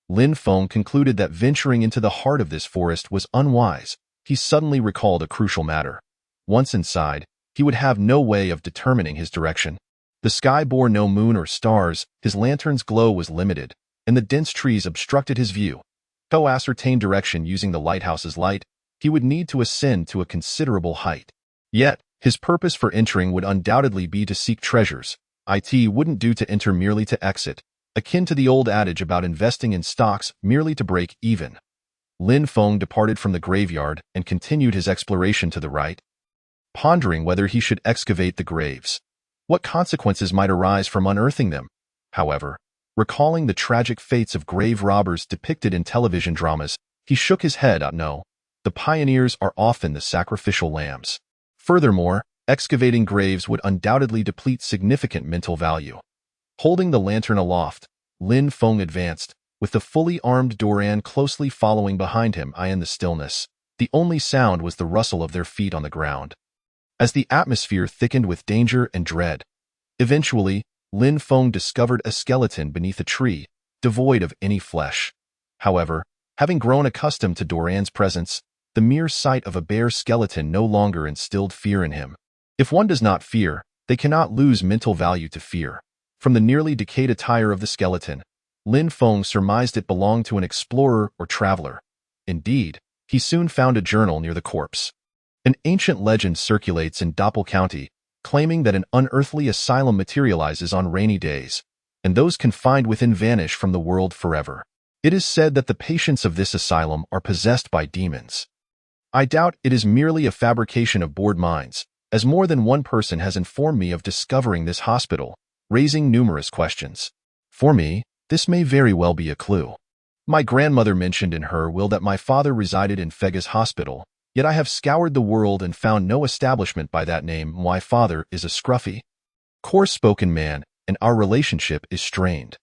Lin Feng concluded that venturing into the heart of this forest was unwise. He suddenly recalled a crucial matter. Once inside, he would have no way of determining his direction. The sky bore no moon or stars, his lantern's glow was limited, and the dense trees obstructed his view. To ascertain direction using the lighthouse's light, he would need to ascend to a considerable height. Yet, his purpose for entering would undoubtedly be to seek treasures. It wouldn't do to enter merely to exit, akin to the old adage about investing in stocks merely to break even. Lin Feng departed from the graveyard and continued his exploration to the right, pondering whether he should excavate the graves. What consequences might arise from unearthing them? However, recalling the tragic fates of grave robbers depicted in television dramas, he shook his head. No, the pioneers are often the sacrificial lambs. Furthermore, excavating graves would undoubtedly deplete significant mental value. Holding the lantern aloft, Lin Feng advanced, with the fully armed Doran closely following behind him. In the stillness, the only sound was the rustle of their feet on the ground. As the atmosphere thickened with danger and dread, eventually, Lin Feng discovered a skeleton beneath a tree, devoid of any flesh. However, having grown accustomed to Doran's presence, the mere sight of a bare skeleton no longer instilled fear in him. If one does not fear, they cannot lose mental value to fear. From the nearly decayed attire of the skeleton, Lin Feng surmised it belonged to an explorer or traveler. Indeed, he soon found a journal near the corpse. An ancient legend circulates in Doppel County, claiming that an unearthly asylum materializes on rainy days, and those confined within vanish from the world forever. It is said that the patients of this asylum are possessed by demons. I doubt it is merely a fabrication of bored minds, as more than one person has informed me of discovering this hospital, raising numerous questions. For me, this may very well be a clue. My grandmother mentioned in her will that my father resided in Fega's hospital, yet I have scoured the world and found no establishment by that name. My father is a scruffy, coarse-spoken man, and our relationship is strained.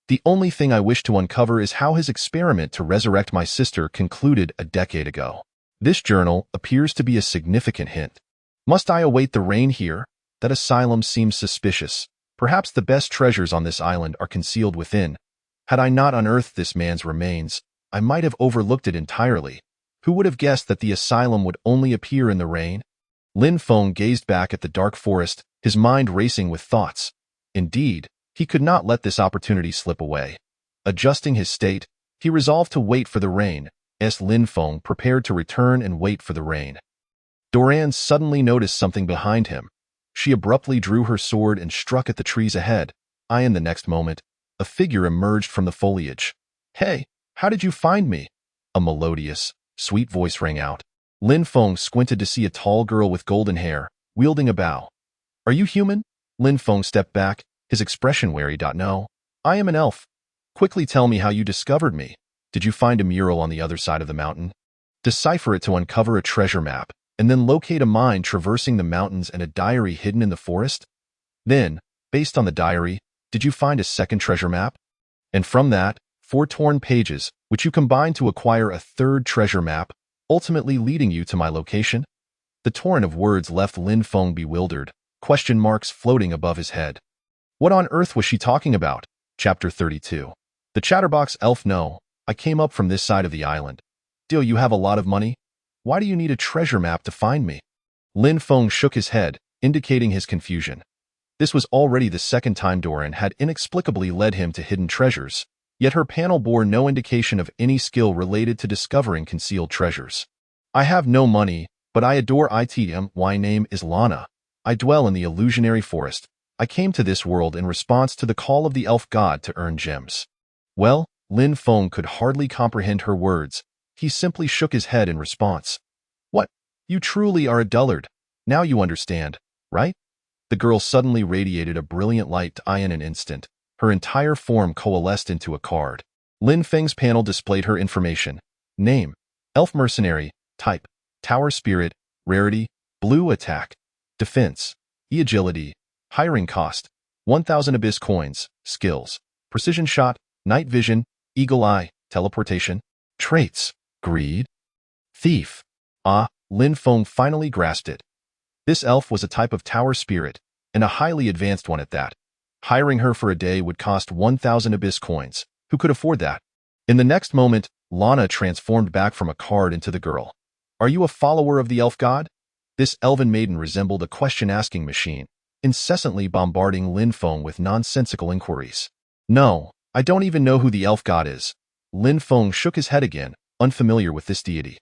The only thing I wish to uncover is how his experiment to resurrect my sister concluded a decade ago. This journal appears to be a significant hint. Must I await the rain here? That asylum seems suspicious. Perhaps the best treasures on this island are concealed within. Had I not unearthed this man's remains, I might have overlooked it entirely. Who would have guessed that the asylum would only appear in the rain? Lin Feng gazed back at the dark forest, his mind racing with thoughts. Indeed, he could not let this opportunity slip away. Adjusting his state, he resolved to wait for the rain. Lin Feng prepared to return and wait for the rain. Doran suddenly noticed something behind him. She abruptly drew her sword and struck at the trees ahead. In the next moment, a figure emerged from the foliage. Hey, how did you find me? A melodious, sweet voice rang out. Lin Feng squinted to see a tall girl with golden hair, wielding a bow. Are you human? Lin Feng stepped back, his expression wary. No. I am an elf. Quickly tell me how you discovered me. Did you find a mural on the other side of the mountain? Decipher it to uncover a treasure map, and then locate a mine traversing the mountains and a diary hidden in the forest? Then, based on the diary, did you find a second treasure map? And from that, 4 torn pages, which you combined to acquire a third treasure map, ultimately leading you to my location? The torrent of words left Lin Feng bewildered, question marks floating above his head. What on earth was she talking about? Chapter 32. The chatterbox elf. No, I came up from this side of the island. Do you have a lot of money? Why do you need a treasure map to find me? Lin Feng shook his head, indicating his confusion. This was already the second time Doran had inexplicably led him to hidden treasures, yet her panel bore no indication of any skill related to discovering concealed treasures. I have no money, but I adore it. My name is Lana. I dwell in the illusionary forest. I came to this world in response to the call of the elf god to earn gems. Well, Lin Feng could hardly comprehend her words. He simply shook his head in response. What? You truly are a dullard. Now you understand, right? The girl suddenly radiated a brilliant light in an instant. Her entire form coalesced into a card. Lin Feng's panel displayed her information. Name: Elf Mercenary. Type: Tower Spirit. Rarity: Blue Attack. Defense: E Agility. Hiring cost: 1,000 Abyss Coins. Skills: Precision Shot, Night Vision, Eagle Eye, Teleportation. Traits: Greed. Thief. Lin Feng finally grasped it. This elf was a type of tower spirit, and a highly advanced one at that. Hiring her for a day would cost 1,000 Abyss Coins. Who could afford that? In the next moment, Lana transformed back from a card into the girl. Are you a follower of the elf god? This elven maiden resembled a question-asking machine, incessantly bombarding Lin Feng with nonsensical inquiries. No, I don't even know who the elf god is. Lin Feng shook his head again, unfamiliar with this deity.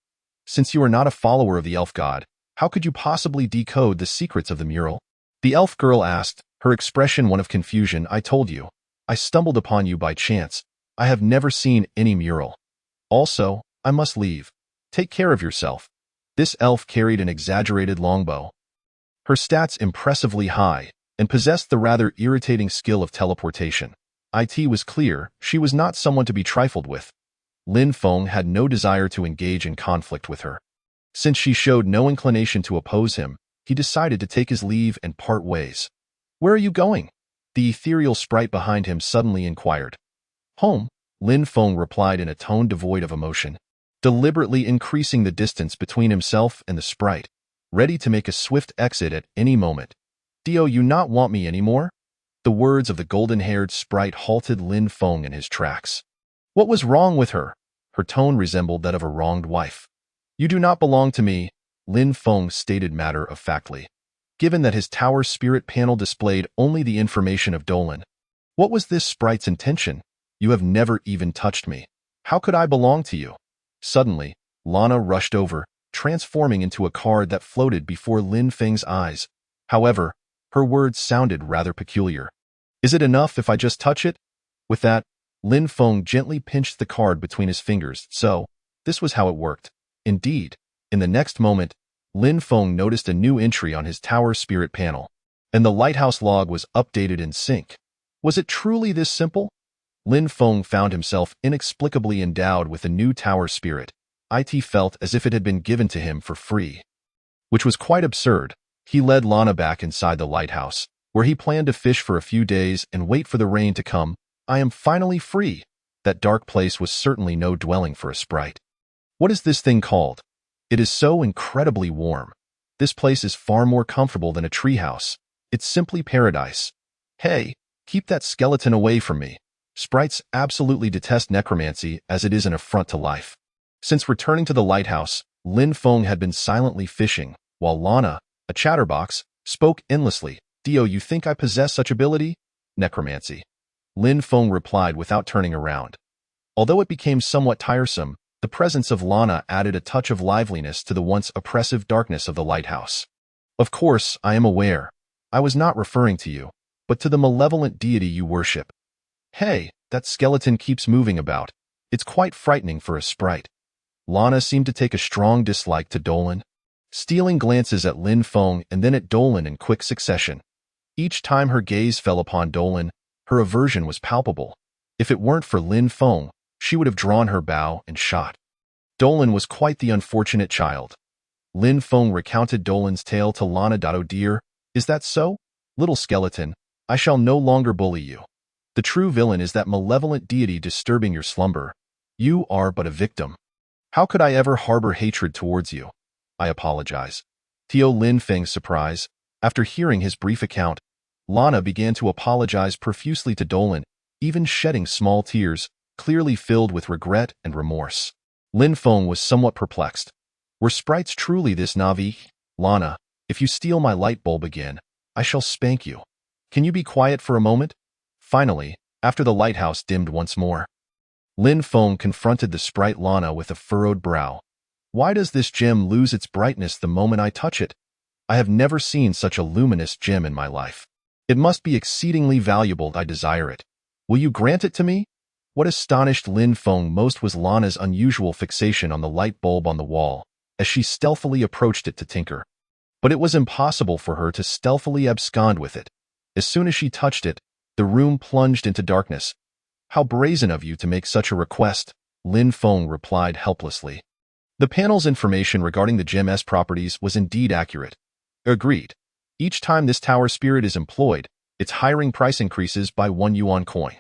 Since you are not a follower of the elf god, how could you possibly decode the secrets of the mural? The elf girl asked, her expression one of confusion. I told you. I stumbled upon you by chance. I have never seen any mural. Also, I must leave. Take care of yourself. This elf carried an exaggerated longbow. Her stats impressively high, and possessed the rather irritating skill of teleportation. It was clear she was not someone to be trifled with. Lin Feng had no desire to engage in conflict with her. Since she showed no inclination to oppose him, he decided to take his leave and part ways. Where are you going? The ethereal sprite behind him suddenly inquired. Home, Lin Feng replied in a tone devoid of emotion, deliberately increasing the distance between himself and the sprite, ready to make a swift exit at any moment. Do you not want me anymore? The words of the golden-haired sprite halted Lin Feng in his tracks. What was wrong with her? Her tone resembled that of a wronged wife. You do not belong to me, Lin Feng stated matter-of-factly, given that his tower spirit panel displayed only the information of Dolan. What was this sprite's intention? You have never even touched me. How could I belong to you? Suddenly, Lana rushed over, transforming into a card that floated before Lin Feng's eyes. However, her words sounded rather peculiar. Is it enough if I just touch it? With that, Lin Feng gently pinched the card between his fingers. So, this was how it worked. Indeed, in the next moment, Lin Feng noticed a new entry on his tower spirit panel, and the lighthouse log was updated in sync. Was it truly this simple? Lin Feng found himself inexplicably endowed with a new tower spirit. It felt as if it had been given to him for free. Which was quite absurd. He led Lana back inside the lighthouse, where he planned to fish for a few days and wait for the rain to come. I am finally free. That dark place was certainly no dwelling for a sprite. What is this thing called? It is so incredibly warm. This place is far more comfortable than a treehouse. It's simply paradise. Hey, keep that skeleton away from me. Sprites absolutely detest necromancy as it is an affront to life. Since returning to the lighthouse, Lin Feng had been silently fishing, while Lana, a chatterbox, spoke endlessly. Do you think I possess such ability? Necromancy. Lin Feng replied without turning around. Although it became somewhat tiresome, the presence of Lana added a touch of liveliness to the once oppressive darkness of the lighthouse. Of course, I am aware. I was not referring to you, but to the malevolent deity you worship. Hey, that skeleton keeps moving about. It's quite frightening for a sprite. Lana seemed to take a strong dislike to Dolan, stealing glances at Lin Feng and then at Dolan in quick succession. Each time her gaze fell upon Dolan, her aversion was palpable. If it weren't for Lin Feng, she would have drawn her bow and shot. Dolan was quite the unfortunate child. Lin Feng recounted Dolan's tale to Lana. "Oh dear, is that so? Little skeleton, I shall no longer bully you. The true villain is that malevolent deity disturbing your slumber. You are but a victim. How could I ever harbor hatred towards you? I apologize." To Lin Feng's surprise, after hearing his brief account, Lana began to apologize profusely to Dolan, even shedding small tears, clearly filled with regret and remorse. Lin Feng was somewhat perplexed. Were sprites truly this Navi? "Lana, if you steal my light bulb again, I shall spank you. Can you be quiet for a moment?" Finally, after the lighthouse dimmed once more, Lin Feng confronted the sprite Lana with a furrowed brow. "Why does this gem lose its brightness the moment I touch it? I have never seen such a luminous gem in my life. It must be exceedingly valuable. I desire it. Will you grant it to me?" What astonished Lin Feng most was Lana's unusual fixation on the light bulb on the wall, as she stealthily approached it to tinker. But it was impossible for her to stealthily abscond with it. As soon as she touched it, the room plunged into darkness. "How brazen of you to make such a request," Lin Feng replied helplessly. The panel's information regarding the gem's properties was indeed accurate. Agreed. Each time this tower spirit is employed, its hiring price increases by 1 yuan coin.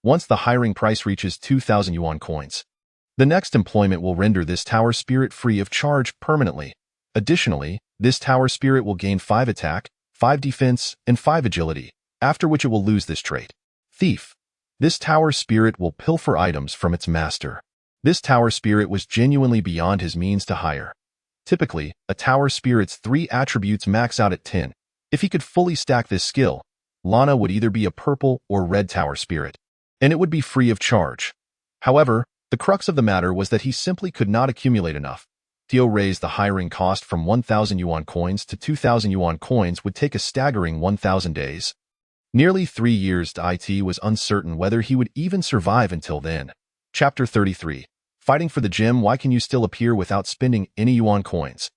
Once the hiring price reaches 2,000 yuan coins, the next employment will render this tower spirit free of charge permanently. Additionally, this tower spirit will gain 5 attack, 5 defense, and 5 agility, after which it will lose this trait. Thief. This tower spirit will pilfer items from its master. This tower spirit was genuinely beyond his means to hire. Typically, a tower spirit's 3 attributes max out at 10. If he could fully stack this skill, Lana would either be a purple or red tower spirit, and it would be free of charge. However, the crux of the matter was that he simply could not accumulate enough. To raise the hiring cost from 1,000 yuan coins to 2,000 yuan coins would take a staggering 1,000 days. Nearly 3 years. It was uncertain whether he would even survive until then. Chapter 33. Fighting for the gem. Why can you still appear without spending any yuan coins?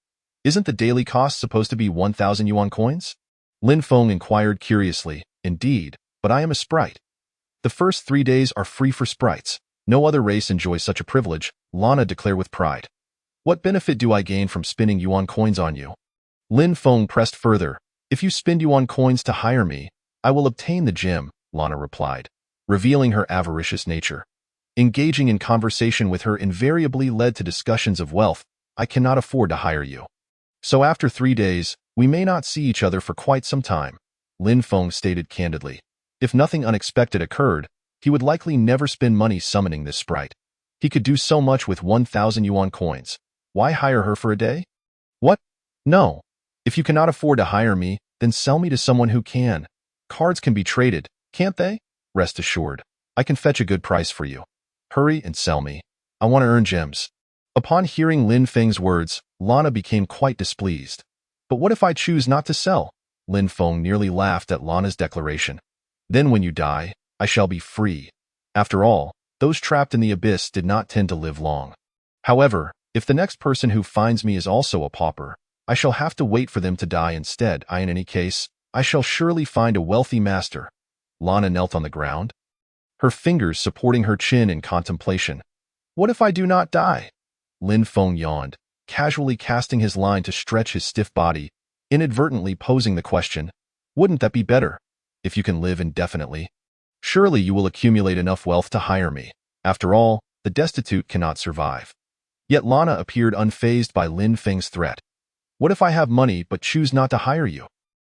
Isn't the daily cost supposed to be 1,000 yuan coins? Lin Feng inquired curiously. Indeed, but I am a sprite. The first 3 days are free for sprites. No other race enjoys such a privilege, Lana declared with pride. What benefit do I gain from spending yuan coins on you? Lin Feng pressed further. If you spend yuan coins to hire me, I will obtain the gem, Lana replied, revealing her avaricious nature. Engaging in conversation with her invariably led to discussions of wealth. I cannot afford to hire you. So after 3 days, we may not see each other for quite some time, Lin Feng stated candidly. If nothing unexpected occurred, he would likely never spend money summoning this sprite. He could do so much with 1,000 yuan coins. Why hire her for a day? What? No. If you cannot afford to hire me, then sell me to someone who can. Cards can be traded, can't they? Rest assured, I can fetch a good price for you. Hurry and sell me. I want to earn gems. Upon hearing Lin Feng's words, Lana became quite displeased. But what if I choose not to sell? Lin Feng nearly laughed at Lana's declaration. Then when you die, I shall be free. After all, those trapped in the abyss did not tend to live long. However, if the next person who finds me is also a pauper, I shall have to wait for them to die instead. In any case, I shall surely find a wealthy master. Lana knelt on the ground, her fingers supporting her chin in contemplation. What if I do not die? Lin Feng yawned, casually casting his line to stretch his stiff body, inadvertently posing the question, wouldn't that be better? If you can live indefinitely, surely you will accumulate enough wealth to hire me. After all, the destitute cannot survive. Yet Lana appeared unfazed by Lin Feng's threat. What if I have money but choose not to hire you?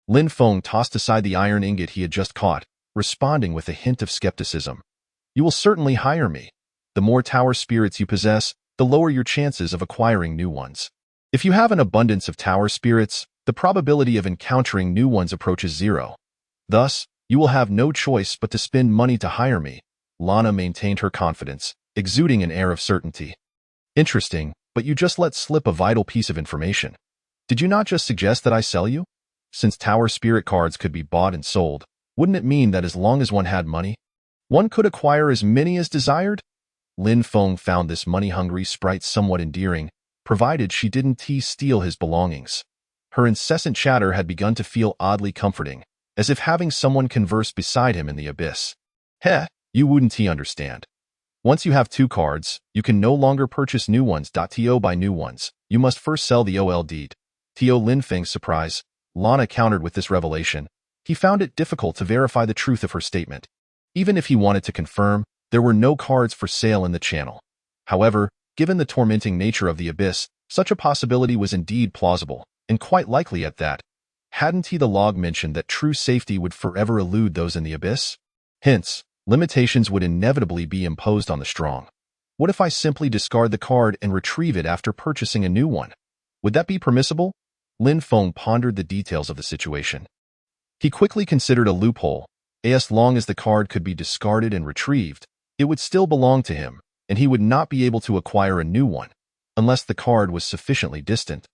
Lin Feng tossed aside the iron ingot he had just caught, responding with a hint of skepticism. You will certainly hire me. The more tower spirits you possess, the lower your chances of acquiring new ones. If you have an abundance of tower spirits, the probability of encountering new ones approaches 0. Thus, you will have no choice but to spend money to hire me. Lana maintained her confidence, exuding an air of certainty. Interesting, but you just let slip a vital piece of information. Did you not just suggest that I sell you? Since tower spirit cards could be bought and sold, wouldn't it mean that as long as one had money, one could acquire as many as desired? Lin Feng found this money-hungry sprite somewhat endearing, provided she didn't steal his belongings. Her incessant chatter had begun to feel oddly comforting, as if having someone converse beside him in the abyss. Heh, you wouldn't understand. Once you have 2 cards, you can no longer purchase new ones. To buy new ones, you must first sell the old. To Lin Feng's surprise, Lana countered with this revelation. He found it difficult to verify the truth of her statement. Even if he wanted to confirm, there were no cards for sale in the channel. However, given the tormenting nature of the abyss, such a possibility was indeed plausible, and quite likely at that. Hadn't the log mentioned that true safety would forever elude those in the abyss? Hence, limitations would inevitably be imposed on the strong. What if I simply discard the card and retrieve it after purchasing a new one? Would that be permissible? Lin Feng pondered the details of the situation. He quickly considered a loophole. As long as the card could be discarded and retrieved, it would still belong to him, and he would not be able to acquire a new one, unless the card was sufficiently distant,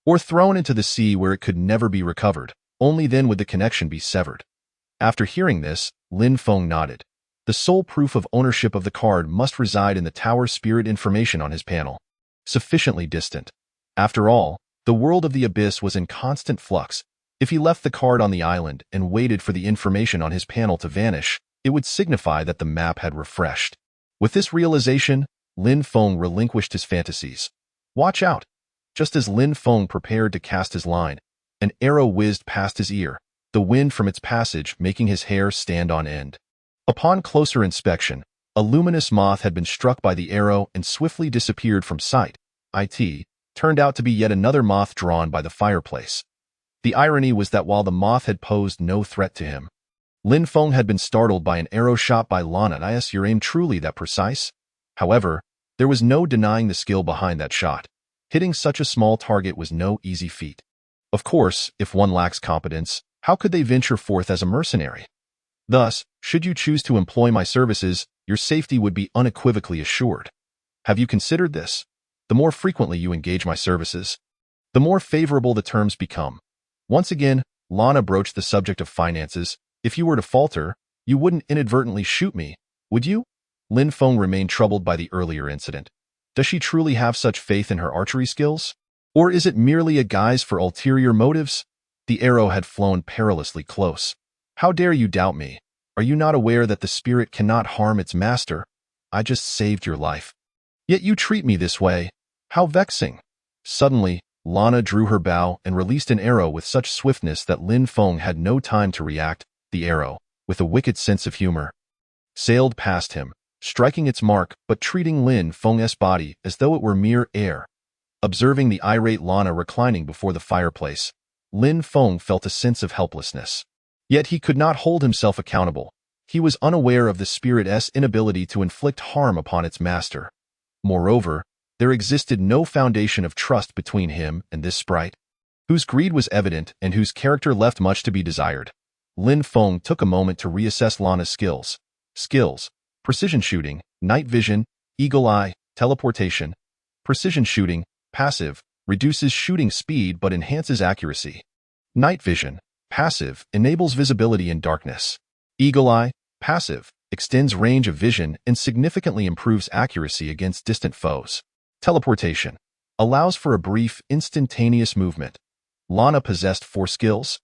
or thrown into the sea where it could never be recovered. Only then would the connection be severed. After hearing this, Lin Feng nodded. The sole proof of ownership of the card must reside in the tower spirit information on his panel. Sufficiently distant. After all, the world of the abyss was in constant flux. If he left the card on the island and waited for the information on his panel to vanish, it would signify that the map had refreshed. With this realization, Lin Feng relinquished his fantasies. Watch out! Just as Lin Feng prepared to cast his line, an arrow whizzed past his ear, the wind from its passage making his hair stand on end. Upon closer inspection, a luminous moth had been struck by the arrow and swiftly disappeared from sight. It turned out to be yet another moth drawn by the fireplace. The irony was that while the moth had posed no threat to him, Lin Feng had been startled by an arrow shot by Lana. Is your aim truly that precise? However, there was no denying the skill behind that shot. Hitting such a small target was no easy feat. Of course, if one lacks competence, how could they venture forth as a mercenary? Thus, should you choose to employ my services, your safety would be unequivocally assured. Have you considered this? The more frequently you engage my services, the more favorable the terms become. Once again, Lana broached the subject of finances. If you were to falter, you wouldn't inadvertently shoot me, would you? Lin Feng remained troubled by the earlier incident. Does she truly have such faith in her archery skills? Or is it merely a guise for ulterior motives? The arrow had flown perilously close. How dare you doubt me? Are you not aware that the spirit cannot harm its master? I just saved your life. Yet you treat me this way. How vexing. Suddenly, Lana drew her bow and released an arrow with such swiftness that Lin Feng had no time to react. The arrow, with a wicked sense of humor, sailed past him, striking its mark but treating Lin Feng's body as though it were mere air. Observing the irate Lana reclining before the fireplace, Lin Feng felt a sense of helplessness. Yet he could not hold himself accountable. He was unaware of the spirit's inability to inflict harm upon its master. Moreover, there existed no foundation of trust between him and this sprite, whose greed was evident and whose character left much to be desired. Lin Feng took a moment to reassess Lana's skills. Precision shooting, night vision, eagle eye, teleportation. Precision shooting, passive, reduces shooting speed but enhances accuracy. Night vision, passive, enables visibility in darkness. Eagle eye, passive, extends range of vision and significantly improves accuracy against distant foes. Teleportation, allows for a brief, instantaneous movement. Lana possessed 4 skills,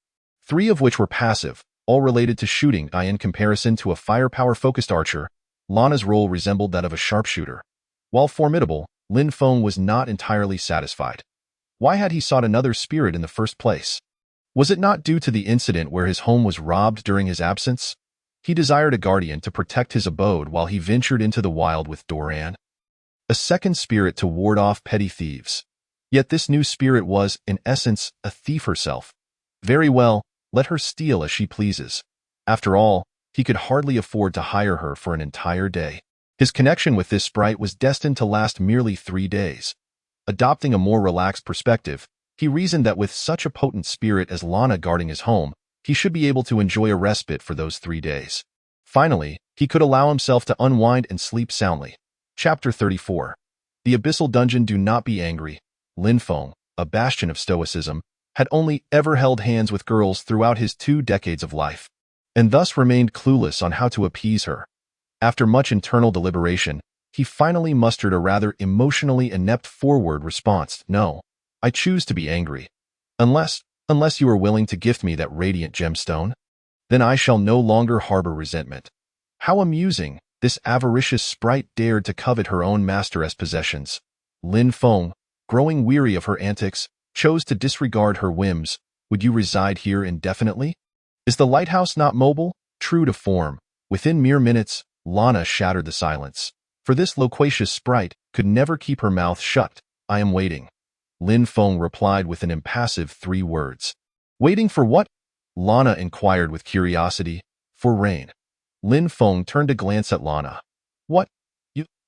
3 of which were passive, all related to shooting. In comparison to a firepower-focused archer, Lana's role resembled that of a sharpshooter. While formidable, Lin Feng was not entirely satisfied. Why had he sought another spirit in the first place? Was it not due to the incident where his home was robbed during his absence? He desired a guardian to protect his abode while he ventured into the wild with Doran. A second spirit to ward off petty thieves. Yet this new spirit was, in essence, a thief herself. Very well, let her steal as she pleases. After all, he could hardly afford to hire her for an entire day. His connection with this sprite was destined to last merely 3 days. Adopting a more relaxed perspective, he reasoned that with such a potent spirit as Lana guarding his home, he should be able to enjoy a respite for those 3 days. Finally, he could allow himself to unwind and sleep soundly. Chapter 34. The Abyssal Dungeon. Do not be angry. Lin Feng, a bastion of stoicism, had only ever held hands with girls throughout his 2 decades of life, and thus remained clueless on how to appease her. After much internal deliberation, he finally mustered a rather emotionally inept forward response. No, I choose to be angry. Unless you are willing to gift me that radiant gemstone, then I shall no longer harbor resentment. How amusing! This avaricious sprite dared to covet her own master's possessions. Lin Feng, growing weary of her antics, chose to disregard her whims. Would you reside here indefinitely? Is the lighthouse not mobile? True to form, within mere minutes, Lana shattered the silence. For this loquacious sprite could never keep her mouth shut. I am waiting. Lin Feng replied with an impassive 3 words. Waiting for what? Lana inquired with curiosity. For rain. Lin Feng turned to glance at Lana. What?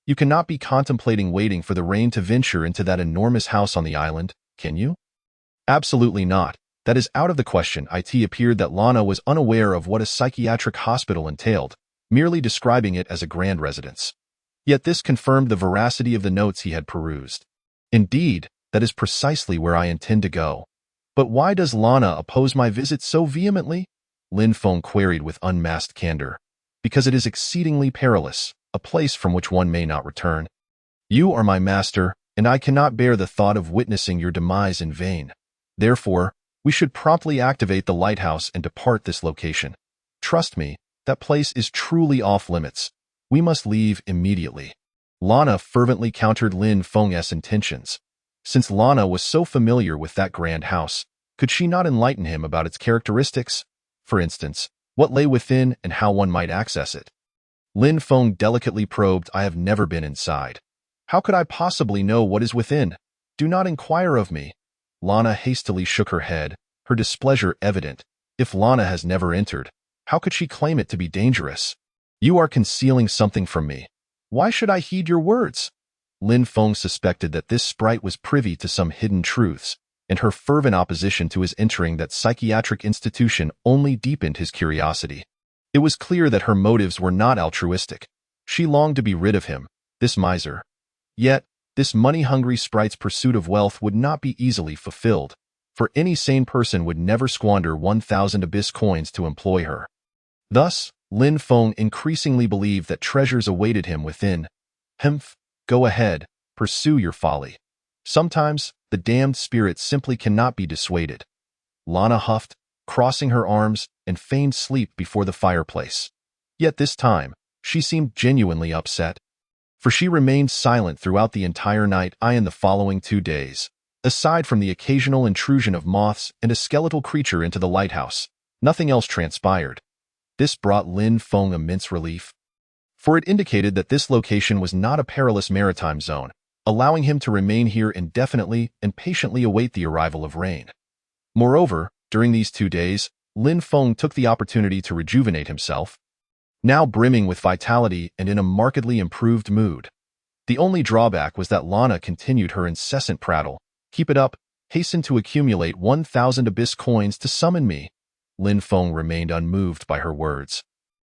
You cannot be contemplating waiting for the rain to venture into that enormous house on the island, can you? Absolutely not. That is out of the question. It appeared that Lana was unaware of what a psychiatric hospital entailed, merely describing it as a grand residence. Yet this confirmed the veracity of the notes he had perused. Indeed, that is precisely where I intend to go. But why does Lana oppose my visit so vehemently? Lin Feng queried with unmasked candor. Because it is exceedingly perilous, a place from which one may not return. You are my master, and I cannot bear the thought of witnessing your demise in vain. Therefore, we should promptly activate the lighthouse and depart this location. Trust me, that place is truly off limits. We must leave immediately. Lana fervently countered Lin Feng's intentions. Since Lana was so familiar with that grand house, could she not enlighten him about its characteristics? For instance, what lay within and how one might access it? Lin Feng delicately probed. I have never been inside. How could I possibly know what is within? Do not inquire of me. Lana hastily shook her head, her displeasure evident. If Lana has never entered, how could she claim it to be dangerous? You are concealing something from me. Why should I heed your words? Lin Feng suspected that this sprite was privy to some hidden truths, and her fervent opposition to his entering that psychiatric institution only deepened his curiosity. It was clear that her motives were not altruistic. She longed to be rid of him, this miser. Yet, this money-hungry sprite's pursuit of wealth would not be easily fulfilled, for any sane person would never squander 1,000 abyss coins to employ her. Thus, Lin Feng increasingly believed that treasures awaited him within. Humph, go ahead, pursue your folly. Sometimes, the damned spirit simply cannot be dissuaded. Lana huffed, crossing her arms, and feigned sleep before the fireplace. Yet this time, she seemed genuinely upset. For she remained silent throughout the entire night and the following 2 days. Aside from the occasional intrusion of moths and a skeletal creature into the lighthouse, nothing else transpired. This brought Lin Feng immense relief, for it indicated that this location was not a perilous maritime zone, allowing him to remain here indefinitely and patiently await the arrival of rain. Moreover, during these 2 days, Lin Feng took the opportunity to rejuvenate himself, now brimming with vitality and in a markedly improved mood. The only drawback was that Lana continued her incessant prattle. Keep it up, hasten to accumulate 1,000 abyss coins to summon me. Lin Feng remained unmoved by her words,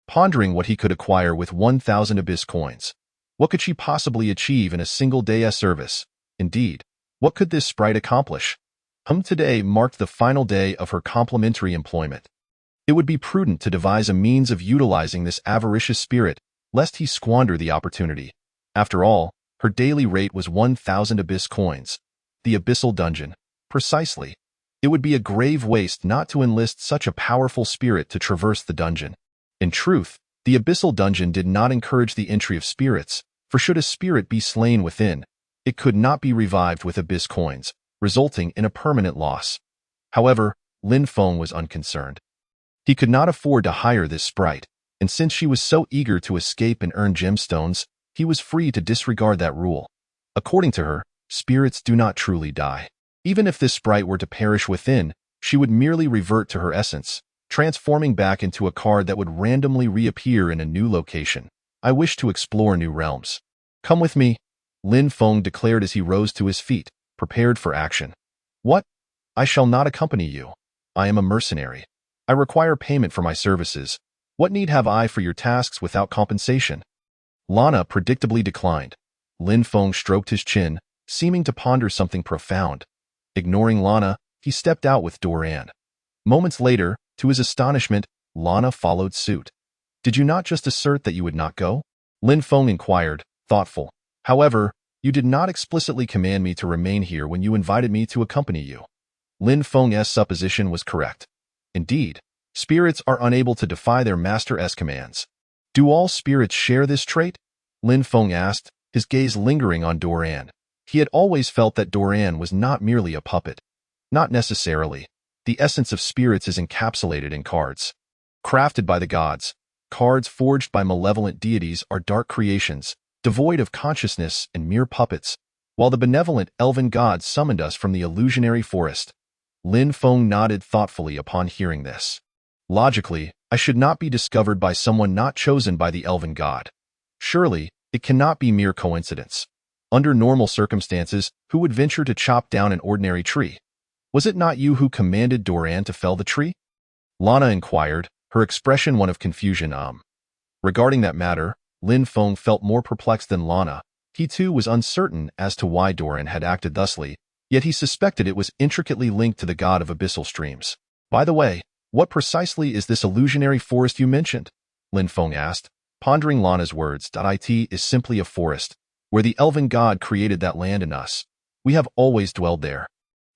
pondering what he could acquire with 1,000 abyss coins. What could she possibly achieve in a single day's service? Indeed, what could this sprite accomplish? Today marked the final day of her complimentary employment. It would be prudent to devise a means of utilizing this avaricious spirit, lest he squander the opportunity. After all, her daily rate was 1,000 abyss coins. The abyssal dungeon. Precisely. It would be a grave waste not to enlist such a powerful spirit to traverse the dungeon. In truth, the abyssal dungeon did not encourage the entry of spirits, for should a spirit be slain within, it could not be revived with abyss coins, resulting in a permanent loss. However, Lin Feng was unconcerned. He could not afford to hire this sprite, and since she was so eager to escape and earn gemstones, he was free to disregard that rule. According to her, spirits do not truly die. Even if this sprite were to perish within, she would merely revert to her essence, transforming back into a card that would randomly reappear in a new location. I wish to explore new realms. Come with me, Lin Feng declared as he rose to his feet, prepared for action. What? I shall not accompany you. I am a mercenary. I require payment for my services. What need have I for your tasks without compensation? Lana predictably declined. Lin Feng stroked his chin, seeming to ponder something profound. Ignoring Lana, he stepped out with Doran. Moments later, to his astonishment, Lana followed suit. Did you not just assert that you would not go? Lin Feng inquired, thoughtful. However, you did not explicitly command me to remain here when you invited me to accompany you. Lin Feng's supposition was correct. Indeed, spirits are unable to defy their master's commands. Do all spirits share this trait? Lin Feng asked, his gaze lingering on Doran. He had always felt that Doran was not merely a puppet. Not necessarily. The essence of spirits is encapsulated in cards. Crafted by the gods, cards forged by malevolent deities are dark creations, devoid of consciousness and mere puppets, while the benevolent elven gods summoned us from the illusionary forest. Lin Feng nodded thoughtfully upon hearing this. Logically, I should not be discovered by someone not chosen by the elven god. Surely, it cannot be mere coincidence. Under normal circumstances, who would venture to chop down an ordinary tree? Was it not you who commanded Doran to fell the tree? Lana inquired, her expression one of confusion. Regarding that matter, Lin Feng felt more perplexed than Lana. He too was uncertain as to why Doran had acted thusly, yet he suspected it was intricately linked to the god of abyssal streams. By the way, what precisely is this illusionary forest you mentioned? Lin Feng asked, pondering Lana's words. It is simply a forest, where the elven god created that land and us. We have always dwelled there.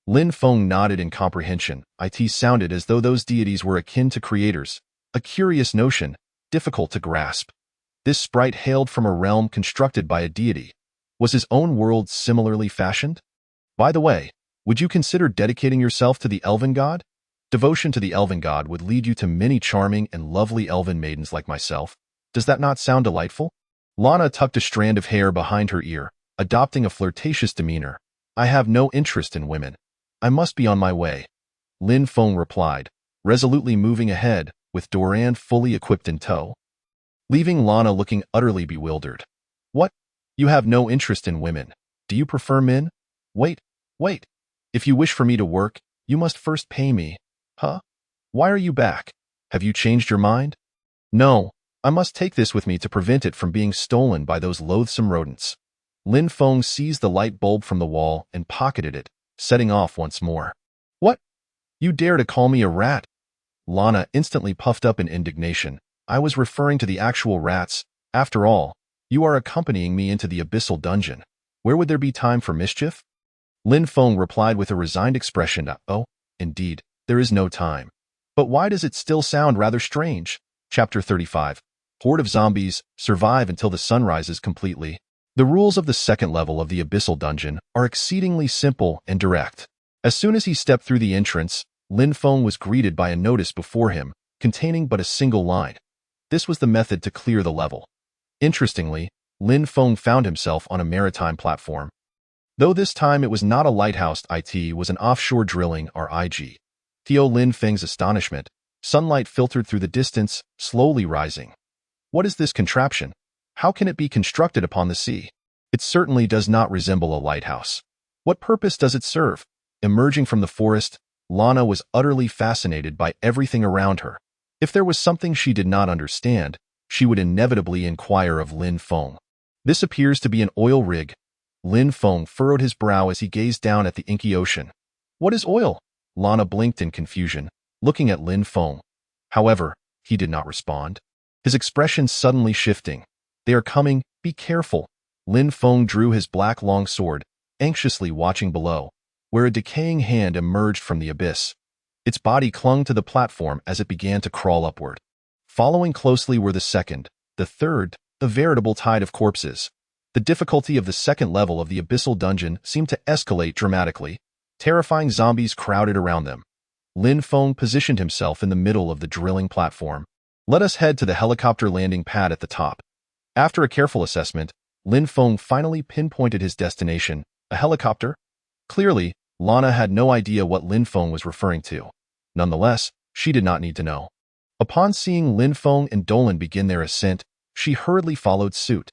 Lin Feng nodded in comprehension. It sounded as though those deities were akin to creators, a curious notion, difficult to grasp. This sprite hailed from a realm constructed by a deity. Was his own world similarly fashioned? By the way, would you consider dedicating yourself to the elven god? Devotion to the elven god would lead you to many charming and lovely elven maidens like myself. Does that not sound delightful? Lana tucked a strand of hair behind her ear, adopting a flirtatious demeanor. I have no interest in women. I must be on my way. Lin Feng replied, resolutely moving ahead, with Doran fully equipped in tow. Leaving Lana looking utterly bewildered. What? You have no interest in women. Do you prefer men? Wait. If you wish for me to work, you must first pay me. Huh? Why are you back? Have you changed your mind? No, I must take this with me to prevent it from being stolen by those loathsome rodents. Lin Feng seized the light bulb from the wall and pocketed it, setting off once more. What? You dare to call me a rat? Lana instantly puffed up in indignation. I was referring to the actual rats. After all, you are accompanying me into the abyssal dungeon. Where would there be time for mischief? Lin Feng replied with a resigned expression. Oh, indeed, there is no time. But why does it still sound rather strange? Chapter 35. Horde of zombies, survive until the sun rises completely. The rules of the second level of the abyssal dungeon are exceedingly simple and direct. As soon as he stepped through the entrance, Lin Feng was greeted by a notice before him, containing but a single line. This was the method to clear the level. Interestingly, Lin Feng found himself on a maritime platform. Though this time it was not a lighthouse, it was an offshore drilling rig. To Lin Feng's astonishment, sunlight filtered through the distance, slowly rising. What is this contraption? How can it be constructed upon the sea? It certainly does not resemble a lighthouse. What purpose does it serve? Emerging from the forest, Lana was utterly fascinated by everything around her. If there was something she did not understand, she would inevitably inquire of Lin Feng. This appears to be an oil rig. Lin Feng furrowed his brow as he gazed down at the inky ocean. What is oil? Lana blinked in confusion, looking at Lin Feng. However, he did not respond. His expression suddenly shifting. They are coming, be careful. Lin Feng drew his black long sword, anxiously watching below, where a decaying hand emerged from the abyss. Its body clung to the platform as it began to crawl upward. Following closely were the second, the third, a veritable tide of corpses. The difficulty of the second level of the abyssal dungeon seemed to escalate dramatically. Terrifying zombies crowded around them. Lin Feng positioned himself in the middle of the drilling platform. Let us head to the helicopter landing pad at the top. After a careful assessment, Lin Feng finally pinpointed his destination, a helicopter. Clearly, Lana had no idea what Lin Feng was referring to. Nonetheless, she did not need to know. Upon seeing Lin Feng and Dolan begin their ascent, she hurriedly followed suit.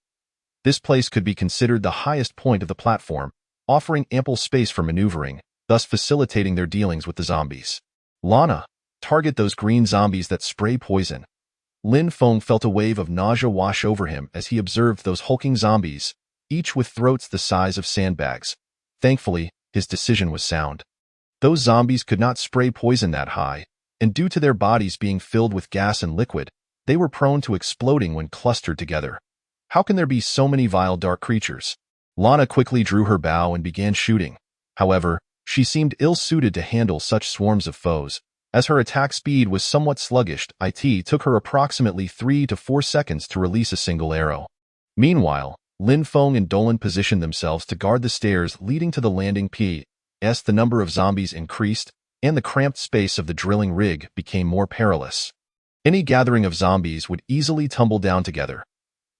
This place could be considered the highest point of the platform, offering ample space for maneuvering, thus facilitating their dealings with the zombies. Lana, target those green zombies that spray poison. Lin Feng felt a wave of nausea wash over him as he observed those hulking zombies, each with throats the size of sandbags. Thankfully, his decision was sound. Those zombies could not spray poison that high, and due to their bodies being filled with gas and liquid, they were prone to exploding when clustered together. How can there be so many vile dark creatures? Lana quickly drew her bow and began shooting. However, she seemed ill-suited to handle such swarms of foes. As her attack speed was somewhat sluggish, it took her approximately 3 to 4 seconds to release a single arrow. Meanwhile, Lin Feng and Dolan positioned themselves to guard the stairs leading to the landing P.S. The number of zombies increased, and the cramped space of the drilling rig became more perilous. Any gathering of zombies would easily tumble down together.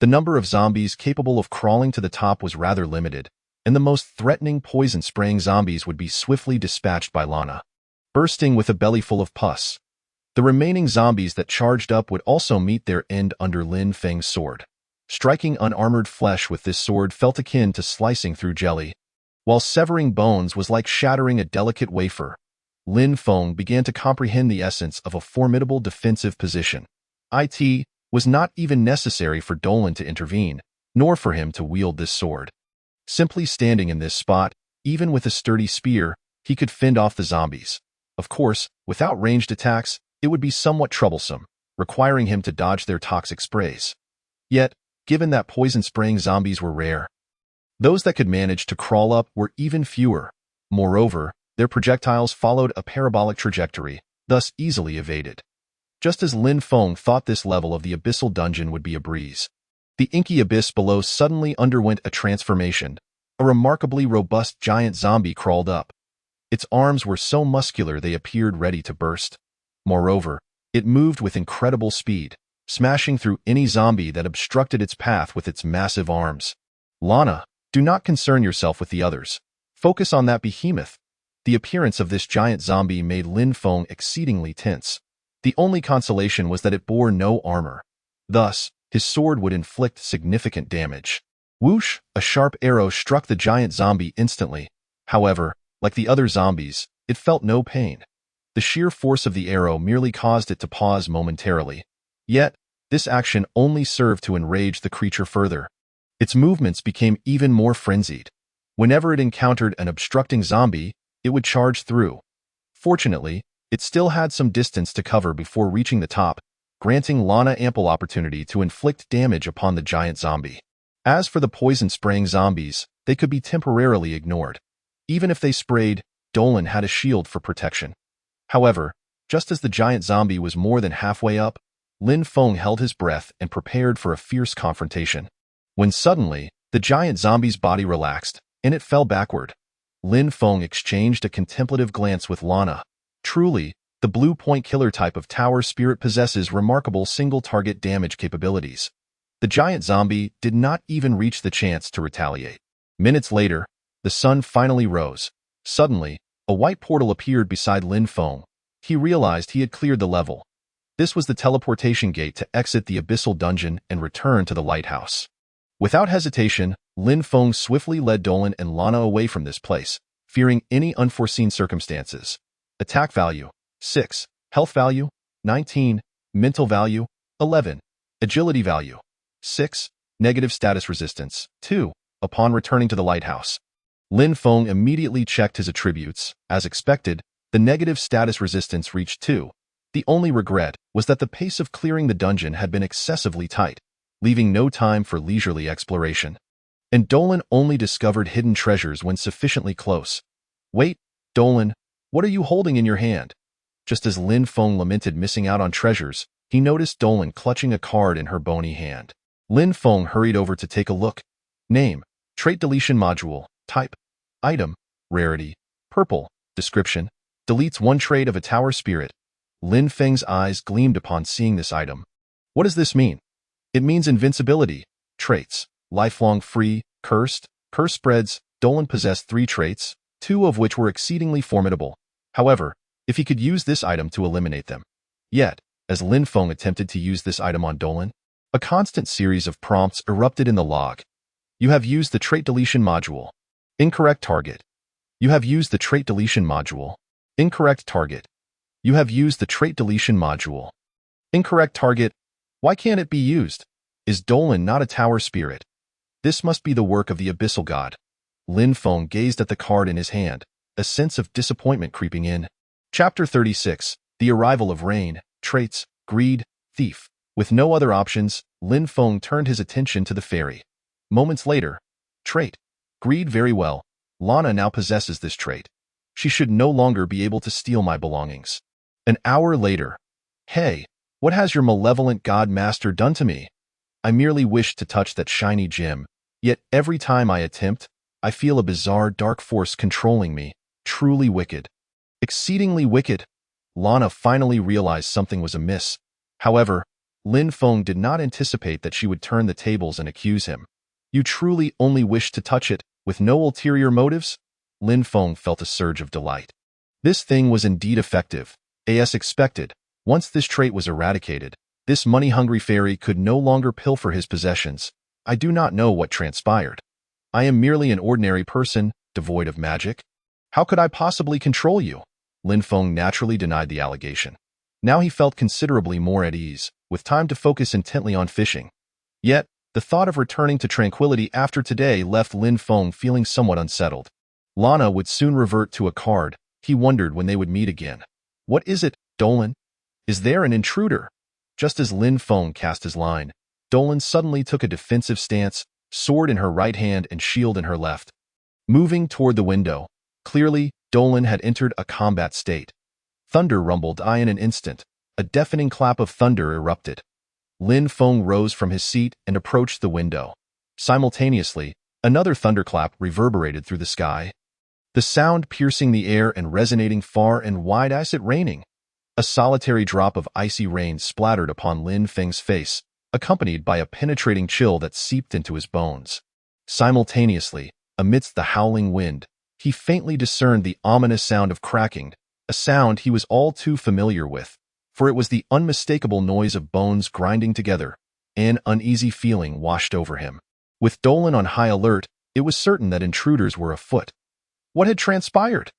The number of zombies capable of crawling to the top was rather limited, and the most threatening poison-spraying zombies would be swiftly dispatched by Lana, bursting with a belly full of pus. The remaining zombies that charged up would also meet their end under Lin Feng's sword. Striking unarmored flesh with this sword felt akin to slicing through jelly, while severing bones was like shattering a delicate wafer. Lin Feng began to comprehend the essence of a formidable defensive position. It was not even necessary for Dolan to intervene, nor for him to wield this sword. Simply standing in this spot, even with a sturdy spear, he could fend off the zombies. Of course, without ranged attacks, it would be somewhat troublesome, requiring him to dodge their toxic sprays. Yet, given that poison-spraying zombies were rare, those that could manage to crawl up were even fewer. Moreover, their projectiles followed a parabolic trajectory, thus easily evaded. Just as Lin Feng thought this level of the abyssal dungeon would be a breeze, the inky abyss below suddenly underwent a transformation. A remarkably robust giant zombie crawled up. Its arms were so muscular they appeared ready to burst. Moreover, it moved with incredible speed, smashing through any zombie that obstructed its path with its massive arms. Lana, do not concern yourself with the others. Focus on that behemoth. The appearance of this giant zombie made Lin Feng exceedingly tense. The only consolation was that it bore no armor. Thus, his sword would inflict significant damage. Whoosh! A sharp arrow struck the giant zombie instantly. However, like the other zombies, it felt no pain. The sheer force of the arrow merely caused it to pause momentarily. Yet, this action only served to enrage the creature further. Its movements became even more frenzied. Whenever it encountered an obstructing zombie, it would charge through. Fortunately, it still had some distance to cover before reaching the top, granting Lana ample opportunity to inflict damage upon the giant zombie. As for the poison-spraying zombies, they could be temporarily ignored. Even if they sprayed, Dolan had a shield for protection. However, just as the giant zombie was more than halfway up, Lin Feng held his breath and prepared for a fierce confrontation. When suddenly, the giant zombie's body relaxed, and it fell backward. Lin Feng exchanged a contemplative glance with Lana. Truly, the Blue Point Killer type of tower spirit possesses remarkable single-target damage capabilities. The giant zombie did not even reach the chance to retaliate. Minutes later, the sun finally rose. Suddenly, a white portal appeared beside Lin Feng. He realized he had cleared the level. This was the teleportation gate to exit the abyssal dungeon and return to the lighthouse. Without hesitation, Lin Feng swiftly led Dolan and Lana away from this place, fearing any unforeseen circumstances. Attack value, 6. Health value, 19. Mental value, 11. Agility value, 6. Negative status resistance, 2. Upon returning to the lighthouse, Lin Feng immediately checked his attributes. As expected, the negative status resistance reached 2. The only regret was that the pace of clearing the dungeon had been excessively tight, leaving no time for leisurely exploration. And Dolan only discovered hidden treasures when sufficiently close. Wait, Dolan, what are you holding in your hand? Just as Lin Feng lamented missing out on treasures, he noticed Dolan clutching a card in her bony hand. Lin Feng hurried over to take a look. Name, Trait Deletion Module, Type, Item, Rarity, Purple, Description, deletes one trait of a tower spirit. Lin Feng's eyes gleamed upon seeing this item. What does this mean? It means invincibility. Traits, lifelong free, cursed, curse spreads. Dolan possessed 3 traits, 2 of which were exceedingly formidable. However, if he could use this item to eliminate them. Yet, as Lin Feng attempted to use this item on Dolan, a constant series of prompts erupted in the log. You have used the Trait Deletion Module. Incorrect target. You have used the Trait Deletion Module. Incorrect target. You have used the Trait Deletion Module. Incorrect target. Why can't it be used? Is Dolan not a tower spirit? This must be the work of the Abyssal God. Lin Feng gazed at the card in his hand, a sense of disappointment creeping in. Chapter 36. The Arrival of Rain. Traits, Greed, Thief. With no other options, Lin Feng turned his attention to the fairy. Moments later, trait. Greed. Very well. Lana now possesses this trait. She should no longer be able to steal my belongings. An hour later. Hey, what has your malevolent god master done to me? I merely wish to touch that shiny gem, yet every time I attempt, I feel a bizarre dark force controlling me. Truly wicked. Exceedingly wicked. Lana finally realized something was amiss. However, Lin Feng did not anticipate that she would turn the tables and accuse him. You truly only wish to touch it, with no ulterior motives? Lin Feng felt a surge of delight. This thing was indeed effective, as expected. Once this trait was eradicated, this money-hungry fairy could no longer pilfer his possessions. I do not know what transpired. I am merely an ordinary person, devoid of magic. How could I possibly control you? Lin Feng naturally denied the allegation. Now he felt considerably more at ease, with time to focus intently on fishing. Yet, the thought of returning to tranquility after today left Lin Feng feeling somewhat unsettled. Lana would soon revert to a card. He wondered when they would meet again. What is it, Dolan? Is there an intruder? Just as Lin Feng cast his line, Dolan suddenly took a defensive stance, sword in her right hand and shield in her left. Moving toward the window, clearly, Dolan had entered a combat state. Thunder rumbled in an instant. A deafening clap of thunder erupted. Lin Feng rose from his seat and approached the window. Simultaneously, another thunderclap reverberated through the sky. The sound piercing the air and resonating far and wide as it raining. A solitary drop of icy rain splattered upon Lin Feng's face, accompanied by a penetrating chill that seeped into his bones. Simultaneously, amidst the howling wind, he faintly discerned the ominous sound of cracking, a sound he was all too familiar with, for it was the unmistakable noise of bones grinding together. An uneasy feeling washed over him. With Dolan on high alert, it was certain that intruders were afoot. What had transpired?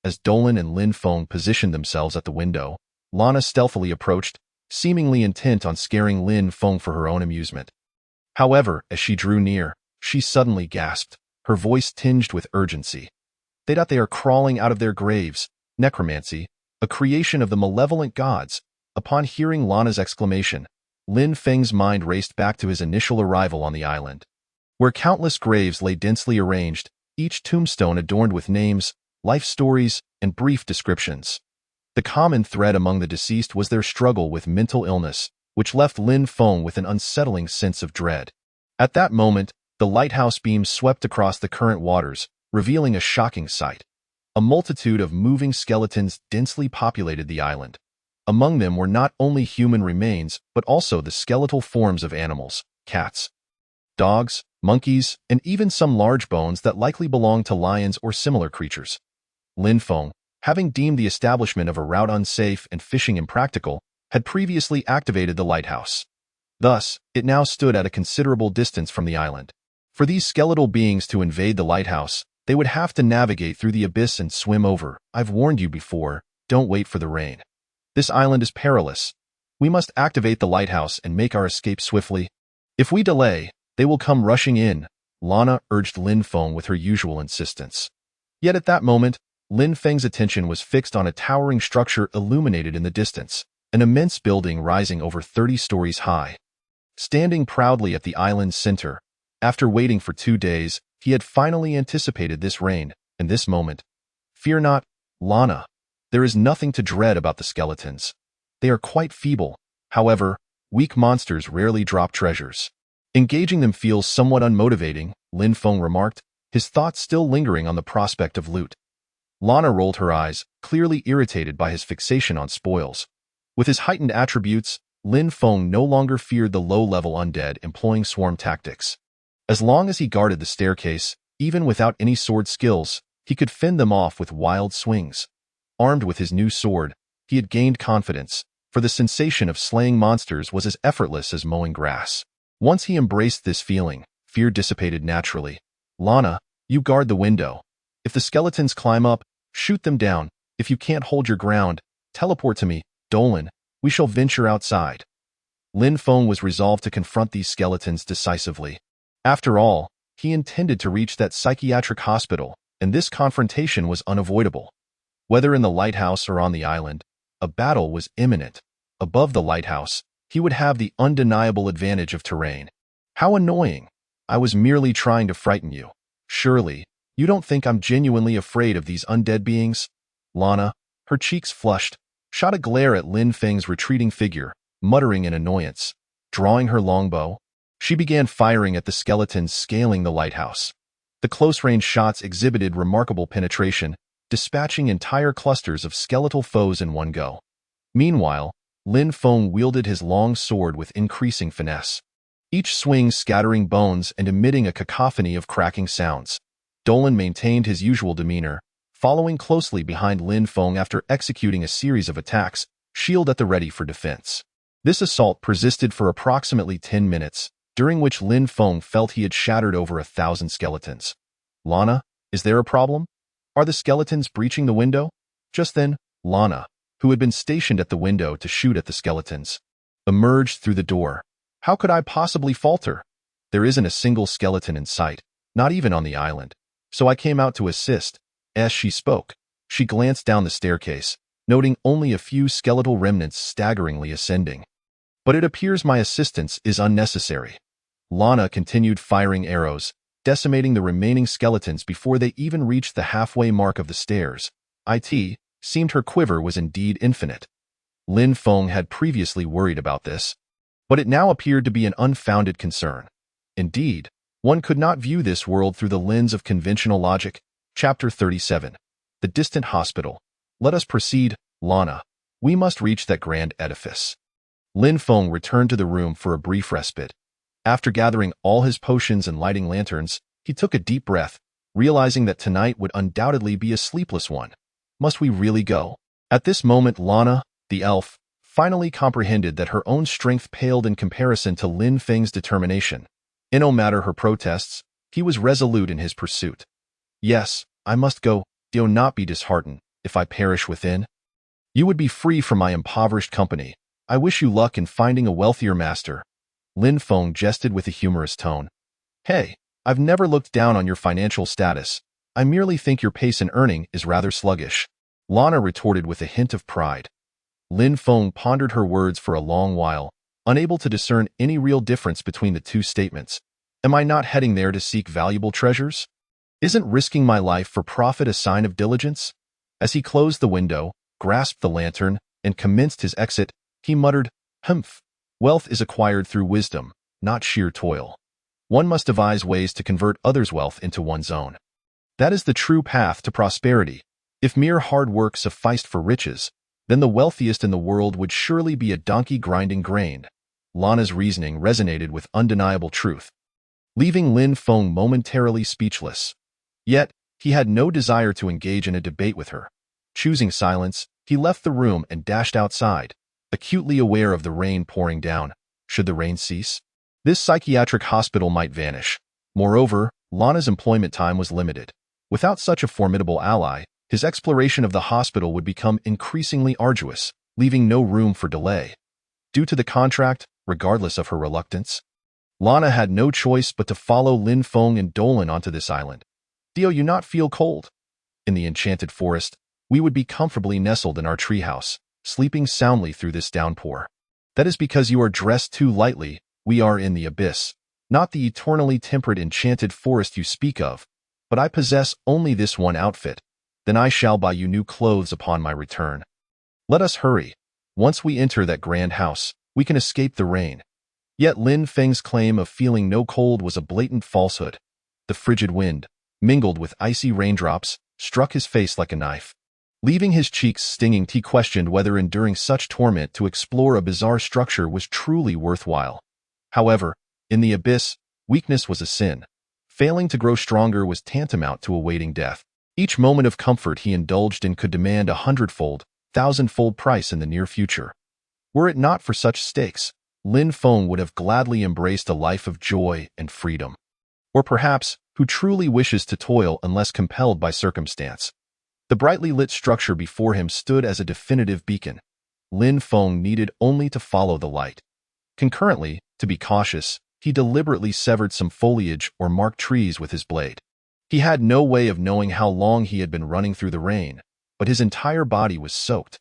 As Dolan and Lin Feng positioned themselves at the window, Lana stealthily approached, seemingly intent on scaring Lin Feng for her own amusement. However, as she drew near, she suddenly gasped, her voice tinged with urgency. They are crawling out of their graves. Necromancy, a creation of the malevolent gods. Upon hearing Lana's exclamation, Lin Feng's mind raced back to his initial arrival on the island, where countless graves lay densely arranged, each tombstone adorned with names, life stories, and brief descriptions. The common thread among the deceased was their struggle with mental illness, which left Lin Feng with an unsettling sense of dread. At that moment, the lighthouse beam swept across the current waters, revealing a shocking sight. A multitude of moving skeletons densely populated the island. Among them were not only human remains, but also the skeletal forms of animals, cats, dogs, monkeys, and even some large bones that likely belonged to lions or similar creatures. Lin Feng, having deemed the establishment of a route unsafe and fishing impractical, had previously activated the lighthouse. Thus, it now stood at a considerable distance from the island. For these skeletal beings to invade the lighthouse, they would have to navigate through the abyss and swim over. I've warned you before, don't wait for the rain. This island is perilous. We must activate the lighthouse and make our escape swiftly. If we delay, they will come rushing in, Lana urged Lin Feng with her usual insistence. Yet at that moment, Lin Feng's attention was fixed on a towering structure illuminated in the distance, an immense building rising over 30 stories high. Standing proudly at the island's center, after waiting for 2 days, he had finally anticipated this rain, and this moment. Fear not, Lana. There is nothing to dread about the skeletons. They are quite feeble. However, weak monsters rarely drop treasures. Engaging them feels somewhat unmotivating, Lin Feng remarked, his thoughts still lingering on the prospect of loot. Lana rolled her eyes, clearly irritated by his fixation on spoils. With his heightened attributes, Lin Feng no longer feared the low-level undead employing swarm tactics. As long as he guarded the staircase, even without any sword skills, he could fend them off with wild swings. Armed with his new sword, he had gained confidence, for the sensation of slaying monsters was as effortless as mowing grass. Once he embraced this feeling, fear dissipated naturally. Lana, you guard the window. If the skeletons climb up, shoot them down. If you can't hold your ground, teleport to me, Dolan. We shall venture outside. Lin Feng was resolved to confront these skeletons decisively. After all, he intended to reach that psychiatric hospital, and this confrontation was unavoidable. Whether in the lighthouse or on the island, a battle was imminent. Above the lighthouse, he would have the undeniable advantage of terrain. How annoying. I was merely trying to frighten you. Surely, you don't think I'm genuinely afraid of these undead beings? Lana, her cheeks flushed, shot a glare at Lin Feng's retreating figure, muttering in annoyance. Drawing her longbow, she began firing at the skeletons scaling the lighthouse. The close-range shots exhibited remarkable penetration, dispatching entire clusters of skeletal foes in one go. Meanwhile, Lin Feng wielded his long sword with increasing finesse, each swing scattering bones and emitting a cacophony of cracking sounds. Dolan maintained his usual demeanor, following closely behind Lin Feng after executing a series of attacks, shield at the ready for defense. This assault persisted for approximately 10 minutes, during which Lin Feng felt he had shattered over 1,000 skeletons. Lana, is there a problem? Are the skeletons breaching the window? Just then, Lana, who had been stationed at the window to shoot at the skeletons, emerged through the door. How could I possibly falter? There isn't a single skeleton in sight, not even on the island. So I came out to assist. As she spoke, she glanced down the staircase, noting only a few skeletal remnants staggeringly ascending. But it appears my assistance is unnecessary. Lana continued firing arrows, decimating the remaining skeletons before they even reached the halfway mark of the stairs. It seemed her quiver was indeed infinite. Lin Feng had previously worried about this, but it now appeared to be an unfounded concern. Indeed, one could not view this world through the lens of conventional logic. Chapter 37. The Distant Hospital. Let us proceed, Lana. We must reach that grand edifice. Lin Feng returned to the room for a brief respite. After gathering all his potions and lighting lanterns, he took a deep breath, realizing that tonight would undoubtedly be a sleepless one. Must we really go? At this moment, Lana, the elf, finally comprehended that her own strength paled in comparison to Lin Feng's determination. And no matter her protests, he was resolute in his pursuit. Yes, I must go. Do not be disheartened if I perish within. You would be free from my impoverished company. I wish you luck in finding a wealthier master. Lin Feng jested with a humorous tone. Hey, I've never looked down on your financial status. I merely think your pace in earning is rather sluggish. Lana retorted with a hint of pride. Lin Feng pondered her words for a long while, unable to discern any real difference between the two statements. Am I not heading there to seek valuable treasures? Isn't risking my life for profit a sign of diligence? As he closed the window, grasped the lantern, and commenced his exit, he muttered, Humph. Wealth is acquired through wisdom, not sheer toil. One must devise ways to convert others' wealth into one's own. That is the true path to prosperity. If mere hard work sufficed for riches, then the wealthiest in the world would surely be a donkey grinding grain. Lana's reasoning resonated with undeniable truth, leaving Lin Feng momentarily speechless. Yet, he had no desire to engage in a debate with her. Choosing silence, he left the room and dashed outside, acutely aware of the rain pouring down. Should the rain cease, this psychiatric hospital might vanish. Moreover, Lana's employment time was limited. Without such a formidable ally, his exploration of the hospital would become increasingly arduous, leaving no room for delay. Due to the contract, regardless of her reluctance, Lana had no choice but to follow Lin Feng and Dolan onto this island. Do you not feel cold? In the enchanted forest, we would be comfortably nestled in our treehouse, sleeping soundly through this downpour. That is because you are dressed too lightly. We are in the abyss, not the eternally temperate enchanted forest you speak of, but I possess only this one outfit. Then I shall buy you new clothes upon my return. Let us hurry. Once we enter that grand house, we can escape the rain. Yet Lin Feng's claim of feeling no cold was a blatant falsehood. The frigid wind, mingled with icy raindrops, struck his face like a knife. Leaving his cheeks stinging, he questioned whether enduring such torment to explore a bizarre structure was truly worthwhile. However, in the abyss, weakness was a sin. Failing to grow stronger was tantamount to awaiting death. Each moment of comfort he indulged in could demand a hundredfold, thousandfold price in the near future. Were it not for such stakes, Lin Feng would have gladly embraced a life of joy and freedom. Or perhaps, who truly wishes to toil unless compelled by circumstance. The brightly lit structure before him stood as a definitive beacon. Lin Feng needed only to follow the light. Concurrently, to be cautious, he deliberately severed some foliage or marked trees with his blade. He had no way of knowing how long he had been running through the rain, but his entire body was soaked.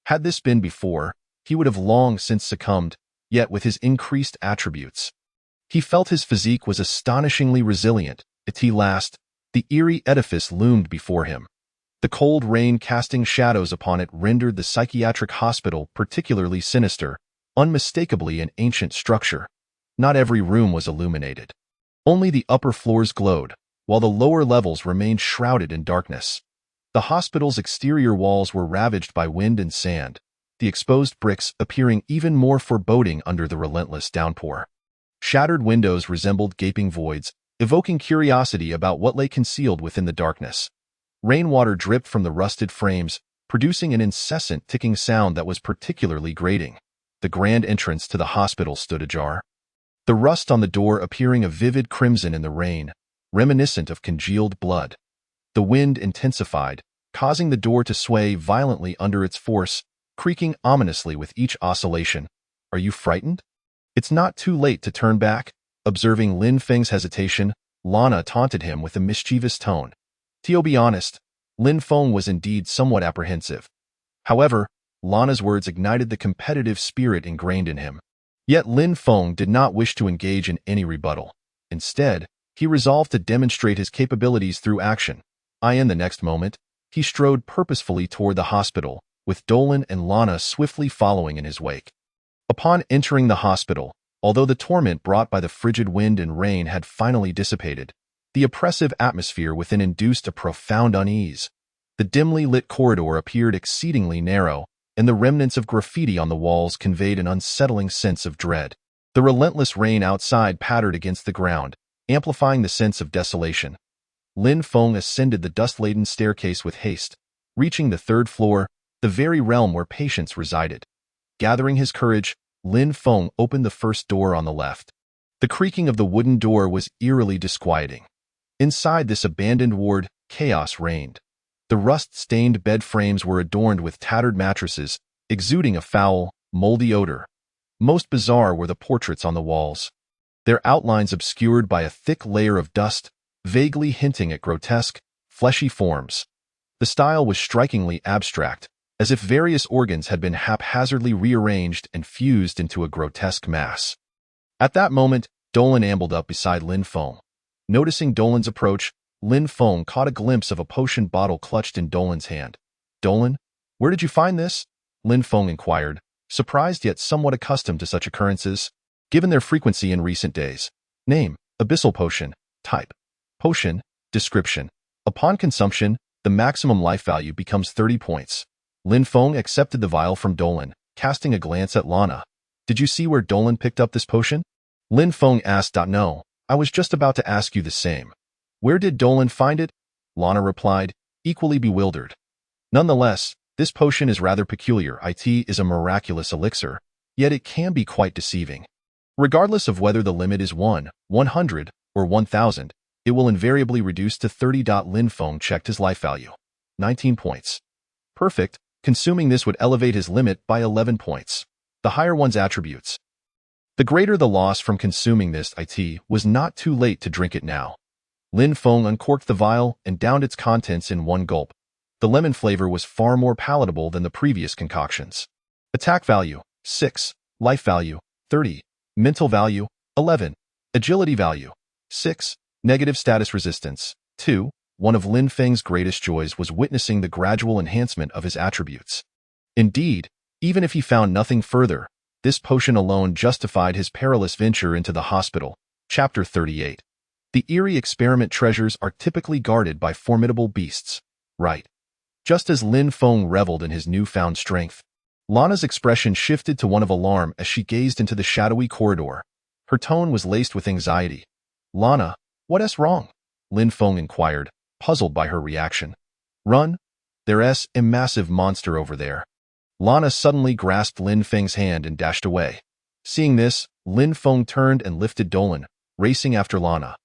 Had this been before, he would have long since succumbed, yet with his increased attributes. He felt his physique was astonishingly resilient. At last, the eerie edifice loomed before him. The cold rain casting shadows upon it rendered the psychiatric hospital particularly sinister, unmistakably an ancient structure. Not every room was illuminated. Only the upper floors glowed, while the lower levels remained shrouded in darkness. The hospital's exterior walls were ravaged by wind and sand, the exposed bricks appearing even more foreboding under the relentless downpour. Shattered windows resembled gaping voids, evoking curiosity about what lay concealed within the darkness. Rainwater dripped from the rusted frames, producing an incessant ticking sound that was particularly grating. The grand entrance to the hospital stood ajar, the rust on the door appearing a vivid crimson in the rain, reminiscent of congealed blood. The wind intensified, causing the door to sway violently under its force, creaking ominously with each oscillation. "Are you frightened?" "It's not too late to turn back." Observing Lin Feng's hesitation, Lana taunted him with a mischievous tone. To be honest, Lin Feng was indeed somewhat apprehensive. However, Lana's words ignited the competitive spirit ingrained in him. Yet Lin Feng did not wish to engage in any rebuttal. Instead, he resolved to demonstrate his capabilities through action. In the next moment, he strode purposefully toward the hospital, with Dolan and Lana swiftly following in his wake. Upon entering the hospital, although the torment brought by the frigid wind and rain had finally dissipated, the oppressive atmosphere within induced a profound unease. The dimly lit corridor appeared exceedingly narrow, and the remnants of graffiti on the walls conveyed an unsettling sense of dread. The relentless rain outside pattered against the ground, amplifying the sense of desolation. Lin Feng ascended the dust-laden staircase with haste, reaching the third floor, the very realm where patients resided. Gathering his courage, Lin Feng opened the first door on the left. The creaking of the wooden door was eerily disquieting. Inside this abandoned ward, chaos reigned. The rust-stained bed frames were adorned with tattered mattresses, exuding a foul, moldy odor. Most bizarre were the portraits on the walls, their outlines obscured by a thick layer of dust, vaguely hinting at grotesque, fleshy forms. The style was strikingly abstract, as if various organs had been haphazardly rearranged and fused into a grotesque mass. At that moment, Dolan ambled up beside Lin Feng. Noticing Dolan's approach, Lin Feng caught a glimpse of a potion bottle clutched in Dolan's hand. "Dolan, where did you find this?" Lin Feng inquired, surprised yet somewhat accustomed to such occurrences, given their frequency in recent days. "Name: Abyssal Potion. Type: Potion. Description: Upon consumption, the maximum life value becomes 30 points. Lin Feng accepted the vial from Dolan, casting a glance at Lana. "Did you see where Dolan picked up this potion?" Lin Feng asked. "No, I was just about to ask you the same. Where did Dolan find it?" Lana replied, equally bewildered. "Nonetheless, this potion is rather peculiar. It is a miraculous elixir, yet it can be quite deceiving. Regardless of whether the limit is 1, 100, or 1000, it will invariably reduce to 30. Lin Feng checked his life value. 19 points. Perfect. Consuming this would elevate his limit by 11 points. The higher one's attributes. The greater the loss from consuming this. It was not too late to drink it now. Lin Feng uncorked the vial and downed its contents in one gulp. The lemon flavor was far more palatable than the previous concoctions. Attack value: 6. Life value: 30. Mental value: 11. Agility value: 6. Negative status resistance: 2. One of Lin Feng's greatest joys was witnessing the gradual enhancement of his attributes. Indeed, even if he found nothing further, this potion alone justified his perilous venture into the hospital. Chapter 38. The eerie experiment treasures are typically guarded by formidable beasts. Right. Just as Lin Feng reveled in his newfound strength, Lana's expression shifted to one of alarm as she gazed into the shadowy corridor. Her tone was laced with anxiety. "Lana, what's wrong?" Lin Feng inquired, puzzled by her reaction. "Run. There's a massive monster over there." Lana suddenly grasped Lin Feng's hand and dashed away. Seeing this, Lin Feng turned and lifted Dolan, racing after Lana.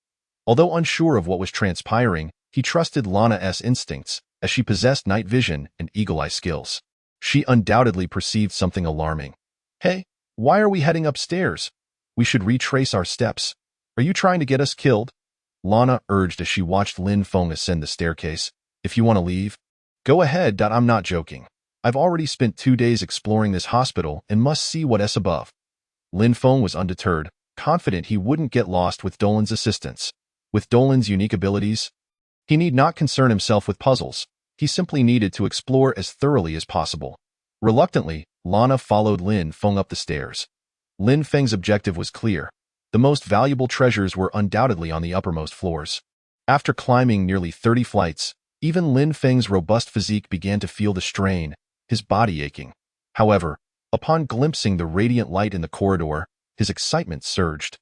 Although unsure of what was transpiring, he trusted Lana's instincts, as she possessed night vision and eagle-eye skills. She undoubtedly perceived something alarming. "Hey, why are we heading upstairs? We should retrace our steps. Are you trying to get us killed?" Lana urged as she watched Lin Feng ascend the staircase. "If you want to leave, go ahead. I'm not joking. I've already spent 2 days exploring this hospital and must see what's above." Lin Feng was undeterred, confident he wouldn't get lost with Dolan's assistance. With Dolan's unique abilities, he need not concern himself with puzzles. He simply needed to explore as thoroughly as possible. Reluctantly, Lana followed Lin Feng up the stairs. Lin Feng's objective was clear. The most valuable treasures were undoubtedly on the uppermost floors. After climbing nearly 30 flights, even Lin Feng's robust physique began to feel the strain, his body aching. However, upon glimpsing the radiant light in the corridor, his excitement surged.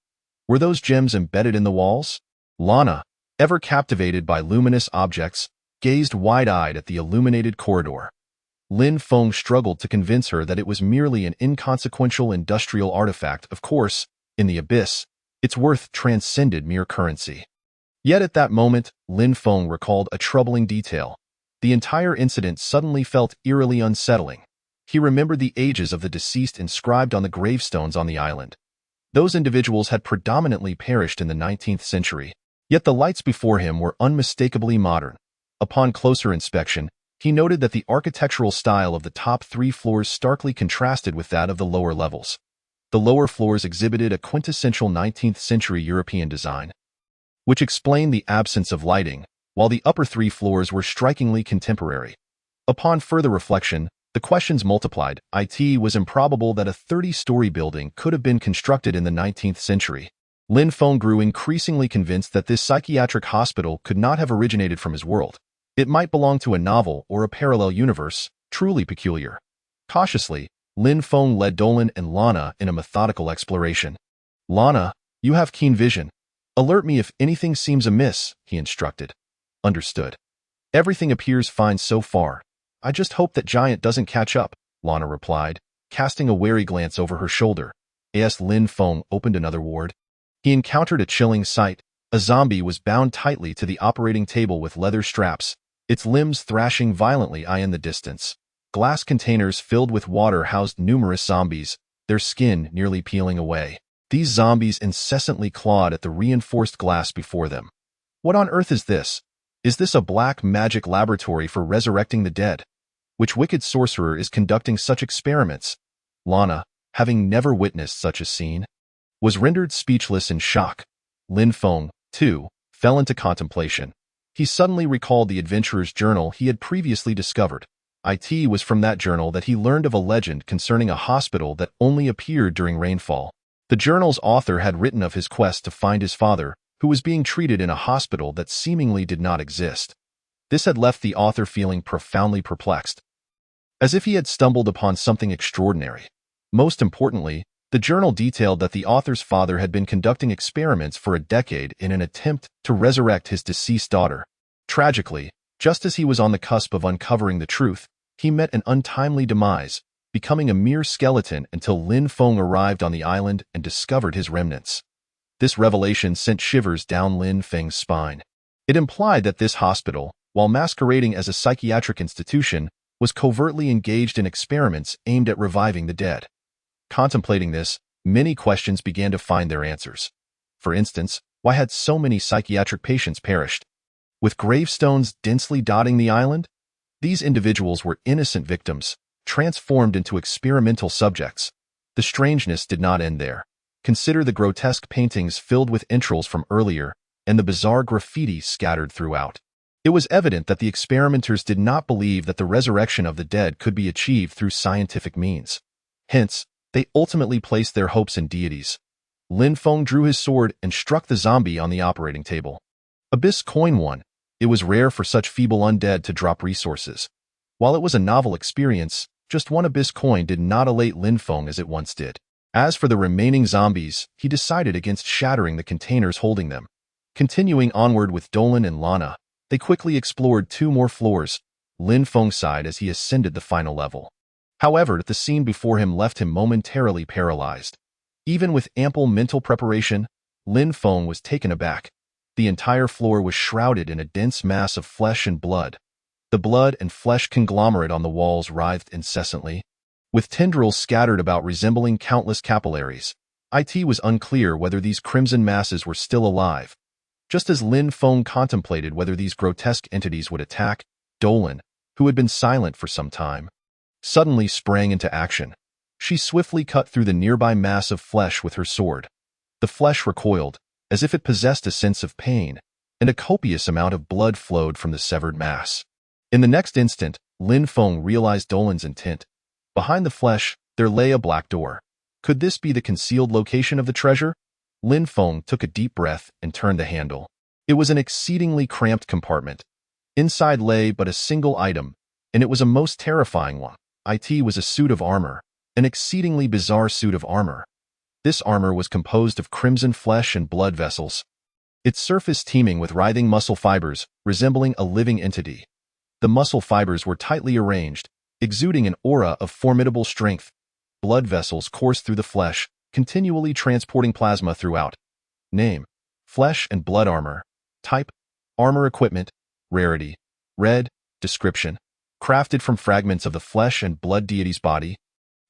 Were those gems embedded in the walls? Lana, ever captivated by luminous objects, gazed wide-eyed at the illuminated corridor. Lin Feng struggled to convince her that it was merely an inconsequential industrial artifact. Of course, in the abyss, its worth transcended mere currency. Yet at that moment, Lin Feng recalled a troubling detail. The entire incident suddenly felt eerily unsettling. He remembered the ages of the deceased inscribed on the gravestones on the island. Those individuals had predominantly perished in the 19th century, yet the lights before him were unmistakably modern. Upon closer inspection, he noted that the architectural style of the top 3 floors starkly contrasted with that of the lower levels. The lower floors exhibited a quintessential 19th century European design, which explained the absence of lighting, while the upper 3 floors were strikingly contemporary. Upon further reflection, the questions multiplied. It was improbable that a 30-story building could have been constructed in the 19th century. Lin Feng grew increasingly convinced that this psychiatric hospital could not have originated from his world. It might belong to a novel or a parallel universe, truly peculiar. Cautiously, Lin Feng led Dolan and Lana in a methodical exploration. "Lana, you have keen vision. Alert me if anything seems amiss," he instructed. "Understood. Everything appears fine so far. I just hope that Giant doesn't catch up," Lana replied, casting a wary glance over her shoulder. As Lin Feng opened another ward, he encountered a chilling sight. A zombie was bound tightly to the operating table with leather straps, its limbs thrashing violently in the distance. Glass containers filled with water housed numerous zombies, their skin nearly peeling away. These zombies incessantly clawed at the reinforced glass before them. What on earth is this? Is this a black magic laboratory for resurrecting the dead? Which wicked sorcerer is conducting such experiments? Lana, having never witnessed such a scene, was rendered speechless in shock. Lin Feng, too, fell into contemplation. He suddenly recalled the adventurer's journal he had previously discovered. It was from that journal that he learned of a legend concerning a hospital that only appeared during rainfall. The journal's author had written of his quest to find his father, who was being treated in a hospital that seemingly did not exist. This had left the author feeling profoundly perplexed, as if he had stumbled upon something extraordinary. Most importantly, the journal detailed that the author's father had been conducting experiments for a decade in an attempt to resurrect his deceased daughter. Tragically, just as he was on the cusp of uncovering the truth, he met an untimely demise, becoming a mere skeleton until Lin Feng arrived on the island and discovered his remnants. This revelation sent shivers down Lin Feng's spine. It implied that this hospital, while masquerading as a psychiatric institution, was covertly engaged in experiments aimed at reviving the dead. Contemplating this, many questions began to find their answers. For instance, why had so many psychiatric patients perished? With gravestones densely dotting the island, these individuals were innocent victims, transformed into experimental subjects. The strangeness did not end there. Consider the grotesque paintings filled with entrails from earlier, and the bizarre graffiti scattered throughout. It was evident that the experimenters did not believe that the resurrection of the dead could be achieved through scientific means. Hence, they ultimately placed their hopes in deities. Lin Feng drew his sword and struck the zombie on the operating table. Abyss coin won. It was rare for such feeble undead to drop resources. While it was a novel experience, just one Abyss coin did not elate Lin Feng as it once did. As for the remaining zombies, he decided against shattering the containers holding them. Continuing onward with Dolan and Lana, they quickly explored 2 more floors. Lin Feng sighed as he ascended the final level. However, the scene before him left him momentarily paralyzed. Even with ample mental preparation, Lin Feng was taken aback. The entire floor was shrouded in a dense mass of flesh and blood. The blood and flesh conglomerate on the walls writhed incessantly, with tendrils scattered about resembling countless capillaries. It was unclear whether these crimson masses were still alive. Just as Lin Feng contemplated whether these grotesque entities would attack, Dolan, who had been silent for some time, suddenly sprang into action. She swiftly cut through the nearby mass of flesh with her sword. The flesh recoiled, as if it possessed a sense of pain, and a copious amount of blood flowed from the severed mass. In the next instant, Lin Feng realized Dolan's intent. Behind the flesh, there lay a black door. Could this be the concealed location of the treasure? Lin Feng took a deep breath and turned the handle. It was an exceedingly cramped compartment. Inside lay but a single item, and it was a most terrifying one. It was a suit of armor, an exceedingly bizarre suit of armor. This armor was composed of crimson flesh and blood vessels, its surface teeming with writhing muscle fibers, resembling a living entity. The muscle fibers were tightly arranged, exuding an aura of formidable strength. Blood vessels coursed through the flesh, continually transporting plasma throughout. Name: Flesh and Blood Armor. Type: Armor Equipment. Rarity: Red. Description: Crafted from fragments of the flesh and blood deity's body.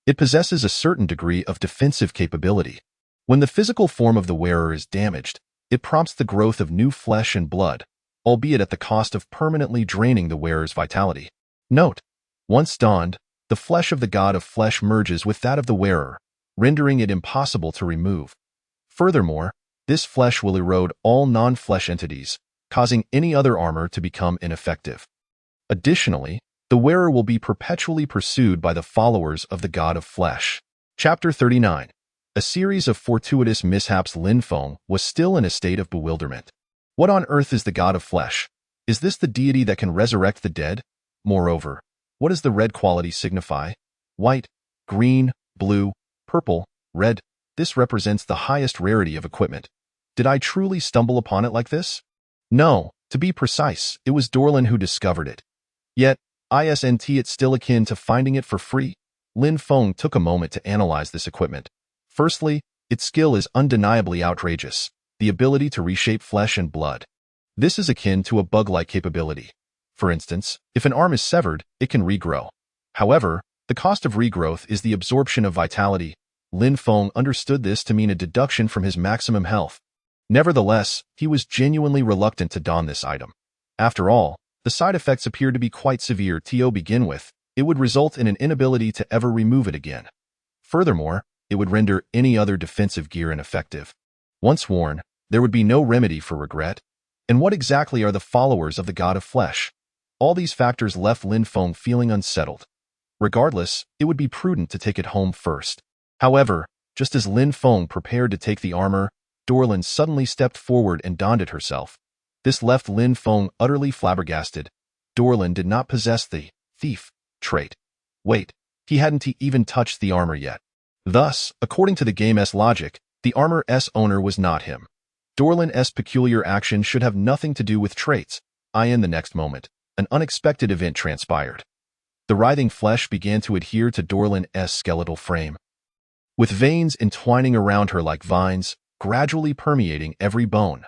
It possesses a certain degree of defensive capability. When the physical form of the wearer is damaged, it prompts the growth of new flesh and blood, albeit at the cost of permanently draining the wearer's vitality. Note: Once donned, the flesh of the god of flesh merges with that of the wearer, rendering it impossible to remove. Furthermore, this flesh will erode all non-flesh entities, causing any other armor to become ineffective. Additionally, the wearer will be perpetually pursued by the followers of the god of flesh. Chapter 39. A series of fortuitous mishaps. Lin Feng was still in a state of bewilderment. What on earth is the god of flesh? Is this the deity that can resurrect the dead? Moreover, what does the red quality signify? White, green, blue, purple, red. This represents the highest rarity of equipment. Did I truly stumble upon it like this? No, to be precise, it was Dorlin who discovered it. Yet, isn't it still akin to finding it for free? Lin Feng took a moment to analyze this equipment. Firstly, its skill is undeniably outrageous, the ability to reshape flesh and blood. This is akin to a bug-like capability. For instance, if an arm is severed, it can regrow. However, the cost of regrowth is the absorption of vitality. Lin Feng understood this to mean a deduction from his maximum health. Nevertheless, he was genuinely reluctant to don this item. After all, the side effects appeared to be quite severe to begin with. It would result in an inability to ever remove it again. Furthermore, it would render any other defensive gear ineffective. Once worn, there would be no remedy for regret. And what exactly are the followers of the god of flesh? All these factors left Lin Feng feeling unsettled. Regardless, it would be prudent to take it home first. However, just as Lin Feng prepared to take the armor, Dorlin suddenly stepped forward and donned it herself. This left Lin Feng utterly flabbergasted. Dorlin did not possess the thief trait. Wait, he hadn't even touched the armor yet. Thus, according to the game's logic, the armor's owner was not him. Dorlin's peculiar action should have nothing to do with traits. In the next moment, an unexpected event transpired. The writhing flesh began to adhere to Dorlin's skeletal frame, with veins entwining around her like vines, gradually permeating every bone.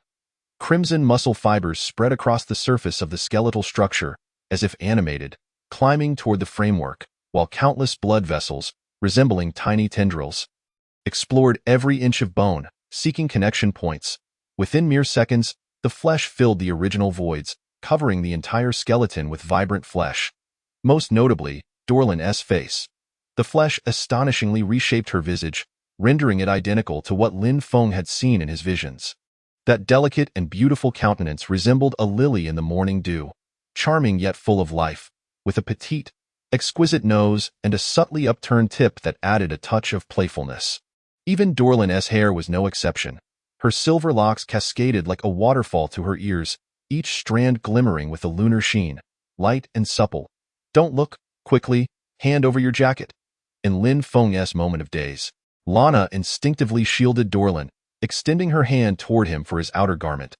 Crimson muscle fibers spread across the surface of the skeletal structure, as if animated, climbing toward the framework, while countless blood vessels, resembling tiny tendrils, explored every inch of bone, seeking connection points. Within mere seconds, the flesh filled the original voids, covering the entire skeleton with vibrant flesh. Most notably, Dorlin's face. The flesh astonishingly reshaped her visage, rendering it identical to what Lin Feng had seen in his visions. That delicate and beautiful countenance resembled a lily in the morning dew, charming yet full of life, with a petite, exquisite nose and a subtly upturned tip that added a touch of playfulness. Even Dorlin's hair was no exception. Her silver locks cascaded like a waterfall to her ears, each strand glimmering with a lunar sheen, light and supple. Don't look, quickly, hand over your jacket. In Lin Feng's moment of daze, Lana instinctively shielded Dorlin, extending her hand toward him for his outer garment.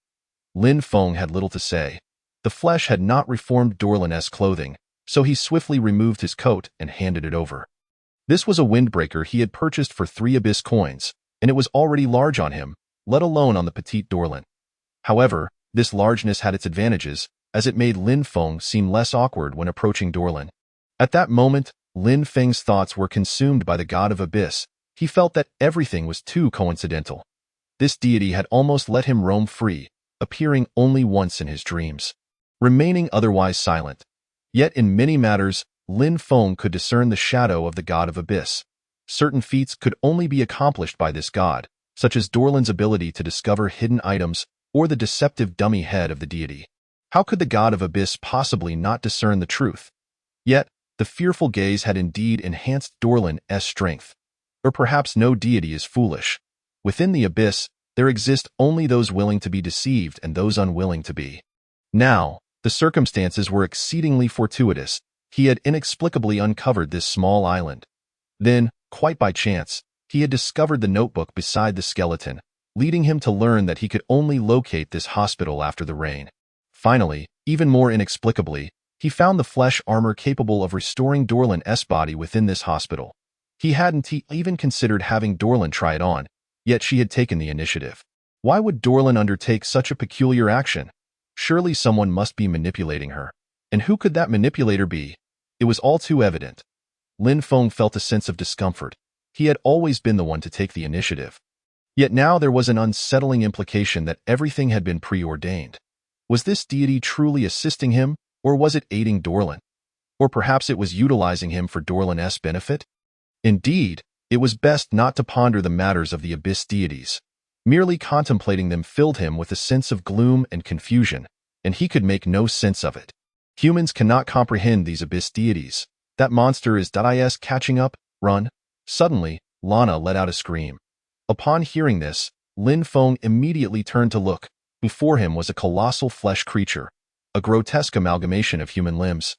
Lin Feng had little to say. The flesh had not reformed Dorlin's clothing, so he swiftly removed his coat and handed it over. This was a windbreaker he had purchased for 3 abyss coins, and it was already large on him, let alone on the petite Dorlin. However, this largeness had its advantages, as it made Lin Feng seem less awkward when approaching Dorlin. At that moment, Lin Feng's thoughts were consumed by the god of abyss. He felt that everything was too coincidental. This deity had almost let him roam free, appearing only once in his dreams, remaining otherwise silent. Yet in many matters, Lin Feng could discern the shadow of the god of abyss. Certain feats could only be accomplished by this god, such as Dorlan's ability to discover hidden items or the deceptive dummy head of the deity. How could the god of Abyss possibly not discern the truth? Yet, the fearful gaze had indeed enhanced Dorlan's strength. Or perhaps no deity is foolish. Within the Abyss, there exist only those willing to be deceived and those unwilling to be. Now, the circumstances were exceedingly fortuitous. He had inexplicably uncovered this small island. Then, quite by chance, he had discovered the notebook beside the skeleton, leading him to learn that he could only locate this hospital after the rain. Finally, even more inexplicably, he found the flesh armor capable of restoring Dorlan's body within this hospital. He hadn't even considered having Dorlan try it on, yet she had taken the initiative. Why would Dorlan undertake such a peculiar action? Surely someone must be manipulating her. And who could that manipulator be? It was all too evident. Lin Feng felt a sense of discomfort. He had always been the one to take the initiative. Yet now there was an unsettling implication that everything had been preordained. Was this deity truly assisting him, or was it aiding Dorlan? Or perhaps it was utilizing him for Dorlan's benefit? Indeed, it was best not to ponder the matters of the Abyss deities. Merely contemplating them filled him with a sense of gloom and confusion, and he could make no sense of it. Humans cannot comprehend these Abyss deities. That monster is catching up, run. Suddenly, Lana let out a scream. Upon hearing this, Lin Feng immediately turned to look. Before him was a colossal flesh creature, a grotesque amalgamation of human limbs,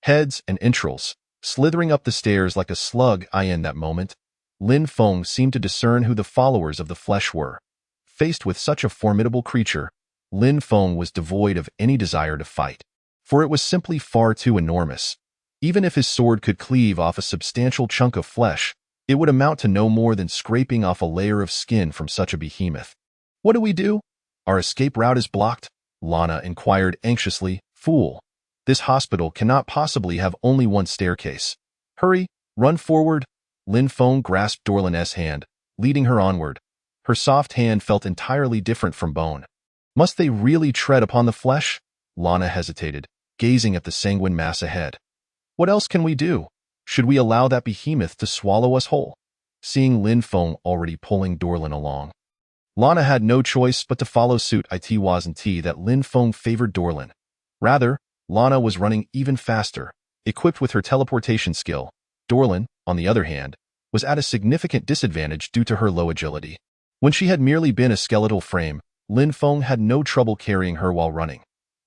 heads and entrails, slithering up the stairs like a slug. In that moment, Lin Feng seemed to discern who the followers of the flesh were. Faced with such a formidable creature, Lin Feng was devoid of any desire to fight, for it was simply far too enormous. Even if his sword could cleave off a substantial chunk of flesh, it would amount to no more than scraping off a layer of skin from such a behemoth. What do we do? Our escape route is blocked, Lana inquired anxiously. Fool. This hospital cannot possibly have only one staircase. Hurry, run forward. Lin Feng grasped Dorlan's hand, leading her onward. Her soft hand felt entirely different from bone. Must they really tread upon the flesh? Lana hesitated, gazing at the sanguine mass ahead. What else can we do? Should we allow that behemoth to swallow us whole? Seeing Lin Feng already pulling Dorlan along, Lana had no choice but to follow suit. It wasn't that Lin Feng favored Dorlan. Rather, Lana was running even faster, equipped with her teleportation skill. Dorlan, on the other hand, was at a significant disadvantage due to her low agility. When she had merely been a skeletal frame, Lin Feng had no trouble carrying her while running.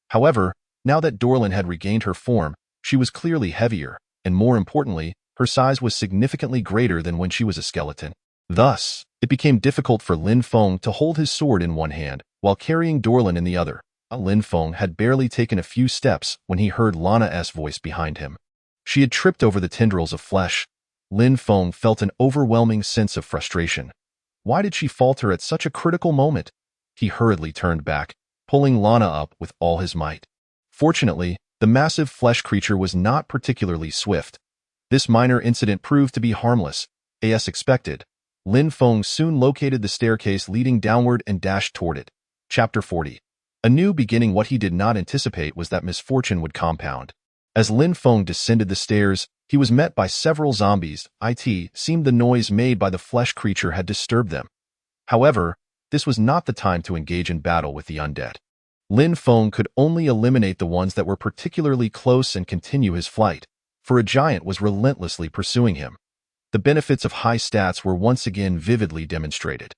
However, now that Dorlan had regained her form, she was clearly heavier, and more importantly, her size was significantly greater than when she was a skeleton. Thus, it became difficult for Lin Feng to hold his sword in one hand while carrying Dorlan in the other. Lin Feng had barely taken a few steps when he heard Lana's voice behind him. She had tripped over the tendrils of flesh. Lin Feng felt an overwhelming sense of frustration. Why did she falter at such a critical moment? He hurriedly turned back, pulling Lana up with all his might. Fortunately, the massive flesh creature was not particularly swift. This minor incident proved to be harmless, as expected. Lin Feng soon located the staircase leading downward and dashed toward it. Chapter 40. A new beginning. What he did not anticipate was that misfortune would compound. As Lin Feng descended the stairs, he was met by several zombies. It seemed the noise made by the flesh creature had disturbed them. However, this was not the time to engage in battle with the undead. Lin Feng could only eliminate the ones that were particularly close and continue his flight, for a giant was relentlessly pursuing him. The benefits of high stats were once again vividly demonstrated.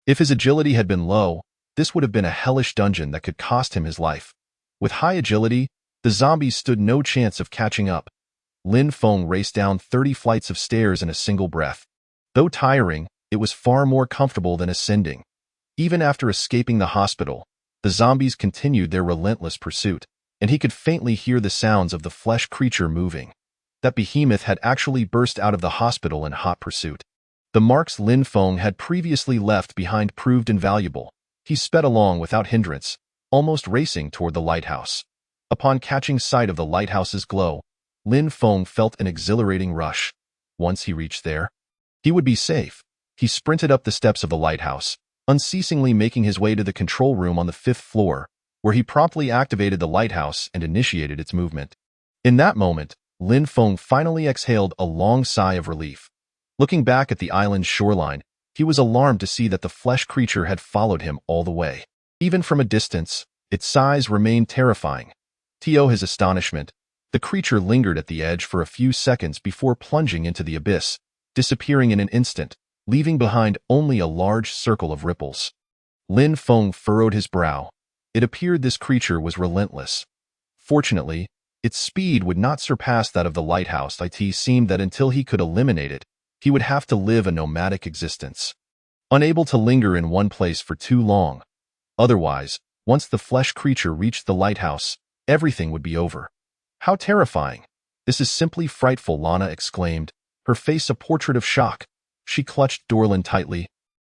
If his agility had been low, this would have been a hellish dungeon that could cost him his life. With high agility, the zombies stood no chance of catching up. Lin Feng raced down 30 flights of stairs in a single breath. Though tiring, it was far more comfortable than ascending. Even after escaping the hospital, the zombies continued their relentless pursuit, and he could faintly hear the sounds of the flesh creature moving. That behemoth had actually burst out of the hospital in hot pursuit. The marks Lin Feng had previously left behind proved invaluable. He sped along without hindrance, almost racing toward the lighthouse. Upon catching sight of the lighthouse's glow, Lin Feng felt an exhilarating rush. Once he reached there, he would be safe. He sprinted up the steps of the lighthouse, unceasingly making his way to the control room on the 5th floor, where he promptly activated the lighthouse and initiated its movement. In that moment, Lin Feng finally exhaled a long sigh of relief. Looking back at the island's shoreline, he was alarmed to see that the flesh creature had followed him all the way. Even from a distance, its size remained terrifying. To his astonishment, the creature lingered at the edge for a few seconds before plunging into the abyss, disappearing in an instant, leaving behind only a large circle of ripples. Lin Feng furrowed his brow. It appeared this creature was relentless. Fortunately, its speed would not surpass that of the lighthouse. It seemed that until he could eliminate it, he would have to live a nomadic existence, unable to linger in one place for too long. Otherwise, once the flesh creature reached the lighthouse, everything would be over. How terrifying! This is simply frightful, Lana exclaimed, her face a portrait of shock. She clutched Dorlin tightly.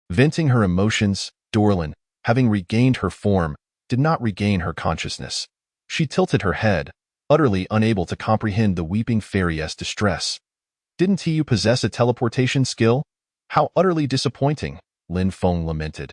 Venting her emotions, Dorlin, having regained her form, did not regain her consciousness. She tilted her head, utterly unable to comprehend the weeping fairy's distress. Didn't you possess a teleportation skill? How utterly disappointing, Lin Feng lamented.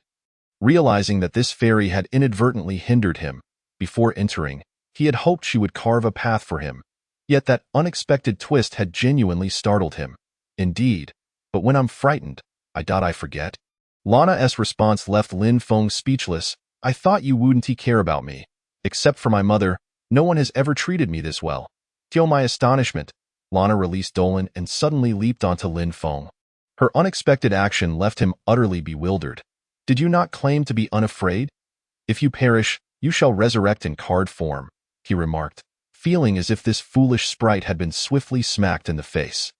Realizing that this fairy had inadvertently hindered him, before entering, he had hoped she would carve a path for him. Yet that unexpected twist had genuinely startled him. Indeed, but when I'm frightened, I forget. Lana's response left Lin Feng speechless. I thought you wouldn't care about me. Except for my mother, no one has ever treated me this well. To my astonishment, Lana released Dolan and suddenly leaped onto Lin Feng. Her unexpected action left him utterly bewildered. Did you not claim to be unafraid? If you perish, you shall resurrect in card form, he remarked, feeling as if this foolish sprite had been swiftly smacked in the face.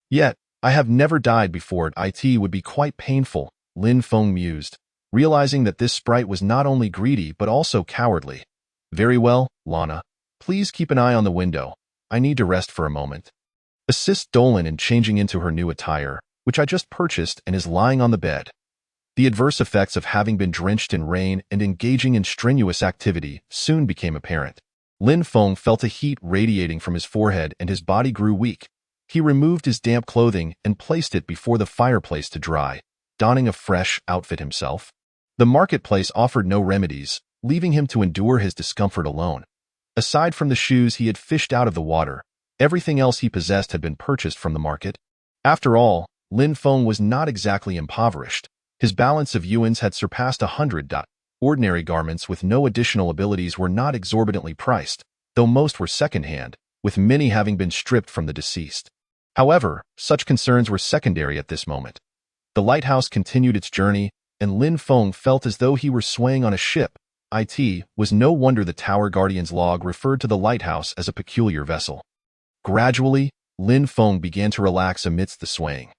Yet, I have never died before. It would be quite painful, Lin Feng mused, realizing that this sprite was not only greedy but also cowardly. Very well, Lana. Please keep an eye on the window. I need to rest for a moment. Assist Dolan in changing into her new attire, which I just purchased and is lying on the bed. The adverse effects of having been drenched in rain and engaging in strenuous activity soon became apparent. Lin Feng felt a heat radiating from his forehead and his body grew weak. He removed his damp clothing and placed it before the fireplace to dry, donning a fresh outfit himself. The marketplace offered no remedies, leaving him to endure his discomfort alone. Aside from the shoes he had fished out of the water, everything else he possessed had been purchased from the market. After all, Lin Feng was not exactly impoverished. His balance of yuans had surpassed 100. Ordinary garments with no additional abilities were not exorbitantly priced, though most were second-hand, with many having been stripped from the deceased. However, such concerns were secondary at this moment. The lighthouse continued its journey, and Lin Feng felt as though he were swaying on a ship. It was no wonder the Tower Guardian's log referred to the lighthouse as a peculiar vessel. Gradually, Lin Feng began to relax amidst the swaying.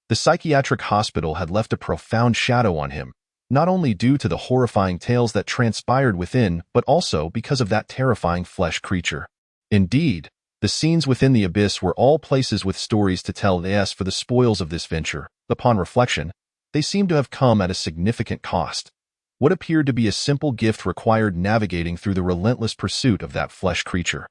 The psychiatric hospital had left a profound shadow on him, not only due to the horrifying tales that transpired within, but also because of that terrifying flesh creature. Indeed, the scenes within the abyss were all places with stories to tell. As for the spoils of this venture, upon reflection, they seemed to have come at a significant cost. What appeared to be a simple gift required navigating through the relentless pursuit of that flesh creature.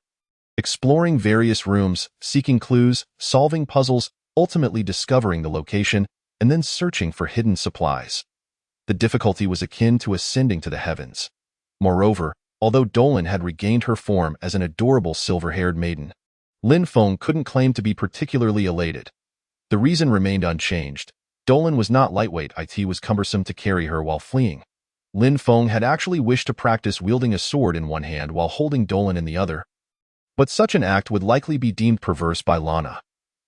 Exploring various rooms, seeking clues, solving puzzles, ultimately discovering the location, and then searching for hidden supplies. The difficulty was akin to ascending to the heavens. Moreover, although Dolan had regained her form as an adorable silver-haired maiden, Lin Feng couldn't claim to be particularly elated. The reason remained unchanged. Dolan was not lightweight. It was cumbersome to carry her while fleeing. Lin Feng had actually wished to practice wielding a sword in one hand while holding Dolan in the other. But such an act would likely be deemed perverse by Lana.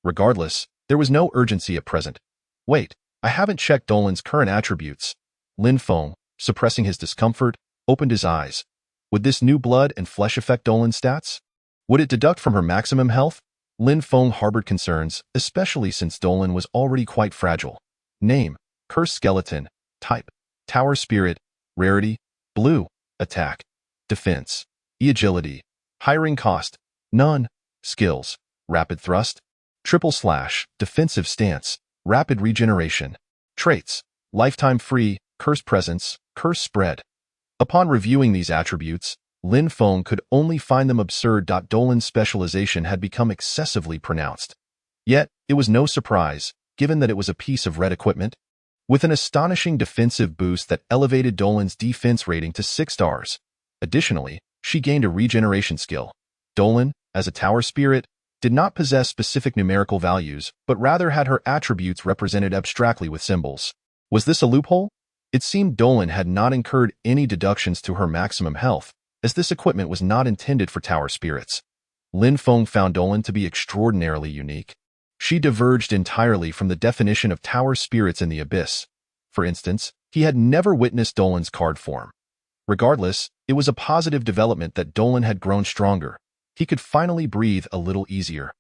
Regardless, there was no urgency at present. Wait, I haven't checked Dolan's current attributes. Lin Feng, suppressing his discomfort, opened his eyes. Would this new blood and flesh affect Dolan's stats? Would it deduct from her maximum health? Lin Feng harbored concerns, especially since Dolan was already quite fragile. Name, Cursed Skeleton. Type, Tower Spirit. Rarity, Blue. Attack, Defense, Agility. Hiring cost, none. Skills, Rapid Thrust, Triple Slash, Defensive Stance, Rapid Regeneration. Traits, Lifetime Free, Curse Presence, Curse Spread. Upon reviewing these attributes, Lin Feng could only find them absurd. Dolan's specialization had become excessively pronounced. Yet, it was no surprise, given that it was a piece of red equipment. With an astonishing defensive boost that elevated Dolan's defense rating to 6 stars. Additionally, she gained a regeneration skill. Dolan, as a tower spirit, did not possess specific numerical values, but rather had her attributes represented abstractly with symbols. Was this a loophole? It seemed Dolan had not incurred any deductions to her maximum health, as this equipment was not intended for tower spirits. Lin Feng found Dolan to be extraordinarily unique. She diverged entirely from the definition of tower spirits in the abyss. For instance, he had never witnessed Dolan's card form. Regardless, it was a positive development that Dolan had grown stronger. He could finally breathe a little easier.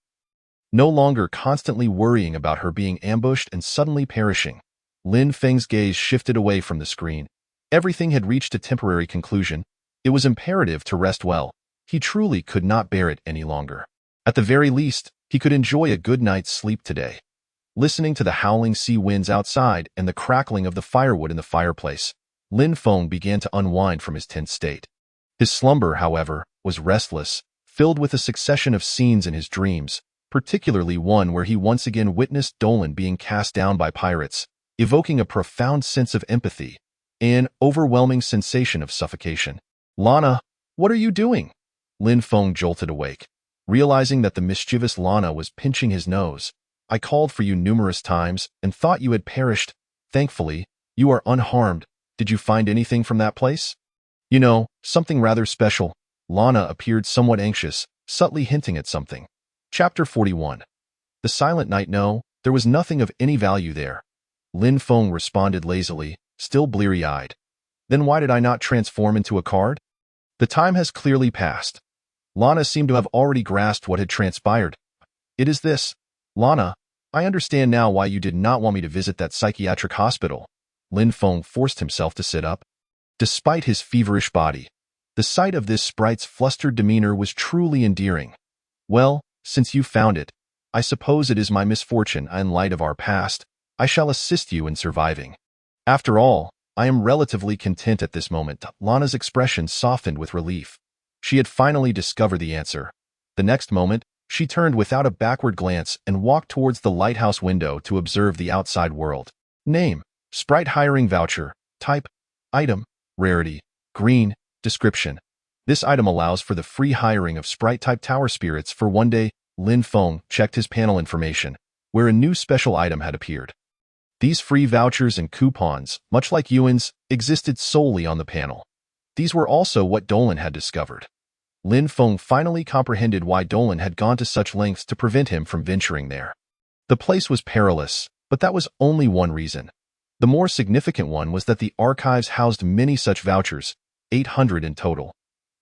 No longer constantly worrying about her being ambushed and suddenly perishing, Lin Feng's gaze shifted away from the screen. Everything had reached a temporary conclusion. It was imperative to rest well. He truly could not bear it any longer. At the very least, he could enjoy a good night's sleep today. Listening to the howling sea winds outside and the crackling of the firewood in the fireplace, Lin Feng began to unwind from his tense state. His slumber, however, was restless, filled with a succession of scenes in his dreams, particularly one where he once again witnessed Dolan being cast down by pirates, evoking a profound sense of empathy, an overwhelming sensation of suffocation. "Lana, what are you doing?" Lin Feng jolted awake, realizing that the mischievous Lana was pinching his nose. "I called for you numerous times and thought you had perished. Thankfully, you are unharmed. Did you find anything from that place?" "You know, something rather special." Lana appeared somewhat anxious, subtly hinting at something. Chapter 41. The Silent Night. No, there was nothing of any value there. Lin Feng responded lazily, still bleary-eyed. "Then why did I not transform into a card?" "The time has clearly passed." Lana seemed to have already grasped what had transpired. "It is this. Lana, I understand now why you did not want me to visit that psychiatric hospital." Lin Feng forced himself to sit up. Despite his feverish body, the sight of this sprite's flustered demeanor was truly endearing. "Well, since you found it, I suppose it is my misfortune. In light of our past, I shall assist you in surviving. After all, I am relatively content at this moment." Lana's expression softened with relief. She had finally discovered the answer. The next moment, she turned without a backward glance and walked towards the lighthouse window to observe the outside world. Name: Sprite Hiring Voucher. Type: Item. Rarity: Green. Description: This item allows for the free hiring of Sprite-type tower spirits for one day. Lin Feng checked his panel information, where a new special item had appeared. These free vouchers and coupons, much like Yuan's, existed solely on the panel. These were also what Dolan had discovered. Lin Feng finally comprehended why Dolan had gone to such lengths to prevent him from venturing there. The place was perilous, but that was only one reason. The more significant one was that the archives housed many such vouchers, 800 in total.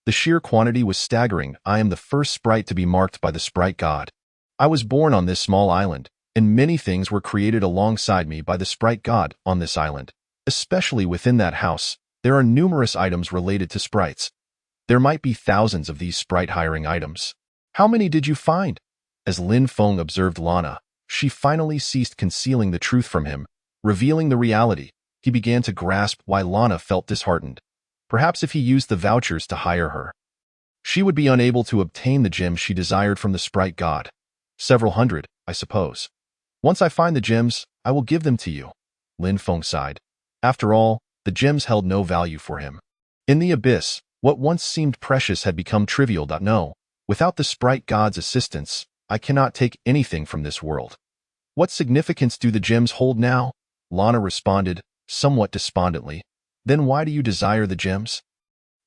The sheer quantity was staggering. "I am the first sprite to be marked by the sprite god. I was born on this small island, and many things were created alongside me by the sprite god on this island. Especially within that house, there are numerous items related to sprites. There might be thousands of these sprite hiring items. How many did you find?" As Lin Feng observed Lana, she finally ceased concealing the truth from him, revealing the reality. He began to grasp why Lana felt disheartened. Perhaps if he used the vouchers to hire her, she would be unable to obtain the gems she desired from the sprite god. "Several hundred, I suppose. Once I find the gems, I will give them to you." Lin Feng sighed. After all, the gems held no value for him. In the abyss, what once seemed precious had become trivial. "No, without the sprite god's assistance, I cannot take anything from this world." "What significance do the gems hold now?" Lana responded, somewhat despondently. "Then why do you desire the gems?"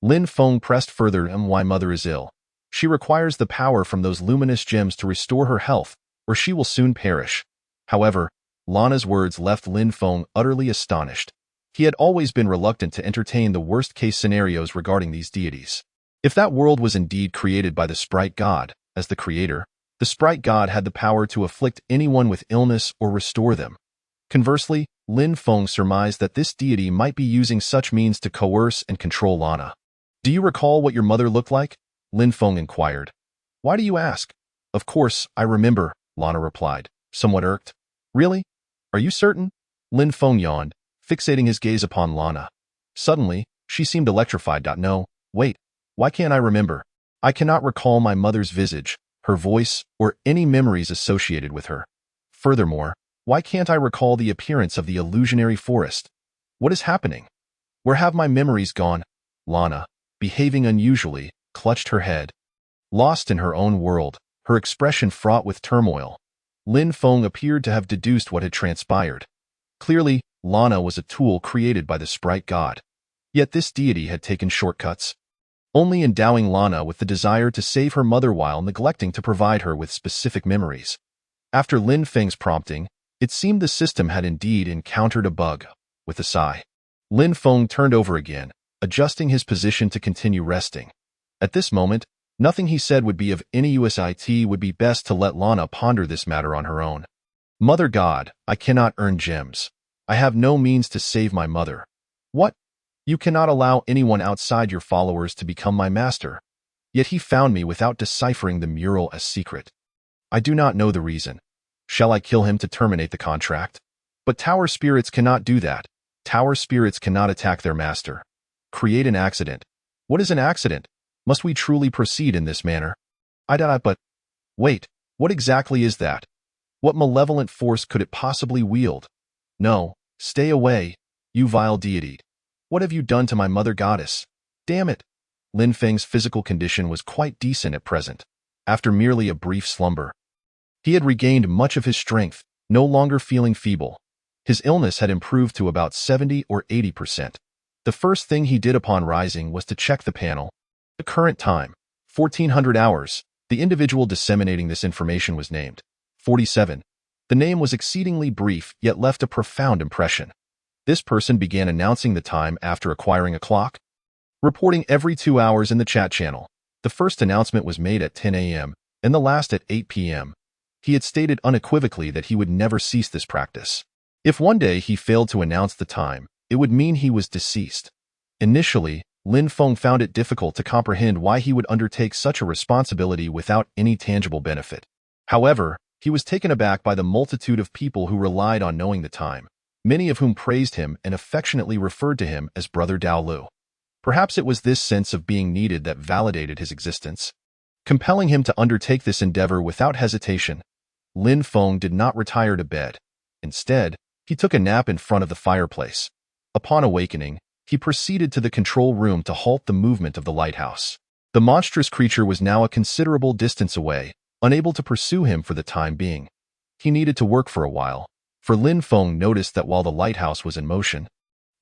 Lin Feng pressed further. "Why mother is ill. She requires the power from those luminous gems to restore her health, or she will soon perish." However, Lana's words left Lin Feng utterly astonished. He had always been reluctant to entertain the worst-case scenarios regarding these deities. If that world was indeed created by the sprite god, as the creator, the sprite god had the power to afflict anyone with illness or restore them. Conversely, Lin Feng surmised that this deity might be using such means to coerce and control Lana. "Do you recall what your mother looked like?" Lin Feng inquired. "Why do you ask?" "Of course, I remember," Lana replied, somewhat irked. "Really? Are you certain?" Lin Feng yawned, fixating his gaze upon Lana. Suddenly, she seemed electrified. "No, wait, why can't I remember? I cannot recall my mother's visage, her voice, or any memories associated with her. Furthermore, why can't I recall the appearance of the illusionary forest? What is happening? Where have my memories gone?" Lana, behaving unusually, clutched her head. Lost in her own world, her expression fraught with turmoil. Lin Feng appeared to have deduced what had transpired. Clearly, Lana was a tool created by the sprite god. Yet this deity had taken shortcuts, only endowing Lana with the desire to save her mother while neglecting to provide her with specific memories. After Lin Feng's prompting, it seemed the system had indeed encountered a bug. With a sigh, Lin Feng turned over again, adjusting his position to continue resting. At this moment, nothing he said would be of any use. It would be best to let Lana ponder this matter on her own. Mother God, I cannot earn gems. I have no means to save my mother. What? You cannot allow anyone outside your followers to become my master. Yet he found me without deciphering the mural as secret. I do not know the reason. Shall I kill him to terminate the contract? But tower spirits cannot do that. Tower spirits cannot attack their master. Create an accident. What is an accident? Must we truly proceed in this manner? But wait, what exactly is that? What malevolent force could it possibly wield? No, stay away, you vile deity. What have you done to my mother goddess? Damn it! Lin Feng's physical condition was quite decent at present. After merely a brief slumber, he had regained much of his strength, no longer feeling feeble. His illness had improved to about 70 or 80%. The first thing he did upon rising was to check the panel. The current time, 1400 hours. The individual disseminating this information was named 47. The name was exceedingly brief, yet left a profound impression. This person began announcing the time after acquiring a clock, reporting every 2 hours in the chat channel. The first announcement was made at 10 a.m. and the last at 8 p.m. He had stated unequivocally that he would never cease this practice. If one day he failed to announce the time, it would mean he was deceased. Initially, Lin Feng found it difficult to comprehend why he would undertake such a responsibility without any tangible benefit. However, he was taken aback by the multitude of people who relied on knowing the time, many of whom praised him and affectionately referred to him as Brother Dao Lu. Perhaps it was this sense of being needed that validated his existence, compelling him to undertake this endeavor without hesitation. Lin Feng did not retire to bed. Instead, he took a nap in front of the fireplace. Upon awakening, he proceeded to the control room to halt the movement of the lighthouse. The monstrous creature was now a considerable distance away, unable to pursue him for the time being. He needed to work for a while, for Lin Feng noticed that while the lighthouse was in motion,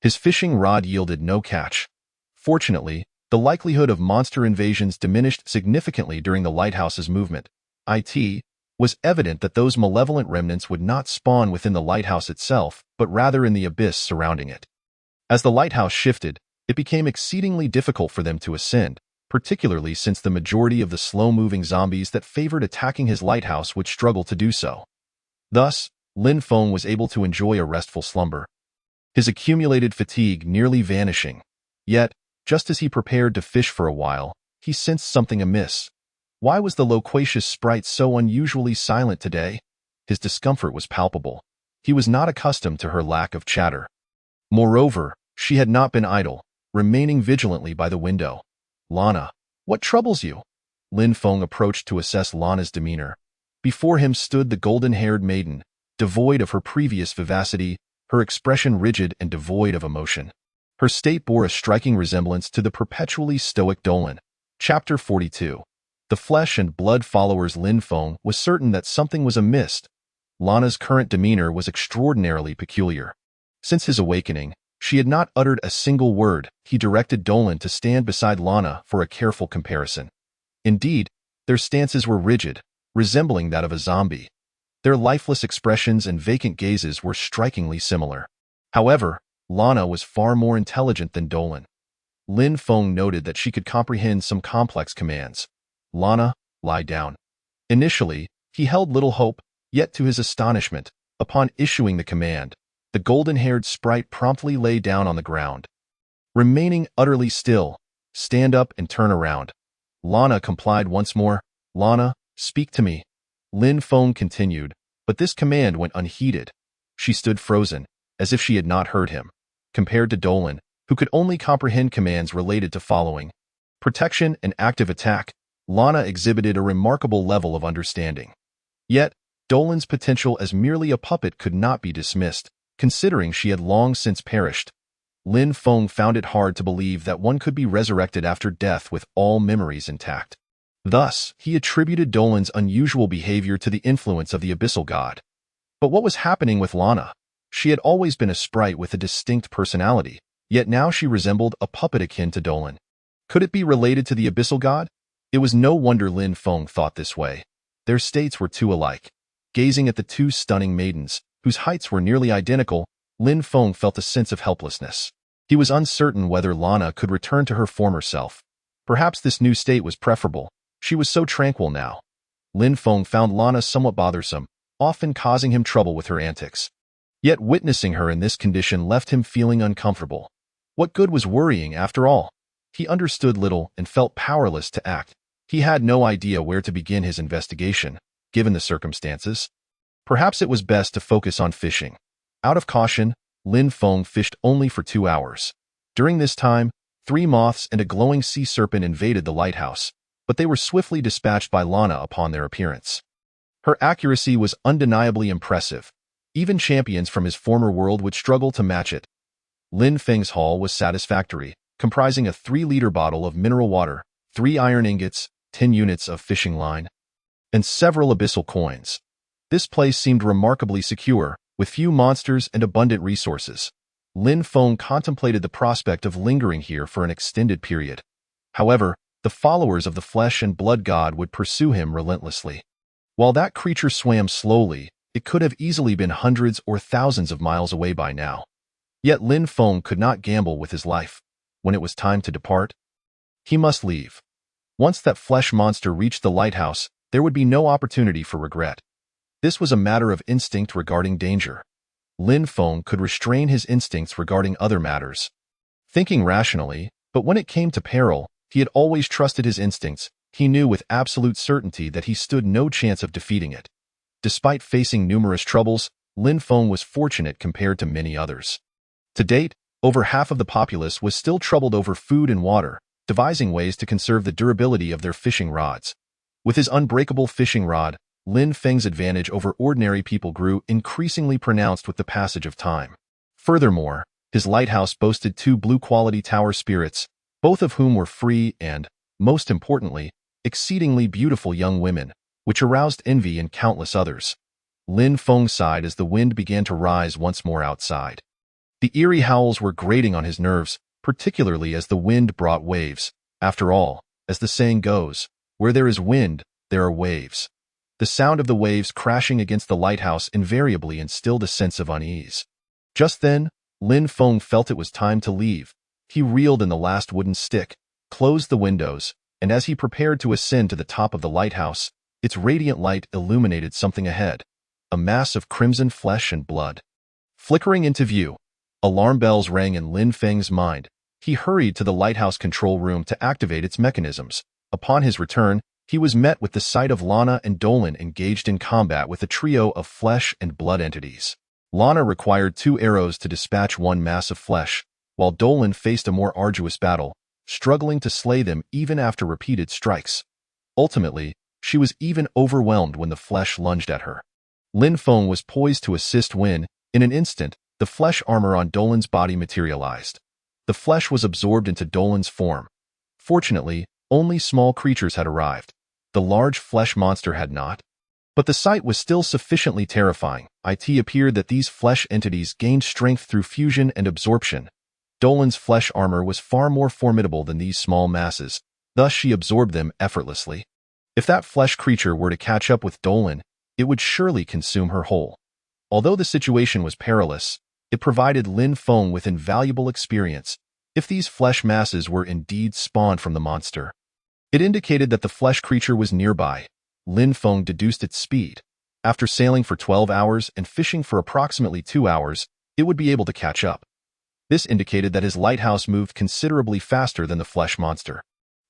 his fishing rod yielded no catch. Fortunately, the likelihood of monster invasions diminished significantly during the lighthouse's movement. It was evident that those malevolent remnants would not spawn within the lighthouse itself, but rather in the abyss surrounding it. As the lighthouse shifted, it became exceedingly difficult for them to ascend, particularly since the majority of the slow-moving zombies that favored attacking his lighthouse would struggle to do so. Thus, Lin Feng was able to enjoy a restful slumber, his accumulated fatigue nearly vanishing. Yet, just as he prepared to fish for a while, he sensed something amiss. Why was the loquacious sprite so unusually silent today? His discomfort was palpable. He was not accustomed to her lack of chatter. Moreover, she had not been idle, remaining vigilantly by the window. Lana, what troubles you? Lin Feng approached to assess Lana's demeanor. Before him stood the golden-haired maiden, devoid of her previous vivacity, her expression rigid and devoid of emotion. Her state bore a striking resemblance to the perpetually stoic Dolan. Chapter 42. The flesh and blood followers. Lin Feng was certain that something was amiss. Lana's current demeanor was extraordinarily peculiar. Since his awakening, she had not uttered a single word. He directed Dolan to stand beside Lana for a careful comparison. Indeed, their stances were rigid, resembling that of a zombie. Their lifeless expressions and vacant gazes were strikingly similar. However, Lana was far more intelligent than Dolan. Lin Feng noted that she could comprehend some complex commands. Lana, lie down. Initially, he held little hope, yet to his astonishment, upon issuing the command, the golden-haired sprite promptly lay down on the ground. Remaining utterly still, stand up and turn around. Lana complied once more. Lana, speak to me. Lin Feng continued, but this command went unheeded. She stood frozen, as if she had not heard him. Compared to Dolan, who could only comprehend commands related to following protection and active attack, Lana exhibited a remarkable level of understanding. Yet, Dolan's potential as merely a puppet could not be dismissed, considering she had long since perished. Lin Feng found it hard to believe that one could be resurrected after death with all memories intact. Thus, he attributed Dolan's unusual behavior to the influence of the abyssal god. But what was happening with Lana? She had always been a sprite with a distinct personality, yet now she resembled a puppet akin to Dolan. Could it be related to the abyssal god? It was no wonder Lin Feng thought this way. Their states were too alike. Gazing at the two stunning maidens, whose heights were nearly identical, Lin Feng felt a sense of helplessness. He was uncertain whether Lana could return to her former self. Perhaps this new state was preferable. She was so tranquil now. Lin Feng found Lana somewhat bothersome, often causing him trouble with her antics. Yet witnessing her in this condition left him feeling uncomfortable. What good was worrying after all? He understood little and felt powerless to act. He had no idea where to begin his investigation, given the circumstances. Perhaps it was best to focus on fishing. Out of caution, Lin Feng fished only for 2 hours. During this time, 3 moths and a glowing sea serpent invaded the lighthouse, but they were swiftly dispatched by Lana upon their appearance. Her accuracy was undeniably impressive. Even champions from his former world would struggle to match it. Lin Feng's haul was satisfactory, comprising a 3-liter bottle of mineral water, 3 iron ingots, 10 units of fishing line, and several abyssal coins. This place seemed remarkably secure, with few monsters and abundant resources. Lin Feng contemplated the prospect of lingering here for an extended period. However, the followers of the flesh and blood god would pursue him relentlessly. While that creature swam slowly, it could have easily been hundreds or thousands of miles away by now. Yet Lin Feng could not gamble with his life. When it was time to depart, he must leave. Once that flesh monster reached the lighthouse, there would be no opportunity for regret. This was a matter of instinct regarding danger. Lin Feng could restrain his instincts regarding other matters, thinking rationally, but when it came to peril, he had always trusted his instincts. He knew with absolute certainty that he stood no chance of defeating it. Despite facing numerous troubles, Lin Feng was fortunate compared to many others. To date, over half of the populace was still troubled over food and water, devising ways to conserve the durability of their fishing rods. With his unbreakable fishing rod, Lin Feng's advantage over ordinary people grew increasingly pronounced with the passage of time. Furthermore, his lighthouse boasted 2 blue-quality tower spirits, both of whom were free and, most importantly, exceedingly beautiful young women, which aroused envy in countless others. Lin Feng sighed as the wind began to rise once more outside. The eerie howls were grating on his nerves, particularly as the wind brought waves. After all, as the saying goes, where there is wind, there are waves. The sound of the waves crashing against the lighthouse invariably instilled a sense of unease. Just then, Lin Feng felt it was time to leave. He reeled in the last wooden stick, closed the windows, and as he prepared to ascend to the top of the lighthouse, its radiant light illuminated something ahead, a mass of crimson flesh and blood. Flickering into view, alarm bells rang in Lin Feng's mind. He hurried to the lighthouse control room to activate its mechanisms. Upon his return, he was met with the sight of Lana and Dolan engaged in combat with a trio of flesh and blood entities. Lana required 2 arrows to dispatch 1 mass of flesh, while Dolan faced a more arduous battle, struggling to slay them even after repeated strikes. Ultimately, she was even overwhelmed when the flesh lunged at her. Lin Feng was poised to assist when, in an instant, the flesh armor on Dolan's body materialized. The flesh was absorbed into Dolan's form. Fortunately, only small creatures had arrived. The large flesh monster had not. But the sight was still sufficiently terrifying. It appeared that these flesh entities gained strength through fusion and absorption. Dolan's flesh armor was far more formidable than these small masses, thus she absorbed them effortlessly. If that flesh creature were to catch up with Dolan, it would surely consume her whole. Although the situation was perilous, it provided Lin Feng with invaluable experience. If these flesh masses were indeed spawned from the monster, it indicated that the flesh creature was nearby. Lin Feng deduced its speed. After sailing for 12 hours and fishing for approximately 2 hours, it would be able to catch up. This indicated that his lighthouse moved considerably faster than the flesh monster.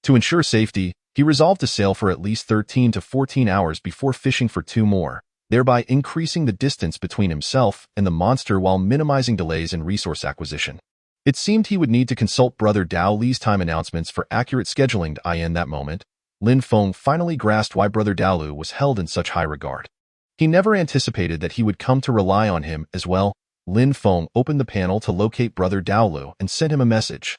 To ensure safety, he resolved to sail for at least 13 to 14 hours before fishing for 2 more, thereby increasing the distance between himself and the monster while minimizing delays in resource acquisition. It seemed he would need to consult Brother Dao Li's time announcements for accurate scheduling. In that moment, Lin Feng finally grasped why Brother Dao Lu was held in such high regard. He never anticipated that he would come to rely on him as well. Lin Feng opened the panel to locate Brother Dao Lu and sent him a message.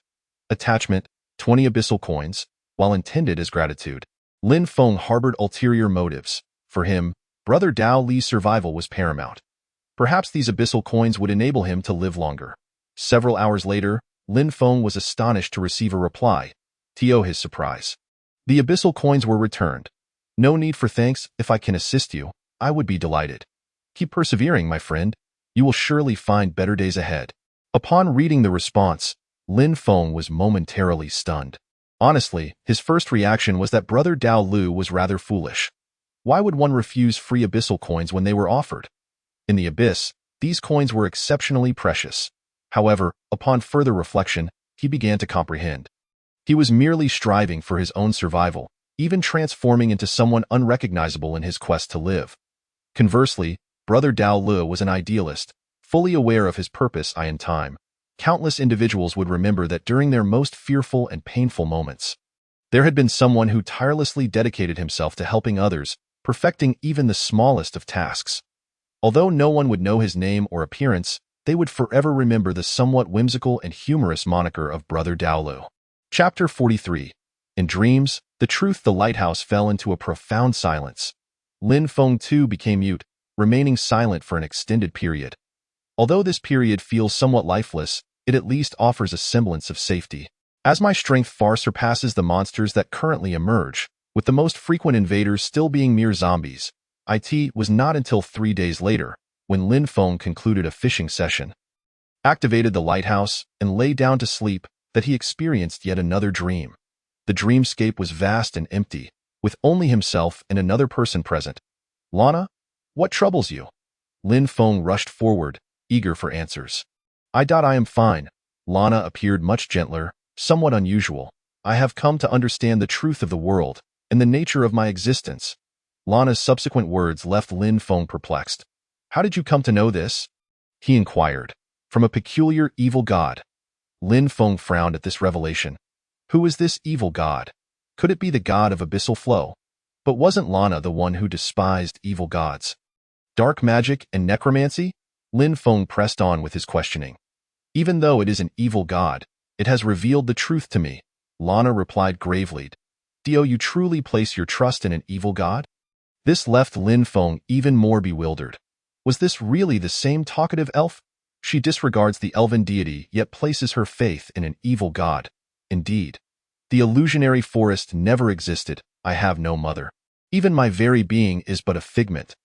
Attachment, 20 abyssal coins, while intended as gratitude. Lin Feng harbored ulterior motives. For him, Brother Dao Li's survival was paramount. Perhaps these abyssal coins would enable him to live longer. Several hours later, Lin Feng was astonished to receive a reply. To his surprise, the abyssal coins were returned. No need for thanks. If I can assist you, I would be delighted. Keep persevering, my friend. You will surely find better days ahead. Upon reading the response, Lin Feng was momentarily stunned. Honestly, his first reaction was that Brother Dao Lu was rather foolish. Why would one refuse free abyssal coins when they were offered? In the abyss, these coins were exceptionally precious. However, upon further reflection, he began to comprehend. He was merely striving for his own survival, even transforming into someone unrecognizable in his quest to live. Conversely, Brother Dao Lu was an idealist, fully aware of his purpose in time. Countless individuals would remember that during their most fearful and painful moments, there had been someone who tirelessly dedicated himself to helping others, perfecting even the smallest of tasks. Although no one would know his name or appearance, they would forever remember the somewhat whimsical and humorous moniker of Brother Dao Lu. Chapter 43. In dreams, the lighthouse fell into a profound silence. Lin Feng too became mute, remaining silent for an extended period. Although this period feels somewhat lifeless, it at least offers a semblance of safety. As my strength far surpasses the monsters that currently emerge, with the most frequent invaders still being mere zombies, it was not until 3 days later, when Lin Feng concluded a fishing session, activated the lighthouse, and lay down to sleep, that he experienced yet another dream. The dreamscape was vast and empty, with only himself and another person present. Lana, what troubles you? Lin Feng rushed forward, eager for answers. I am fine. Lana appeared much gentler, somewhat unusual. I have come to understand the truth of the world, and the nature of my existence. Lana's subsequent words left Lin Feng perplexed. How did you come to know this? He inquired. From a peculiar evil god. Lin Feng frowned at this revelation. Who is this evil god? Could it be the god of abyssal flow? But wasn't Lana the one who despised evil gods? Dark magic and necromancy? Lin Feng pressed on with his questioning. Even though it is an evil god, it has revealed the truth to me, Lana replied gravely. Do you truly place your trust in an evil god? This left Lin Feng even more bewildered. Was this really the same talkative elf? She disregards the elven deity yet places her faith in an evil god. Indeed, the illusionary forest never existed. I have no mother. Even my very being is but a figment.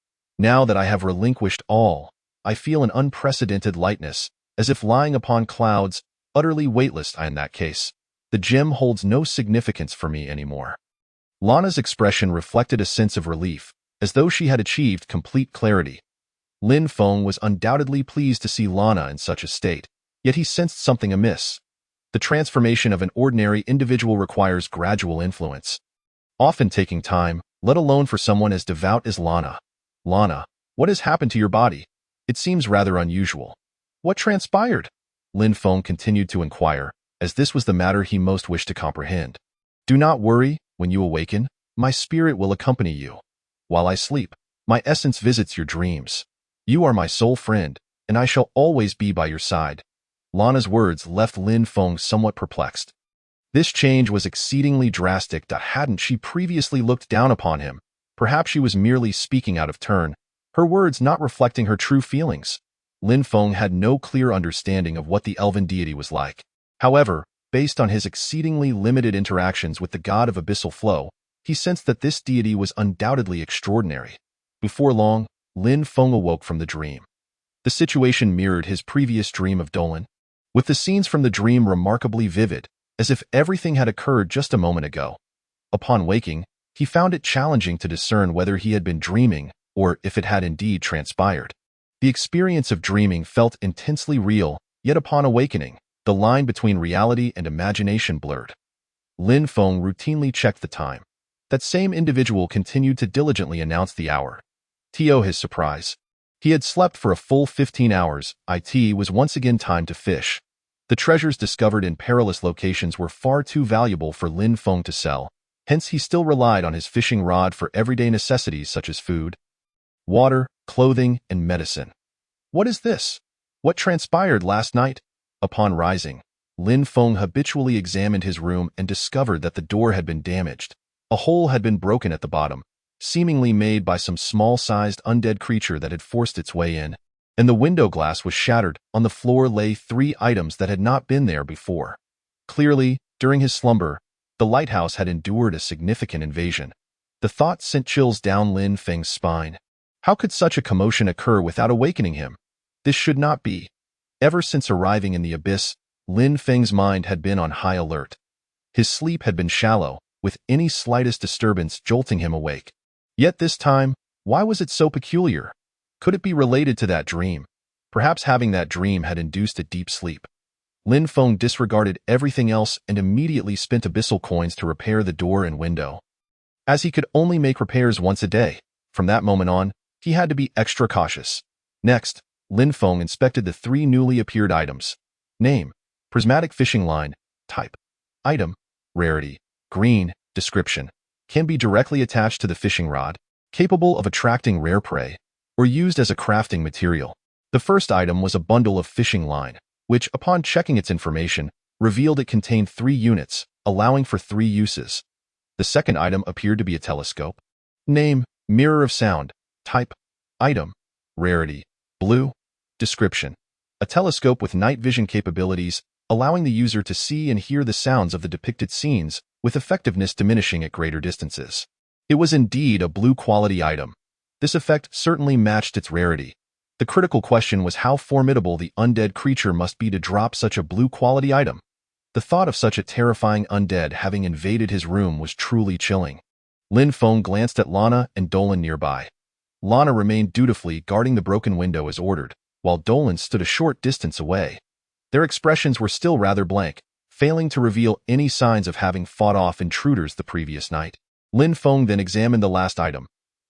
Now that I have relinquished all, I feel an unprecedented lightness, as if lying upon clouds, utterly weightless. In that case, the gem holds no significance for me anymore. Lana's expression reflected a sense of relief, as though she had achieved complete clarity. Lin Feng was undoubtedly pleased to see Lana in such a state, yet he sensed something amiss. The transformation of an ordinary individual requires gradual influence, often taking time, let alone for someone as devout as Lana. Lana, what has happened to your body? It seems rather unusual. What transpired? Lin Feng continued to inquire, as this was the matter he most wished to comprehend. Do not worry, when you awaken, my spirit will accompany you. While I sleep, my essence visits your dreams. You are my sole friend, and I shall always be by your side. Lana's words left Lin Feng somewhat perplexed. This change was exceedingly drastic. Hadn't she previously looked down upon him? Perhaps she was merely speaking out of turn, her words not reflecting her true feelings. Lin Feng had no clear understanding of what the elven deity was like. However, based on his exceedingly limited interactions with the god of abyssal flow, he sensed that this deity was undoubtedly extraordinary. Before long, Lin Feng awoke from the dream. The situation mirrored his previous dream of Dolan, with the scenes from the dream remarkably vivid, as if everything had occurred just a moment ago. Upon waking, he found it challenging to discern whether he had been dreaming or if it had indeed transpired. The experience of dreaming felt intensely real, yet upon awakening, the line between reality and imagination blurred. Lin Feng routinely checked the time. That same individual continued to diligently announce the hour. To his surprise, he had slept for a full 15 hours. It was once again time to fish. The treasures discovered in perilous locations were far too valuable for Lin Feng to sell, hence he still relied on his fishing rod for everyday necessities such as food, water, clothing, and medicine. What is this? What transpired last night? Upon rising, Lin Feng habitually examined his room and discovered that the door had been damaged. A hole had been broken at the bottom, seemingly made by some small-sized undead creature that had forced its way in, and the window glass was shattered. On the floor lay 3 items that had not been there before. Clearly, during his slumber, the lighthouse had endured a significant invasion. The thought sent chills down Lin Feng's spine. How could such a commotion occur without awakening him? This should not be. Ever since arriving in the abyss, Lin Feng's mind had been on high alert. His sleep had been shallow, with any slightest disturbance jolting him awake. Yet this time, why was it so peculiar? Could it be related to that dream? Perhaps having that dream had induced a deep sleep. Lin Feng disregarded everything else and immediately spent abyssal coins to repair the door and window. As he could only make repairs once a day, from that moment on, he had to be extra cautious. Next, Lin Feng inspected the 3 newly appeared items. Name: prismatic fishing line. Type: item. Rarity: green. Description: can be directly attached to the fishing rod, capable of attracting rare prey, or used as a crafting material. The first item was a bundle of fishing line, which, upon checking its information, revealed it contained 3 units, allowing for 3 uses. The second item appeared to be a telescope. Name: mirror of sound. Type: item. Rarity: blue. Description: a telescope with night vision capabilities, allowing the user to see and hear the sounds of the depicted scenes, with effectiveness diminishing at greater distances. It was indeed a blue-quality item. This effect certainly matched its rarity. The critical question was how formidable the undead creature must be to drop such a blue-quality item. The thought of such a terrifying undead having invaded his room was truly chilling. Lin Feng glanced at Lana and Dolan nearby. Lana remained dutifully guarding the broken window as ordered, while Dolan stood a short distance away. Their expressions were still rather blank, failing to reveal any signs of having fought off intruders the previous night. Lin Feng then examined the last item.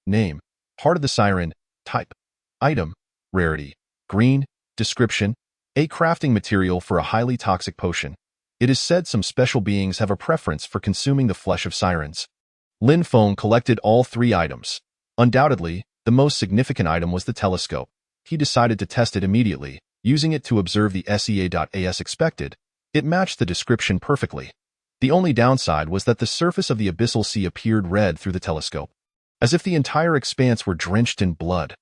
Name: Heart of the Siren. Type: item. Rarity: green. Description: a crafting material for a highly toxic potion. It is said some special beings have a preference for consuming the flesh of sirens. Lin Feng collected all 3 items. Undoubtedly, the most significant item was the telescope. He decided to test it immediately, using it to observe the SEA.as expected. It matched the description perfectly. The only downside was that the surface of the abyssal sea appeared red through the telescope, as if the entire expanse were drenched in blood.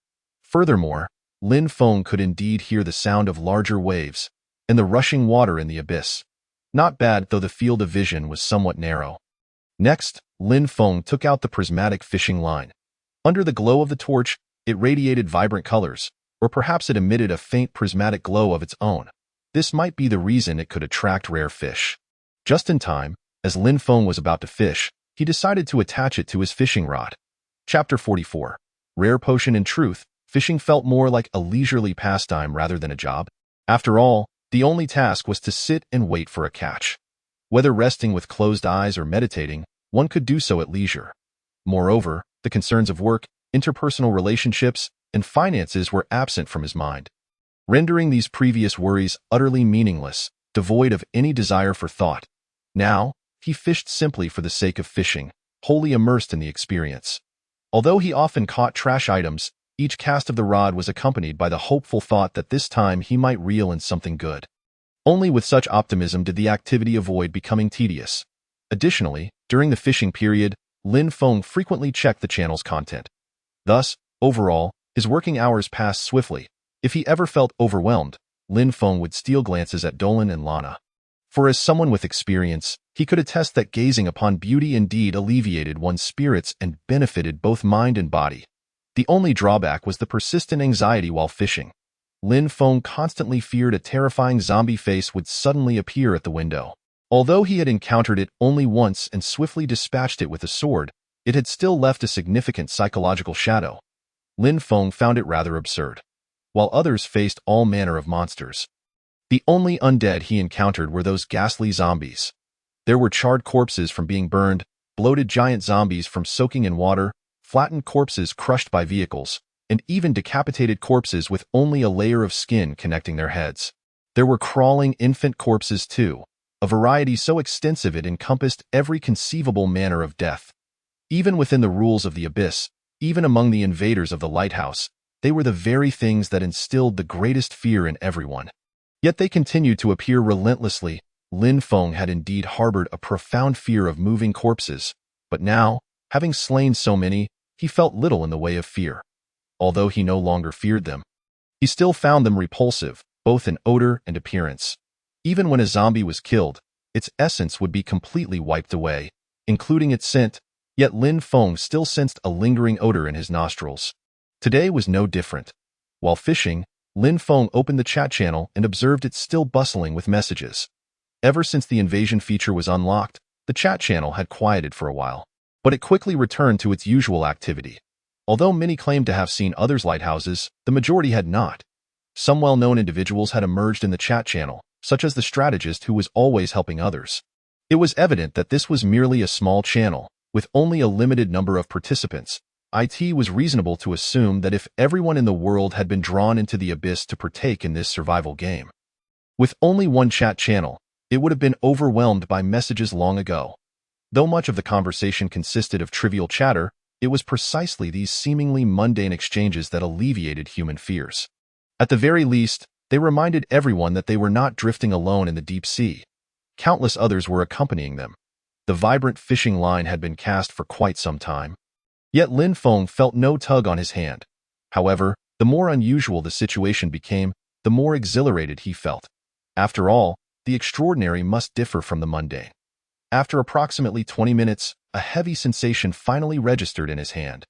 Furthermore, Lin Feng could indeed hear the sound of larger waves and the rushing water in the abyss. Not bad, though the field of vision was somewhat narrow. Next, Lin Feng took out the prismatic fishing line. Under the glow of the torch, it radiated vibrant colors, or perhaps it emitted a faint prismatic glow of its own. This might be the reason it could attract rare fish. Just in time, as Lin Feng was about to fish, he decided to attach it to his fishing rod. Chapter 44. Rare Potion. In truth, fishing felt more like a leisurely pastime rather than a job. After all, the only task was to sit and wait for a catch. Whether resting with closed eyes or meditating, one could do so at leisure. Moreover, the concerns of work, interpersonal relationships, and finances were absent from his mind, rendering these previous worries utterly meaningless, devoid of any desire for thought. Now, he fished simply for the sake of fishing, wholly immersed in the experience. Although he often caught trash items, each cast of the rod was accompanied by the hopeful thought that this time he might reel in something good. Only with such optimism did the activity avoid becoming tedious. Additionally, during the fishing period, Lin Feng frequently checked the channel's content. Thus, overall, his working hours passed swiftly. If he ever felt overwhelmed, Lin Feng would steal glances at Dolan and Lana. For as someone with experience, he could attest that gazing upon beauty indeed alleviated one's spirits and benefited both mind and body. The only drawback was the persistent anxiety while fishing. Lin Feng constantly feared a terrifying zombie face would suddenly appear at the window. Although he had encountered it only once and swiftly dispatched it with a sword, it had still left a significant psychological shadow. Lin Feng found it rather absurd. While others faced all manner of monsters, the only undead he encountered were those ghastly zombies. There were charred corpses from being burned, bloated giant zombies from soaking in water, flattened corpses crushed by vehicles, and even decapitated corpses with only a layer of skin connecting their heads. There were crawling infant corpses too, a variety so extensive it encompassed every conceivable manner of death. Even within the rules of the abyss, even among the invaders of the lighthouse, they were the very things that instilled the greatest fear in everyone. Yet they continued to appear relentlessly. Lin Feng had indeed harbored a profound fear of moving corpses, But now, having slain so many, he felt little in the way of fear. Although he no longer feared them, he still found them repulsive, both in odor and appearance. Even when a zombie was killed, its essence would be completely wiped away, including its scent, yet Lin Feng still sensed a lingering odor in his nostrils. Today was no different. While fishing, Lin Feng opened the chat channel and observed it still bustling with messages. Ever since the invasion feature was unlocked, the chat channel had quieted for a while, but it quickly returned to its usual activity. Although many claimed to have seen others' lighthouses, the majority had not. Some well-known individuals had emerged in the chat channel, such as the strategist who was always helping others. It was evident that this was merely a small channel, with only a limited number of participants. It was reasonable to assume that if everyone in the world had been drawn into the abyss to partake in this survival game. With only one chat channel, it would have been overwhelmed by messages long ago. Though much of the conversation consisted of trivial chatter, it was precisely these seemingly mundane exchanges that alleviated human fears. At the very least, they reminded everyone that they were not drifting alone in the deep sea. Countless others were accompanying them. The vibrant fishing line had been cast for quite some time. Yet Lin Feng felt no tug on his hand. However, the more unusual the situation became, the more exhilarated he felt. After all, the extraordinary must differ from the mundane. After approximately 20 minutes, a heavy sensation finally registered in his hand.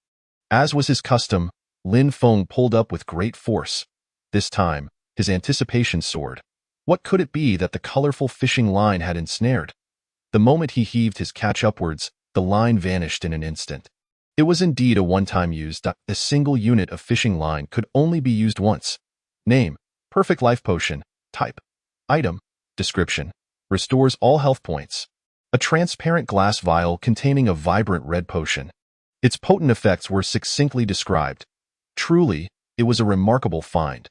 As was his custom, Lin Feng pulled up with great force. This time, his anticipation soared. What could it be that the colorful fishing line had ensnared? The moment he heaved his catch upwards, the line vanished in an instant. It was indeed a one-time use. A single unit of fishing line could only be used once. Name: Perfect Life Potion. Type: Item. Description: Restores all health points. A transparent glass vial containing a vibrant red potion. Its potent effects were succinctly described. Truly, it was a remarkable find.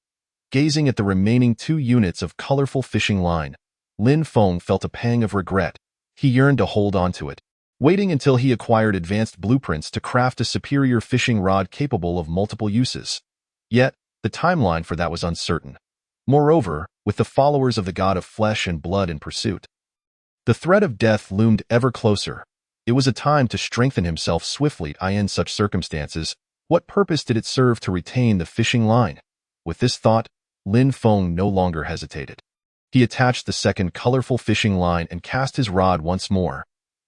Gazing at the remaining 2 units of colorful fishing line, Lin Feng felt a pang of regret. He yearned to hold on to it, waiting until he acquired advanced blueprints to craft a superior fishing rod capable of multiple uses. Yet, the timeline for that was uncertain. Moreover, with the followers of the god of flesh and blood in pursuit, the threat of death loomed ever closer. It was a time to strengthen himself swiftly. In such circumstances, what purpose did it serve to retain the fishing line? With this thought, Lin Feng no longer hesitated. He attached the second colorful fishing line and cast his rod once more.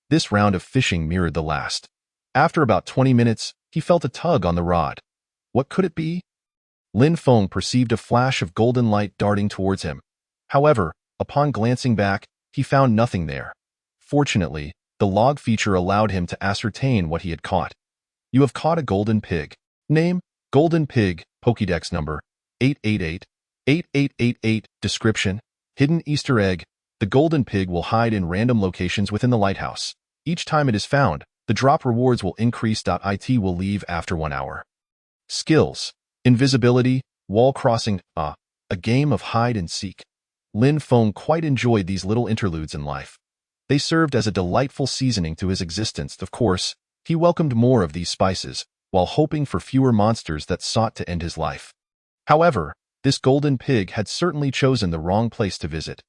This round of fishing mirrored the last. After about 20 minutes, he felt a tug on the rod. What could it be? Lin Feng perceived a flash of golden light darting towards him. However, upon glancing back, he found nothing there. Fortunately, the log feature allowed him to ascertain what he had caught. You have caught a golden pig. Name: Golden Pig. Pokédex number: 888-8888. Description: Hidden Easter egg. The golden pig will hide in random locations within the lighthouse. Each time it is found, the drop rewards will increase. It will leave after 1 hour. Skills: Invisibility, Wall Crossing. A game of hide and seek. Lin Feng quite enjoyed these little interludes in life. They served as a delightful seasoning to his existence. Of course, he welcomed more of these spices, while hoping for fewer monsters that sought to end his life. However, this golden pig had certainly chosen the wrong place to visit.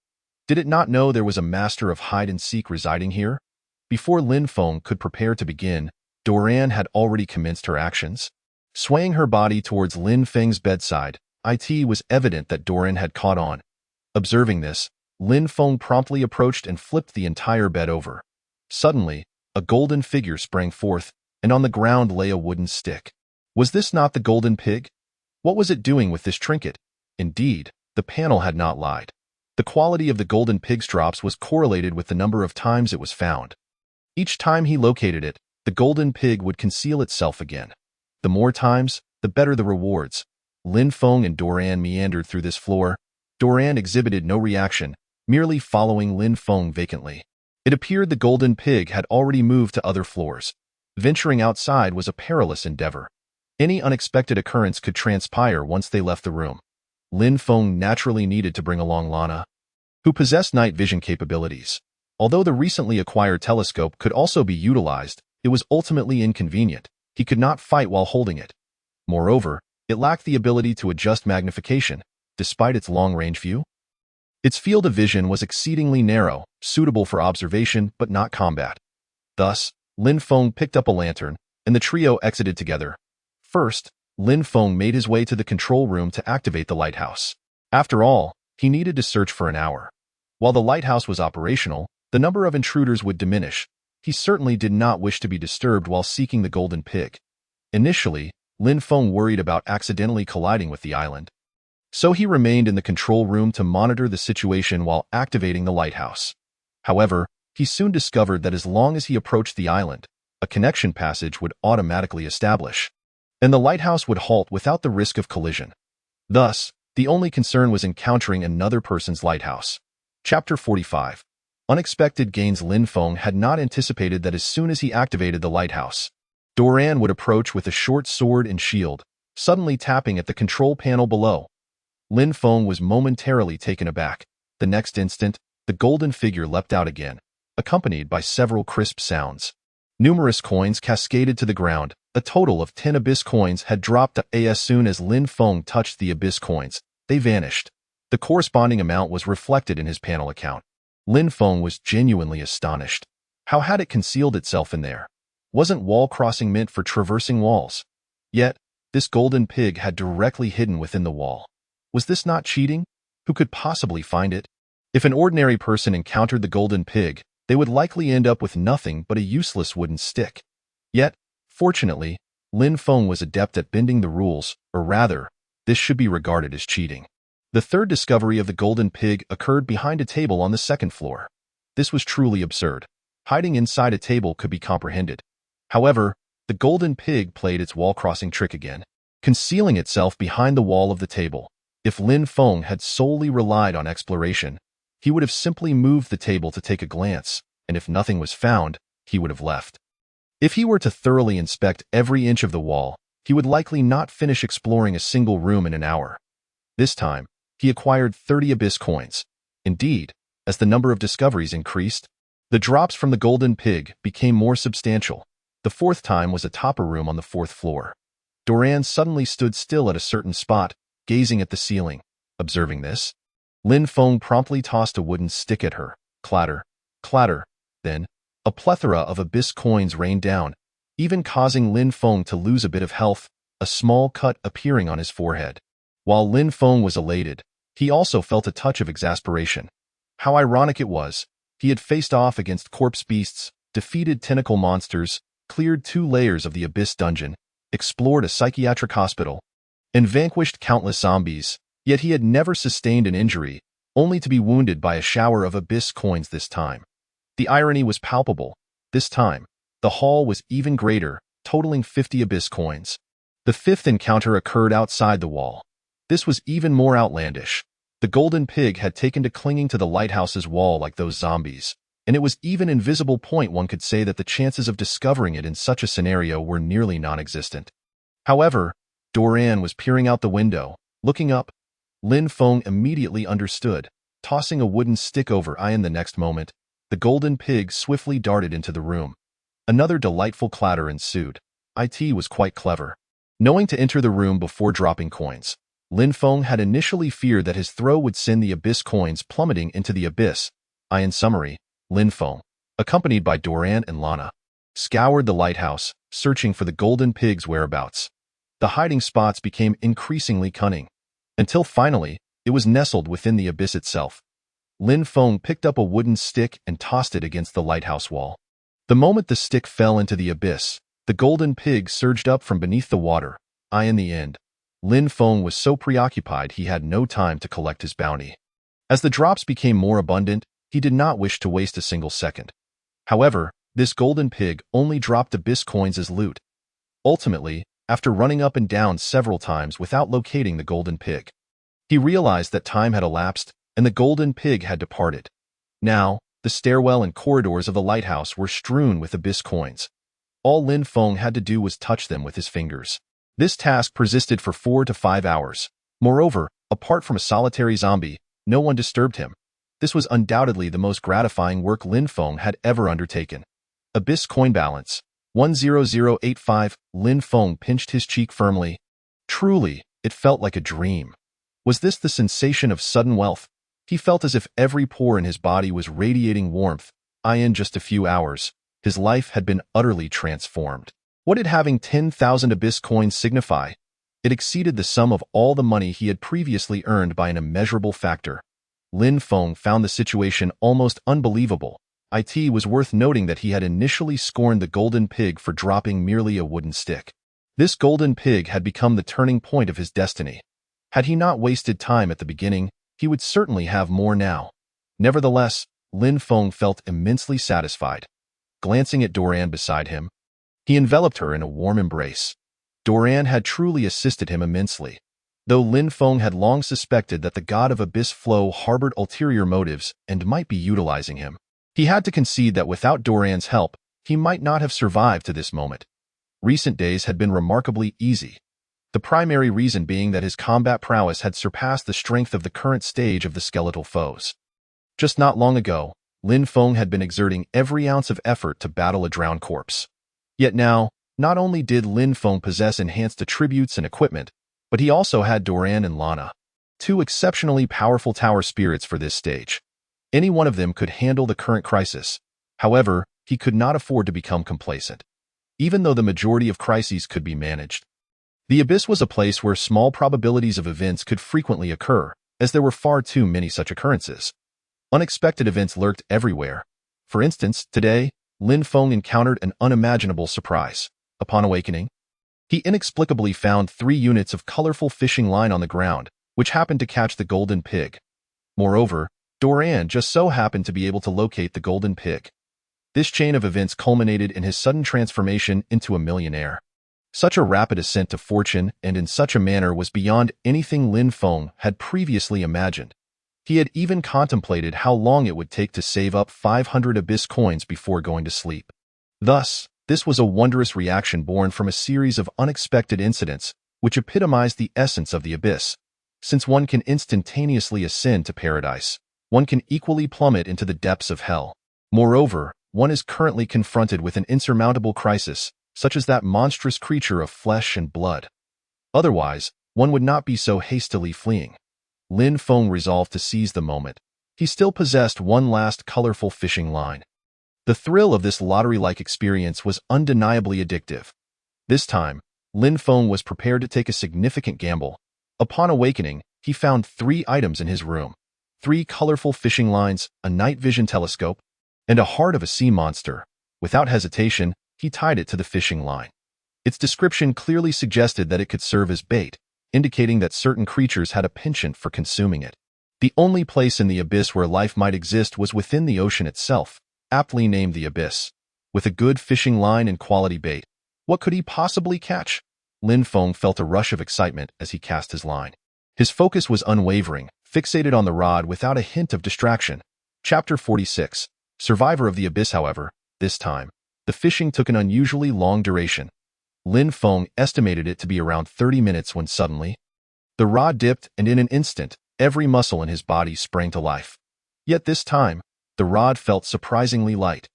Did it not know there was a master of hide-and-seek residing here? Before Lin Feng could prepare to begin, Doran had already commenced her actions. Swaying her body towards Lin Feng's bedside, it was evident that Doran had caught on. Observing this, Lin Feng promptly approached and flipped the entire bed over. Suddenly, a golden figure sprang forth, and on the ground lay a wooden stick. Was this not the golden pig? What was it doing with this trinket? Indeed, the panel had not lied. The quality of the golden pig's drops was correlated with the number of times it was found. Each time he located it, the golden pig would conceal itself again. The more times, the better the rewards. Lin Feng and Doran meandered through this floor. Doran exhibited no reaction, merely following Lin Feng vacantly. It appeared the golden pig had already moved to other floors. Venturing outside was a perilous endeavor. Any unexpected occurrence could transpire once they left the room. Lin Feng naturally needed to bring along Lana, who possessed night vision capabilities. Although the recently acquired telescope could also be utilized, it was ultimately inconvenient. He could not fight while holding it. Moreover, it lacked the ability to adjust magnification, despite its long-range view. Its field of vision was exceedingly narrow, suitable for observation but not combat. Thus, Lin Feng picked up a lantern, and the trio exited together. First, Lin Feng made his way to the control room to activate the lighthouse. After all, he needed to search for an hour. While the lighthouse was operational, the number of intruders would diminish. He certainly did not wish to be disturbed while seeking the golden pig. Initially, Lin Feng worried about accidentally colliding with the island. So he remained in the control room to monitor the situation while activating the lighthouse. However, he soon discovered that as long as he approached the island, a connection passage would automatically establish, and the lighthouse would halt without the risk of collision. Thus, the only concern was encountering another person's lighthouse. Chapter 45. Unexpected gains. Lin Feng had not anticipated that as soon as he activated the lighthouse, Doran would approach with a short sword and shield, suddenly tapping at the control panel below. Lin Feng was momentarily taken aback. The next instant, the golden figure leapt out again, accompanied by several crisp sounds. Numerous coins cascaded to the ground. A total of 10 abyss coins had dropped. As soon as Lin Feng touched the abyss coins, they vanished. The corresponding amount was reflected in his panel account. Lin Feng was genuinely astonished. How had it concealed itself in there? Wasn't wall crossing meant for traversing walls? Yet, this golden pig had directly hidden within the wall. Was this not cheating? Who could possibly find it? If an ordinary person encountered the golden pig, they would likely end up with nothing but a useless wooden stick. Yet, fortunately, Lin Feng was adept at bending the rules, or rather, this should be regarded as cheating. The third discovery of the golden pig occurred behind a table on the second floor. This was truly absurd. Hiding inside a table could be comprehended. However, the golden pig played its wall-crossing trick again, concealing itself behind the wall of the table. If Lin Feng had solely relied on exploration, he would have simply moved the table to take a glance, and if nothing was found, he would have left. If he were to thoroughly inspect every inch of the wall, he would likely not finish exploring a single room in an hour. This time, he acquired 30 abyss coins. Indeed, as the number of discoveries increased, the drops from the golden pig became more substantial. The fourth time was atop a room on the fourth floor. Doran suddenly stood still at a certain spot, gazing at the ceiling. Observing this, Lin Feng promptly tossed a wooden stick at her. Clatter, clatter. Then, a plethora of abyss coins rained down, even causing Lin Feng to lose a bit of health, a small cut appearing on his forehead. While Lin Feng was elated, he also felt a touch of exasperation. How ironic it was. He had faced off against corpse beasts, defeated tentacle monsters, cleared 2 layers of the abyss dungeon, explored a psychiatric hospital, and vanquished countless zombies, yet he had never sustained an injury, only to be wounded by a shower of abyss coins this time. The irony was palpable. This time, the haul was even greater, totaling 50 abyss coins. The fifth encounter occurred outside the wall. This was even more outlandish. The golden pig had taken to clinging to the lighthouse's wall like those zombies, and it was even invisible. One could say that the chances of discovering it in such a scenario were nearly non-existent. However, Doran was peering out the window, looking up. Lin Feng immediately understood, tossing a wooden stick over Ian. The next moment, the golden pig swiftly darted into the room. Another delightful clatter ensued. It was quite clever. Knowing to enter the room before dropping coins, Lin Feng had initially feared that his throw would send the abyss coins plummeting into the abyss. In summary, Lin Feng, accompanied by Doran and Lana, scoured the lighthouse, searching for the golden pig's whereabouts. The hiding spots became increasingly cunning, until finally, it was nestled within the abyss itself. Lin Feng picked up a wooden stick and tossed it against the lighthouse wall. The moment the stick fell into the abyss, the golden pig surged up from beneath the water. In the end, Lin Feng was so preoccupied he had no time to collect his bounty. As the drops became more abundant, he did not wish to waste a single second. However, this golden pig only dropped abyss coins as loot. Ultimately, after running up and down several times without locating the golden pig, he realized that time had elapsed and the golden pig had departed. Now, the stairwell and corridors of the lighthouse were strewn with abyss coins. All Lin Feng had to do was touch them with his fingers. This task persisted for 4 to 5 hours. Moreover, apart from a solitary zombie, no one disturbed him. This was undoubtedly the most gratifying work Lin Feng had ever undertaken. Abyss coin balance, 10085. Lin Feng pinched his cheek firmly. Truly, it felt like a dream. Was this the sensation of sudden wealth? He felt as if every pore in his body was radiating warmth. In just a few hours, His life had been utterly transformed. What did having 10,000 Abyss coins signify? It exceeded the sum of all the money he had previously earned by an immeasurable factor. Lin Feng found the situation almost unbelievable. It was worth noting that he had initially scorned the golden pig for dropping merely a wooden stick. This golden pig had become the turning point of his destiny. Had he not wasted time at the beginning, he would certainly have more now. Nevertheless, Lin Feng felt immensely satisfied. Glancing at Doran beside him, he enveloped her in a warm embrace. Doran had truly assisted him immensely. Though Lin Feng had long suspected that the god of Abyss Flow harbored ulterior motives and might be utilizing him, he had to concede that without Doran's help, he might not have survived to this moment. Recent days had been remarkably easy, the primary reason being that his combat prowess had surpassed the strength of the current stage of the skeletal foes. Just not long ago, Lin Feng had been exerting every ounce of effort to battle a drowned corpse. Yet now, not only did Lin Feng possess enhanced attributes and equipment, but he also had Doran and Lana, two exceptionally powerful tower spirits for this stage. Any one of them could handle the current crisis. However, he could not afford to become complacent. Even though the majority of crises could be managed, the Abyss was a place where small probabilities of events could frequently occur, as there were far too many such occurrences. Unexpected events lurked everywhere. For instance, today, Lin Feng encountered an unimaginable surprise. Upon awakening, he inexplicably found 3 units of colorful fishing line on the ground, which happened to catch the golden pig. Moreover, Doran just so happened to be able to locate the golden pig. This chain of events culminated in his sudden transformation into a millionaire. Such a rapid ascent to fortune and in such a manner was beyond anything Lin Feng had previously imagined. He had even contemplated how long it would take to save up 500 Abyss coins before going to sleep. Thus, this was a wondrous reaction born from a series of unexpected incidents which epitomized the essence of the Abyss. Since one can instantaneously ascend to paradise, one can equally plummet into the depths of hell. Moreover, one is currently confronted with an insurmountable crisis, such as that monstrous creature of flesh and blood. Otherwise, one would not be so hastily fleeing. Lin Feng resolved to seize the moment. He still possessed one last colorful fishing line. The thrill of this lottery-like experience was undeniably addictive. This time, Lin Feng was prepared to take a significant gamble. Upon awakening, he found 3 items in his room: 3 colorful fishing lines, a night vision telescope, and a heart of a sea monster. Without hesitation, he tied it to the fishing line. Its description clearly suggested that it could serve as bait, indicating that certain creatures had a penchant for consuming it. The only place in the Abyss where life might exist was within the ocean itself, aptly named the Abyss. With a good fishing line and quality bait, what could he possibly catch? Lin Feng felt a rush of excitement as he cast his line. His focus was unwavering, fixated on the rod without a hint of distraction. Chapter 46. Survivor of the Abyss. However, this time, the fishing took an unusually long duration. Lin Feng estimated it to be around 30 minutes when suddenly, the rod dipped and in an instant, every muscle in his body sprang to life. Yet this time, the rod felt surprisingly light.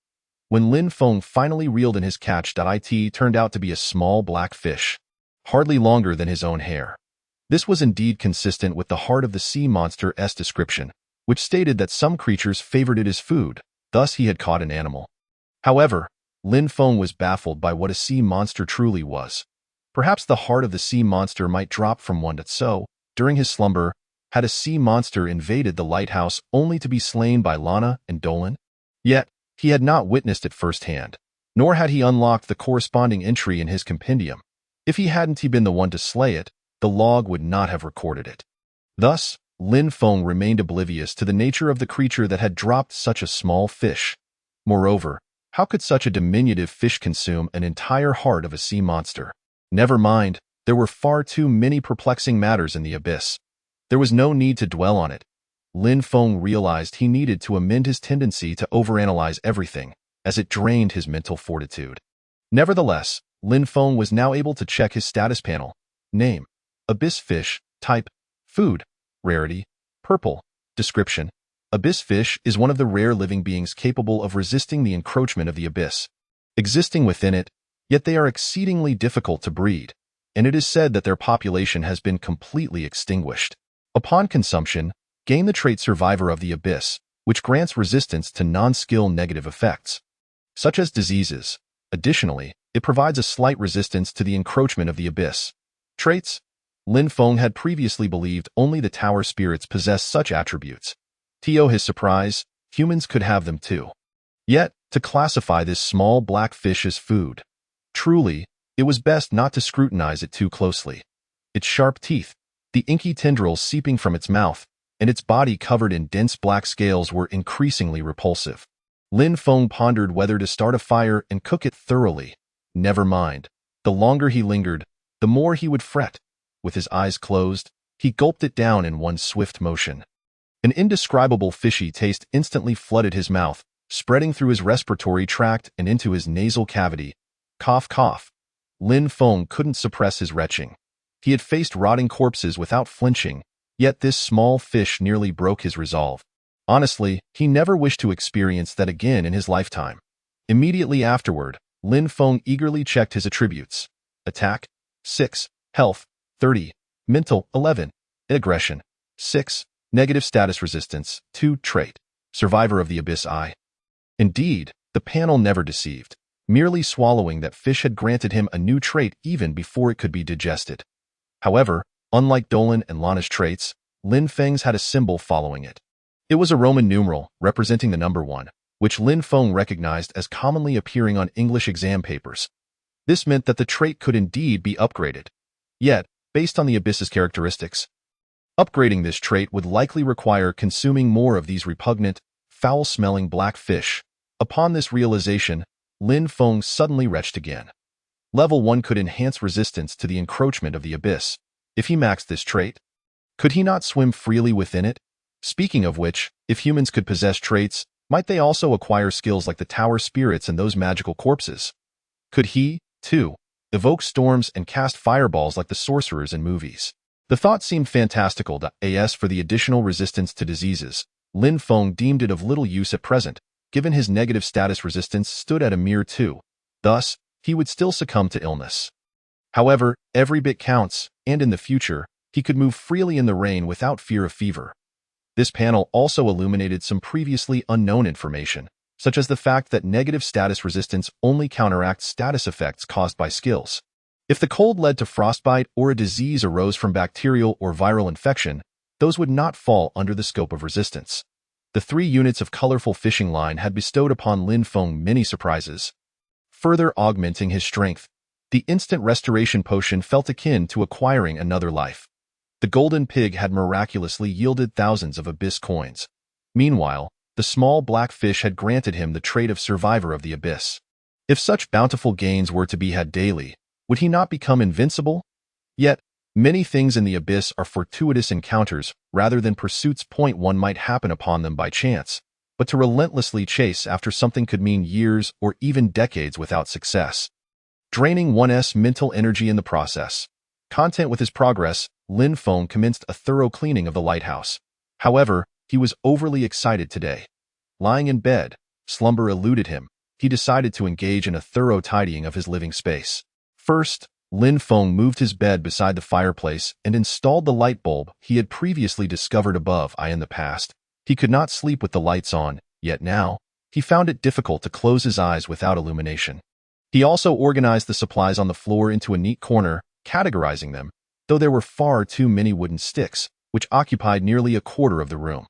When Lin Feng finally reeled in his catch, it turned out to be a small black fish, hardly longer than his own hair. This was indeed consistent with the heart of the sea monster's description, which stated that some creatures favored it as food, thus he had caught an animal. However, Lin Feng was baffled by what a sea monster truly was. Perhaps the heart of the sea monster might drop from one that so, during his slumber, had a sea monster invaded the lighthouse only to be slain by Lana and Dolan? Yet, he had not witnessed it firsthand, nor had he unlocked the corresponding entry in his compendium. If he hadn't been the one to slay it, the log would not have recorded it. Thus, Lin Feng remained oblivious to the nature of the creature that had dropped such a small fish. Moreover, how could such a diminutive fish consume an entire heart of a sea monster? Never mind, there were far too many perplexing matters in the Abyss. There was no need to dwell on it. Lin Feng realized he needed to amend his tendency to overanalyze everything, as it drained his mental fortitude. Nevertheless, Lin Feng was now able to check his status panel. Name: Abyss fish. Type: food. Rarity: purple. Description: Abyss fish is one of the rare living beings capable of resisting the encroachment of the Abyss, existing within it, yet they are exceedingly difficult to breed, and it is said that their population has been completely extinguished. Upon consumption, gain the trait Survivor of the Abyss, which grants resistance to non-skill negative effects. such as diseases. Additionally, it provides a slight resistance to the encroachment of the abyss. Traits? Lin Feng had previously believed only the tower spirits possessed such attributes. To his surprise, humans could have them too. Yet, to classify this small black fish as food. Truly, it was best not to scrutinize it too closely. Its sharp teeth, the inky tendrils seeping from its mouth, and its body covered in dense black scales were increasingly repulsive. Lin Feng pondered whether to start a fire and cook it thoroughly. Never mind. The longer he lingered, the more he would fret. With his eyes closed, he gulped it down in one swift motion. An indescribable fishy taste instantly flooded his mouth, spreading through his respiratory tract and into his nasal cavity. Cough, cough. Lin Feng couldn't suppress his retching. He had faced rotting corpses without flinching, yet this small fish nearly broke his resolve. Honestly, he never wished to experience that again in his lifetime. Immediately afterward, Lin Feng eagerly checked his attributes. Attack, 6. Health, 30. Mental, 11. Aggression, 6. Negative status resistance, 2. Trait, Survivor of the Abyss I. Indeed, the panel never deceived. Merely swallowing that fish had granted him a new trait even before it could be digested. However, unlike Dolan and Lana's traits, Lin Feng's had a symbol following it. It was a Roman numeral representing the number 1, which Lin Feng recognized as commonly appearing on English exam papers. This meant that the trait could indeed be upgraded. Yet, based on the Abyss's characteristics, upgrading this trait would likely require consuming more of these repugnant, foul-smelling black fish. Upon this realization, Lin Feng suddenly retched again. Level 1 could enhance resistance to the encroachment of the Abyss. If he maxed this trait, could he not swim freely within it? Speaking of which, if humans could possess traits, might they also acquire skills like the tower spirits and those magical corpses? Could he, too, evoke storms and cast fireballs like the sorcerers in movies? The thought seemed fantastical to As for the additional resistance to diseases. Lin Feng deemed it of little use at present, given his negative status resistance stood at a mere 2. Thus, he would still succumb to illness. However, every bit counts, and in the future, he could move freely in the rain without fear of fever. This panel also illuminated some previously unknown information, such as the fact that negative status resistance only counteracts status effects caused by skills. If the cold led to frostbite or a disease arose from bacterial or viral infection, those would not fall under the scope of resistance. The 3 units of colorful fishing line had bestowed upon Lin Feng many surprises. Further augmenting his strength, the instant restoration potion felt akin to acquiring another life. The golden pig had miraculously yielded thousands of abyss coins. Meanwhile, the small black fish had granted him the trait of Survivor of the Abyss. If such bountiful gains were to be had daily, would he not become invincible? Yet, many things in the Abyss are fortuitous encounters rather than pursuits. One might happen upon them by chance, but to relentlessly chase after something could mean years or even decades without success, draining one's mental energy in the process. Content with his progress, Lin Feng commenced a thorough cleaning of the lighthouse. However, he was overly excited today. Lying in bed, slumber eluded him. He decided to engage in a thorough tidying of his living space. First, Lin Feng moved his bed beside the fireplace and installed the light bulb he had previously discovered above. In the past, he could not sleep with the lights on, yet now, he found it difficult to close his eyes without illumination. He also organized the supplies on the floor into a neat corner, categorizing them, though there were far too many wooden sticks, which occupied nearly a quarter of the room.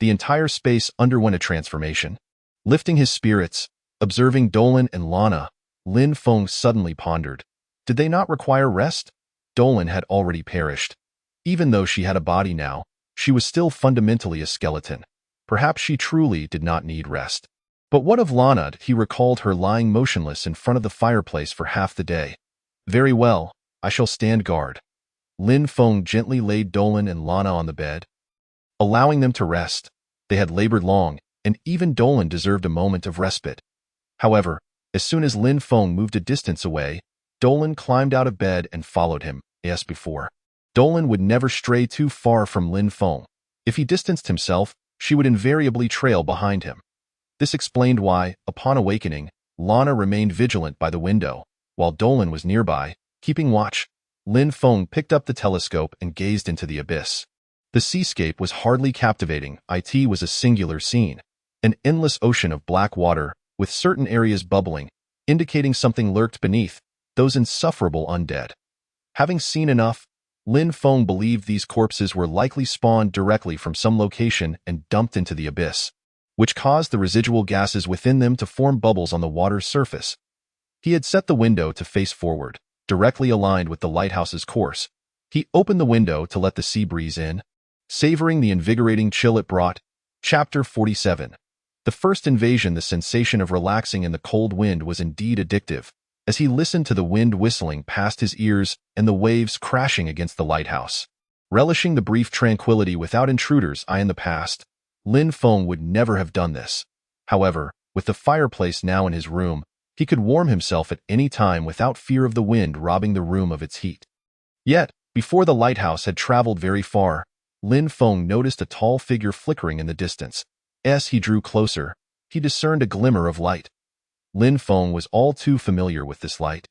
The entire space underwent a transformation. Lifting his spirits, observing Dolan and Lana, Lin Feng suddenly pondered. Did they not require rest? Dolan had already perished. Even though she had a body now, she was still fundamentally a skeleton. Perhaps she truly did not need rest. But what of Lana? He recalled her lying motionless in front of the fireplace for half the day. Very well, I shall stand guard. Lin Feng gently laid Dolan and Lana on the bed, allowing them to rest. They had labored long, and even Dolan deserved a moment of respite. However, as soon as Lin Feng moved a distance away, Dolan climbed out of bed and followed him, as before. Dolan would never stray too far from Lin Feng. If he distanced himself, she would invariably trail behind him. This explained why, upon awakening, Lana remained vigilant by the window, while Dolan was nearby, keeping watch. Lin Feng picked up the telescope and gazed into the abyss. The seascape was hardly captivating. It was a singular scene, an endless ocean of black water, with certain areas bubbling, indicating something lurked beneath, those insufferable undead. Having seen enough, Lin Feng believed these corpses were likely spawned directly from some location and dumped into the abyss, which caused the residual gases within them to form bubbles on the water's surface. He had set the window to face forward, directly aligned with the lighthouse's course. He opened the window to let the sea breeze in, savoring the invigorating chill it brought. Chapter 47. The first invasion. The sensation of relaxing in the cold wind was indeed addictive, as he listened to the wind whistling past his ears and the waves crashing against the lighthouse. Relishing the brief tranquility without intruders. In the past, Lin Feng would never have done this. However, with the fireplace now in his room, he could warm himself at any time without fear of the wind robbing the room of its heat. Yet, before the lighthouse had traveled very far, Lin Feng noticed a tall figure flickering in the distance. As he drew closer, he discerned a glimmer of light. Lin Feng was all too familiar with this light.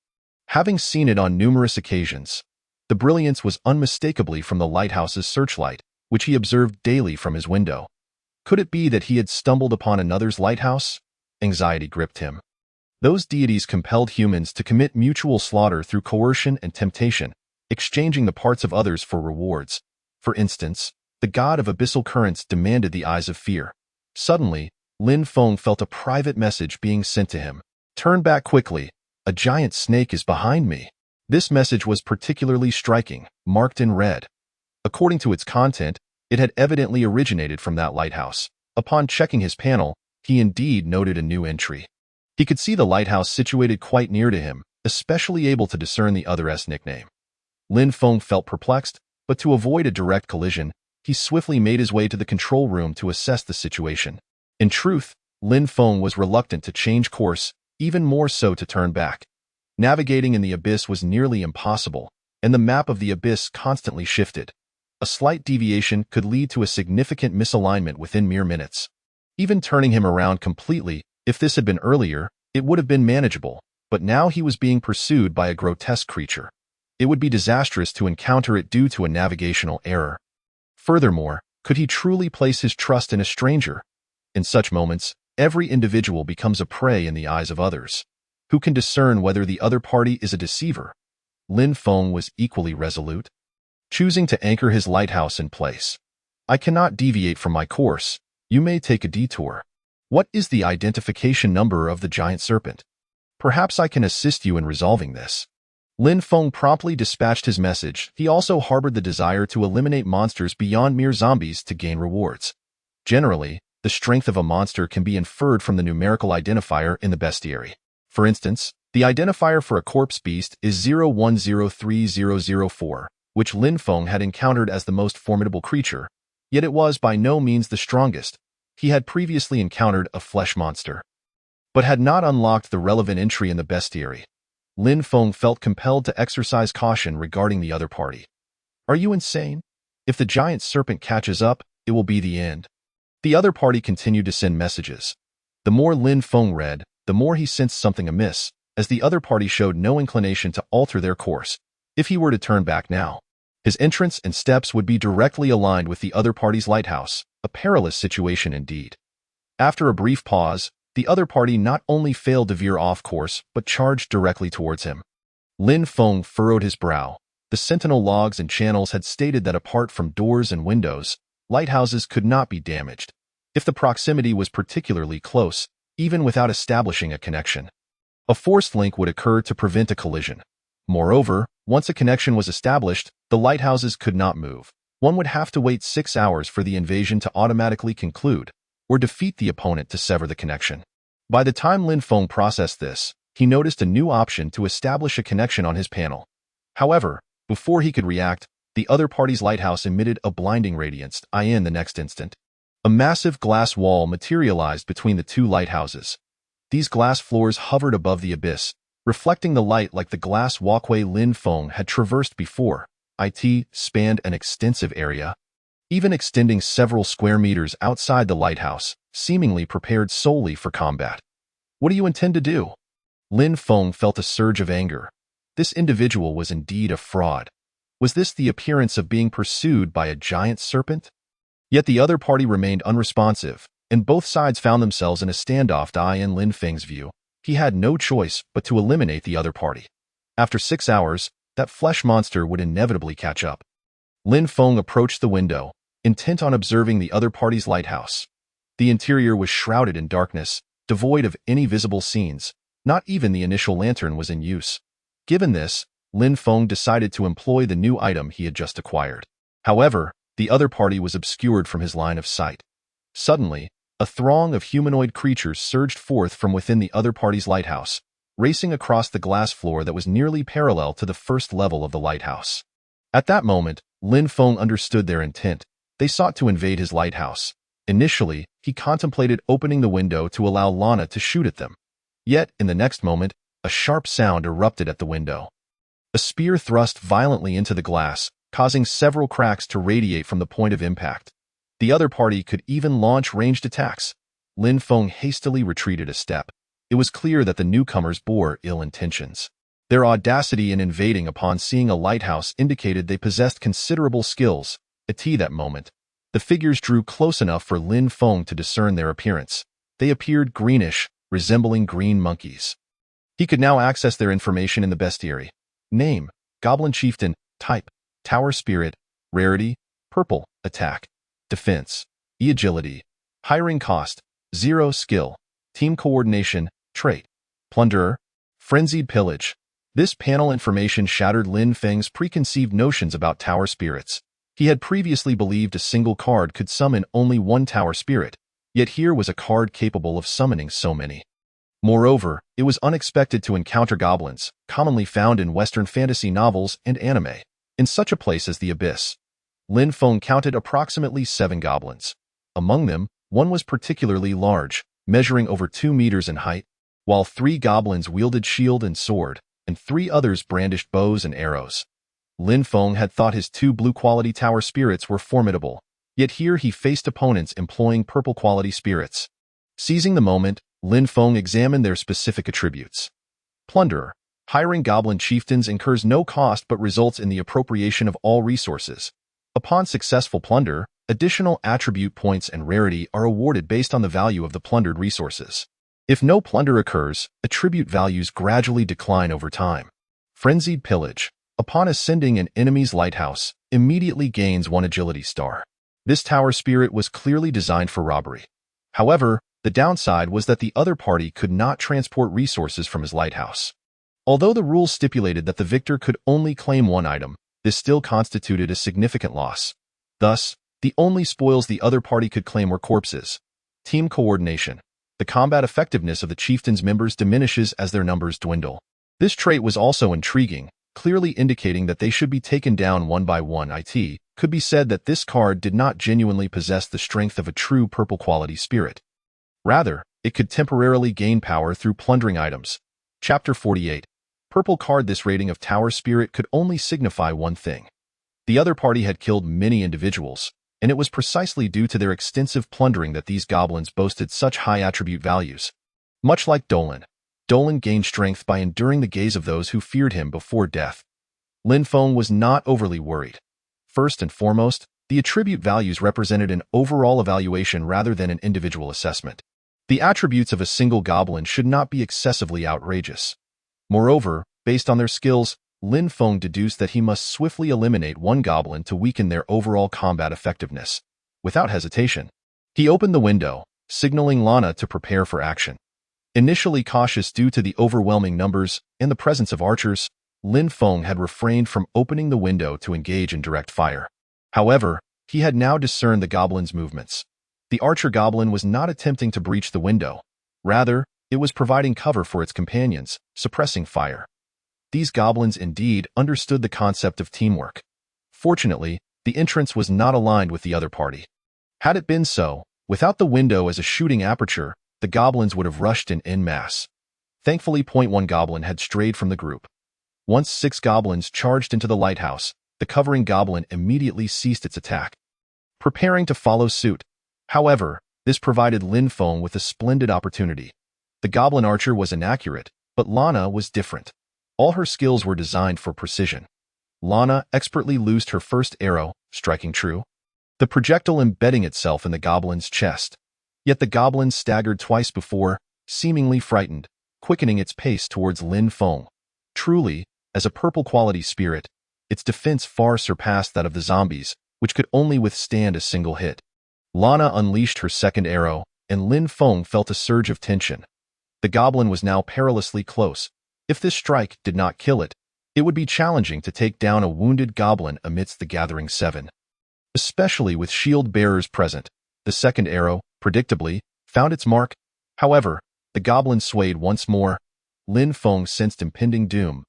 Having seen it on numerous occasions, the brilliance was unmistakably from the lighthouse's searchlight, which he observed daily from his window. Could it be that he had stumbled upon another's lighthouse? Anxiety gripped him. Those deities compelled humans to commit mutual slaughter through coercion and temptation, exchanging the parts of others for rewards. For instance, the god of abyssal currents demanded the eyes of fear. Suddenly, Lin Feng felt a private message being sent to him. Turn back quickly. A giant snake is behind me. This message was particularly striking, marked in red. According to its content, it had evidently originated from that lighthouse. Upon checking his panel, he indeed noted a new entry. He could see the lighthouse situated quite near to him, especially able to discern the other's nickname. Lin Feng felt perplexed, but to avoid a direct collision, he swiftly made his way to the control room to assess the situation. In truth, Lin Feng was reluctant to change course, even more so to turn back. Navigating in the abyss was nearly impossible, and the map of the abyss constantly shifted. A slight deviation could lead to a significant misalignment within mere minutes. Even turning him around completely, if this had been earlier, it would have been manageable, but now he was being pursued by a grotesque creature. It would be disastrous to encounter it due to a navigational error. Furthermore, could he truly place his trust in a stranger? In such moments, every individual becomes a prey in the eyes of others. Who can discern whether the other party is a deceiver? Lin Feng was equally resolute, choosing to anchor his lighthouse in place. I cannot deviate from my course. You may take a detour. What is the identification number of the giant serpent? Perhaps I can assist you in resolving this. Lin Feng promptly dispatched his message. He also harbored the desire to eliminate monsters beyond mere zombies to gain rewards. Generally, the strength of a monster can be inferred from the numerical identifier in the bestiary. For instance, the identifier for a corpse beast is 0103004, which Lin Feng had encountered as the most formidable creature, yet it was by no means the strongest. He had previously encountered a flesh monster, but had not unlocked the relevant entry in the bestiary. Lin Feng felt compelled to exercise caution regarding the other party. Are you insane? If the giant serpent catches up, it will be the end. The other party continued to send messages. The more Lin Feng read, the more he sensed something amiss, as the other party showed no inclination to alter their course. If he were to turn back now, his entrance and steps would be directly aligned with the other party's lighthouse, a perilous situation indeed. After a brief pause, the other party not only failed to veer off course, but charged directly towards him. Lin Feng furrowed his brow. The sentinel logs and channels had stated that apart from doors and windows, lighthouses could not be damaged. If the proximity was particularly close, even without establishing a connection, a forced link would occur to prevent a collision. Moreover, once a connection was established, the lighthouses could not move. One would have to wait 6 hours for the invasion to automatically conclude, or defeat the opponent to sever the connection. By the time Lin Feng processed this, he noticed a new option to establish a connection on his panel. However, before he could react, the other party's lighthouse emitted a blinding radiance. In the next instant, a massive glass wall materialized between the two lighthouses. These glass floors hovered above the abyss, reflecting the light like the glass walkway Lin Feng had traversed before. It spanned an extensive area, even extending several square meters outside the lighthouse, seemingly prepared solely for combat. What do you intend to do? Lin Feng felt a surge of anger. This individual was indeed a fraud. Was this the appearance of being pursued by a giant serpent? Yet the other party remained unresponsive, and both sides found themselves in a standoff. In Lin Feng's view, he had no choice but to eliminate the other party. After 6 hours, that flesh monster would inevitably catch up. Lin Feng approached the window, intent on observing the other party's lighthouse. The interior was shrouded in darkness, devoid of any visible scenes. Not even the initial lantern was in use. Given this, Lin Feng decided to employ the new item he had just acquired. However, the other party was obscured from his line of sight. Suddenly, a throng of humanoid creatures surged forth from within the other party's lighthouse, racing across the glass floor that was nearly parallel to the first level of the lighthouse. At that moment, Lin Feng understood their intent. They sought to invade his lighthouse. Initially, he contemplated opening the window to allow Lana to shoot at them. Yet, in the next moment, a sharp sound erupted at the window. A spear thrust violently into the glass, causing several cracks to radiate from the point of impact. The other party could even launch ranged attacks. Lin Feng hastily retreated a step. It was clear that the newcomers bore ill intentions. Their audacity in invading upon seeing a lighthouse indicated they possessed considerable skills. At that moment, the figures drew close enough for Lin Feng to discern their appearance. They appeared greenish, resembling green monkeys. He could now access their information in the bestiary. Name: Goblin Chieftain. Type: Tower Spirit. Rarity: Purple. Attack: Defense. Agility. Hiring cost: 0. Skill. Team Coordination. Trait: Plunderer. Frenzied Pillage. This panel information shattered Lin Feng's preconceived notions about tower spirits. He had previously believed a single card could summon only one tower spirit, yet here was a card capable of summoning so many. Moreover, it was unexpected to encounter goblins, commonly found in Western fantasy novels and anime, in such a place as the Abyss. Lin Feng counted approximately 7 goblins. Among them, one was particularly large, measuring over 2 meters in height, while 3 goblins wielded shield and sword, and 3 others brandished bows and arrows. Lin Feng had thought his 2 blue-quality tower spirits were formidable, yet here he faced opponents employing purple-quality spirits. Seizing the moment, Lin Feng examined their specific attributes. Plunderer. Hiring goblin chieftains incurs no cost but results in the appropriation of all resources. Upon successful plunder, additional attribute points and rarity are awarded based on the value of the plundered resources. If no plunder occurs, attribute values gradually decline over time. Frenzied Pillage. Upon ascending an enemy's lighthouse, immediately gains 1 agility star. This tower spirit was clearly designed for robbery. However, the downside was that the other party could not transport resources from his lighthouse. Although the rules stipulated that the victor could only claim 1 item, this still constituted a significant loss. Thus, the only spoils the other party could claim were corpses. Team Coordination. The combat effectiveness of the chieftain's members diminishes as their numbers dwindle. This trait was also intriguing, clearly indicating that they should be taken down one by one. It could be said that this card did not genuinely possess the strength of a true purple quality spirit. Rather, it could temporarily gain power through plundering items. Chapter 48. Purple card. This rating of tower spirit could only signify one thing. The other party had killed many individuals, and it was precisely due to their extensive plundering that these goblins boasted such high attribute values. Much like Dolan gained strength by enduring the gaze of those who feared him before death. Lin Feng was not overly worried. First and foremost, the attribute values represented an overall evaluation rather than an individual assessment. The attributes of a single goblin should not be excessively outrageous. Moreover, based on their skills, Lin Feng deduced that he must swiftly eliminate 1 goblin to weaken their overall combat effectiveness. Without hesitation, he opened the window, signaling Lana to prepare for action. Initially cautious due to the overwhelming numbers and the presence of archers, Lin Feng had refrained from opening the window to engage in direct fire. However, he had now discerned the goblin's movements. The archer goblin was not attempting to breach the window. Rather, it was providing cover for its companions, suppressing fire. These goblins indeed understood the concept of teamwork. Fortunately, the entrance was not aligned with the other party. Had it been so, without the window as a shooting aperture, the goblins would have rushed in en masse. Thankfully, 1 goblin had strayed from the group. Once 6 goblins charged into the lighthouse, the covering goblin immediately ceased its attack, preparing to follow suit. However, this provided Lin Feng with a splendid opportunity. The goblin archer was inaccurate, but Lana was different. All her skills were designed for precision. Lana expertly loosed her first arrow, striking true, the projectile embedding itself in the goblin's chest. Yet the goblin staggered twice before, seemingly frightened, quickening its pace towards Lin Feng. Truly, as a purple-quality spirit, its defense far surpassed that of the zombies, which could only withstand a single hit. Lana unleashed her second arrow, and Lin Feng felt a surge of tension. The goblin was now perilously close. If this strike did not kill it, it would be challenging to take down a wounded goblin amidst the gathering seven. Especially with shield bearers present, the second arrow, predictably, found its mark. However, the goblin swayed once more. Lin Feng sensed impending doom.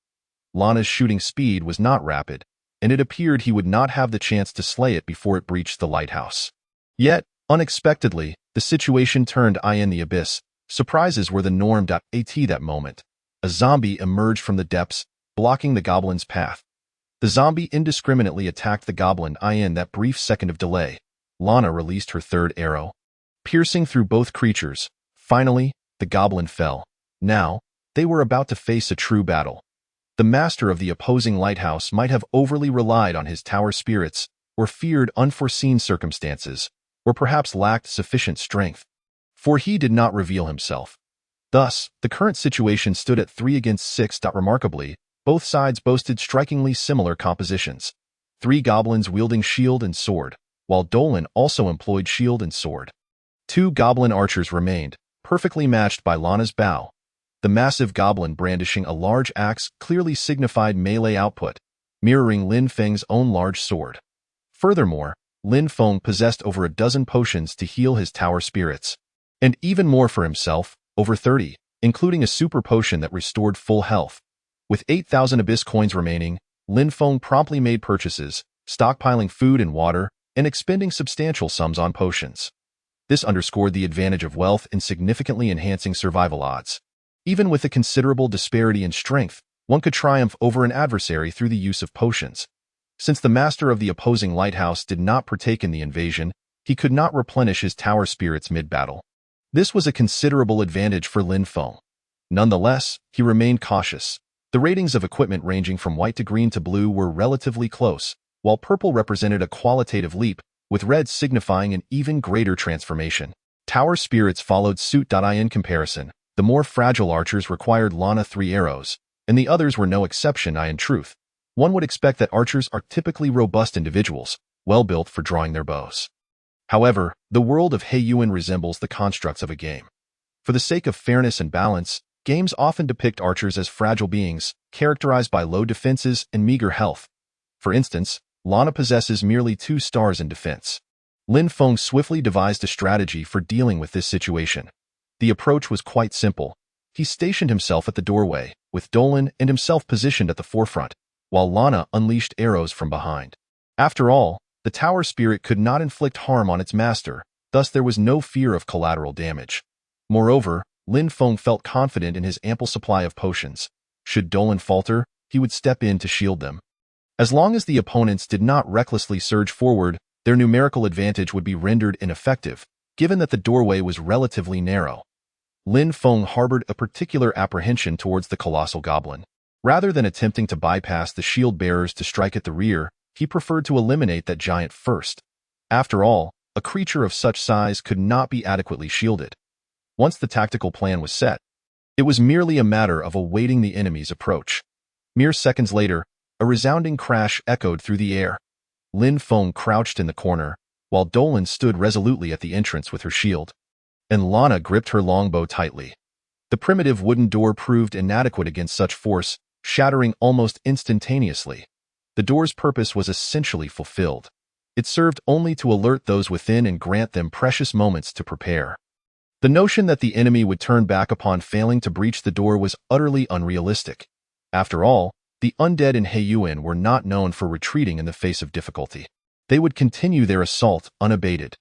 Lana's shooting speed was not rapid, and it appeared he would not have the chance to slay it before it breached the lighthouse. Yet, unexpectedly, the situation turned in the abyss. Surprises were the norm. At that moment, a zombie emerged from the depths, blocking the goblin's path. The zombie indiscriminately attacked the goblin in that brief second of delay. Lana released her third arrow, piercing through both creatures. Finally, the goblin fell. Now, they were about to face a true battle. The master of the opposing lighthouse might have overly relied on his tower spirits, or feared unforeseen circumstances, or perhaps lacked sufficient strength, for he did not reveal himself. Thus, the current situation stood at 3 against 6. Remarkably, both sides boasted strikingly similar compositions. 3 goblins wielding shield and sword, while Dolan also employed shield and sword. 2 goblin archers remained, perfectly matched by Lana's bow. The massive goblin brandishing a large axe clearly signified melee output, mirroring Lin Feng's own large sword. Furthermore, Lin Feng possessed over a dozen potions to heal his tower spirits, and even more for himself, over 30, including a super potion that restored full health. With 8,000 abyss coins remaining, Lin Feng promptly made purchases, stockpiling food and water, and expending substantial sums on potions. This underscored the advantage of wealth in significantly enhancing survival odds. Even with a considerable disparity in strength, one could triumph over an adversary through the use of potions. Since the master of the opposing lighthouse did not partake in the invasion, he could not replenish his tower spirits mid-battle. This was a considerable advantage for Lin Feng. Nonetheless, he remained cautious. The ratings of equipment ranging from white to green to blue were relatively close, while purple represented a qualitative leap, with red signifying an even greater transformation. Tower spirits followed suit. In comparison, the more fragile archers required Lana 3 arrows, and the others were no exception. In truth, one would expect that archers are typically robust individuals, well built for drawing their bows. However, the world of Heiyuan resembles the constructs of a game. For the sake of fairness and balance, games often depict archers as fragile beings, characterized by low defenses and meager health. For instance, Lana possesses merely 2 stars in defense. Lin Feng swiftly devised a strategy for dealing with this situation. The approach was quite simple. He stationed himself at the doorway, with Dolan and himself positioned at the forefront, while Lana unleashed arrows from behind. After all, the tower spirit could not inflict harm on its master, thus there was no fear of collateral damage. Moreover, Lin Feng felt confident in his ample supply of potions. Should Dolan falter, he would step in to shield them. As long as the opponents did not recklessly surge forward, their numerical advantage would be rendered ineffective, given that the doorway was relatively narrow. Lin Feng harbored a particular apprehension towards the colossal goblin. Rather than attempting to bypass the shield bearers to strike at the rear, he preferred to eliminate that giant first. After all, a creature of such size could not be adequately shielded. Once the tactical plan was set, it was merely a matter of awaiting the enemy's approach. Mere seconds later, a resounding crash echoed through the air. Lin Feng crouched in the corner, while Dolan stood resolutely at the entrance with her shield, and Lana gripped her longbow tightly. The primitive wooden door proved inadequate against such force, shattering almost instantaneously. The door's purpose was essentially fulfilled. It served only to alert those within and grant them precious moments to prepare. The notion that the enemy would turn back upon failing to breach the door was utterly unrealistic. After all, the undead in Heiyuan were not known for retreating in the face of difficulty. They would continue their assault unabated.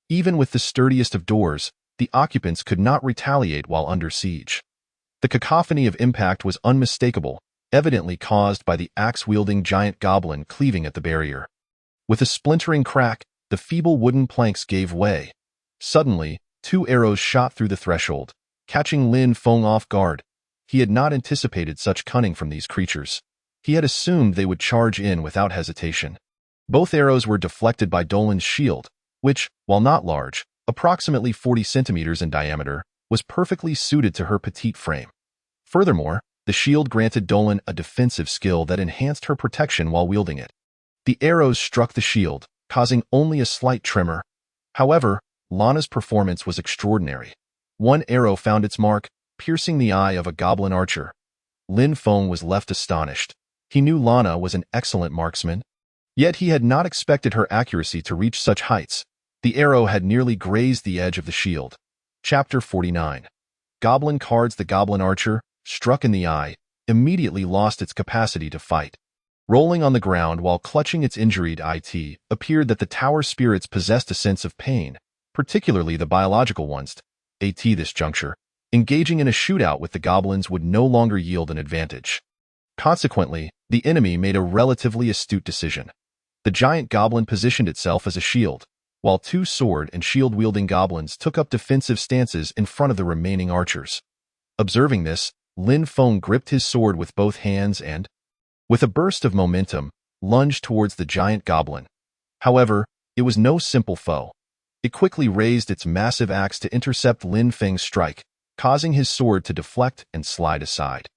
Even with the sturdiest of doors, the occupants could not retaliate while under siege. The cacophony of impact was unmistakable, evidently caused by the axe-wielding giant goblin cleaving at the barrier. With a splintering crack, the feeble wooden planks gave way. Suddenly, 2 arrows shot through the threshold, catching Lin Feng off guard. He had not anticipated such cunning from these creatures. He had assumed they would charge in without hesitation. Both arrows were deflected by Dolan's shield, which, while not large, approximately 40 centimeters in diameter, was perfectly suited to her petite frame. Furthermore, the shield granted Dolan a defensive skill that enhanced her protection while wielding it. The arrows struck the shield, causing only a slight tremor. However, Lana's performance was extraordinary. One arrow found its mark, piercing the eye of a goblin archer. Lin Feng was left astonished. He knew Lana was an excellent marksman, yet he had not expected her accuracy to reach such heights. The arrow had nearly grazed the edge of the shield. Chapter 49. Goblin cards. The goblin archer, struck in the eye, immediately lost its capacity to fight. Rolling on the ground while clutching its injured it appeared that the tower spirits possessed a sense of pain, particularly the biological ones. At this juncture, engaging in a shootout with the goblins would no longer yield an advantage. Consequently, the enemy made a relatively astute decision. The giant goblin positioned itself as a shield, while two sword and shield-wielding goblins took up defensive stances in front of the remaining archers. Observing this, Lin Feng gripped his sword with both hands and, with a burst of momentum, lunged towards the giant goblin. However, it was no simple foe. It quickly raised its massive axe to intercept Lin Feng's strike, causing his sword to deflect and slide aside.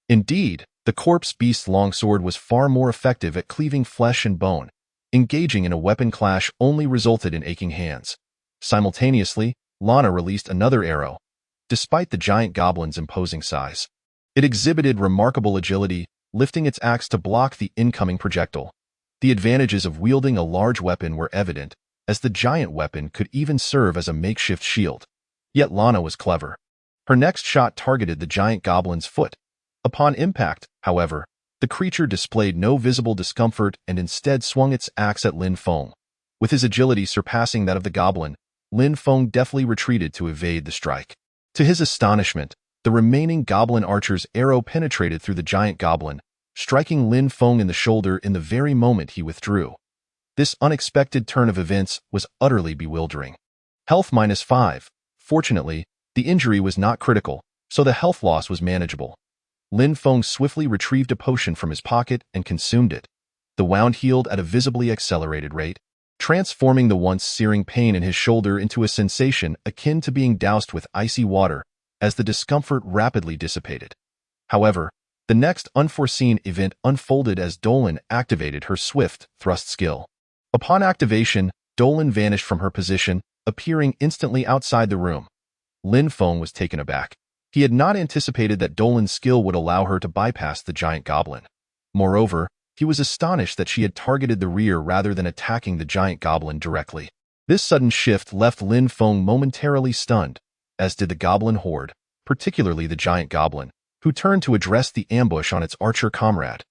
Indeed, the corpse beast's longsword was far more effective at cleaving flesh and bone. Engaging in a weapon clash only resulted in aching hands. Simultaneously, Lana released another arrow. Despite the giant goblin's imposing size, it exhibited remarkable agility, lifting its axe to block the incoming projectile. The advantages of wielding a large weapon were evident, as the giant weapon could even serve as a makeshift shield. Yet Lana was clever. Her next shot targeted the giant goblin's foot. Upon impact, however, the creature displayed no visible discomfort and instead swung its axe at Lin Feng. With his agility surpassing that of the goblin, Lin Feng deftly retreated to evade the strike. To his astonishment, the remaining goblin archer's arrow penetrated through the giant goblin, striking Lin Feng in the shoulder in the very moment he withdrew. This unexpected turn of events was utterly bewildering. Health -5. Fortunately, the injury was not critical, so the health loss was manageable. Lin Feng swiftly retrieved a potion from his pocket and consumed it. The wound healed at a visibly accelerated rate, transforming the once searing pain in his shoulder into a sensation akin to being doused with icy water, as the discomfort rapidly dissipated. However, the next unforeseen event unfolded as Dolan activated her swift thrust skill. Upon activation, Dolan vanished from her position, appearing instantly outside the room. Lin Feng was taken aback. He had not anticipated that Dolan's skill would allow her to bypass the giant goblin. Moreover, he was astonished that she had targeted the rear rather than attacking the giant goblin directly. This sudden shift left Lin Feng momentarily stunned, as did the goblin horde, particularly the giant goblin, who turned to address the ambush on its archer comrade.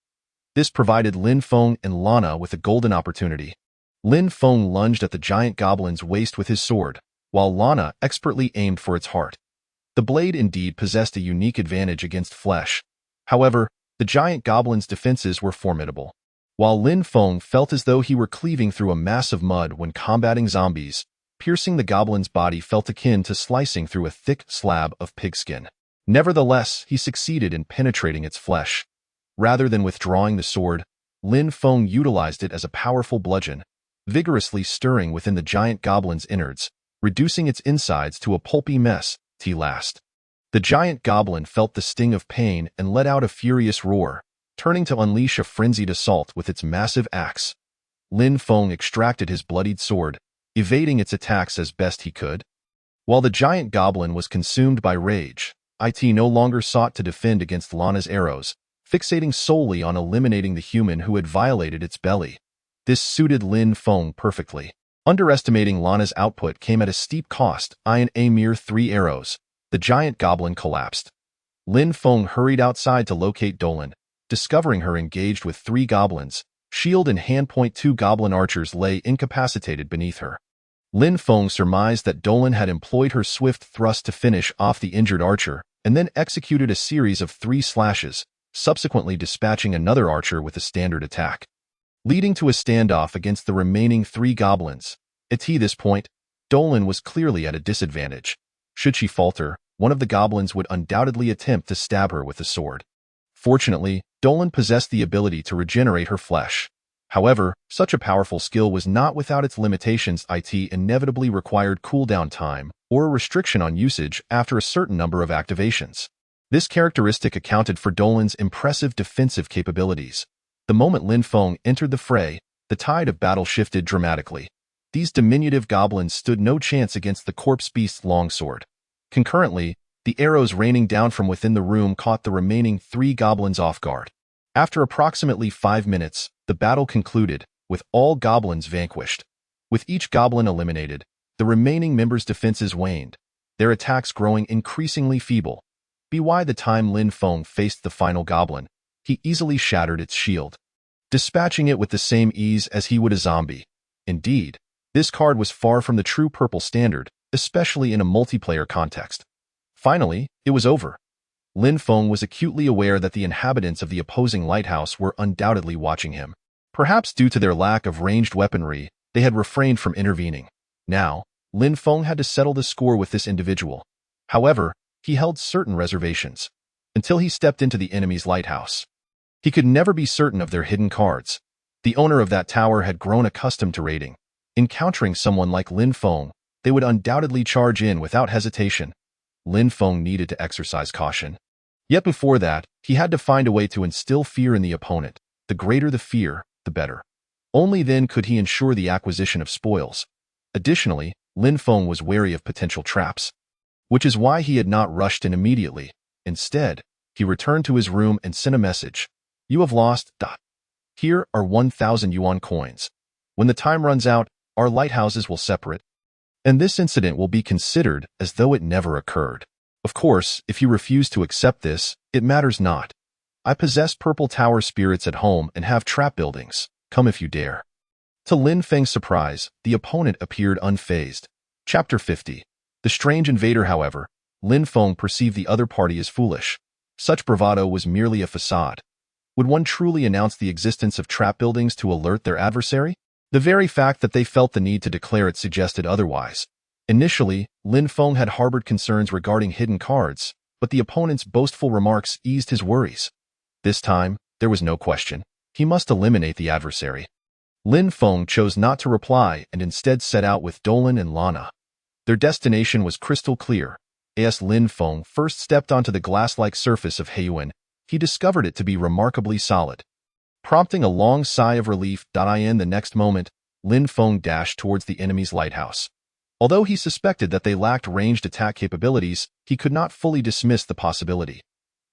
This provided Lin Feng and Lana with a golden opportunity. Lin Feng lunged at the giant goblin's waist with his sword, while Lana expertly aimed for its heart. The blade indeed possessed a unique advantage against flesh. However, the giant goblin's defenses were formidable. While Lin Feng felt as though he were cleaving through a mass of mud when combating zombies, piercing the goblin's body felt akin to slicing through a thick slab of pigskin. Nevertheless, he succeeded in penetrating its flesh. Rather than withdrawing the sword, Lin Feng utilized it as a powerful bludgeon, vigorously stirring within the giant goblin's innards, reducing its insides to a pulpy mess. Last, the giant goblin felt the sting of pain and let out a furious roar, turning to unleash a frenzied assault with its massive axe. Lin Feng extracted his bloodied sword, evading its attacks as best he could. While the giant goblin was consumed by rage, it no longer sought to defend against Lana's arrows, fixating solely on eliminating the human who had violated its belly. This suited Lin Feng perfectly. Underestimating Lana's output came at a steep cost. In a mere 3 arrows, the giant goblin collapsed. Lin Feng hurried outside to locate Dolan, discovering her engaged with 3 goblins. Shield and hand-point 2 goblin archers lay incapacitated beneath her. Lin Feng surmised that Dolan had employed her swift thrust to finish off the injured archer, and then executed a series of 3 slashes, subsequently dispatching another archer with a standard attack, leading to a standoff against the remaining 3 goblins. At this point, Dolan was clearly at a disadvantage. Should she falter, one of the goblins would undoubtedly attempt to stab her with a sword. Fortunately, Dolan possessed the ability to regenerate her flesh. However, such a powerful skill was not without its limitations. It inevitably required cooldown time or a restriction on usage after a certain number of activations. This characteristic accounted for Dolan's impressive defensive capabilities. The moment Lin Feng entered the fray, the tide of battle shifted dramatically. These diminutive goblins stood no chance against the corpse beast's longsword. Concurrently, the arrows raining down from within the room caught the remaining 3 goblins off guard. After approximately 5 minutes, the battle concluded, with all goblins vanquished. With each goblin eliminated, the remaining members' defenses waned, their attacks growing increasingly feeble. By the time Lin Feng faced the final goblin, he easily shattered its shield, dispatching it with the same ease as he would a zombie. Indeed, this card was far from the true purple standard, especially in a multiplayer context. Finally, it was over. Lin Feng was acutely aware that the inhabitants of the opposing lighthouse were undoubtedly watching him. Perhaps due to their lack of ranged weaponry, they had refrained from intervening. Now, Lin Feng had to settle the score with this individual. However, he held certain reservations until he stepped into the enemy's lighthouse. He could never be certain of their hidden cards. The owner of that tower had grown accustomed to raiding. Encountering someone like Lin Feng, they would undoubtedly charge in without hesitation. Lin Feng needed to exercise caution. Yet before that, he had to find a way to instill fear in the opponent. The greater the fear, the better. Only then could he ensure the acquisition of spoils. Additionally, Lin Feng was wary of potential traps, which is why he had not rushed in immediately. Instead, he returned to his room and sent a message. You have lost. Here are 1,000 yuan coins. When the time runs out, our lighthouses will separate, and this incident will be considered as though it never occurred. Of course, if you refuse to accept this, it matters not. I possess purple tower spirits at home and have trap buildings. Come if you dare. To Lin Feng's surprise, the opponent appeared unfazed. Chapter 50. The strange invader, however, Lin Feng perceived the other party as foolish. Such bravado was merely a facade. Would one truly announce the existence of trap buildings to alert their adversary? The very fact that they felt the need to declare it suggested otherwise. Initially, Lin Feng had harbored concerns regarding hidden cards, but the opponent's boastful remarks eased his worries. This time, there was no question. He must eliminate the adversary. Lin Feng chose not to reply and instead set out with Dolan and Lana. Their destination was crystal clear. As Lin Feng first stepped onto the glass-like surface of Heiyuan, he discovered it to be remarkably solid. Prompting a long sigh of relief, in the next moment, Lin Feng dashed towards the enemy's lighthouse. Although he suspected that they lacked ranged attack capabilities, he could not fully dismiss the possibility.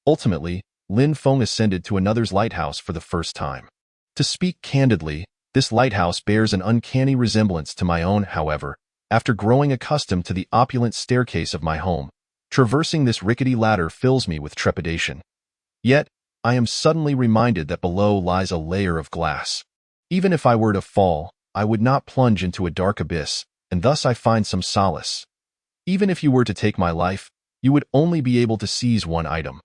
Ultimately, Lin Feng ascended to another's lighthouse for the first time. To speak candidly, this lighthouse bears an uncanny resemblance to my own. However, after growing accustomed to the opulent staircase of my home, traversing this rickety ladder fills me with trepidation. Yet, I am suddenly reminded that below lies a layer of glass. Even if I were to fall, I would not plunge into a dark abyss, and thus I find some solace. Even if you were to take my life, you would only be able to seize one item.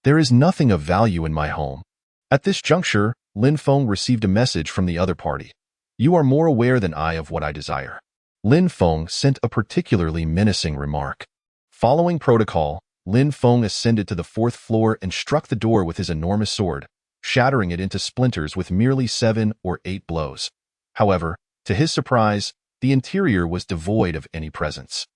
There is nothing of value in my home. At this juncture, Lin Feng received a message from the other party. You are more aware than I of what I desire. Lin Feng sent a particularly menacing remark. Following protocol, Lin Feng ascended to the 4th floor and struck the door with his enormous sword, shattering it into splinters with merely 7 or 8 blows. However, to his surprise, the interior was devoid of any presence.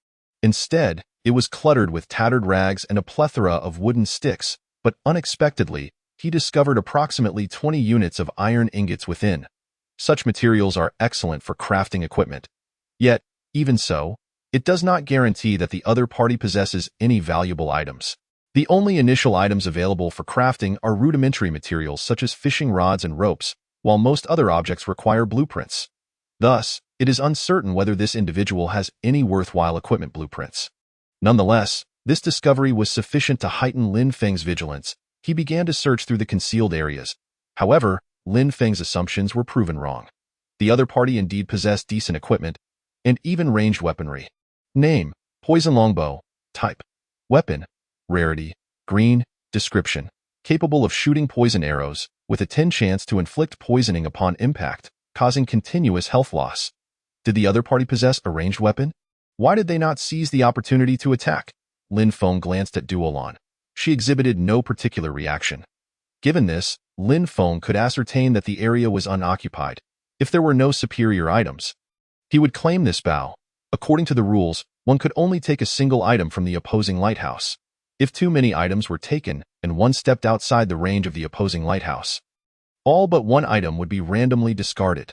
Instead, it was cluttered with tattered rags and a plethora of wooden sticks, but unexpectedly, he discovered approximately 20 units of iron ingots within. Such materials are excellent for crafting equipment. Yet, even so, it does not guarantee that the other party possesses any valuable items. The only initial items available for crafting are rudimentary materials such as fishing rods and ropes, while most other objects require blueprints. Thus, it is uncertain whether this individual has any worthwhile equipment blueprints. Nonetheless, this discovery was sufficient to heighten Lin Feng's vigilance. He began to search through the concealed areas. However, Lin Feng's assumptions were proven wrong. The other party indeed possessed decent equipment, and even ranged weaponry. Name: Poison Longbow. Type: Weapon. Rarity: Green. Description: Capable of shooting poison arrows, with a 10 chance to inflict poisoning upon impact, causing continuous health loss. Did the other party possess a ranged weapon? Why did they not seize the opportunity to attack? Lin Feng glanced at Duolan. She exhibited no particular reaction. Given this, Lin Feng could ascertain that the area was unoccupied, if there were no superior items. He would claim this bow. According to the rules, one could only take a single item from the opposing lighthouse. If too many items were taken and one stepped outside the range of the opposing lighthouse, all but one item would be randomly discarded.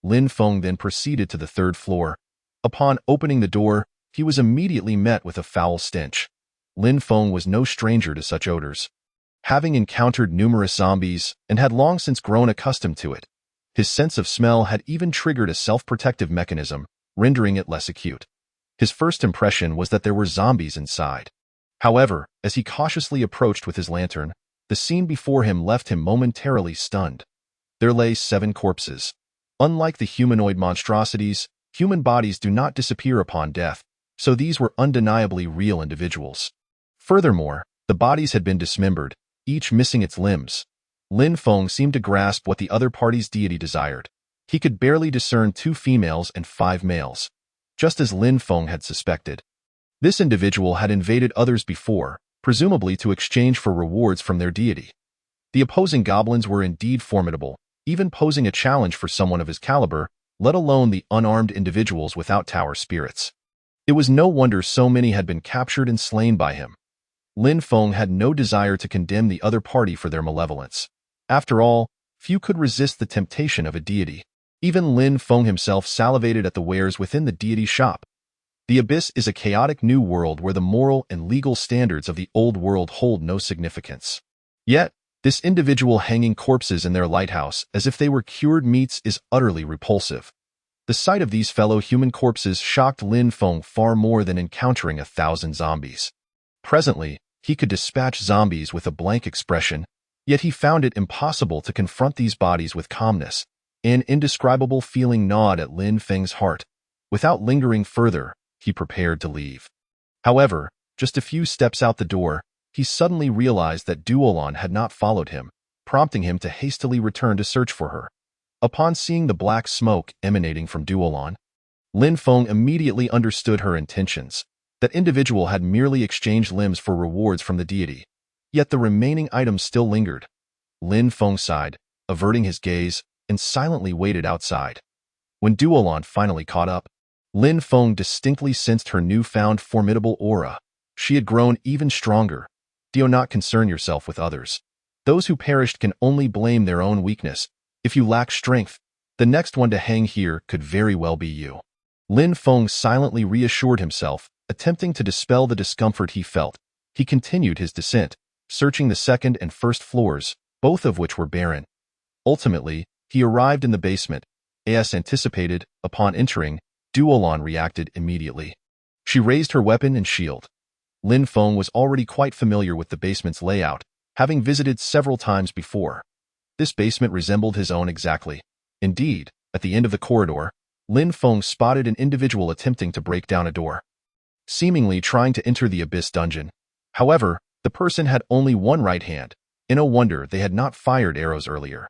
Lin Feng then proceeded to the third floor. Upon opening the door, he was immediately met with a foul stench. Lin Feng was no stranger to such odors. Having encountered numerous zombies and had long since grown accustomed to it, his sense of smell had even triggered a self-protective mechanism, rendering it less acute. His first impression was that there were zombies inside. However, as he cautiously approached with his lantern, the scene before him left him momentarily stunned. There lay 7 corpses. Unlike the humanoid monstrosities, human bodies do not disappear upon death, so these were undeniably real individuals. Furthermore, the bodies had been dismembered, each missing its limbs. Lin Feng seemed to grasp what the other party's deity desired. He could barely discern 2 females and 5 males, just as Lin Feng had suspected. This individual had invaded others before, presumably to exchange for rewards from their deity. The opposing goblins were indeed formidable, even posing a challenge for someone of his caliber, let alone the unarmed individuals without tower spirits. It was no wonder so many had been captured and slain by him. Lin Feng had no desire to condemn the other party for their malevolence. After all, few could resist the temptation of a deity. Even Lin Feng himself salivated at the wares within the deity's shop. The Abyss is a chaotic new world where the moral and legal standards of the old world hold no significance. Yet, this individual hanging corpses in their lighthouse as if they were cured meats is utterly repulsive. The sight of these fellow human corpses shocked Lin Feng far more than encountering 1,000 zombies. Presently, he could dispatch zombies with a blank expression, yet he found it impossible to confront these bodies with calmness. An indescribable feeling gnawed at Lin Feng's heart. Without lingering further, he prepared to leave. However, just a few steps out the door, he suddenly realized that Duolon had not followed him, prompting him to hastily return to search for her. Upon seeing the black smoke emanating from Duolon, Lin Feng immediately understood her intentions. That individual had merely exchanged limbs for rewards from the deity. Yet the remaining items still lingered. Lin Feng sighed, averting his gaze, and silently waited outside. When Duolon finally caught up, Lin Feng distinctly sensed her newfound formidable aura. She had grown even stronger. Do not concern yourself with others. Those who perished can only blame their own weakness. If you lack strength, the next one to hang here could very well be you. Lin Feng silently reassured himself, attempting to dispel the discomfort he felt. He continued his descent, searching the second and first floors, both of which were barren. Ultimately, he arrived in the basement. As anticipated, upon entering, Duolon reacted immediately. She raised her weapon and shield. Lin Feng was already quite familiar with the basement's layout, having visited several times before. This basement resembled his own exactly. Indeed, at the end of the corridor, Lin Feng spotted an individual attempting to break down a door, seemingly trying to enter the Abyss dungeon. However, the person had only one right hand. No wonder they had not fired arrows earlier.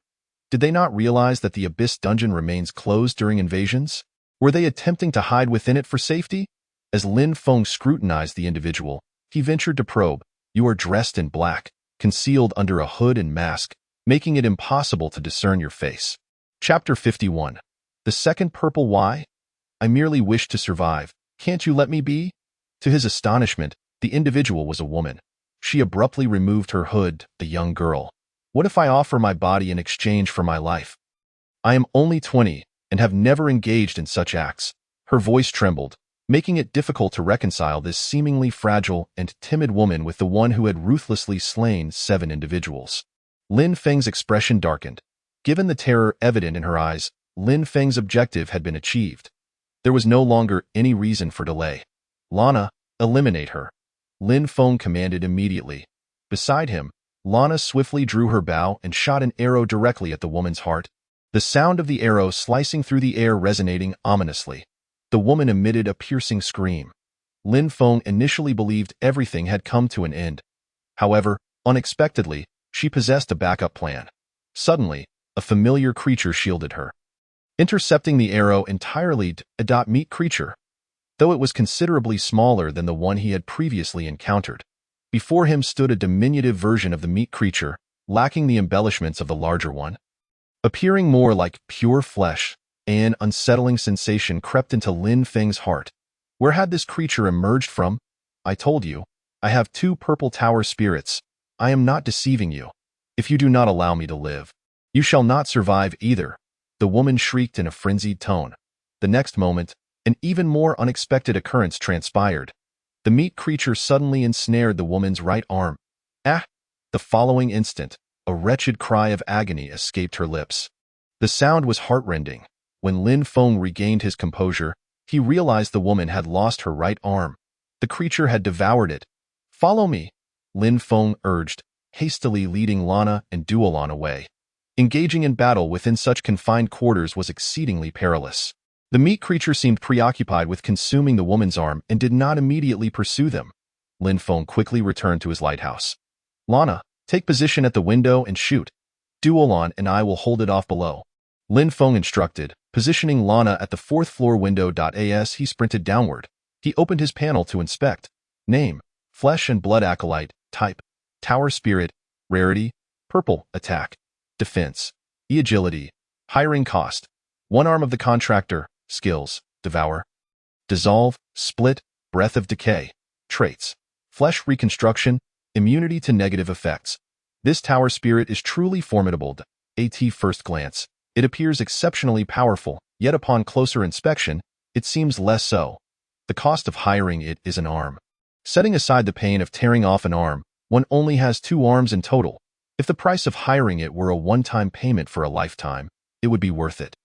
Did they not realize that the Abyss dungeon remains closed during invasions? Were they attempting to hide within it for safety? As Lin Feng scrutinized the individual, he ventured to probe. You are dressed in black, concealed under a hood and mask, making it impossible to discern your face. Chapter 51. The second purple why? I merely wish to survive. Can't you let me be? To his astonishment, the individual was a woman. She abruptly removed her hood, a young girl. What if I offer my body in exchange for my life? I am only 20 and have never engaged in such acts. Her voice trembled, making it difficult to reconcile this seemingly fragile and timid woman with the one who had ruthlessly slain 7 individuals. Lin Feng's expression darkened. Given the terror evident in her eyes, Lin Feng's objective had been achieved. There was no longer any reason for delay. Lana, eliminate her. Lin Feng commanded immediately. Beside him, Lana swiftly drew her bow and shot an arrow directly at the woman's heart. The sound of the arrow slicing through the air resonating ominously. The woman emitted a piercing scream. Lin Feng initially believed everything had come to an end. However, unexpectedly, she possessed a backup plan. Suddenly, a familiar creature shielded her, intercepting the arrow entirely. A meat creature, though it was considerably smaller than the one he had previously encountered. Before him stood a diminutive version of the meat creature, lacking the embellishments of the larger one. Appearing more like pure flesh, an unsettling sensation crept into Lin Feng's heart. Where had this creature emerged from? I told you, I have 2 purple tower spirits. I am not deceiving you. If you do not allow me to live, you shall not survive either, the woman shrieked in a frenzied tone. The next moment, an even more unexpected occurrence transpired. The meat creature suddenly ensnared the woman's right arm. Ah! The following instant, a wretched cry of agony escaped her lips. The sound was heartrending. When Lin Feng regained his composure, he realized the woman had lost her right arm. The creature had devoured it. Follow me, Lin Feng urged, hastily leading Lana and Duolan away. Engaging in battle within such confined quarters was exceedingly perilous. The meat creature seemed preoccupied with consuming the woman's arm and did not immediately pursue them. Lin Feng quickly returned to his lighthouse. Lana, take position at the window and shoot. Duolan and I will hold it off below. Lin Feng instructed, positioning Lana at the 4th floor window. As he sprinted downward, he opened his panel to inspect. Name, Flesh and Blood Acolyte, Type, Tower Spirit, Rarity, Purple, Attack, Defense, E-Agility, Hiring Cost, 1 arm of the contractor, Skills, Devour, Dissolve, Split, Breath of Decay, Traits, Flesh Reconstruction, Immunity to Negative Effects. This Tower Spirit is truly formidable. At first glance, it appears exceptionally powerful, yet upon closer inspection, it seems less so. The cost of hiring it is an arm. Setting aside the pain of tearing off an arm, one only has 2 arms in total. If the price of hiring it were a one-time payment for a lifetime, it would be worth it.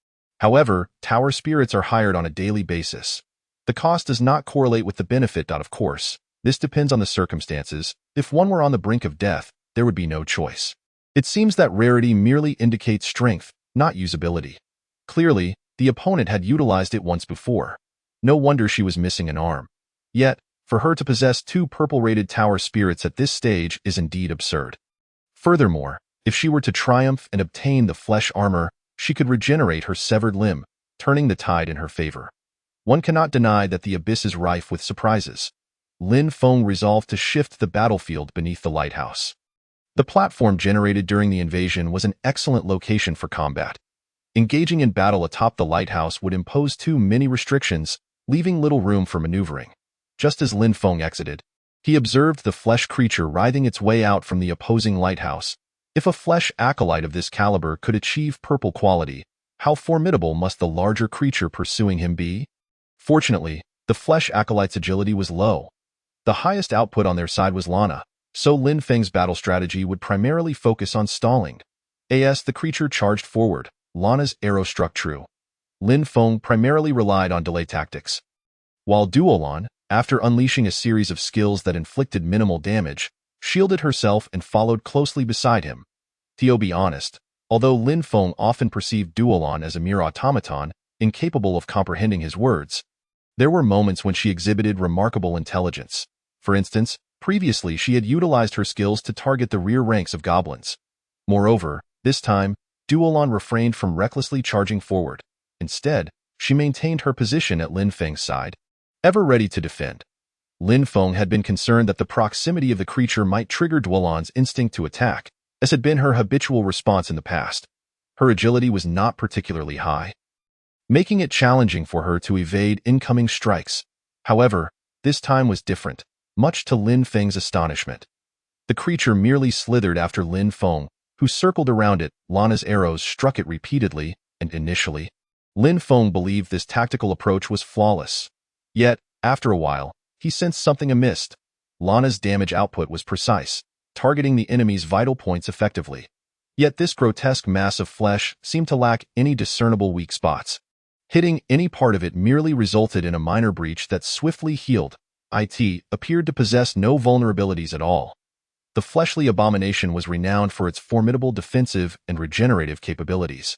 However, tower spirits are hired on a daily basis. The cost does not correlate with the benefit. Of course, this depends on the circumstances. If one were on the brink of death, there would be no choice. It seems that rarity merely indicates strength, not usability. Clearly, the opponent had utilized it once before. No wonder she was missing an arm. Yet, for her to possess 2 purple-rated tower spirits at this stage is indeed absurd. Furthermore, if she were to triumph and obtain the flesh armor, she could regenerate her severed limb, turning the tide in her favor. One cannot deny that the abyss is rife with surprises. Lin Feng resolved to shift the battlefield beneath the lighthouse. The platform generated during the invasion was an excellent location for combat. Engaging in battle atop the lighthouse would impose too many restrictions, leaving little room for maneuvering. Just as Lin Feng exited, he observed the flesh creature writhing its way out from the opposing lighthouse. If a flesh acolyte of this caliber could achieve purple quality, how formidable must the larger creature pursuing him be? Fortunately, the flesh acolyte's agility was low. The highest output on their side was Lana, so Lin Feng's battle strategy would primarily focus on stalling. As the creature charged forward, Lana's arrow struck true. Lin Feng primarily relied on delay tactics. While Duolan, after unleashing a series of skills that inflicted minimal damage, shielded herself and followed closely beside him. To be honest, although Lin Feng often perceived Duolan as a mere automaton, incapable of comprehending his words, there were moments when she exhibited remarkable intelligence. For instance, previously she had utilized her skills to target the rear ranks of goblins. Moreover, this time, Duolan refrained from recklessly charging forward. Instead, she maintained her position at Lin Feng's side, ever ready to defend. Lin Feng had been concerned that the proximity of the creature might trigger Duolan's instinct to attack, as had been her habitual response in the past. Her agility was not particularly high, making it challenging for her to evade incoming strikes. However, this time was different, much to Lin Feng's astonishment. The creature merely slithered after Lin Feng, who circled around it. Lana's arrows struck it repeatedly, and initially, Lin Feng believed this tactical approach was flawless. Yet, after a while, he sensed something amiss. Lana's damage output was precise, targeting the enemy's vital points effectively. Yet this grotesque mass of flesh seemed to lack any discernible weak spots. Hitting any part of it merely resulted in a minor breach that swiftly healed. It appeared to possess no vulnerabilities at all. The fleshly abomination was renowned for its formidable defensive and regenerative capabilities.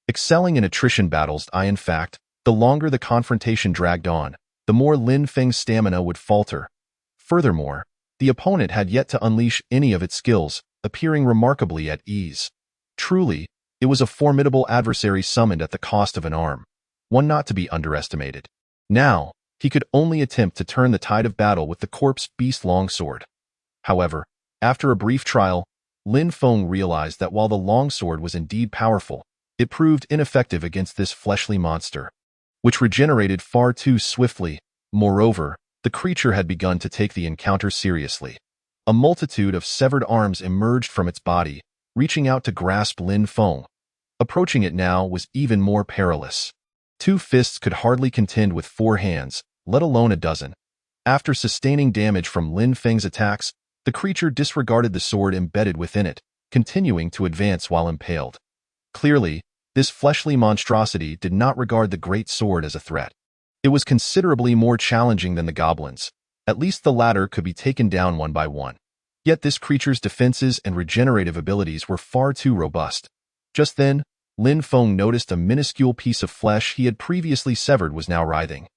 Excelling in attrition battles, in fact, the longer the confrontation dragged on, the more Lin Feng's stamina would falter. Furthermore, the opponent had yet to unleash any of its skills, appearing remarkably at ease. Truly, it was a formidable adversary summoned at the cost of an arm, one not to be underestimated. Now, he could only attempt to turn the tide of battle with the corpse beast longsword. However, after a brief trial, Lin Feng realized that while the longsword was indeed powerful, it proved ineffective against this fleshly monster, which regenerated far too swiftly. Moreover, the creature had begun to take the encounter seriously. A multitude of severed arms emerged from its body, reaching out to grasp Lin Feng. Approaching it now was even more perilous. 2 fists could hardly contend with 4 hands, let alone a dozen. After sustaining damage from Lin Feng's attacks, the creature disregarded the sword embedded within it, continuing to advance while impaled. Clearly, this fleshly monstrosity did not regard the great sword as a threat. It was considerably more challenging than the goblins. At least the latter could be taken down one by one. Yet this creature's defenses and regenerative abilities were far too robust. Just then, Lin Feng noticed a minuscule piece of flesh he had previously severed was now writhing.